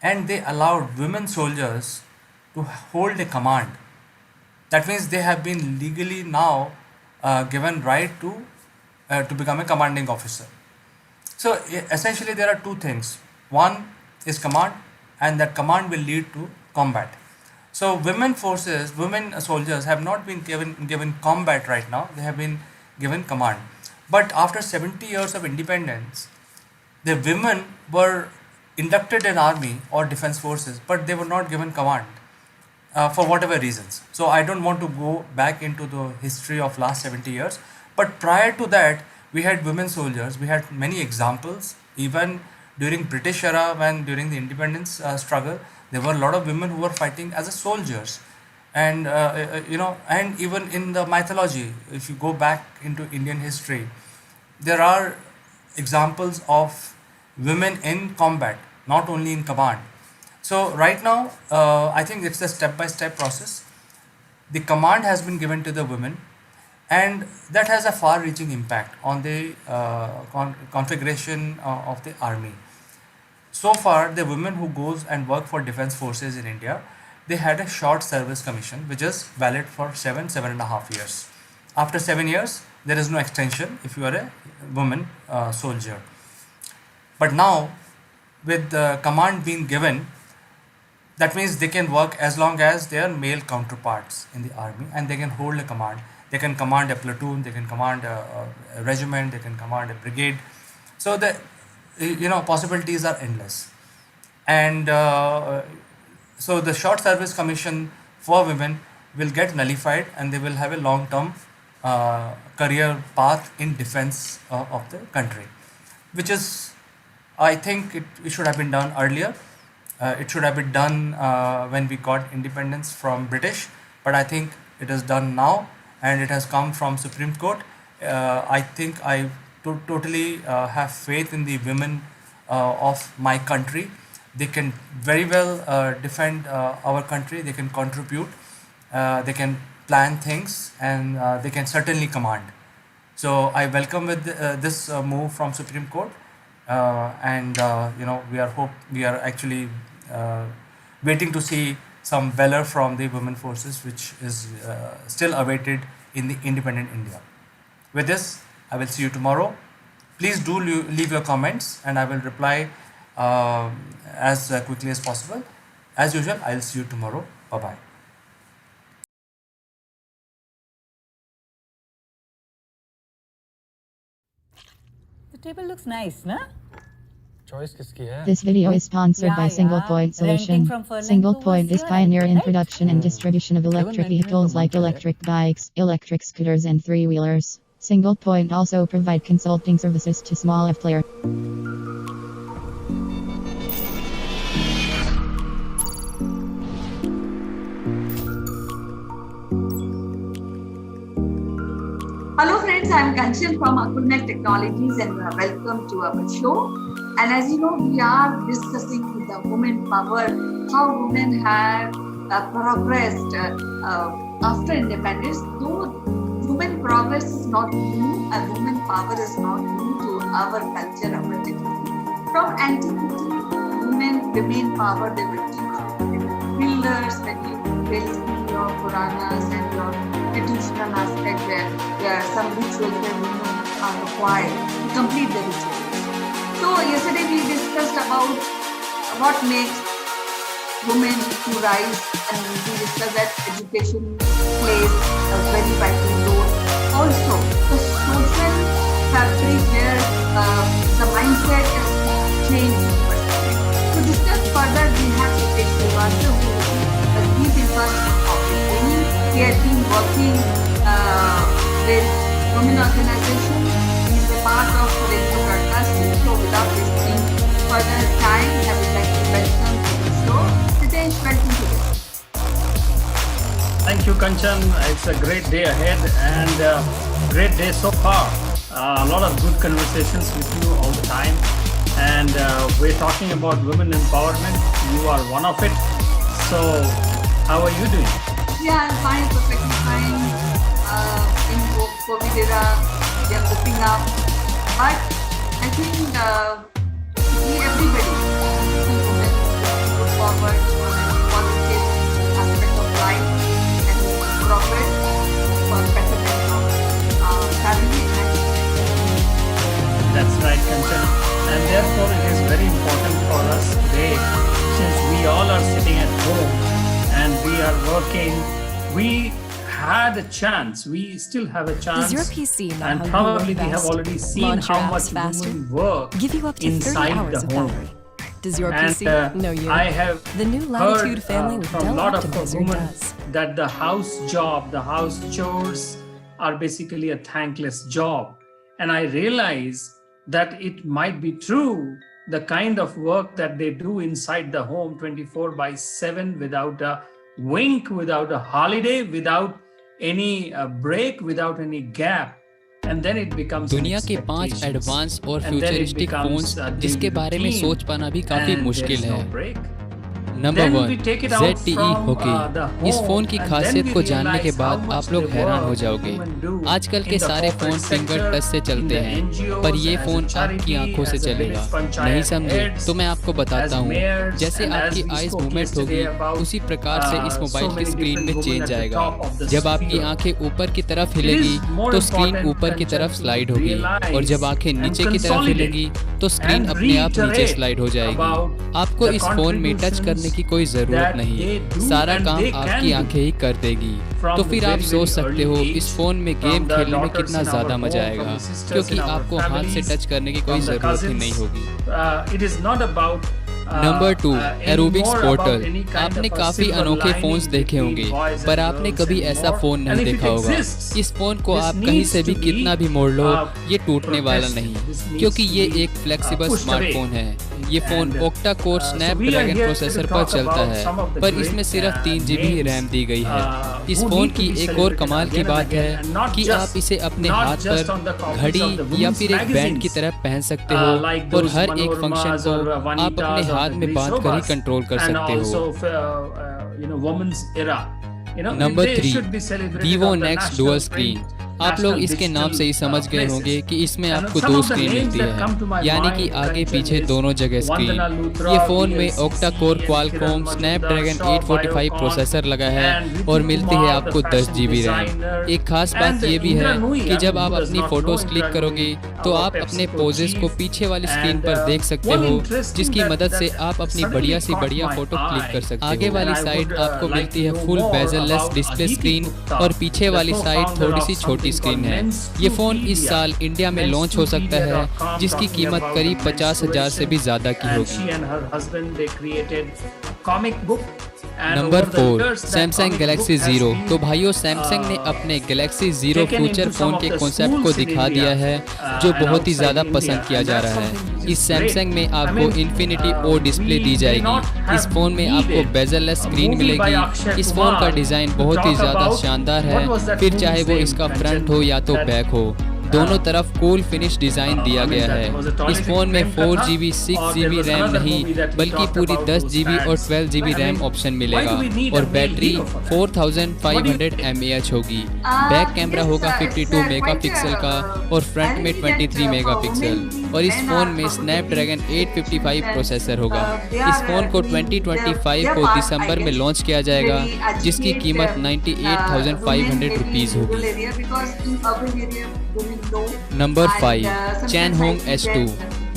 and they allowed women soldiers to hold a command. That means they have been legally now given right to become a commanding officer. So essentially, there are two things. One is command, and that command will lead to combat. So women forces, women soldiers have not been given combat right now. They have been given command. But after 70 years of independence, the women were inducted in army or defense forces, but they were not given command for whatever reasons. So I don't want to go back into the history of last 70 years. But prior to that, we had women soldiers. We had many examples. Even during British era, when during the independence struggle, there were a lot of women who were fighting as a soldiers. And and even in the mythology, if you go back into Indian history, there are examples of women in combat, not only in command. So right now, I think it's a step-by-step process. The command has been given to the women, and that has a far-reaching impact on the configuration of the army. So far, the women who goes and work for defense forces in India, they had a short service commission, which is valid for 7.5 years. After 7 years, there is no extension if you are a woman soldier. But now, with the command being given, that means they can work as long as they are male counterparts in the army, and they can hold a command. They can command a platoon, they can command a regiment, they can command a brigade. So the possibilities are endless. And so the short service commission for women will get nullified, and they will have a long term career path in defense of the country, which is, I think it should have been done earlier. It should have been done when we got independence from British, but I think it is done now, and it has come from Supreme Court. I think I totally have faith in the women of my country. They can very well defend our country. They can contribute. They can plan things, and they can certainly command. So I welcome with this move from Supreme Court, and we are actually uh, waiting to see some valor from the women forces, which is still awaited in the independent India. With this, I will see you tomorrow. Please do leave your comments, and I will reply as quickly as possible. As usual, I'll see you tomorrow. Bye bye. The table looks nice, na? This video is sponsored by Single Point Solution. Single Point is pioneer in production and distribution of electric vehicles like electric bikes, electric scooters and three-wheelers. Single Point also provide consulting services to small F player. Hello friends, I am Kanchan from Akulmach Technologies and welcome to our show. And as you know, we are discussing with the women power, how women have progressed after independence. Though women progress is not new and women power is not new to our culture, our technology. From antiquity, women remain power, they were builders, when you really see your Puranas and your traditional aspect where some rituals where women are required to complete the rituals. So yesterday we discussed about what makes women to rise, and we discussed that education plays a very vital role. Also, the social fabric where the mindset has changed. To discuss further, we have Hitesh Srivastava, who is a deep interest of women. He has been working with women organizations. He is a part of radio broadcasting. So without wasting further time, I would like to welcome to the show. Hitesh, welcome to this. Thank you, Kanchan. It's a great day ahead and great day so far. A lot of good conversations with you all the time. And we're talking about women empowerment. You are one of it. So, how are you doing? Yeah, I'm fine, perfectly fine. In COVID era, they are coping up. But I think everybody, women, look forward to a positive aspect of life and progress for betterment of family and That's right, Kanchan. And therefore, it is very important for us today, since we all are sitting at home and we are working. We had a chance. We still have a chance. Does your PC know and how you probably work we have best? already seen Launch your how apps much faster? women work Give you up to 30 inside hours the of home. battery. Does your And PC know you? I have The new heard Latitude family with from a Dell lot of Optimizer women does. that the house job, the house chores are basically a thankless job. And I realize that it might be true, the kind of work that they do inside the home 24/7 without a wink, without a holiday, without any break, without any gap. And then it becomes दुनिया के 5 advance और And then it futuristic becomes phones a जिसके daily बारे में routine, सोच पाना भी काफ़ी and मुश्किल there is है। no break. Number Then we 1 take it out ZTE from, होके the इस home, फ़ोन की and then खासियत we को जानने के realize बाद how much आप लोग they हैरान हो work, जाओगे। women do आजकल के in the सारे phone corporate finger sector, touch से in चलते the हैं, NGOs, पर ये as a फ़ोन charity, आपकी आंखों से as a चलेगा। village panchayat नहीं समझे heads, तो मैं आपको बताता as हूँ। mayors, जैसे and as आपकी we आइज़ spoke मूवमेंट होगी, yesterday about, उसी प्रकार से इस so मोबाइल की many स्क्रीन में different women change at the आएगा। top of the जब आपकी sphere. आंखें ऊपर की तरफ It हिलेगी is more तो स्क्रीन important, ऊपर की तरफ Kanchan, स्लाइड to होगी, realize और जब आंखें and नीचे की तरफ consolidate हिलेंगी तो स्क्रीन and अपने आप नीचे reiterate स्लाइड हो जाएगी। about आपको the इस फ़ोन में टच करने की कोई ज़रूरत that नहीं, they do सारा and काम they can आपकी do आंखें ही कर देगी। from तो the फिर आप very, सोच very सकते early हो age, इस फ़ोन में from गेम the खेलने में daughters कितना in our ज़्यादा home, मजा from आएगा, the sisters क्योंकि in our आपको हाथ से families, टच करने की कोई from the ज़रूरत ही cousins. नहीं होगी। It is not about number 2 aerobics anymore portal. about any kind आपने of a काफ़ी silver अनोखे lining फ़ोन्स देखे between होंगे, boys पर and आपने girls कभी ऐसा anymore. फ़ोन नहीं And if it देखा होगा। exists, इस फ़ोन को this आप कहीं needs से भी to be, कितना भी मोड़ लो, ये टूटने वाला protested. नहीं, This needs क्योंकि to ये be, एक फ्लेक्सिबल pushed स्मार्टफोन away. है। ये phone And, octa core so we are Snapdragon here processor to पर talk चलता about है, some of the पर great, इसमें सिर्फ 3 GB names, रैम दी गई है। इस who फ़ोन need to की be एक और celebrated कमाल की again and बात again, है and not कि just- आप इसे अपने not हाथ just पर on the copies घड़ी of the या women's फिर एक बैंड की magazines, तरह पहन सकते हो, like और those हर एक फंक्शन Manoramas को or आप अपने Vanitas or हाथ the में बांध कर ही Grishovas, कंट्रोल कर and सकते also हो। women's era. Number 3, Vivo Nex dual screen. आप लोग इसके नाम से ही समझ गए होंगे कि इसमें आपको दो स्क्रीन मिलती है, यानी कि आगे पीछे दोनों जगह स्क्रीन। ये फ़ोन में octa core Qualcomm Snapdragon 845 processor लगा है और मिलती है आपको 10 GB रैम। एक खास बात ये भी है कि जब आप अपनी फ़ोटोज़ क्लिक करोगे तो आप अपने पोजेस को पीछे वाली स्क्रीन पर देख सकते हो, जिसकी मदद से आप अपनी बढ़िया सी बढ़िया फ़ोटो क्लिक कर सकते हो। आगे वाली साइड आपको मिलती है फुल बेजल-लेस डिस्प्ले स्क्रीन और पीछे वाली साइड थोड़ी सी छोटी स्क्रीन है। ये फ़ोन इस साल इंडिया में लॉन्च हो सकता है, जिसकी कीमत करीब 50,000 से भी ज़्यादा की होगी। Number 4, Samsung Galaxy zero. तो भाइयों, सैमसंग ने अपने गैलेक्सी ज़ीरो फ्यूचर फ़ोन के कॉन्सेप्ट को दिखा दिया है, जो बहुत ही ज़्यादा पसंद किया जा रहा है। इस सैमसंग में आपको इन्फिनिटी ओ डिस्प्ले दी जाएगी। इस फ़ोन में आपको बेजल-लेस स्क्रीन मिलेगी। इस फ़ोन का डिज़ाइन बहुत ही ज़्यादा शानदार है, फिर चाहे वो इसका फ्रंट हो या तो बैक हो, दोनों तरफ कूल फिनिश डिज़ाइन दिया गया है। इस फ़ोन में 4GB 6GB रैम नहीं, बल्कि पूरी 10GB और 12GB रैम ऑप्शन मिलेगा और बैटरी 4500 mAh होगी। बैक कैमरा होगा 52 मेगापिक्सल का और फ्रंट में 23 मेगापिक्सल और इस फ़ोन में स्नैपड्रैगन 855 प्रोसेसर होगा। इस फ़ोन को 2025 को दिसंबर में लॉन्च किया जाएगा, जिसकी कीमत 98,500 रुपीज़ होगी। Number 5, चैनहोंग S2।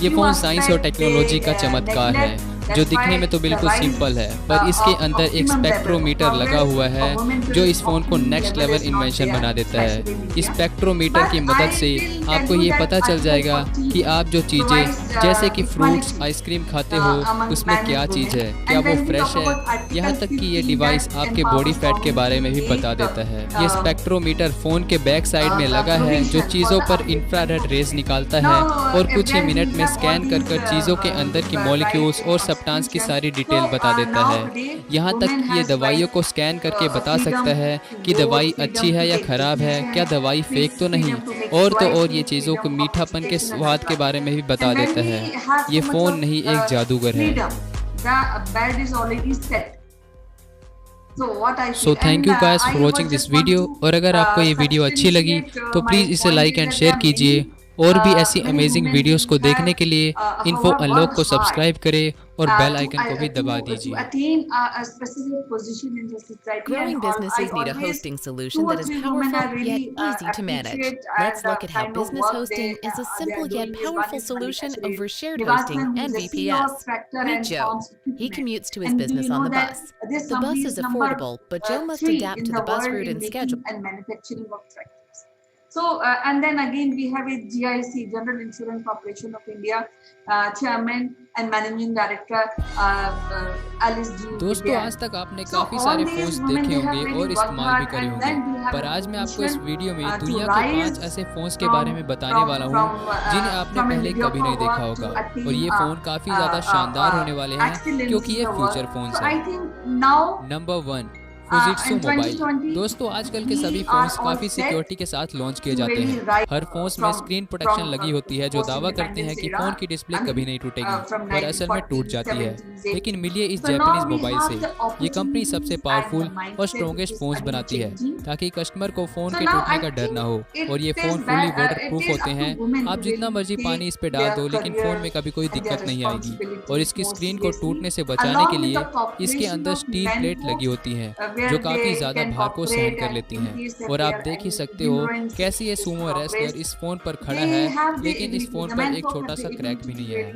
ये फ़ोन साइंस और टेक्नोलॉजी का चमत्कार है, जो दिखने में तो बिल्कुल सिंपल है, पर इसके अंदर एक स्पेक्ट्रोमीटर लगा हुआ है जो इस फ़ोन को नेक्स्ट लेवल इन्वेंशन बना देता है। इस स्पेक्ट्रोमीटर की मदद से आपको ये पता चल जाएगा कि आप जो चीज़ें जैसे कि फ्रूट्स, आइसक्रीम खाते हो, उसमें क्या चीज़ है, क्या वो फ्रेश है। यहाँ तक कि ये डिवाइस आपके बॉडी फैट के बारे में भी बता देता है। ये स्पेक्ट्रोमीटर फ़ोन के बैक साइड में लगा है, जो चीज़ों पर इंफ्रारेड रेज निकालता है और कुछ ही मिनट में स्कैन कर चीज़ों के अंदर की मॉलिक्यूल्स और सब्सटेंस की सारी डिटेल बता देता है। यहाँ तक कि ये दवाइयों को स्कैन करके बता सकता है कि दवाई अच्छी है या ख़राब है, क्या दवाई फेक तो नहीं, और ये चीज़ों को मीठापन के स्वाद के बारे में भी बता देता है। ये फ़ोन नहीं, एक जादूगर है। So thank you guys for watching this video. और अगर आपको ये वीडियो अच्छी लगी तो प्लीज़ इसे लाइक एंड शेयर कीजिए और भी ऐसी अमेजिंग वीडियोस को देखने के लिए इन्फो अनलॉक को सब्सक्राइब करें और बेल आइकन को भी दबा दीजिए। Growing businesses need a hosting solution that is powerful yet easy to manage. Let's look at how business hosting is a simple yet powerful solution over shared hosting and VPS. Meet Joe. He commutes to his business on the bus. The bus is affordable, but Joe must adapt to the bus route and schedule. So, and then again, we have a GIC, General Insurance Corporation of India, Chairman and Managing Director, Alice G. दोस्तों, आज तक आपने काफ़ी सारे phones देखे होंगे और इस्तेमाल भी करे होंगे, पर आज मैं आपको इस वीडियो में दुनिया के 5 ऐसे फ़ोन्स के बारे में बताने वाला हूँ जिन्हें आपने पहले कभी नहीं देखा होगा। और ये फ़ोन काफ़ी ज़्यादा शानदार होने वाले हैं क्योंकि ये फ्यूचर फ़ोन्स हैं। Number 1, Fujitsu mobile. दोस्तों, आजकल के सभी फोन्स काफ़ी सिक्योरिटी के साथ लॉन्च किए जाते हैं। हर फोन्स में स्क्रीन प्रोटेक्शन लगी होती है जो दावा करते हैं कि फ़ोन की डिस्प्ले कभी नहीं टूटेगी, पर असल में टूट जाती है। लेकिन मिलिए इस जापानीज मोबाइल से। ये कंपनी सबसे पावरफुल और स्ट्रॉन्गेस्ट फ़ोन्स बनाती है ताकि कस्टमर को फ़ोन के टूटने का डर ना हो। और ये फ़ोन फुली वाटर प्रूफ होते हैं। आप जितना मर्जी पानी इस पे डाल दो, लेकिन फ़ोन में कभी कोई दिक्कत नहीं आएगी। और इसकी स्क्रीन को टूटने से बचाने के लिए इसके अंदर स्टील प्लेट लगी होती है जो काफ़ी ज़्यादा भार को सहन कर लेती हैं। और आप देख ही सकते हो कैसे ये सूमो रेसलर इस फ़ोन पर खड़ा है, लेकिन इस फ़ोन पर एक छोटा सा क्रैक भी नहीं है।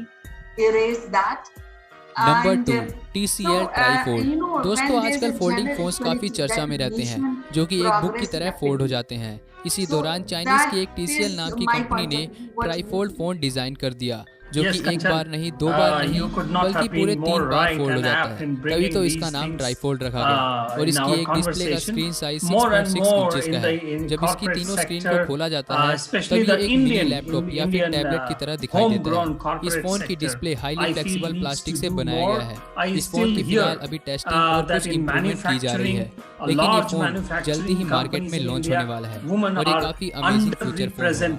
Number 2, TCL ट्राईफोल्ड। दोस्तों, आजकल फोल्डिंग फोन्स काफ़ी चर्चा में रहते हैं जो कि एक बुक की तरह फोल्ड हो जाते हैं। इसी दौरान चाइनीज़ की एक TCL नाम की कंपनी ने ट्राईफोल्ड फ़ोन डिज़ाइन कर दिया जो कि एक बार नहीं, 2 बार नहीं, बल्कि पूरे 3 बार फोल्ड हो जाता है। तभी तो इसका नाम ट्राईफोल्ड रखा गया। और इसकी एक डिस्प्ले का स्क्रीन साइज 6.6 इंचेस का है। जब इसकी तीनों स्क्रीन को खोला जाता है तब ये एक मिनी लैपटॉप या फिर टैबलेट की तरह दिखाई देता है। इस फोन की डिस्प्ले हाईली फ्लेक्सिबल प्लास्टिक से बनाया गया है। इस फोन की फिलहाल अभी टेस्टिंग और कुछ इम्प्रूवमेंट की जा रही है, लेकिन ये फोन जल्दी ही मार्केट में लॉन्च होने वाला है और ये काफ़ी अमेजिंग फ्यूचर फोन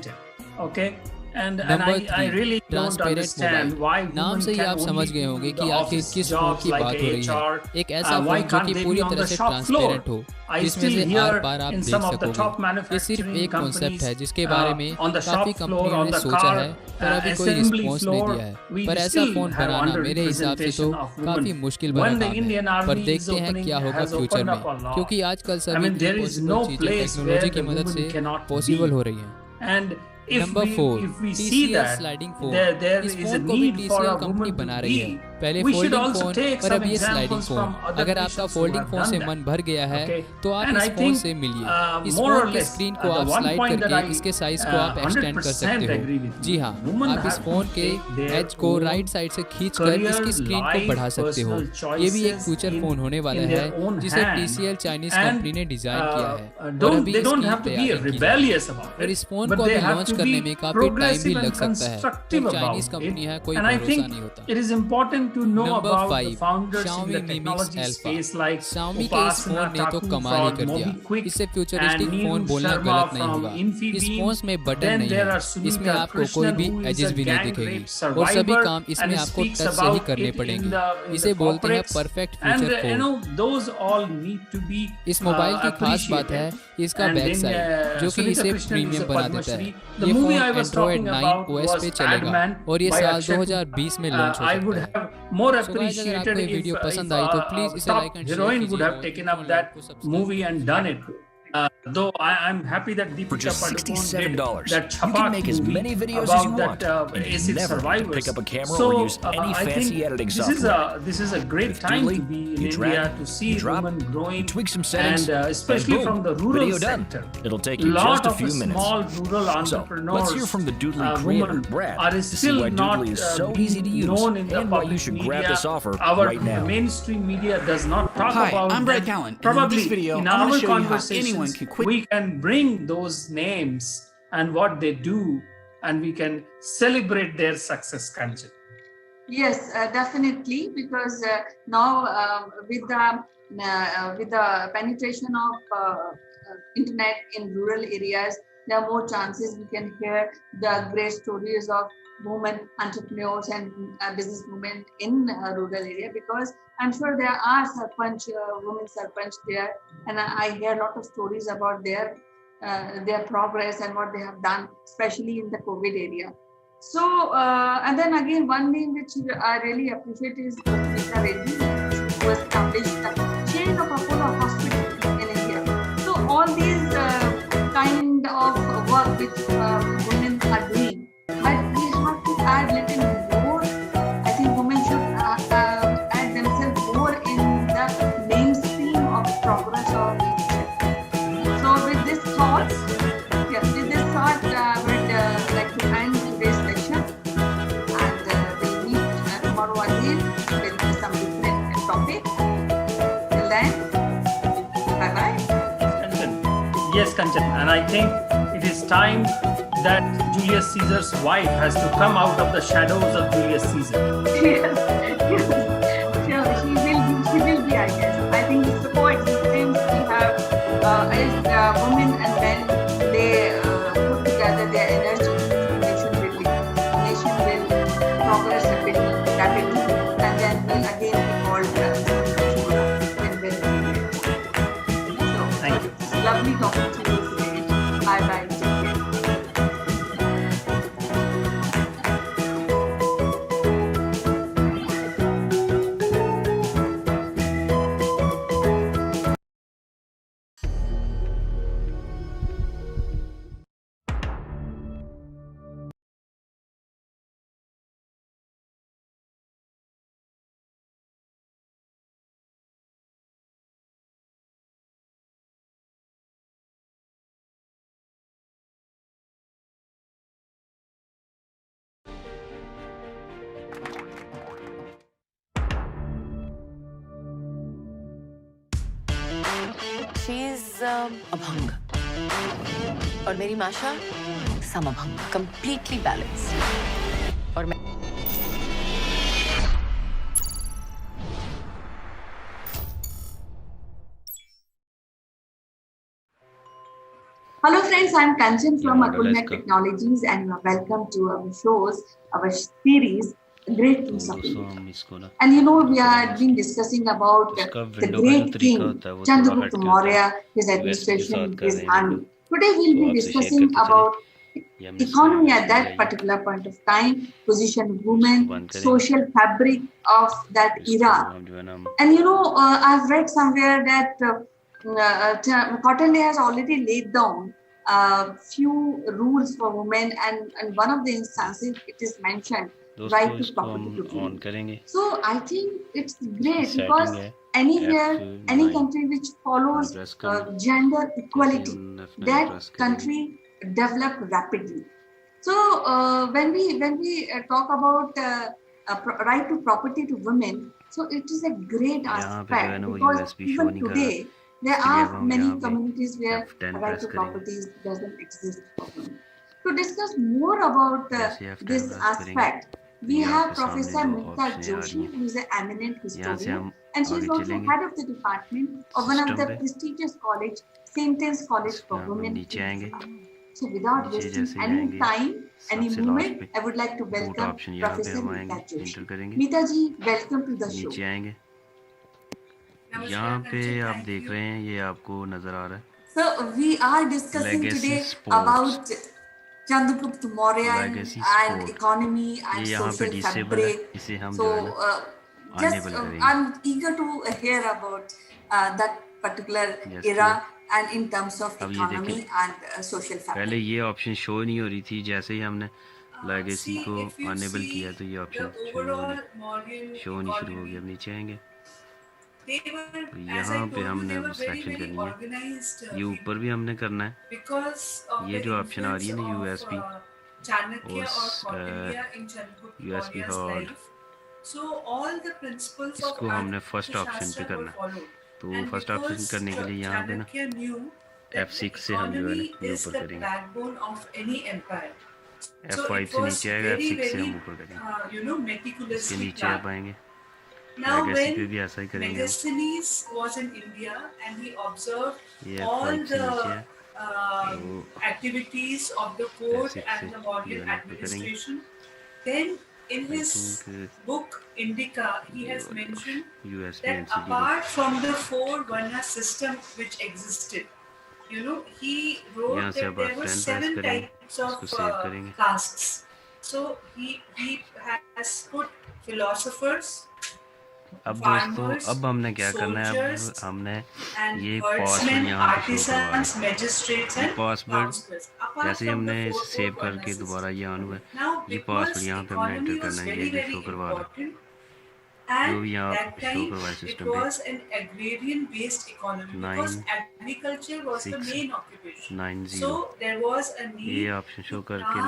है। And number I 3, really don't transparent understand why mobile. नाम women से ही can आप only समझ गए होंगे do the कि आखिर office किस फ़ोन jobs की like बात हो रही है। HR. एक ऐसा Why फ़ोन जो can't कि they पूरी be on तरह the से shop floor? ट्रांसपेरेंट हो, I जिसमें still से hear आर पार आप in देख some of the सकोगे। top ये सिर्फ manufacturing एक कॉन्सेप्ट companies है जिसके बारे में on the काफ़ी shop floor, कंपनियों on ने the सोचा car है पर अभी कोई assembly रिस्पॉन्स नहीं floor, दिया है। we पर ऐसा still फ़ोन have बनाना मेरे हिसाब से तो underrepresentation of काफ़ी women. मुश्किल भरा When the काम है। Indian पर Army is देखते हैं opening, क्या होगा has फ्यूचर opened में, up a lot. क्योंकि आजकल I सभी mean, there is impossible no चीज़ें place where टेक्नोलॉजी की the मदद woman से cannot be. पॉसिबल हो रही हैं। And number 4, if we see TCL that sliding phone. there इस is a फ़ोन को भी need for TCL a company woman to बना रही है। be, पहले we should folding also phone take पर some अब ये sliding examples phone. from other अगर आपका nations who folding have phone done से that. मन भर गया है Okay, तो आप and इस I फ़ोन think से मिलिए। इस more or फ़ोन के less स्क्रीन को आप the one slide point that करके I इसके साइज़ को आप एक्सटेंड कर 100% सकते agree हो। with ji you. हाँ, Women आप इस have फ़ोन to के take their एज को own राइट साइड से खींचकर career, इसकी स्क्रीन को life, बढ़ा सकते हो। personal ये भी एक choices फ्यूचर फ़ोन होने वाला in है their own जिसे hand, TCL Chinese and company ने डिज़ाइन किया है और don't अभी they don't इसकी have to be तैयारी की जा रही rebellious है। about और it, इस फ़ोन but को they अभी have लॉन्च to करने be में काफ़ी टाइम भी progressive लग and सकता है, constructive पर चाइनीज़ about कंपनी it. है, कोई And I भरोसा think नहीं होता। it is important to know number about the 5, founders in Xiaomi the Mi Mix technology Alpha। space like Xiaomi के इस Upasana फ़ोन ने तो Taku कमाल ही from कर दिया। MobiQuick इससे and फ्यूचरिस्टिक Neeru फ़ोन बोलना Sharma गलत नहीं from होगा। इस Infibeam. फ़ोन में बटन Then नहीं there है, are इसमें Sunita आपको कोई Krishnan, भी who is एजेस a भी नहीं gang दिखेगी rape और सभी survivor काम इसमें and आपको speaks टच से ही about करने it पड़ेंगे। in the इसे बोलते हैं corporates. Perfect And future phone. those all need to be इस मोबाइल की खास बात है appreciated. इसका And बैक then साइड जो कि Sunita इसे Krishnan is प्रीमियम a बना Padma देता है। Shri. The ये movie phone I was Android talking 9 about OS was पे चलेगा Padman और ये by साल Akshay 2020 में लॉन्च हो I सकता would है। have more सो गाइस अगर appreciated आपको ये if, वीडियो if पसंद आई तो प्लीज़ इसे top like and share heroine would कीजिएगा have और taken दूसरों up लोगों that को subscribe movie and done it. Though I'm happy that For Deepika just Padukone $67, did that you can Chapak make as movie many videos as about you that want, and you acid never need to survivors. pick up a camera So or use any I fancy think editing this is software. this is a great With time Doodly, to be in you India drag, to see you drop, women growing, you tweak some settings, and especially and boom, from the rural video done. sector. It'll take you Lot just a of few minutes. small rural So, entrepreneurs, let's hear from the Doodly creator, women, Brad, are to see still why not Doodly is so being easy to use known in the and why you public should media. grab this offer Our right now. mainstream media does not talk Hi, about I'm Brad them. Cowan, and in Probably this video, in I'm gonna our show you how anyone conversations can quit. we can bring those names and what they do, and we can celebrate their success, Kanchan. Yes, definitely, because now with the penetration of internet in rural areas, there are more chances we can hear the great stories of women entrepreneurs and business women in rural area. Because I'm sure there are women sarpanch there, and I hear a lot of stories about their progress and what they have done, especially in the COVID area. So, and then again, one name which I really appreciate is Sunita Reddy, who established the chain of Apollo Hospital in India. So, all these kind of work which women are doing, but we have to add little more. I think women should add themselves more in the mainstream of progress of leadership. So, with this thought, I would like to end today's session, and we'll meet tomorrow again with some different topic. Till then, bye bye. Yes, Kanchan, and I think it is time that Julius Caesar's wife has to come out of the shadows of Julius Caesar. Yes, she will be, I guess. I think it's the coexistence we have as women and men. They put together their energy. Nation will progress rapidly, and then will again be called So, thank you. It's lovely talking to you today. Bye bye. She's abhang. और मेरी माशा समअभंग, completely balanced. और मैं Hello friends, I'm Kanchan from Akulmach Technologies and you are welcome to our shows, our series, Great Things of India. And we have been discussing about the great king, Chandragupta Maurya, his administration, his army. Today we'll be discussing about economy at that particular point of time, position of women, social fabric of that era. And I've read somewhere that Cottonley has already laid down few rules for women, and one of the instances it is mentioned right to property to women. So I think it's great because anywhere, any country which follows gender equality, that country develop rapidly. So when we talk about right to property to women, so it is a great aspect because even today there are many communities where right to property doesn't exist for women. To discuss more about this aspect, we have Professor Mita Joshi, who is an eminent historian, and she is also head of the department of one of the prestigious college, St. Anne's College for Women. So without wasting any time, any moment, I would like to welcome Professor Mita Joshi. Mita ji, welcome to the show. यहाँ पे आप देख रहे हैं, ये आपको नजर आ रहा है. So we are discussing today about Chandragupta Maurya and economy and social fabric. So I'm eager to hear about that particular era and in terms of economy and social fabric. पहले ये ऑप्शन शो नहीं हो रही थी, जैसे ही हमने legacy को enable किया तो ये ऑप्शन शो नहीं शुरू हो गया. अब नीचे आएंगे तो यहाँ पे हमने सिलेक्शन करनी है. ये ऊपर भी हमने करना है. ये जो ऑप्शन आ रही है ना यूएसपी और इसको हमने फर्स्ट ऑप्शन पे करना है. तो फर्स्ट ऑप्शन करने के लिए यहाँ पे ना F6 से हम जो है ये ऊपर करेंगे. F5 से नीचे आएगा, F6 से हम ऊपर करेंगे. इसके नीचे आ पाएंगे. Now when करेंगे. was in India and he observed all the activities of the court and the Mauryan administration, then in his book Indica he has mentioned that apart from the four Varna system which existed, he wrote that there were 7 types of castes. So he has put philosophers, अब दोस्तों अब हमने क्या करना है. अब हमने ये पासवर्ड यहाँ पे शो करवाना है. पासवर्ड जैसे ही हमने इसे सेव करके दोबारा ये ऑन हुआ है, ये पासवर्ड यहाँ पे हमने एंटर करना है. ये शो करवा रहा है जो भी यहाँ शो करवाए सिस्टम पे 990. ये ऑप्शन शो करके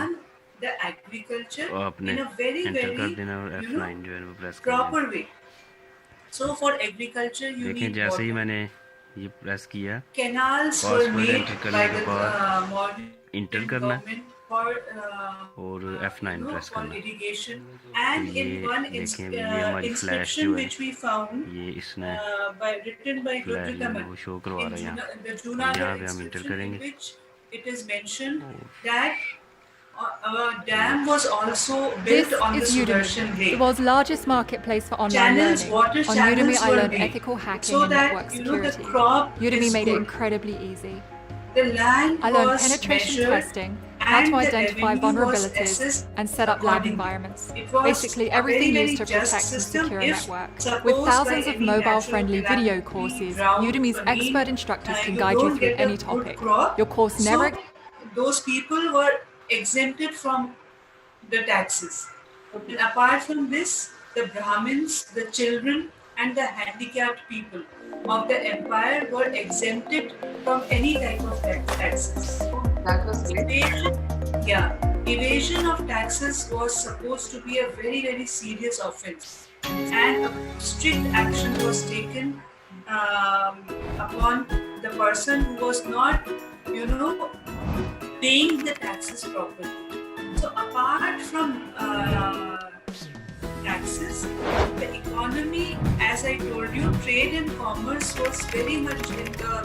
और आपने एंटर कर देना और F9 जो है वो प्रेस कर देना. So for agriculture you देखें need जैसे water. ही मैंने ये प्रेस किया, Canals were password made enter करने by के the बाद modern इंटर करना है for और F9 प्रेस करना है. irrigation. तो And ये in one देखें ये हमारी फ्लैश inscription जो है which we found ये इसने written by फ्लैश जो है Rudrakaman वो शो करवा रहा है यहाँ. the तो Junagadh यहाँ पे हम इंटर inscription in करेंगे. which it is mentioned that a dam was also This built on the is Udemy, Sudarshan the Lake. world's largest marketplace for online Channels, learning. water On Udemy, channels I were learned made ethical hacking so and that network the security. crop Udemy is made it good. incredibly easy. The land I learned was penetration measured testing, how to and the identify revenue was vulnerabilities, assessed and set up lab accordingly. environments. It was Basically, a everything very, used to very just protect and system. secure a If network. suppose With by thousands of any mobile-friendly natural video calamity, courses, drought, Udemy's famine, expert instructors can you guide you don't through get a any good topic. crop. Your course never. Those people were exempted from the taxes. And apart from this, the Brahmins, the children, and the handicapped people of the empire were exempted from any type of taxes. That was great. Evasion of taxes was supposed to be a very, very serious offense, and a strict action was taken upon the person who was not, paying the taxes properly. So apart from taxes, the economy, as I told you, trade and commerce was very much in the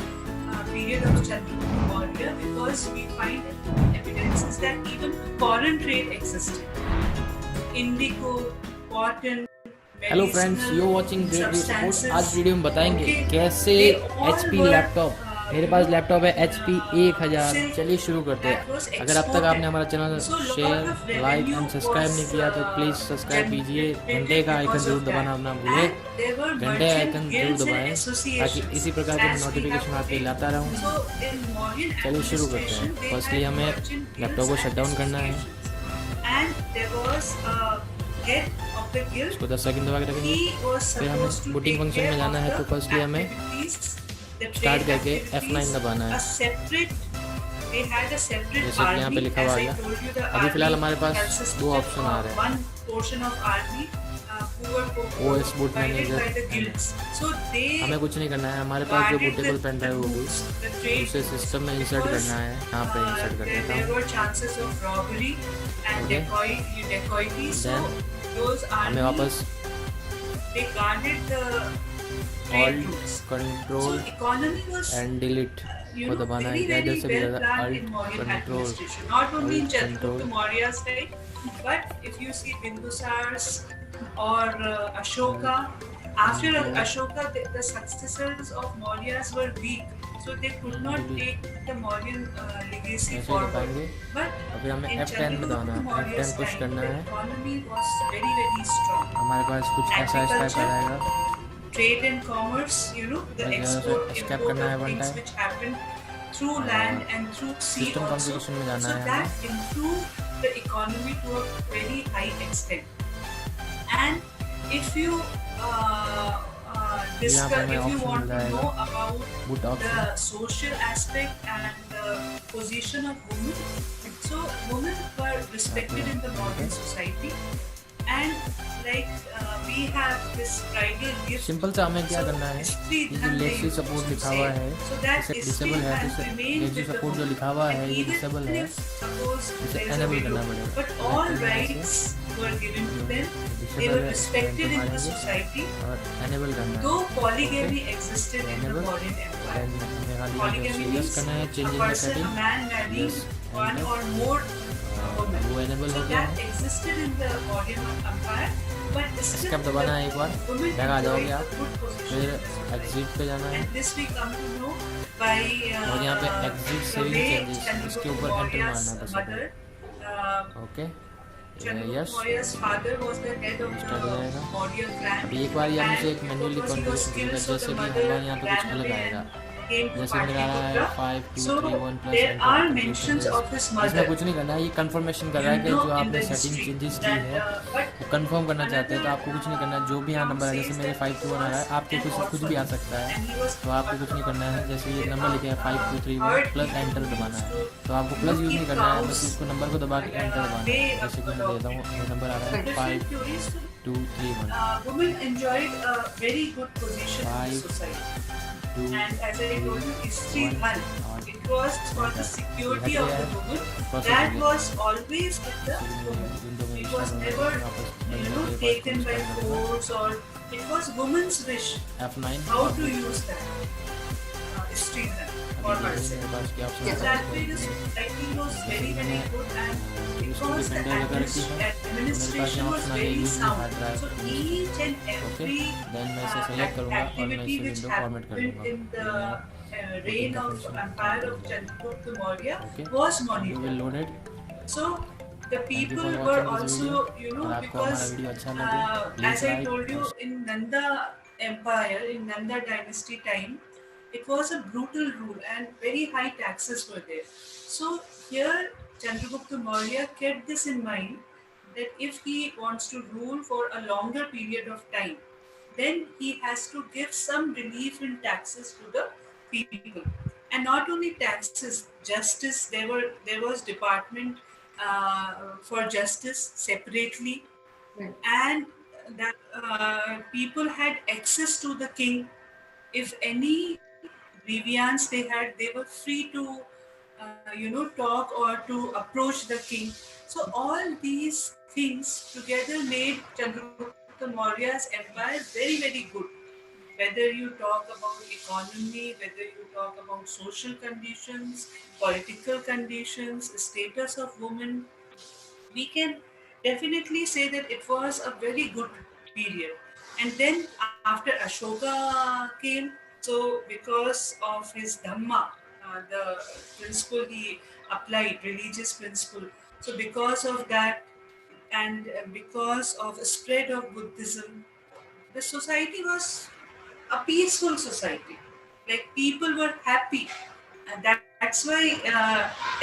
period of Chandragupta Maurya because we find evidences that even foreign trade existed. Indigo, cotton, hello friends, you watching great view support. आज video में बताएंगे कैसे HP laptop, मेरे पास laptop है HP 1000। चलिए शुरू करते हैं। अगर अब तक आपने हमारा channel share, like and subscribe नहीं किया तो प्लीज़ सब्सक्राइब कीजिए। घंटे का आइकन जरूर दबाना ना भूलें, घंटे का आइकन जरूर दबाएं ताकि इसी प्रकार के नोटिफिकेशन आपके लाता रहूँ। चलिए शुरू करते हैं। फर्स्टली हमें लैपटॉप को शट डाउन करना है, उसको 10 सेकंड दबा के रखेंगे। फिर हमें बूटिंग फंक्शन में जाना है तो फर्स्टली हमें स्टार्ट करके F9 दबाना है। जैसे कि यहाँ पे लिखा हुआ आ गया। अभी फिलहाल हमारे पास दो ऑप्शन आ रहे हैं, OS बूट मैनेजर। हमें कुछ नहीं करना है, हमारे पास जो बूटेबल पेन ड्राइव होगी उसे सिस्टम में इंसर्ट करना है। यहाँ पे इंसर्ट कर देता हूँ। देन हमें वापस Alt, Control and Delete को दबाना है। इधर से भी Alt, Control, Alt, Control। But if you see Bindusar's or Ashoka, after Ashoka, the successors of Mauryas were weak, so they could not take the Mauryan legacy forward. But अभी हमें in F10 में दबाना है, Maurya's F10 push time, करना the है। economy was very, very strong. हमारे पास कुछ ऐसा इस टाइप का रहेगा। Trade and commerce, you know, the export import of things which happened through land and through sea System also. configuration में जाना So है that improved the economy to a very high extent. And if you discuss, if you want to know about the social aspect and the position of women, so women were respected in the modern society. And like we have this bridal gift. Simple से हमें क्या करना है, ये जो Lexi support लिखा हुआ है इसे डिसेबल है, तो लेक्सी सपोर्ट जो लिखा हुआ है ये डिसेबल है, इसे एनेबल करना पड़ेगा। But all rights were given to them. They were respected in the society. और एनेबल करना है। Though polygamy existed in the Mauryan Empire. Polygamy means a person, a man marrying one or more women. वो enable So हो गया that है। existed in the Mauryan Empire. But still escape दबाना है एक बार, women बैक आ जाओगे आप। enjoyed good position. फिर एग्जिट पे जाना है And this we come to know by और यहाँ पे exit the saving way changes, इसके ऊपर Chandragupta एंटर Maurya's मारना है बस। mother, okay, Chandragupta yes, Maurya's father was the head of start हो the जाएगा। Maurya clan. अभी एक बार ये हमसे एक manually because he was configuration killed, करेगा, so जैसे the कि mother हमारे यहाँ पे कुछ ran अलग away आएगा। and came to जैसे मेरा आ रहा है Patliputra. 5 2 So 3 1 plus there are mentions of his इसमें mother. कुछ नहीं करना है, ये कंफर्मेशन कर रहा है कि जो आपने सेटिंग चेंजेस की है वो कंफर्म करना चाहते हैं, तो आपको कुछ नहीं करना है। जो भी यहाँ नंबर है, जैसे मेरे 521 आ रहा है, आपके कुछ भी आ सकता है, तो आपको कुछ नहीं करना है। जैसे ये नंबर लिखे हैं 5231 प्लस एंटर दबाना है, तो आपको प्लस यूज़ नहीं करना है, बस इसको नंबर को दबा के एंटर दबाना है। जैसे कि मैं देता हूँ, ये नंबर आ रहा है 5231 women enjoyed a very good position in the 5 society. 2 And as I told you, history 1, it was for the security of the woman. Process That again. was always with the woman. It was never, taken by force, or it was woman's wish. F9 How to use that history for herself. Yes, that way this writing was very, very good, and because the administration was very sound. So each and every then मैं इसे select करूँगा और मैं activity इसे which window format कर happened दूँगा। in the reign of empire of Chandragupta Maurya Okay. was You will monitored. load it। So the Thank you people for were watching this also, video। अगर आपको because हमारा video अच्छा लगे as please I like told you, in Nanda Empire, in Nanda dynasty time, it was a brutal rule and very high taxes were there. So here Chandragupta Maurya kept this in mind, that if he wants to rule for a longer period of time, then he has to give some relief in taxes to the people. And not only taxes, justice, there was department for justice separately, and that people had access to the king. If any grievance they had, they were free to talk or to approach the king. So all these things together made Chandragupta Maurya's empire very, very good. whether you talk about economy, whether you talk about social conditions, political conditions, status of women, we can definitely say that it was a very good period. And then after Ashoka came, so because of his Dhamma, the principle he applied, religious principle, so because of that and because of the spread of Buddhism, the society was a peaceful society. Like people were happy. And that's why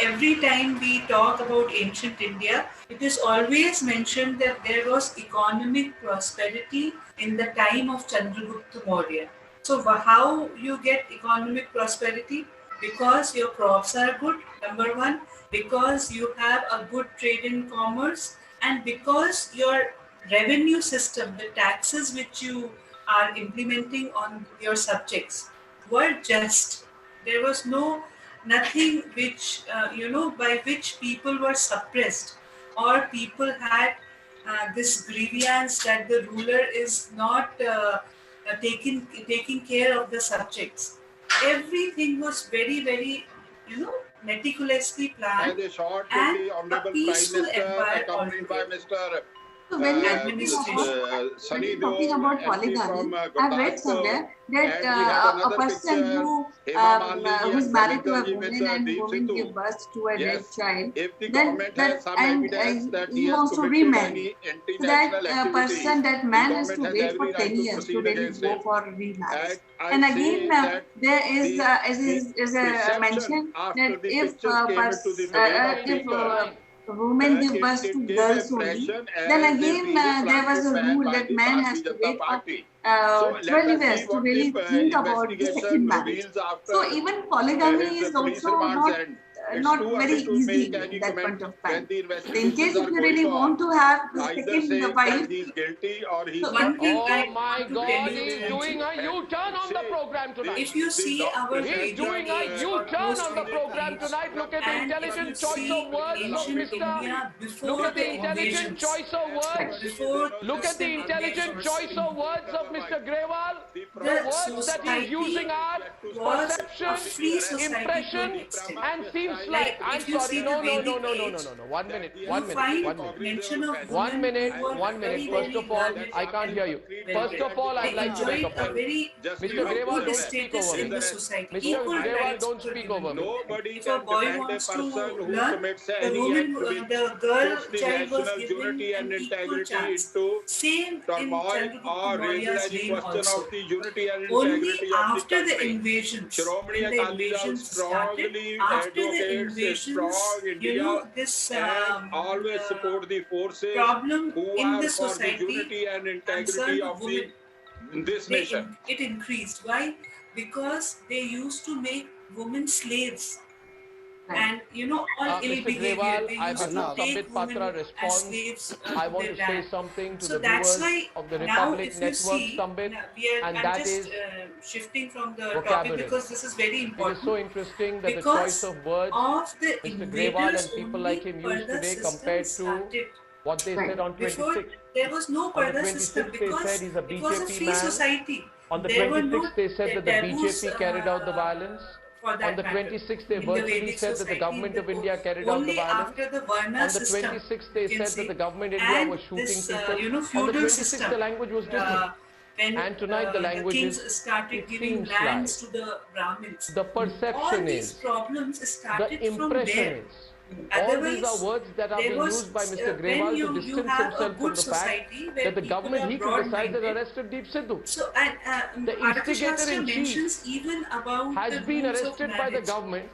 every time we talk about ancient India, it is always mentioned that there was economic prosperity in the time of Chandragupta Maurya. So, how you get economic prosperity? Because your crops are good, number one, because you have a good trade and commerce, and because your revenue system, the taxes which you are implementing on your subjects, were just. There was nothing which by which people were suppressed, or people had this grievance that the ruler is not taking care of the subjects. Everything was very meticulously planned and a peaceful empire altogether. So when you're Administration. talking about polygamy, I've read somewhere that a person who's married to a woman and woman give birth to a dead child, then that and he wants to remarry. So that person, that man has to wait for 10 years to really go for remarriage. And again, there is a mention that if women give birth to girls only, then again there was a rule that man has to wait for 12 years to really think about the second marriage. So even polygamy is also not very easy at that point of time. So in case if you really want to have the second wife, so one thing Oh my want to God, tell you, he's doing a U-turn on the program tonight. if you see our He's doing a U-turn on the program tonight. Look at the and if you intelligent choice see of words of ancient Mr. India Look before at the the intelligent invasions, choice of words. before Look at the Muslim intelligent invasions, choice of words of Mr. Grewal. The the words that he's society using are was a perception, free society to an impression, extent. and seems Like like. I'm if you sorry. see No, the no, no, Vedic no, no, age, no, no, no. 1 minute. you 1 minute. find 1 minute. mention of 1 women minute. who were 1 minute. very, First very of all, learned I can't and hear you. well First read. of all, I'd They like to make enjoyed a a point. very Mr. Grewal, good don't speak status over in me. the society. Mr. Equal Grewal, rights don't were speak given over to me. them. If a boy wants to learn, the woman, the girl child was given an equal chance. Same in Chandragupta Maurya's reign also. Only after the invasions, when the invasions started, after the invasions, this problem in the society concerned women, it increased. Why? Because they used to make women slaves. And all ill Mr. behavior. Grewal, They I've used had to a take Sambit women Patra as response. slaves I to want their to say land. something to So the that's viewers why of the now, Republic if you Network, see, Sambit, and I'm that just is shifting from the topic vocabulary. because this is very It important. is so interesting that the choice Because of words, of the Mr. Grewal invaders, and people only like him use Parda today system compared to started. what they said on Before 26th. there was no On the Parda system 26th, they said because he's a it was a BJP free man. society. On the There were no 26th, they said that the taboos BJP carried out the violence. for On that the matter. 26th, they In the virtually Vedic said that the society, government of India carried out the only violence. after the Varna On the system, 26th, they you can said that see, the government India and was shooting this, people. On the feudal 26th, system, the language was different. when And tonight, the the language kings is, started it giving seems lands like, to the Brahmins. the All perception these is, problems the started from impression there. is. All these are Otherwise, words that are there being was, used by Mr. when Grewal to you distance have a himself from good the fact society where that the people government, are he could decide that broad-minded. arrested Deep Sidhu. So, and The instigator Arthashastra in chief mentions even about has the been rules of arrested by the marriage. government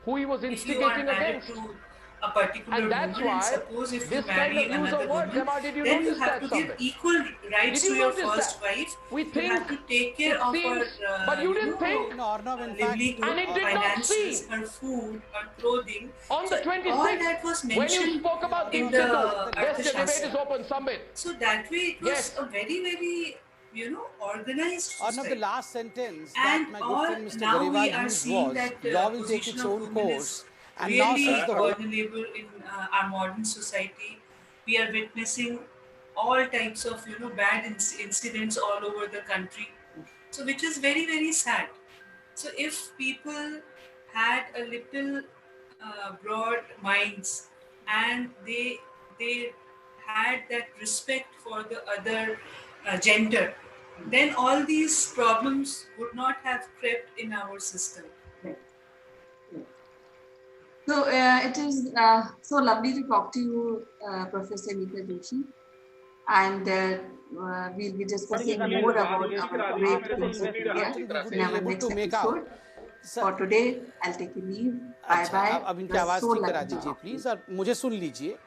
who he was If you are instigating married against. to a particular And that's woman, and why suppose if you this kind marry of use another of words, woman, Emma, did you then you notice have that to give somewhere? equal rights Did to you your notice first that? wife. We You think have to take care it of seems, her, but you didn't think. livelihood, And it did not finances, seem. her food, her clothing. On the So all 26th, that was when you mentioned spoke about in Deep the Sidhu, yes, the debate is Arthashastra. open, Sambit. So that way it was Yes. a very, very, organized Or now society. the last sentence that And my good all friend Mr. now we Grewal are used seeing was, that law will take position its of own women course. is And now really since the whole vulnerable in our modern society. We are witnessing all types of bad incidents all over the country. So which is very, very sad. So if people had a little broad minds and they had that respect for the other gender, then all these problems would not have crept in our system. So it is so lovely to talk to you, Professor Neeta Joshi, and we'll be discussing more about our great things of India in our next episode. For today, I'll take a leave. Bye bye. अब इनकी आवाज ठीक करा दीजिए please और मुझे सुन लीजिए.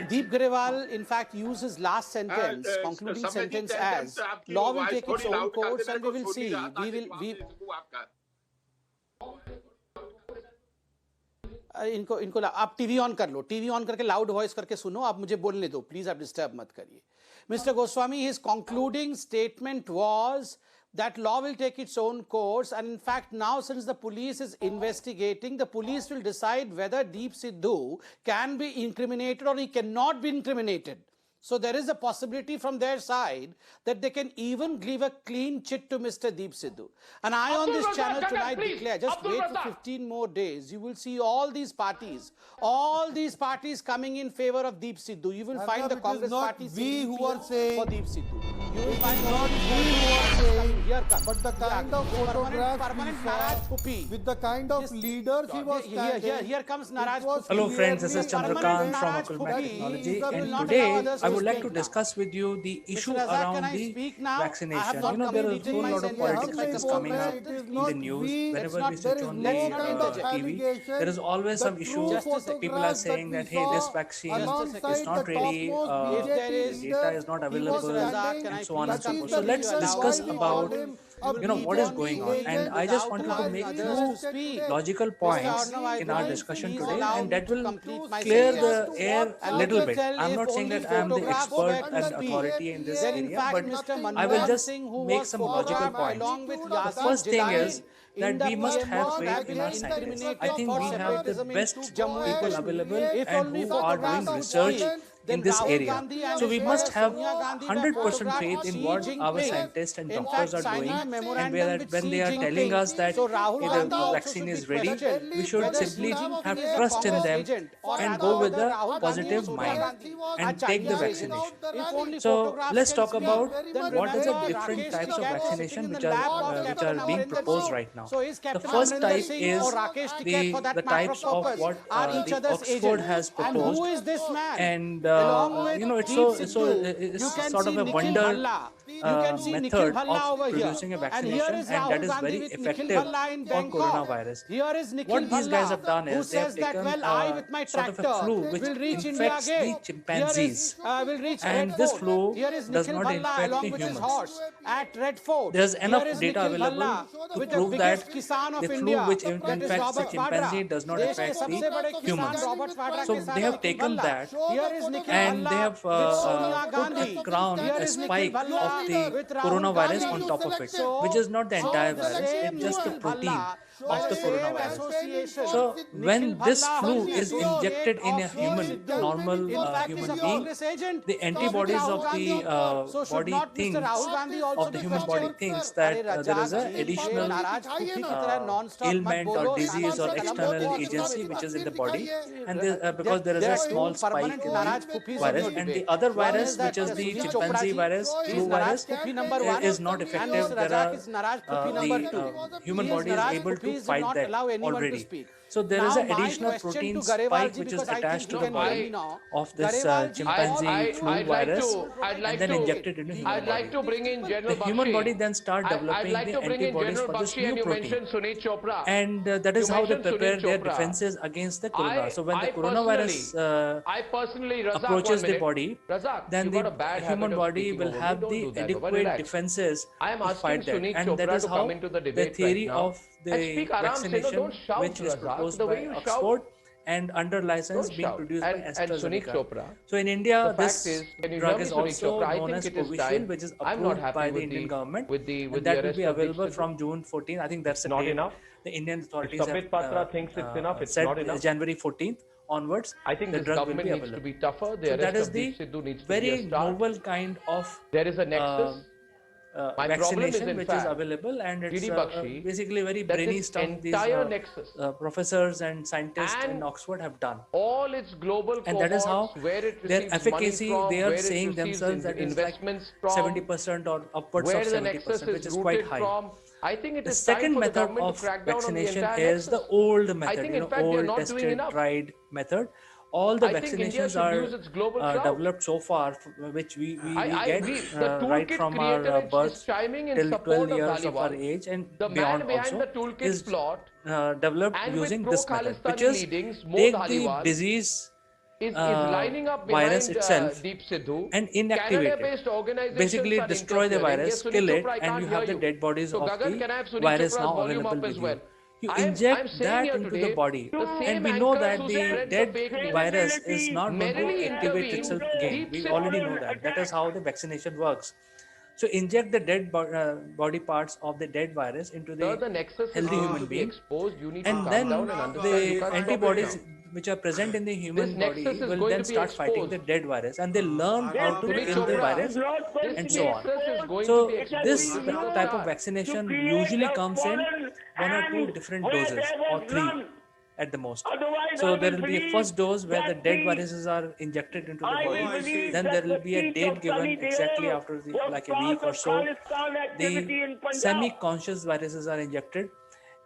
Deep Grewal in fact used his last sentence, concluding sentence as law will take its own course and we will see. इनको आप टीवी ऑन कर लो, टीवी ऑन करके लाउड वॉइस करके सुनो, आप मुझे बोलने दो प्लीज, आप डिस्टर्ब मत करिए. Mr. Goswami, his concluding statement was that law will take its own course, and in fact now since the police is investigating, the police will decide whether Deep Sidhu can be incriminated or he cannot be incriminated. So there is a possibility from their side that they can even give a clean chit to Mr. Deep Sidhu. And I on this channel tonight declare, just wait for 15 more days, you will see all these parties coming in favor of Deep Sidhu. You will find the Congress party saying who are saying for Deep Sidhu. You will find not we who are saying, here comes. But the kind of photographs with the kind of leaders he was standing. Here comes Naraj Phupi. Hello friends, this is Chandrakant from Akulmach Technology, and today I would like to discuss with you the issue around the vaccination. You know, there is a whole lot of politics that is coming up in the news. Whenever we switch on the TV, there is always some issue. People are saying that, hey, this vaccine is not ready, the data is not available, and so on and so forth. So let's discuss about what is going on, and I just wanted to make two logical points in our discussion today, and that will clear the air a little bit. I'm not saying that I'm the expert and authority in this area, but I will just make some logical points. The first thing is that we must have faith in our scientists. I think we have the best people available and who are doing research in this area. So we must have 100% faith in what our scientists and doctors are doing, and when they are telling us that the vaccine is ready, we should simply have trust in them and go with a positive mind and take the vaccination. So let's talk about what are the different types of vaccination which are being proposed right now. The first type is the types of what the Oxford has proposed, and it's sort of a wonder method of producing a vaccination, and that is very effective for coronavirus. What these guys have done is they have taken sort of a flu which infects the chimpanzees, and this flu does not infect the humans. There's enough data available to prove that the flu which infects the chimpanzee does not affect the humans. So they have taken that and they have put a crown, a spike of the coronavirus on top of it, which is not the entire virus, it's just the protein of the coronavirus. So when this flu is injected in a normal human being, the antibodies of the body thinks, of the human body thinks that there is an additional ailment or disease or external agency which is in the body, and because there is a small spike in the virus, and the other virus, which is the chimpanzee virus, flu virus, is not effective. There are the human body is able to fight that already. So there is an additional protein spike which is attached to the body of this chimpanzee flu virus and then injected into human body. The human body then start developing the antibodies for this new protein, and that is how they prepare their defenses against the corona. So when the coronavirus approaches the body, then the human body will have the adequate defenses to fight that, and that is how the theory of the vaccination, which is proposed by Oxford and under license being produced by AstraZeneca. So in India, this drug is also known as Covishield, which is approved by the Indian government, and that will be available from June 14. I think that's the date the Indian authorities have said January 14th onwards. I think the drug government will needs to be available. tougher. So that is the very novel kind of there is a nexus My problem is, vaccination in which fact, is available, and it's GD Bakshi, basically very that brainy this stuff these entire nexus professors and scientists in and Oxford have done. all its global And that is cohorts, how where it their receives money efficacy, they from, are where it saying receives themselves that is like investments from, 70% or upwards of where the nexus 70%, is which is quite rooted high. from. I think it The is time second for the method government to of crack down on the vaccination entire is the nexus. old I method, think, in fact, they are old, not doing tested, enough. tried method. All the I think India vaccinations should are use its global clout. developed so far, which we get The right toolkit from creator our is birth chiming in till 12 support of years of our Dhaliwal. age and The beyond man behind also, the toolkit is plot, developed and with using this method, which pro-Khalistani is leadings, Mo take the Dhaliwal disease is lining up virus behind itself Deep Sidhu. and inactivate it. Canada-based organizations Basically are destroy the interfering. virus, Yes, Sunil kill it, Chopra, I and can't you hear have the you. dead bodies So of Gagan, the can I have Sunil virus Chopra's now volume available up as with well? you. You I'm inject saying that here into the today, body, the and same we know anchors that who the spread the dead fake news virus is not going to merrily activate intervene. itself again. Deep We Sidhu already know that. That is how the vaccination works. So inject the dead body parts of the dead virus into the the nexus is healthy going human to be being, exposed. You need to and calm then down and understand. You the can't stop it antibodies now. which are present in the This human nexus body is will going then to be start fighting the exposed. dead virus, and they learn how to Sunil kill the Chopra, virus this and so on. nexus is going to be So exposed. this You need to type of start. vaccination usually comes in one or two different doses, or three at the most. So there will be a first dose where the dead viruses are injected into the body. Then there will be a date given exactly after like a week or so. The semi-conscious viruses are injected,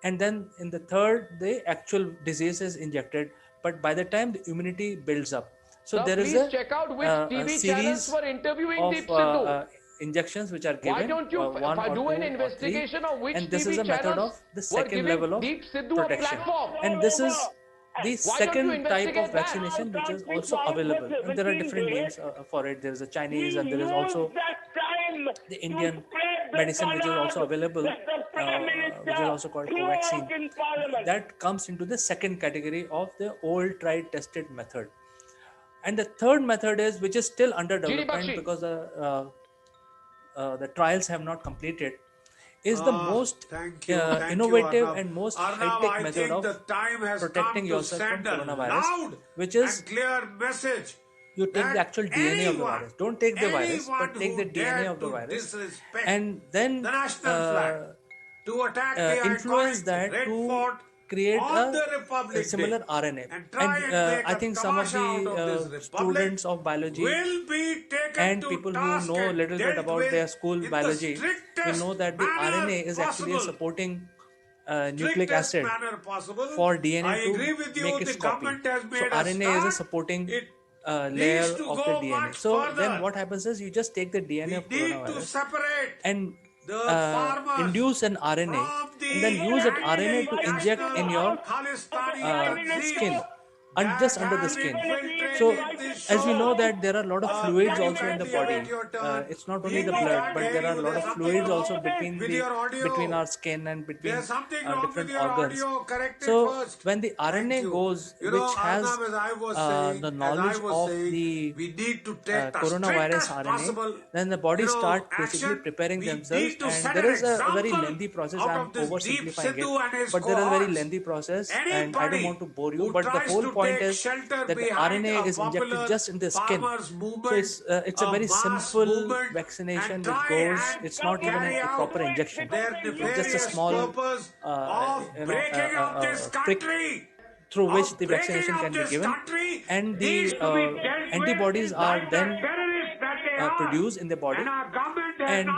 and then in the third, the actual disease is injected. But by the time the immunity builds up, so Now, there is please check out which a TV channels series were interviewing of Deep Sidhu. injections which are Why given, don't you, one or do an two or three, investigation of which and this is TV a method channels of the were second giving level of Deep Sidhu a protection, platform? and this is the Why don't you second type of investigate that? vaccination which is also available, and there are different names for it. There is a Chinese, and there is also the Indian medicine which is also available, which is also called Covaxin. That comes into the second category of the old tried tested method. And the third method is, which is still under development because the trials have not completed, is the most innovative and most high-tech method of protecting yourself from coronavirus, which is you take the actual DNA of the virus. Don't take the virus, but take the DNA of the virus, and then influence that to create a similar RNA. And I think some of the students of biology and people who know a little bit about their school biology will know that the RNA is actually a supporting nucleic acid for DNA to make its copy. So RNA is a supporting layer of the DNA. So then what happens is you just take the DNA of coronavirus and induce an RNA, and then use that RNA to inject in your skin, and just under the skin. So as we know that there are a lot of fluids also in the body. It's not only the blood, but there are a lot of fluids also between our skin and between different organs. So when the RNA goes, which has the knowledge of the coronavirus RNA, then the body starts basically preparing themselves, and there is a very lengthy process. I'm oversimplifying it, but there is a very lengthy process, and I don't want to bore you, but the whole point is that the RNA is injected just in the skin. So it's a very simple vaccination which goes, it's not even a proper injection. It's just a small prick through which the vaccination can be given, and the antibodies are then produced in the body, and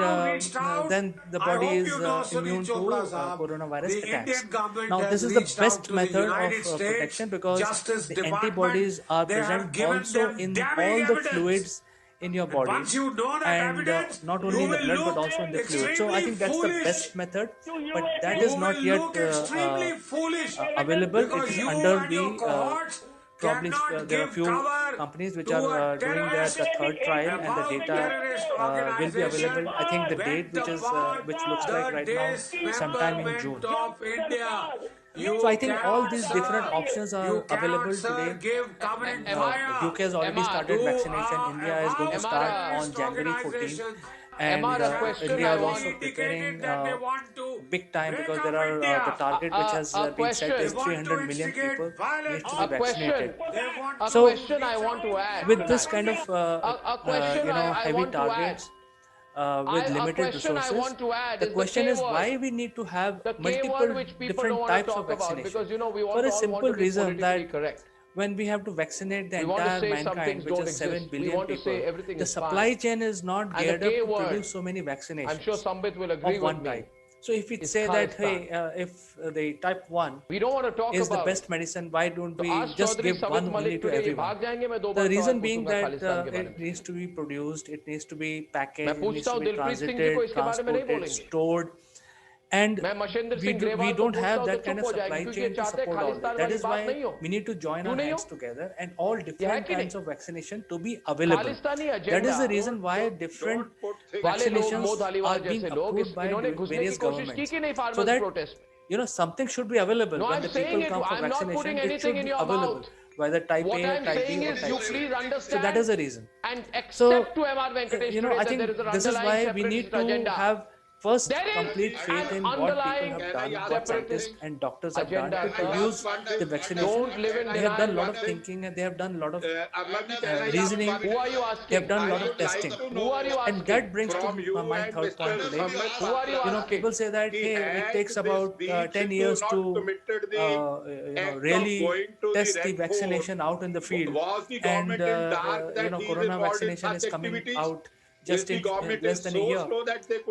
then the body is immune to coronavirus attacks. Now this is the best method of protection, because the antibodies are present also in all the fluids in your body, and not only in the blood but also in the fluid. So I think that's the best method, but that is not yet available. It is under the probably there are a few companies which are doing the third trial, and the data will be available. I think the date which looks like right now sometime in June. So I think all these different options are available today. UK has already started vaccination. India is going to start on January 14th. And India is also preparing big time, because there are the target which has been set is 300 million people needs to be vaccinated. So with this kind of heavy targets, with limited resources. The question is why we need to have multiple different types of vaccination. For a simple reason that when we have to vaccinate the entire mankind, which is 7 billion people, the supply chain is not geared up to produce so many vaccinations of one type. So if we say that, hey, if the type 1 is the best medicine, why don't we just give one only to everyone? The reason being that it needs to be produced, it needs to be packaged, it needs to be transited, transported, stored, and we don't have that kind of supply chain to support all that. That is why we need to join our hands together and all different kinds of vaccination to be available. That is the reason why different vaccinations are being approved by various governments, so that something should be available when the people come for vaccination. It should be available, whether type A, type B, or type C. So that is the reason. So I think this is why we need to have first complete faith in what people have done, what scientists and doctors have done to produce the vaccination. They have done a lot of thinking and they have done a lot of reasoning. They have done a lot of testing. And that brings to my third point today. People say that, hey, it takes about 10 years to really test the vaccination out in the field. And, corona vaccination is coming out just in less than a year.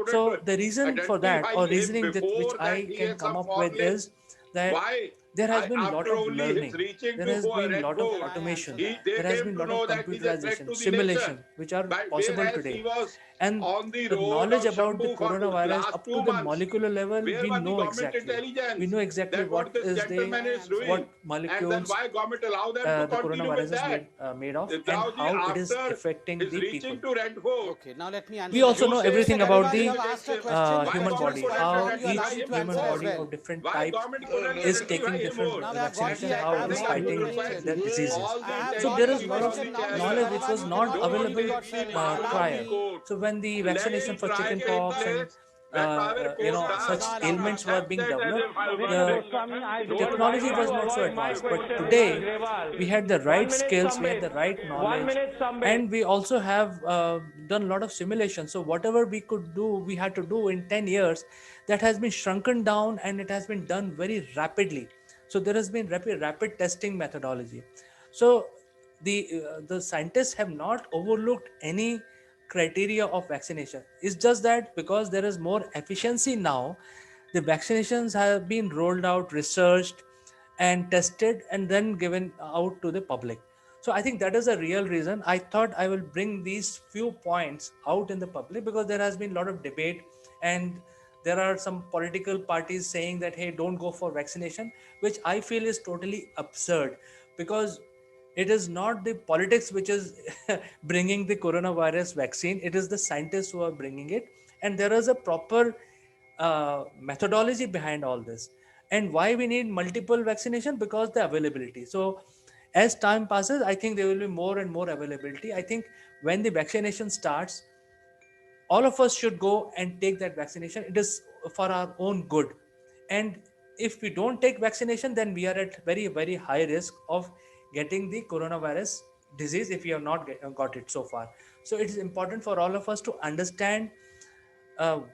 So the reason for that, or reasoning that which I can come up with, is that there has been a lot of learning, there has been a lot of automation, there has been a lot of computerization, simulation, which are possible today. And the knowledge about the coronavirus up to the molecular level, we know exactly. We know exactly what molecules the coronavirus is made of, and how it is affecting the people. Okay, now let me answer. We also know everything about the human body, how each human body of different types is taking different vaccination, how it is fighting the diseases. So there is a lot of knowledge which was not available prior. So when the vaccination for chickenpox and such ailments were being developed, the technology was not so advanced. But today, we had the right skills, we had the right knowledge, and we also have done a lot of simulation. So whatever we could do, we had to do in 10 years, that has been shrunken down and it has been done very rapidly. So there has been rapid testing methodology. So the scientists have not overlooked any criteria of vaccination. It's just that because there is more efficiency now, the vaccinations have been rolled out, researched and tested and then given out to the public. So I think that is a real reason. I thought I will bring these few points out in the public because there has been a lot of debate and there are some political parties saying that, hey, don't go for vaccination, which I feel is totally absurd, because it is not the politics which is bringing the coronavirus vaccine. It is the scientists who are bringing it. And there is a proper methodology behind all this. And why we need multiple vaccination? Because the availability. So as time passes, I think there will be more and more availability. I think when the vaccination starts, all of us should go and take that vaccination. It is for our own good. And if we don't take vaccination, then we are at very, very high risk of getting the coronavirus disease if we have not got it so far. So it is important for all of us to understand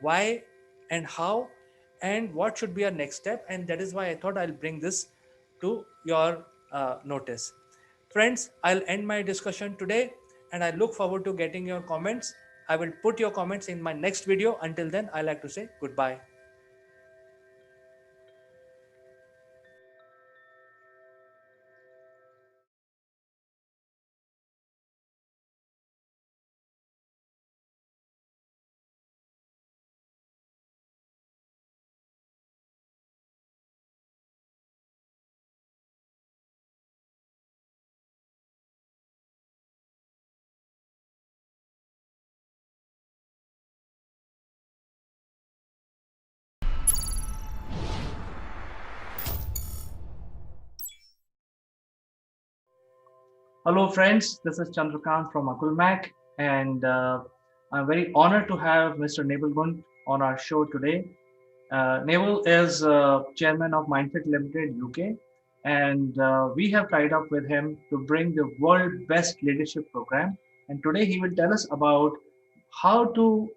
why and how and what should be our next step. And that is why I thought I'll bring this to your notice. Friends, I'll end my discussion today and I look forward to getting your comments. I will put your comments in my next video. Until then, I like to say goodbye. Hello, friends. This is Chandrakant from Akulmach, and I'm very honored to have Mr. Nebul Gund on our show today. Nebul is chairman of Mindfit Limited UK, and we have tied up with him to bring the world best leadership program. And today he will tell us about how to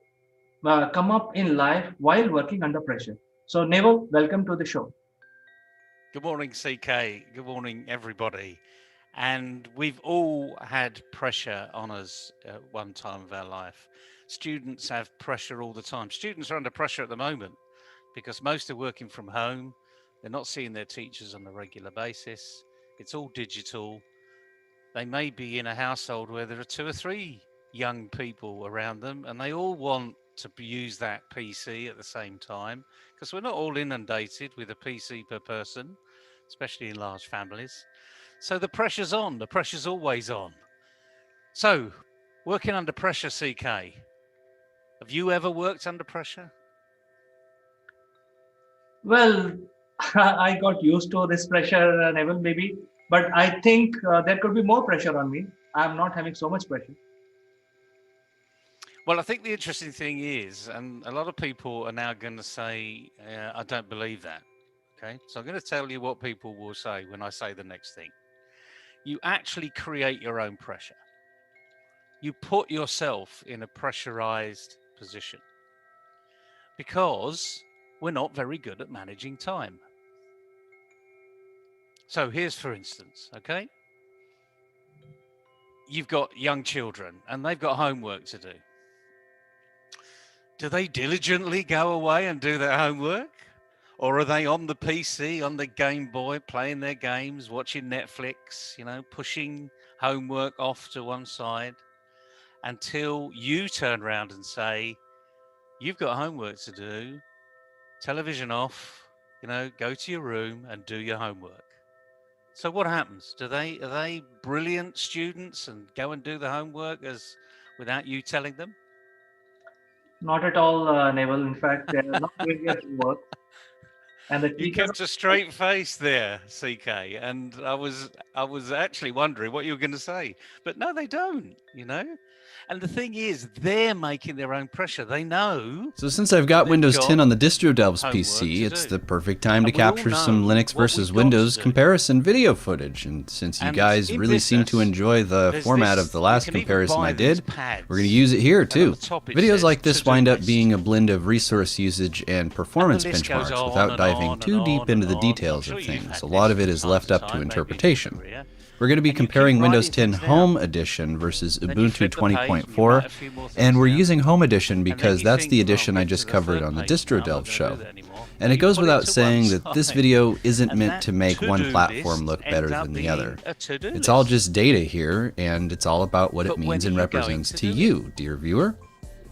come up in life while working under pressure. So, Neville, welcome to the show. Good morning, CK. Good morning, everybody. And we've all had pressure on us at one time of our life. Students have pressure all the time. Students are under pressure at the moment because most are working from home. They're not seeing their teachers on a regular basis. It's all digital. They may be in a household where there are 2 or 3 young people around them, and they all want to use that PC at the same time because we're not all inundated with a PC per person, especially in large families. So the pressure's on. The pressure's always on. So, working under pressure, CK. Have you ever worked under pressure? Well, I got used to this pressure, Neville, maybe, but I think there could be more pressure on me. I'm not having so much pressure. Well, I think the interesting thing is, and a lot of people are now going to say, I don't believe that. Okay, so I'm going to tell you what people will say when I say the next thing. You actually create your own pressure. You put yourself in a pressurized position because we're not very good at managing time. So here's, for instance, okay? You've got young children and they've got homework to do. Do they diligently go away and do their homework? Or are they on the PC, on the Game Boy, playing their games, watching Netflix, pushing homework off to one side until you turn around and say, you've got homework to do, television off, go to your room and do your homework. So what happens? Are they brilliant students and go and do the homework without you telling them? Not at all, Neville. In fact, they're not doing their homework. And you kept a straight face there, CK, and I was actually wondering what you were going to say, but no, they don't. And the thing is, they're making their own pressure. They know. So since I've got Windows 10 on the Distro Delves PC, it's the perfect time to capture some Linux versus Windows comparison video footage. And since you guys really seem to enjoy the format of the last comparison I did, we're going to use it here too. Videos like this wind up being a blend of resource usage and performance benchmarks without diving too deep into the details of things. A lot of it is left up to interpretation. We're going to be comparing Windows 10 Home Edition versus Ubuntu 20.4, and we're using Home Edition because that's the edition I just covered on the Distro Delves show. And it goes without saying that this video isn't meant to make one platform look better than the other. It's all just data here, and it's all about what it means and represents to you, dear viewer.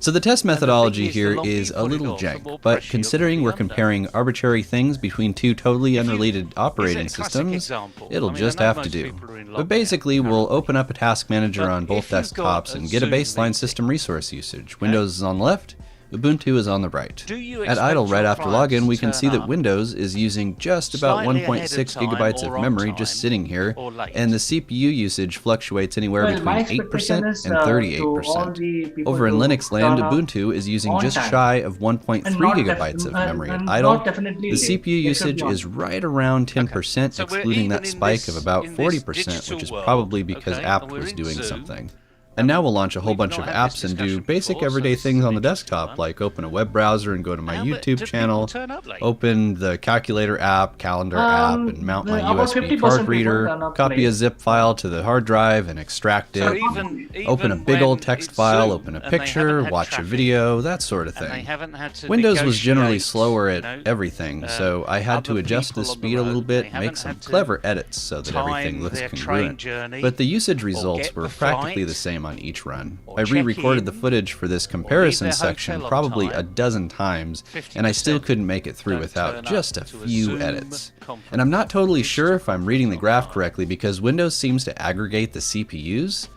So the test methodology here is a little jank, but considering we're comparing arbitrary things between two totally unrelated operating systems, it'll just have to do. But basically, we'll open up a task manager on both desktops and get a baseline system resource usage. Windows is on the left, Ubuntu is on the right. At idle right after login, we can see that Windows is using just about 1.6 gigabytes of memory just sitting here, and the CPU usage fluctuates anywhere between 8% and 38%. Over in Linux land, Ubuntu is using just shy of 1.3 gigabytes of memory at idle. The CPU usage is right around 10%, excluding that spike of about 40%, which is probably because apt was doing something. And now we'll launch a whole bunch of apps and do basic everyday things on the desktop, like open a web browser and go to my YouTube channel, open the calculator app, calendar app, and mount my USB card reader, copy a zip file to the hard drive and extract it, open a big old text file, open a picture, watch a video, that sort of thing. Windows was generally slower at everything, so I had to adjust the speed a little bit, make some clever edits so that everything looks congruent. But the usage results were practically the same on each run. I re-recorded the footage for this comparison section probably a dozen times, and I still couldn't make it through without just a few edits. And I'm not totally sure if I'm reading the graph correctly because Windows seems to aggregate the CPUs.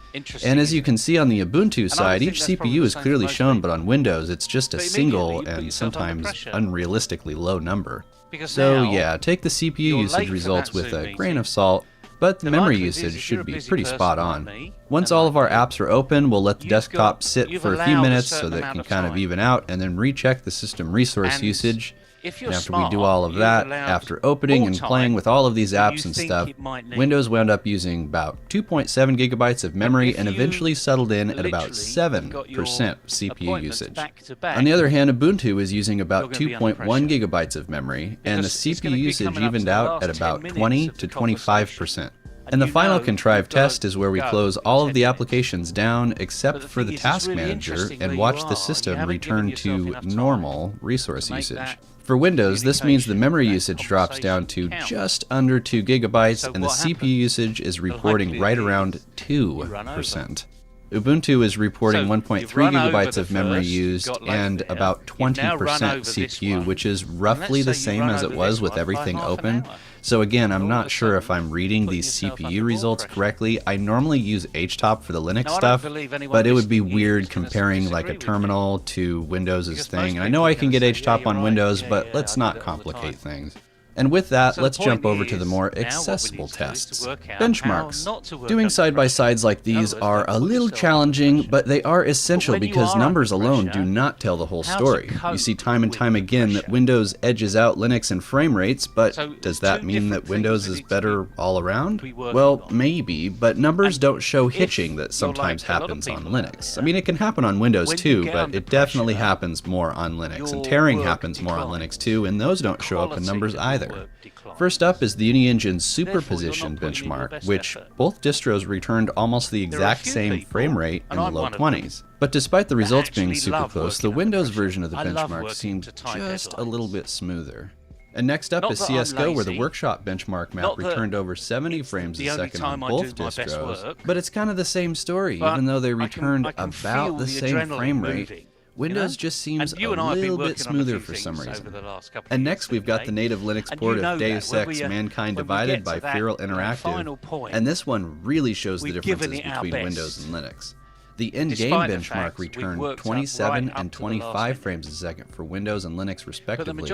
And as you can see on the Ubuntu side, each CPU is clearly shown, but on Windows it's just a single and sometimes unrealistically low number. So yeah, take the CPU usage results with a grain of salt, but the memory usage should be pretty spot on. Once all of our apps are open, we'll let the desktop sit for a few minutes so that it can kind of even out, and then recheck the system resource usage. And after we do all of that, after opening and playing with all of these apps and stuff, Windows wound up using about 2.7 gigabytes of memory and eventually settled in at about 7% CPU usage. On the other hand, Ubuntu is using about 2.1 gigabytes of memory, and the CPU usage evened out at about 20 to 25%. And the final contrived test is where we close all of the applications down except for the task manager and watch the system return to normal resource usage. For Windows, this means the memory usage drops down to just under 2 gigabytes and the CPU usage is reporting right around 2%. Ubuntu is reporting 1.3 gigabytes of memory used and about 20% CPU, which is roughly the same as it was with everything open. So again, I'm not sure if I'm reading these CPU results correctly. I normally use HTOP for the Linux stuff, but it would be weird comparing like a terminal to Windows's thing. And I know I can get HTOP on Windows, but let's not complicate things. And with that, let's jump over to the more accessible tests. Benchmarks. Doing side-by-sides like these are a little challenging, but they are essential because numbers alone do not tell the whole story. You see time and time again that Windows edges out Linux in frame rates, but does that mean that Windows is better all around? Well, maybe, but numbers don't show hitching that sometimes happens on Linux. I mean, it can happen on Windows too, but it definitely happens more on Linux, and tearing happens more on Linux too, and those don't show up in numbers either. First up is the UniEngine Superposition benchmark, which both distros returned almost the exact same frame rate in the low 20s. But despite the results being super close, the Windows version of the benchmark seemed just a little bit smoother. And next up is CSGO, where the Workshop benchmark map returned over 70 frames a second on both distros. But it's kind of the same story, even though they returned about the same frame rate. Windows just seems a little bit smoother for some reason. And next we've got the native Linux port of Deus Ex Mankind Divided by Feral Interactive, and this one really shows the differences between Windows and Linux. The in-game benchmark returned 27 and 25 frames a second for Windows and Linux respectively,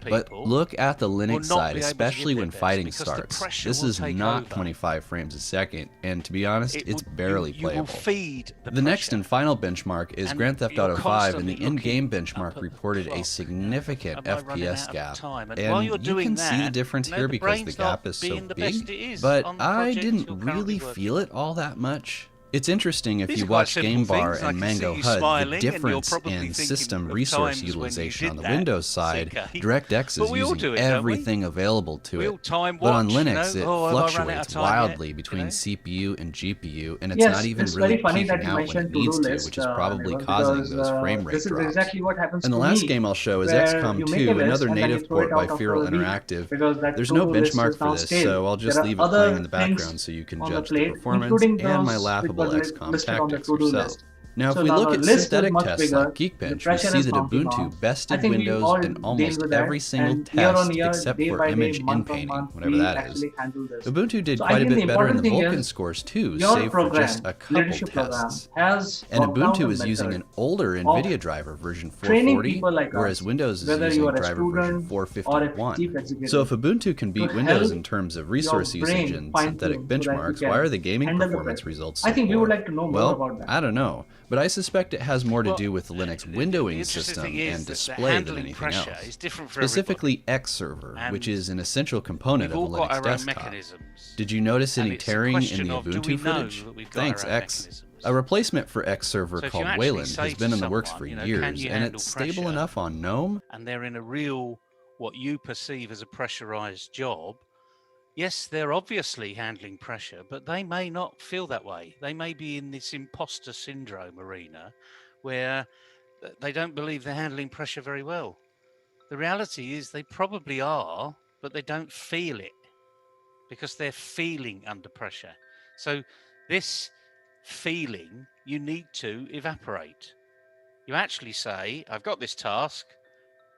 but look at the Linux side, especially when fighting starts. This is not 25 frames a second, and to be honest, it's barely playable. The next and final benchmark is Grand Theft Auto 5, and the in-game benchmark reported a significant FPS gap. And you can see the difference here because the gap is so big, but I didn't really feel it all that much. It's interesting if you watch GameBar and Mango HUD, the difference in system resource utilization on the Windows side, DirectX is using everything available to it. But on Linux, it fluctuates wildly between CPU and GPU, and it's not even really peaking out when it needs to, which is probably causing those frame rate drops. And the last game I'll show is XCOM 2, another native port by Feral Interactive. There's no benchmark for this, so I'll just leave it playing in the background so you can judge the performance and my laughable XCOM tactics yourself. Now, if we look at synthetic tests like Geekbench, we see that Ubuntu bested Windows in almost every single test except for image inpainting, whatever that is. Ubuntu did quite a bit better in the Vulkan scores too, save for just a couple tests. And Ubuntu is using an older NVIDIA driver, version 440, whereas Windows is using driver version 451. So if Ubuntu can beat Windows in terms of resource usage and synthetic benchmarks, why are the gaming performance results so poor? Well, I don't know. But I suspect it has more to do with the Linux windowing system and display than anything else. Specifically Xserver, which is an essential component of a Linux desktop. Did you notice any tearing in the Ubuntu footage? Thanks, X. A replacement for Xserver called Wayland has been in the works for years, and it's stable enough on GNOME. And they're in a real, what you perceive as a pressurized job. Yes, they're obviously handling pressure, but they may not feel that way. They may be in this imposter syndrome arena where they don't believe they're handling pressure very well. The reality is they probably are, but they don't feel it because they're feeling under pressure. So this feeling you need to evaporate. You actually say, I've got this task,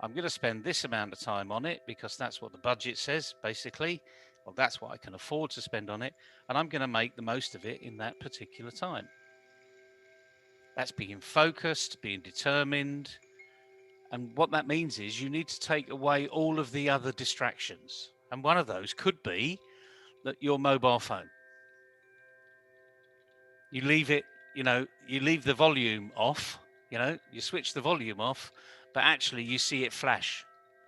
I'm going to spend this amount of time on it because that's what the budget says, basically. Well, that's what I can afford to spend on it, and I'm going to make the most of it in that particular time. That's being focused, being determined, and what that means is you need to take away all of the other distractions, and one of those could be that your mobile phone. You leave it, you leave the volume off, you switch the volume off, but actually you see it flash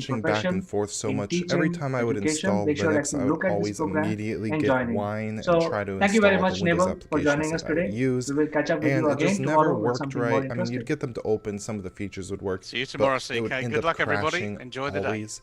switching back profession, and forth so in much. teaching, Every time I would education. install Make sure that Linux, you I would look at this always program immediately and get join in. wine So and try to thank you very install much, the Windows Nebel, for joining applications us that I would today. use. We will catch up with And you it just again never tomorrow with worked something right. more I mean, interesting. you'd get them to open, some of the features would work, See you tomorrow, but it would CK. end Good up luck, everybody. crashing Enjoy the day. always.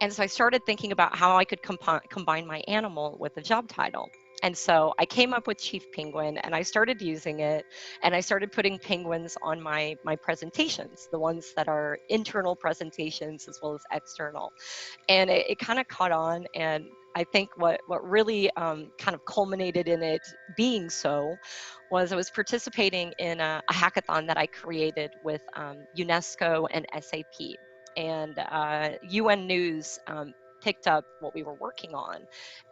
And so I started thinking about how I could combine my animal with the job title. And so I came up with Chief Penguin, and I started using it, and I started putting penguins on my presentations, the ones that are internal presentations as well as external. And it kind of caught on, and I think what really kind of culminated in it being so was I was participating in a hackathon that I created with UNESCO and SAP. And UN News picked up what we were working on.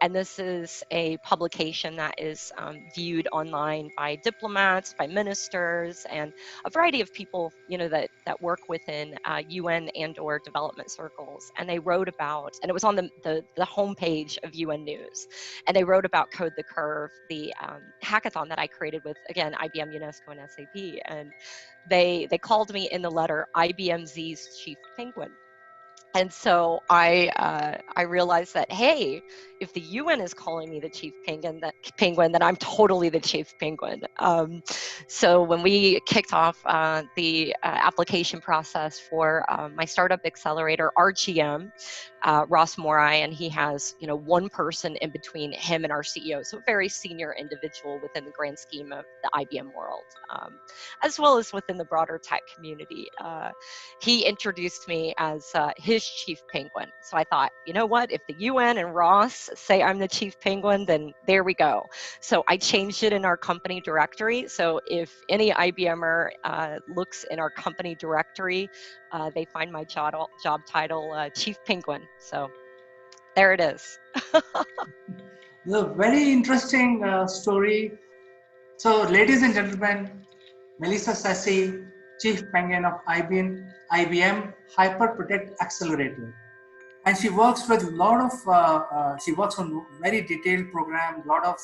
And this is a publication that is viewed online by diplomats, by ministers, and a variety of people, that work within UN and or development circles. And they wrote about, and it was on the homepage of UN News, and they wrote about Code the Curve, the hackathon that I created with, again, IBM, UNESCO, and SAP. And they called me in the letter IBMZ's chief penguin. And so I realized that, hey, if the UN is calling me the chief penguin, then I'm totally the chief penguin. So when we kicked off the application process for my startup accelerator, our GM, Ross Morai, and he has one person in between him and our CEO, so a very senior individual within the grand scheme of the IBM world, as well as within the broader tech community. He introduced me as his chief penguin. So I thought, you know what? If the UN and Ross say I'm the chief penguin, then there we go. So I changed it in our company directory. So if any IBMer looks in our company directory, they find my job title, Chief Penguin. So there it is. A very interesting story. So, ladies and gentlemen, Melissa Sassy, Chief Penguin of IBM Hyper Protect Accelerator. And she works with a lot of, she works on very detailed program, lot of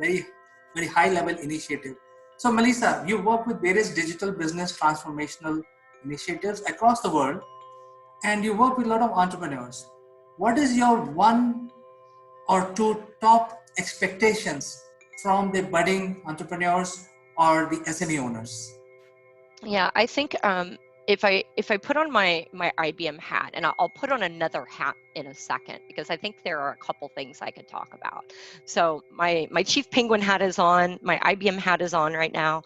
very high level initiative. So Melissa, you work with various digital business transformational initiatives across the world, and you work with a lot of entrepreneurs. What is your one or two top expectations from the budding entrepreneurs or the SME owners? Yeah, I think if I put on my IBM hat, and I'll put on another hat in a second, because I think there are a couple things I could talk about. So my chief penguin hat is on, my IBM hat is on right now.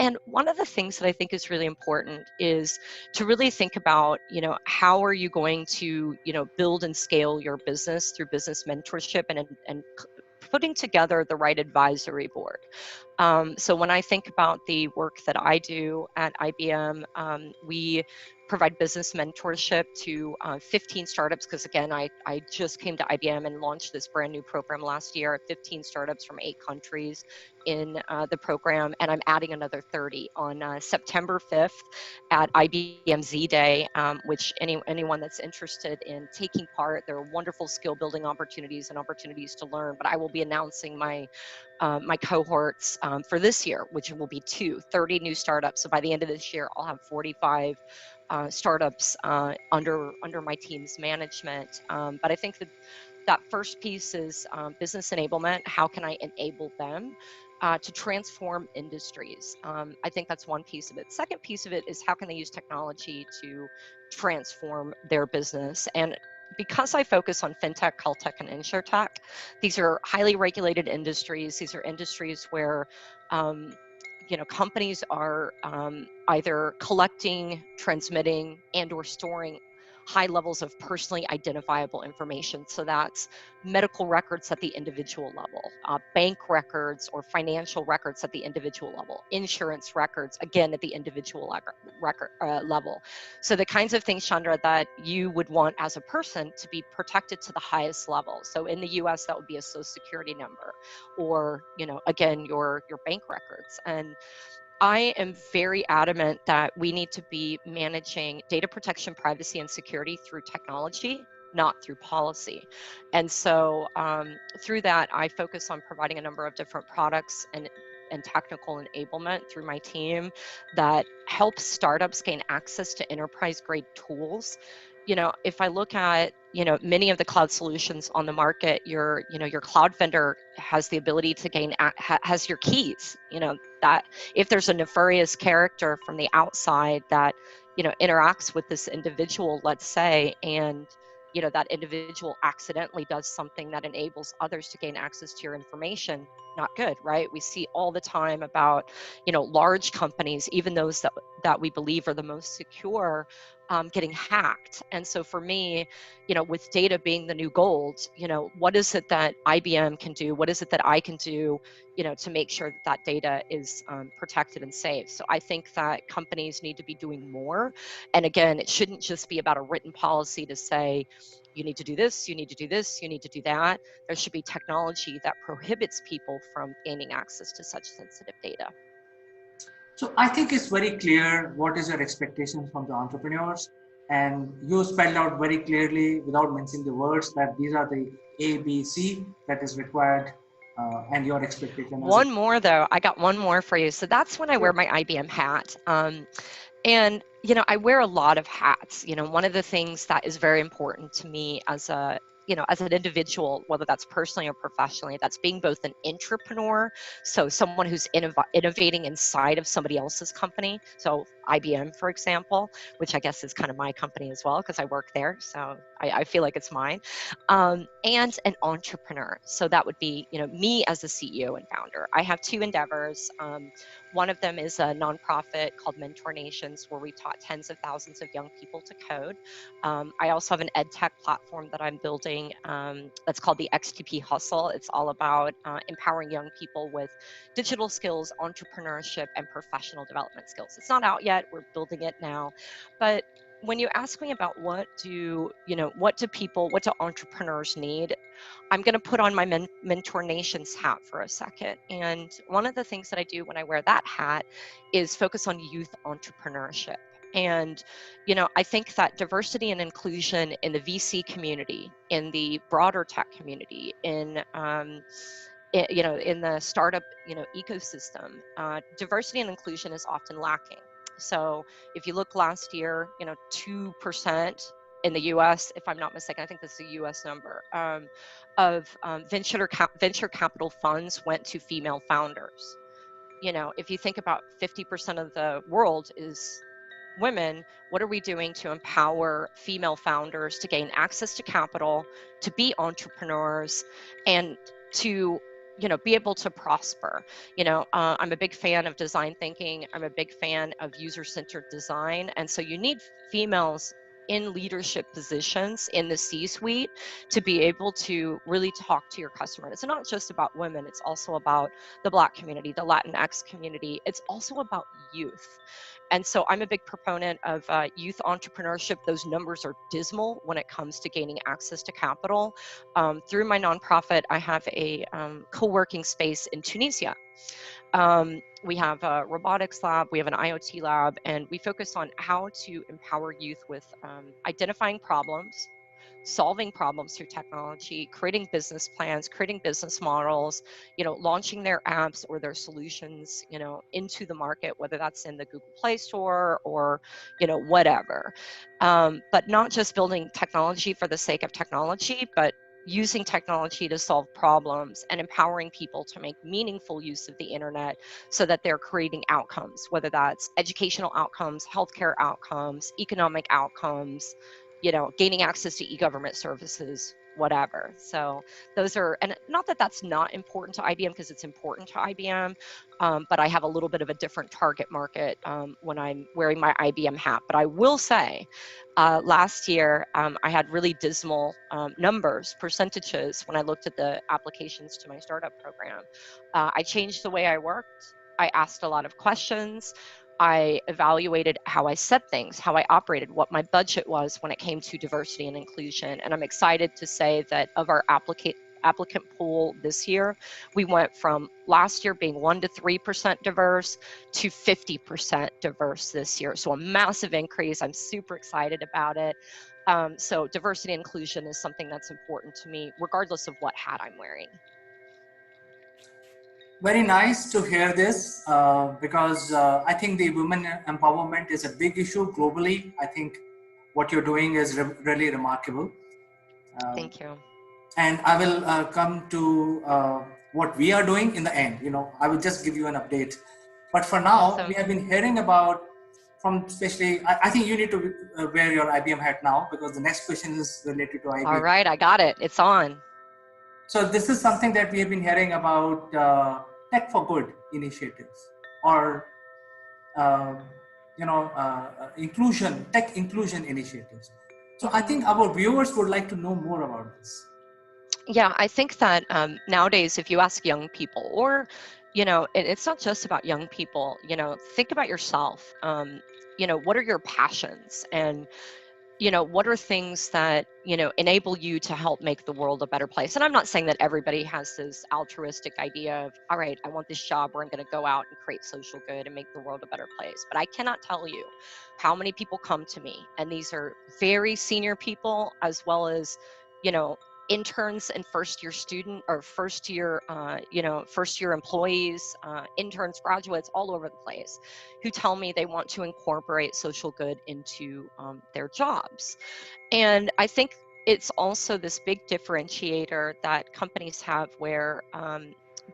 And one of the things that I think is really important is to really think about, how are you going to, build and scale your business through business mentorship and putting together the right advisory board. So when I think about the work that I do at IBM, we provide business mentorship to 15 startups, because again, I just came to IBM and launched this brand new program last year, 15 startups from 8 countries in the program, and I'm adding another 30 on September 5th at IBM Z Day, which anyone that's interested in taking part, there are wonderful skill building opportunities and opportunities to learn, but I will be announcing my cohorts for this year, which will be 30 new startups. So by the end of this year, I'll have 45 startups under my team's management. But I think that first piece is business enablement. How can I enable them to transform industries? I think that's one piece of it. Second piece of it is how can they use technology to transform their business? And because I focus on fintech, caltech, and insurtech, these are highly regulated industries. These are industries where companies are either collecting, transmitting, and or storing high levels of personally identifiable information. So that's medical records at the individual level, bank records or financial records at the individual level, insurance records, again, at the individual level. So the kinds of things, Chandra, that you would want as a person to be protected to the highest level. So in the US, that would be a social security number, or, again, your bank records. And I am very adamant that we need to be managing data protection, privacy, and security through technology, not through policy. And so through that, I focus on providing a number of different products and technical enablement through my team that helps startups gain access to enterprise-grade tools. If I look at, many of the cloud solutions on the market, your cloud vendor has the ability to has your keys, that if there's a nefarious character from the outside that, interacts with this individual, let's say, and, that individual accidentally does something that enables others to gain access to your information, not good, right? We see all the time about, large companies, even those that we believe are the most secure, getting hacked. And so for me, with data being the new gold, what is it that IBM can do? What is it that I can do, to make sure that data is protected and safe? So I think that companies need to be doing more. And again, it shouldn't just be about a written policy to say, you need to do this, you need to do this, you need to do that. There should be technology that prohibits people from gaining access to such sensitive data. So I think it's very clear what is your expectation from the entrepreneurs, and you spelled out very clearly without mentioning the words that these are the A, B, C that is required, and your expectation. One more though, I got one more for you. So that's when I wear my IBM hat. And I wear a lot of hats. One of the things that is very important to me as as an individual, whether that's personally or professionally, that's being both an entrepreneur, so someone who's innovating inside of somebody else's company. So IBM, for example, which I guess is kind of my company as well because I work there, so I feel like it's mine. And an entrepreneur. So that would be, me as a CEO and founder. I have two endeavors. One of them is a nonprofit called Mentor Nations, where we taught tens of thousands of young people to code. I also have an ed tech platform that I'm building that's called the XTP Hustle. It's all about empowering young people with digital skills, entrepreneurship, and professional development skills. It's not out yet. We're building it now. But when you ask me about what do entrepreneurs need, I'm going to put on my Mentor Nations hat for a second. And one of the things that I do when I wear that hat is focus on youth entrepreneurship. And, I think that diversity and inclusion in the VC community, in the broader tech community, in the startup, ecosystem, diversity and inclusion is often lacking. So if you look last year, 2% in the U.S., if I'm not mistaken, I think this is a U.S. number, of venture capital funds went to female founders. If you think about 50% of the world is women, what are we doing to empower female founders to gain access to capital, to be entrepreneurs, and to be able to prosper? I'm a big fan of design thinking. I'm a big fan of user-centered design. And so you need females in leadership positions in the C-suite to be able to really talk to your customer. It's not just about women. It's also about the Black community, the Latinx community. It's also about youth. And so I'm a big proponent of youth entrepreneurship. Those numbers are dismal when it comes to gaining access to capital. Through my nonprofit, I have a co-working space in Tunisia. We have a robotics lab, we have an IoT lab, and we focus on how to empower youth with identifying problems, solving problems through technology, creating business plans, creating business models, launching their apps or their solutions, into the market, whether that's in the Google Play Store or, whatever. But not just building technology for the sake of technology, but using technology to solve problems and empowering people to make meaningful use of the internet so that they're creating outcomes, whether that's educational outcomes, healthcare outcomes, economic outcomes, gaining access to e-government services, whatever. So those are, and not that that's not important to IBM, because it's important to IBM, but I have a little bit of a different target market when I'm wearing my IBM hat. But I will say, last year, I had really dismal percentages when I looked at the applications to my startup program. I changed the way I worked. I asked a lot of questions. I evaluated how I said things, how I operated, what my budget was when it came to diversity and inclusion. And I'm excited to say that of our applicant pool this year, we went from last year being 1% to 3% diverse to 50% diverse this year. So a massive increase. I'm super excited about it. So diversity and inclusion is something that's important to me, regardless of what hat I'm wearing. Very nice to hear this because I think the women empowerment is a big issue globally. I think what you're doing is really remarkable. Thank you. And I will come to what we are doing in the end. I will just give you an update. But for now, Awesome. We have been hearing about from especially, I think you need to wear your IBM hat now because the next question is related to IBM. All right, I got it. It's on. So this is something that we have been hearing about tech for good initiatives or tech inclusion initiatives. So I think our viewers would like to know more about this. Yeah, I think that nowadays, if you ask young people, or it's not just about young people. Think about yourself. What are your passions? And what are things that, enable you to help make the world a better place? And I'm not saying that everybody has this altruistic idea of, all right, I want this job where I'm going to go out and create social good and make the world a better place. But I cannot tell you how many people come to me, and these are very senior people, as well as, interns and first year student or first year employees, interns, graduates, all over the place, who tell me they want to incorporate social good into their jobs. And I think it's also this big differentiator that companies have, where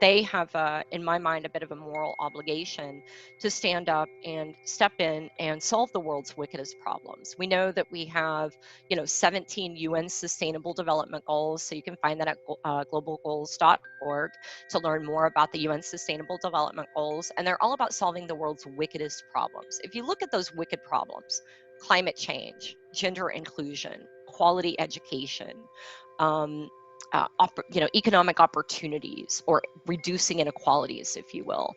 they have, in my mind, a bit of a moral obligation to stand up and step in and solve the world's wickedest problems. We know that we have, 17 UN Sustainable Development Goals. So you can find that at globalgoals.org to learn more about the UN Sustainable Development Goals. And they're all about solving the world's wickedest problems. If you look at those wicked problems, climate change, gender inclusion, quality education, economic opportunities, or reducing inequalities, if you will.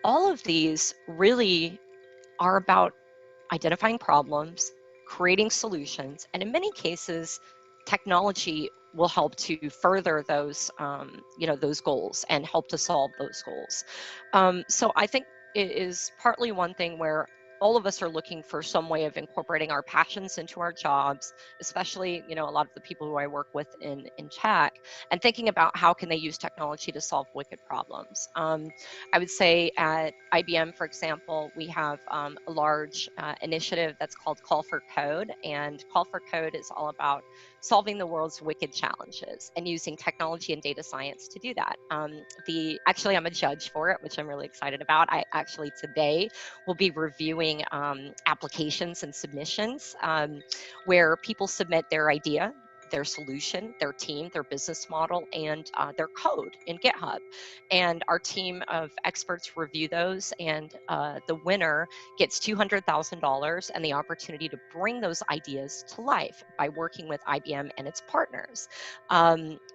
All of these really are about identifying problems, creating solutions, and in many cases, technology will help to further those, those goals and help to solve those goals. So I think it is partly one thing where all of us are looking for some way of incorporating our passions into our jobs, especially, a lot of the people who I work with in tech, and thinking about how can they use technology to solve wicked problems. I would say at IBM, for example, we have a large initiative that's called Call for Code, and Call for Code is all about solving the world's wicked challenges and using technology and data science to do that. Actually, I'm a judge for it, which I'm really excited about. I actually today will be reviewing applications and submissions where people submit their idea, their solution, their team, their business model, and their code in GitHub. And our team of experts review those, and the winner gets $200,000 and the opportunity to bring those ideas to life by working with IBM and its partners.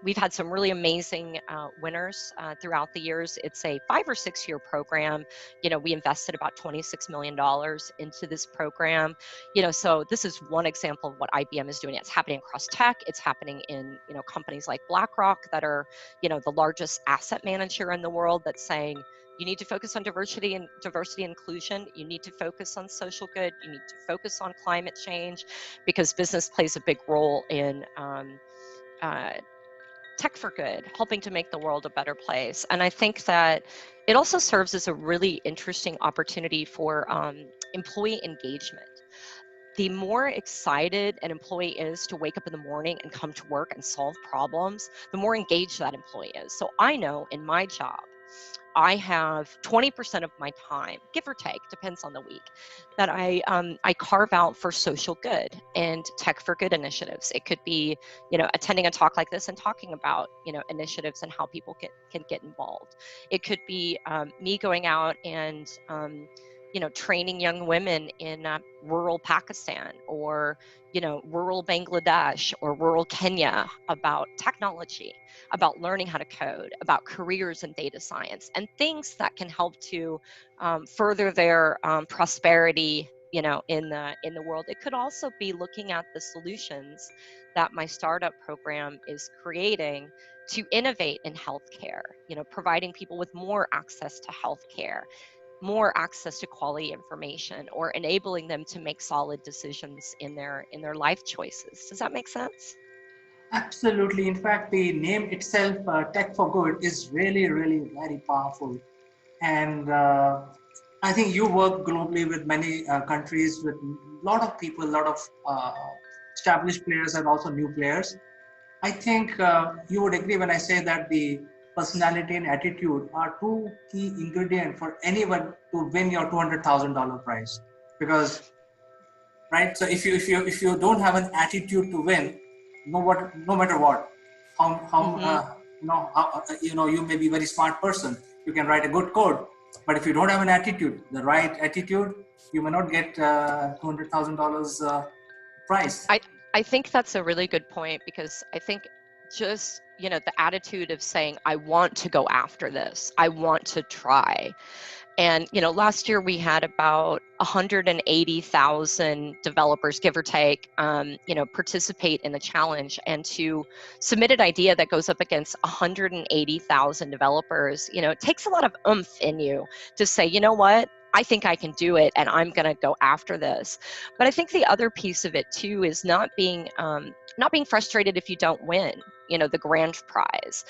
We've had some really amazing winners throughout the years. It's a 5 or 6 year program. We invested about $26 million into this program. So this is one example of what IBM is doing. It's happening across tech. It's happening in, companies like BlackRock that are, the largest asset manager in the world, that's saying, you need to focus on diversity and inclusion. You need to focus on social good. You need to focus on climate change, because business plays a big role in tech for good, helping to make the world a better place. And I think that it also serves as a really interesting opportunity for employee engagement. The more excited an employee is to wake up in the morning and come to work and solve problems, the more engaged that employee is. So I know in my job, I have 20% of my time, give or take, depends on the week, that I carve out for social good and tech for good initiatives. It could be, attending a talk like this and talking about, initiatives and how people can get involved. It could be me going out and, training young women in rural Pakistan, or, rural Bangladesh or rural Kenya about technology, about learning how to code, about careers in data science, and things that can help to further their prosperity, in the world. It could also be looking at the solutions that my startup program is creating to innovate in healthcare, providing people with more access to healthcare, more access to quality information, or enabling them to make solid decisions in their life choices. Does that make sense? Absolutely. In fact, the name itself, Tech for Good, is really, really very powerful. And I think you work globally with many countries, with a lot of people, a lot of established players and also new players. I think you would agree when I say that the personality and attitude are two key ingredients for anyone to win your $200,000 prize. Because, right? So if you don't have an attitude to win, no matter what, you may be a very smart person, you can write a good code, but if you don't have an attitude, the right attitude, you may not get $200,000 prize. I think that's a really good point, because I think just, the attitude of saying, I want to go after this, I want to try, And, last year we had about 180,000 developers, give or take, participate in the challenge. And to submit an idea that goes up against 180,000 developers, it takes a lot of oomph in you to say, you know what? I think I can do it, and I'm going to go after this. But I think the other piece of it too is not being frustrated if you don't win, the grand prize,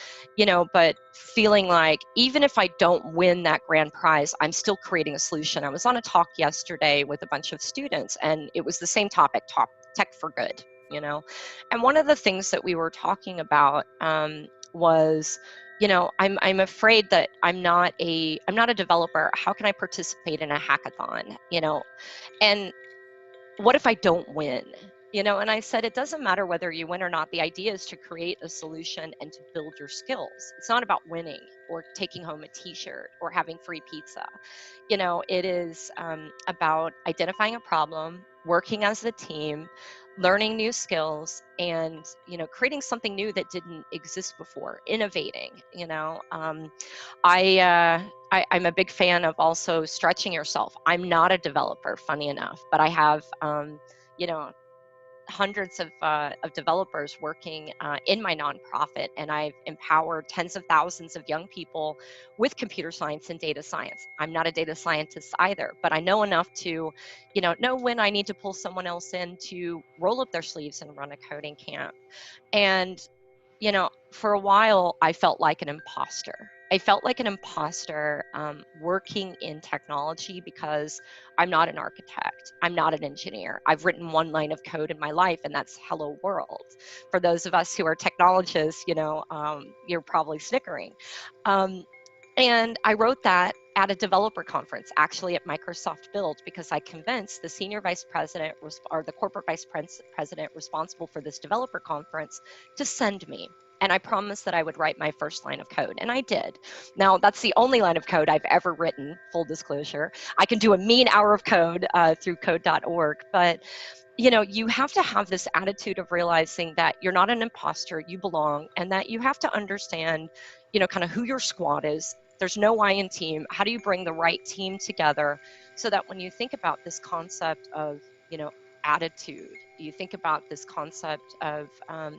but feeling like even if I don't win that grand prize, I'm still creating a solution. I was on a talk yesterday with a bunch of students, and it was the same topic, tech for good, and one of the things that we were talking about was, I'm afraid that I'm not a developer. How can I participate in a hackathon? And what if I don't win? And I said, it doesn't matter whether you win or not. The idea is to create a solution and to build your skills. It's not about winning or taking home a t-shirt or having free pizza. It is about identifying a problem, working as a team, learning new skills, and, creating something new that didn't exist before, innovating. I'm a big fan of also stretching yourself. I'm not a developer, funny enough, but I have, hundreds of developers working in my nonprofit, and I've empowered tens of thousands of young people with computer science and data science. I'm not a data scientist either, but I know enough to, know when I need to pull someone else in to roll up their sleeves and run a coding camp. And for a while, I felt like an imposter. Working in technology because I'm not an architect. I'm not an engineer. I've written one line of code in my life, and that's hello world. For those of us who are technologists, you're probably snickering. And I wrote that at a developer conference, actually at Microsoft Build, because I convinced the senior vice president or the corporate vice president responsible for this developer conference to send me. And I promised that I would write my first line of code, and I did. Now, that's the only line of code I've ever written, full disclosure. I can do a mean hour of code through code.org, but you have to have this attitude of realizing that you're not an imposter, you belong, and that you have to understand, kind of who your squad is. There's no I in team. How do you bring the right team together so that when you think about this concept of, attitude, you think about this concept of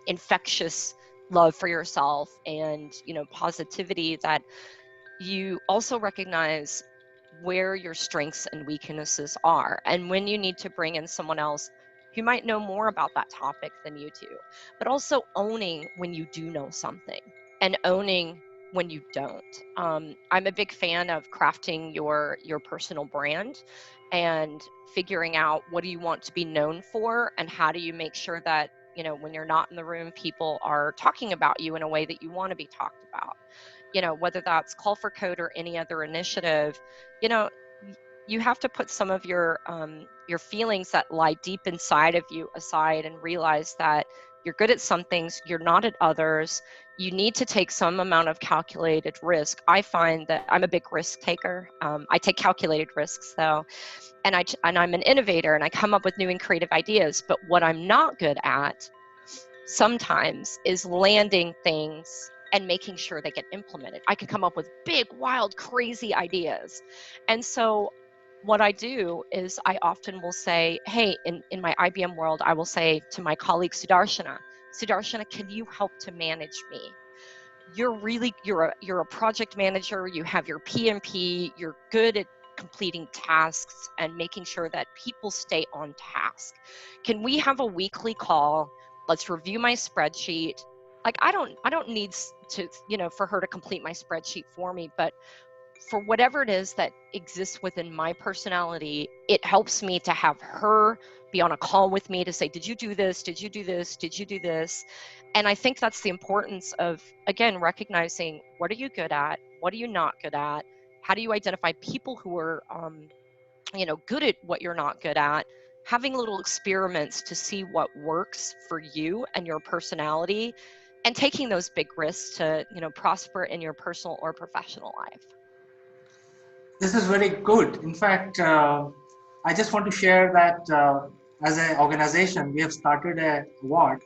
infectious love for yourself and, positivity, that you also recognize where your strengths and weaknesses are, and when you need to bring in someone else who might know more about that topic than you do, but also owning when you do know something and owning when you don't. I'm a big fan of crafting your personal brand and figuring out what do you want to be known for, and how do you make sure that, when you're not in the room, people are talking about you in a way that you want to be talked about. Whether that's Call for Code or any other initiative, you have to put some of your feelings that lie deep inside of you aside and realize that you're good at some things, you're not at others. You need to take some amount of calculated risk. I find that I'm a big risk taker. I take calculated risks though, and I'm an innovator, and I come up with new and creative ideas. But what I'm not good at sometimes is landing things and making sure they get implemented. I can come up with big, wild, crazy ideas. And so what I do is I often will say, hey, in my IBM world, I will say to my colleague Sudarshana, can you help to manage me? You're a project manager, you have your PMP, you're good at completing tasks and making sure that people stay on task. Can we have a weekly call? Let's review my spreadsheet. Like, I don't need to, for her to complete my spreadsheet for me, but for whatever it is that exists within my personality, it helps me to have her be on a call with me to say, did you do this? Did you do this? Did you do this? And I think that's the importance of, again, recognizing what are you good at? What are you not good at? How do you identify people who are, good at what you're not good at? Having little experiments to see what works for you and your personality, and taking those big risks to, prosper in your personal or professional life. This is very good. In fact, I just want to share that as an organization, we have started a award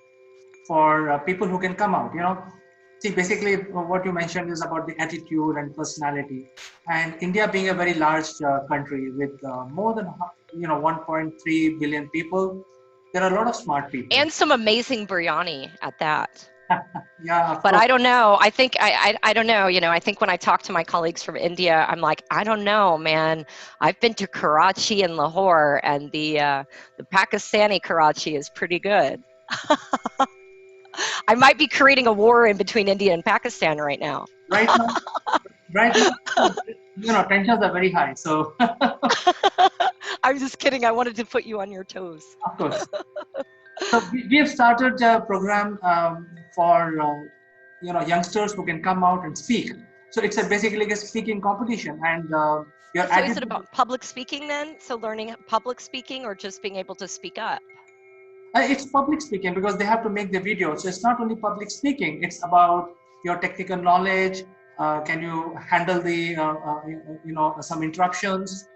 for people who can come out. See, basically, what you mentioned is about the attitude and personality. And India being a very large country with more than 1.3 billion people, there are a lot of smart people. And some amazing biryani at that. Yeah, but I don't know. I think I don't know. I think when I talk to my colleagues from India, I'm like, I don't know, man. I've been to Karachi and Lahore, and the Pakistani Karachi is pretty good. I might be creating a war in between India and Pakistan right now. Right now, tensions are very high. So I'm just kidding. I wanted to put you on your toes. Of course. So we have started a program for youngsters who can come out and speak. So it's basically a speaking competition, and your So is it about public speaking then? So learning public speaking, or just being able to speak up? It's public speaking because they have to make the video. So it's not only public speaking; it's about your technical knowledge. Can you handle the some interruptions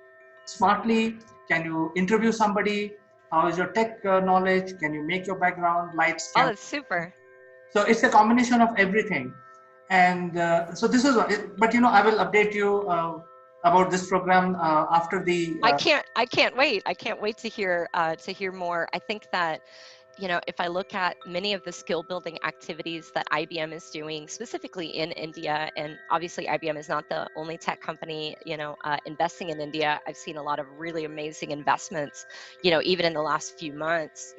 smartly? Can you interview somebody? How is your tech knowledge? Can you make your background lights? Oh, that's super. So it's a combination of everything. And so this is but I will update you about this program after the I can't wait. I can't wait to hear more. I think that if I look at many of the skill building activities that IBM is doing, specifically in India, and obviously IBM is not the only tech company, investing in India. I've seen a lot of really amazing investments, even in the last few months,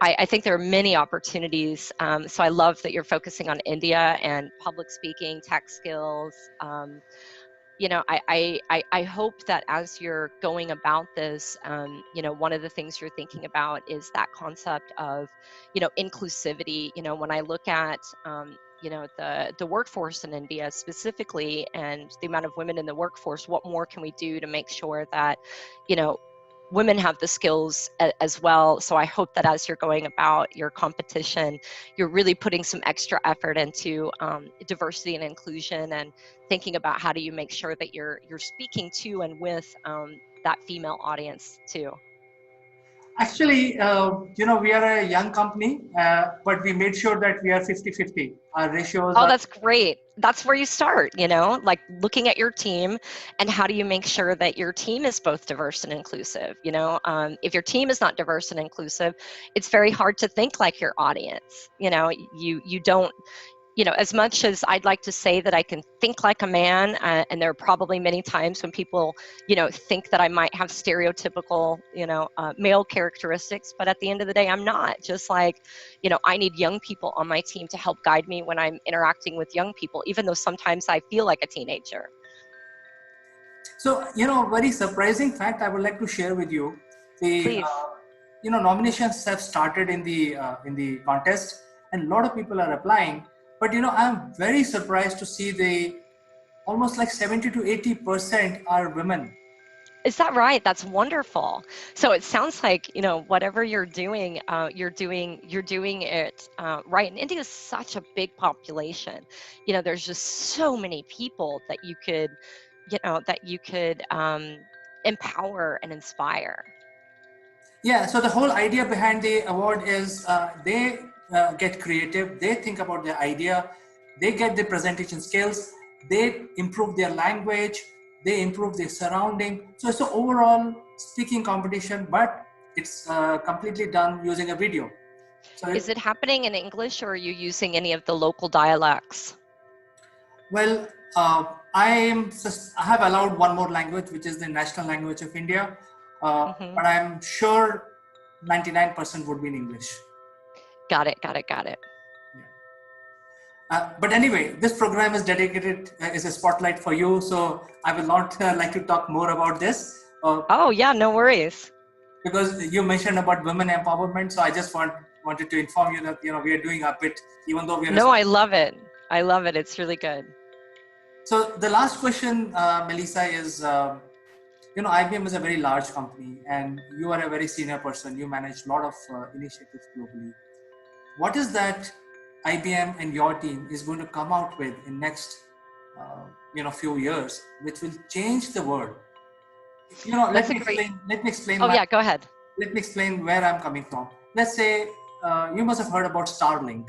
I think there are many opportunities. So I love that you're focusing on India and public speaking, tech skills. I hope that as you're going about this, one of the things you're thinking about is that concept of, inclusivity. When I look at, the workforce in India specifically, and the amount of women in the workforce, what more can we do to make sure that, women have the skills as well. So I hope that as you're going about your competition, you're really putting some extra effort into diversity and inclusion, and thinking about how do you make sure that you're speaking to and with that female audience too. Actually, we are a young company, but we made sure that we are 50-50. Our ratios Oh, that's great. That's where you start, like looking at your team and how do you make sure that your team is both diverse and inclusive. If your team is not diverse and inclusive, it's very hard to think like your audience. You don't, as much as I'd like to say that I can think like a man, and there are probably many times when people, think that I might have stereotypical, male characteristics, but at the end of the day, I'm not. Just like, I need young people on my team to help guide me when I'm interacting with young people, even though sometimes I feel like a teenager. So, very surprising fact I would like to share with you. The, nominations have started in the contest, and a lot of people are applying. But I'm very surprised to see the almost like 70 to 80% are women. Is that right? That's wonderful. So it sounds like whatever you're doing it right. And India is such a big population. There's just so many people that you could, empower and inspire. Yeah. So the whole idea behind the award is they get creative. They think about their idea. They get the presentation skills. They improve their language. They improve their surrounding. So it's an overall speaking competition, but it's completely done using a video. So is it happening in English, or are you using any of the local dialects? Well, I have allowed one more language, which is the national language of India. But I'm sure 99% would be in English. Got it. But anyway, this program is dedicated, is a spotlight for you. So I will not like to talk more about this. Oh yeah, no worries. Because you mentioned about women empowerment. So I just wanted to inform you that, we are doing a bit, even though we are... No, I love it. It's really good. So the last question, Melissa, is, IBM is a very large company, and you are a very senior person. You manage a lot of initiatives globally. What is that IBM and your team is going to come out with in next, few years, which will change the world? Let me explain. Oh yeah, go ahead. Let me explain where I'm coming from. Let's say you must have heard about Starlink.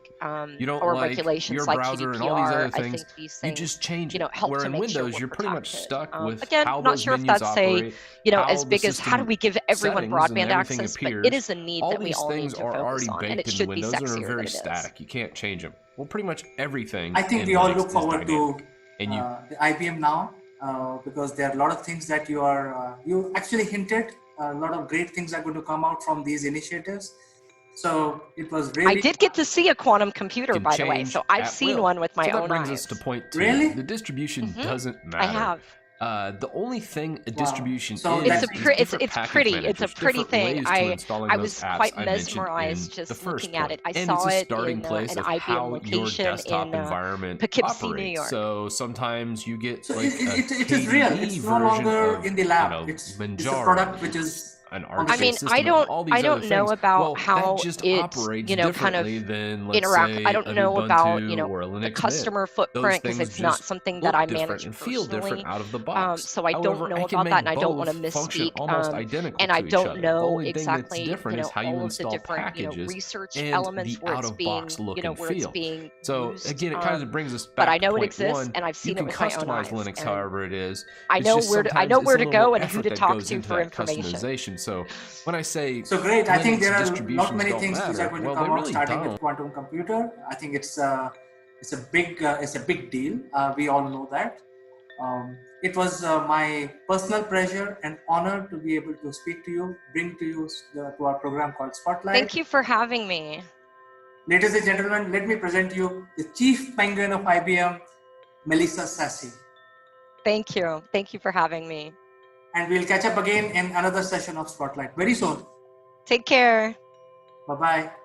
like you don't or like regulations your like browser and all these GDPR. other I things, think these you things, just change it. help Where to in make sure Windows, we're you're pretty much protected. stuck with Again, how not those sure if menus that's operate, as how the big as how do system we give everyone settings and broadband everything access, but it appears. is a need All that we these all need things to are focus already on, and baked it into should be Windows and are sexier very than it is. static. You can't change them. Well, pretty much everything I think in we all Linux look is forward dynamic. to And you the IBM now because there are a lot of things that you actually hinted. A lot of great things are going to come out from these initiatives. So it was really. I did get to see a quantum computer, can by the way, change so I've at seen will. one with my So that own brings eyes. us to point 2. Really? The distribution doesn't I matter. have. The only thing a distribution So is it's package pretty. managers, It's a pretty different thing. ways to installing I those was apps quite I mentioned in mesmerized the just first looking at point. it. I And saw it's a it starting in place an of IBM how your location desktop in environment Poughkeepsie, New operates. York. So sometimes you get So like it a is real. KDE It's no version longer of, in the lab. you know, It's a Manjaro. product which is an I arcade mean, system, and all these I other don't know things. about Well, that how just it, operates kind of differently than, let's interact. I say, don't an know about, Ubuntu or a the Linux Mint. customer Those footprint because things it's not just something that look I different manage and feel different personally. out of the box. So I don't However, know I can about that, make and I don't want to both function misspeak. almost identical And I to each don't other. The know only thing that's exactly, different is how you all of the install different, packages research and elements the where it's out-of-box being, look and where it's feel. being So used. again, it kind of brings us But I back to know it point exists, one. and I've You seen it can with my own customize eyes. Linux And however it is. I It's know just where to, sometimes it's a little go more and who effort to that talk goes to into for that information. customization. So when I say So great. I think Linux there are a lot distributions many don't things which are matter, going to well, they come out, really starting don't. with quantum computer. I think it's a big deal. We all know that. It was my personal pleasure and honor to be able to speak to you, bring to you to our program called Spotlight. Thank you for having me. Ladies and gentlemen, let me present you the Chief Penguin of IBM, Melissa Sassy. Thank you. Thank you for having me. And we'll catch up again in another session of Spotlight very soon. Take care. Bye-bye.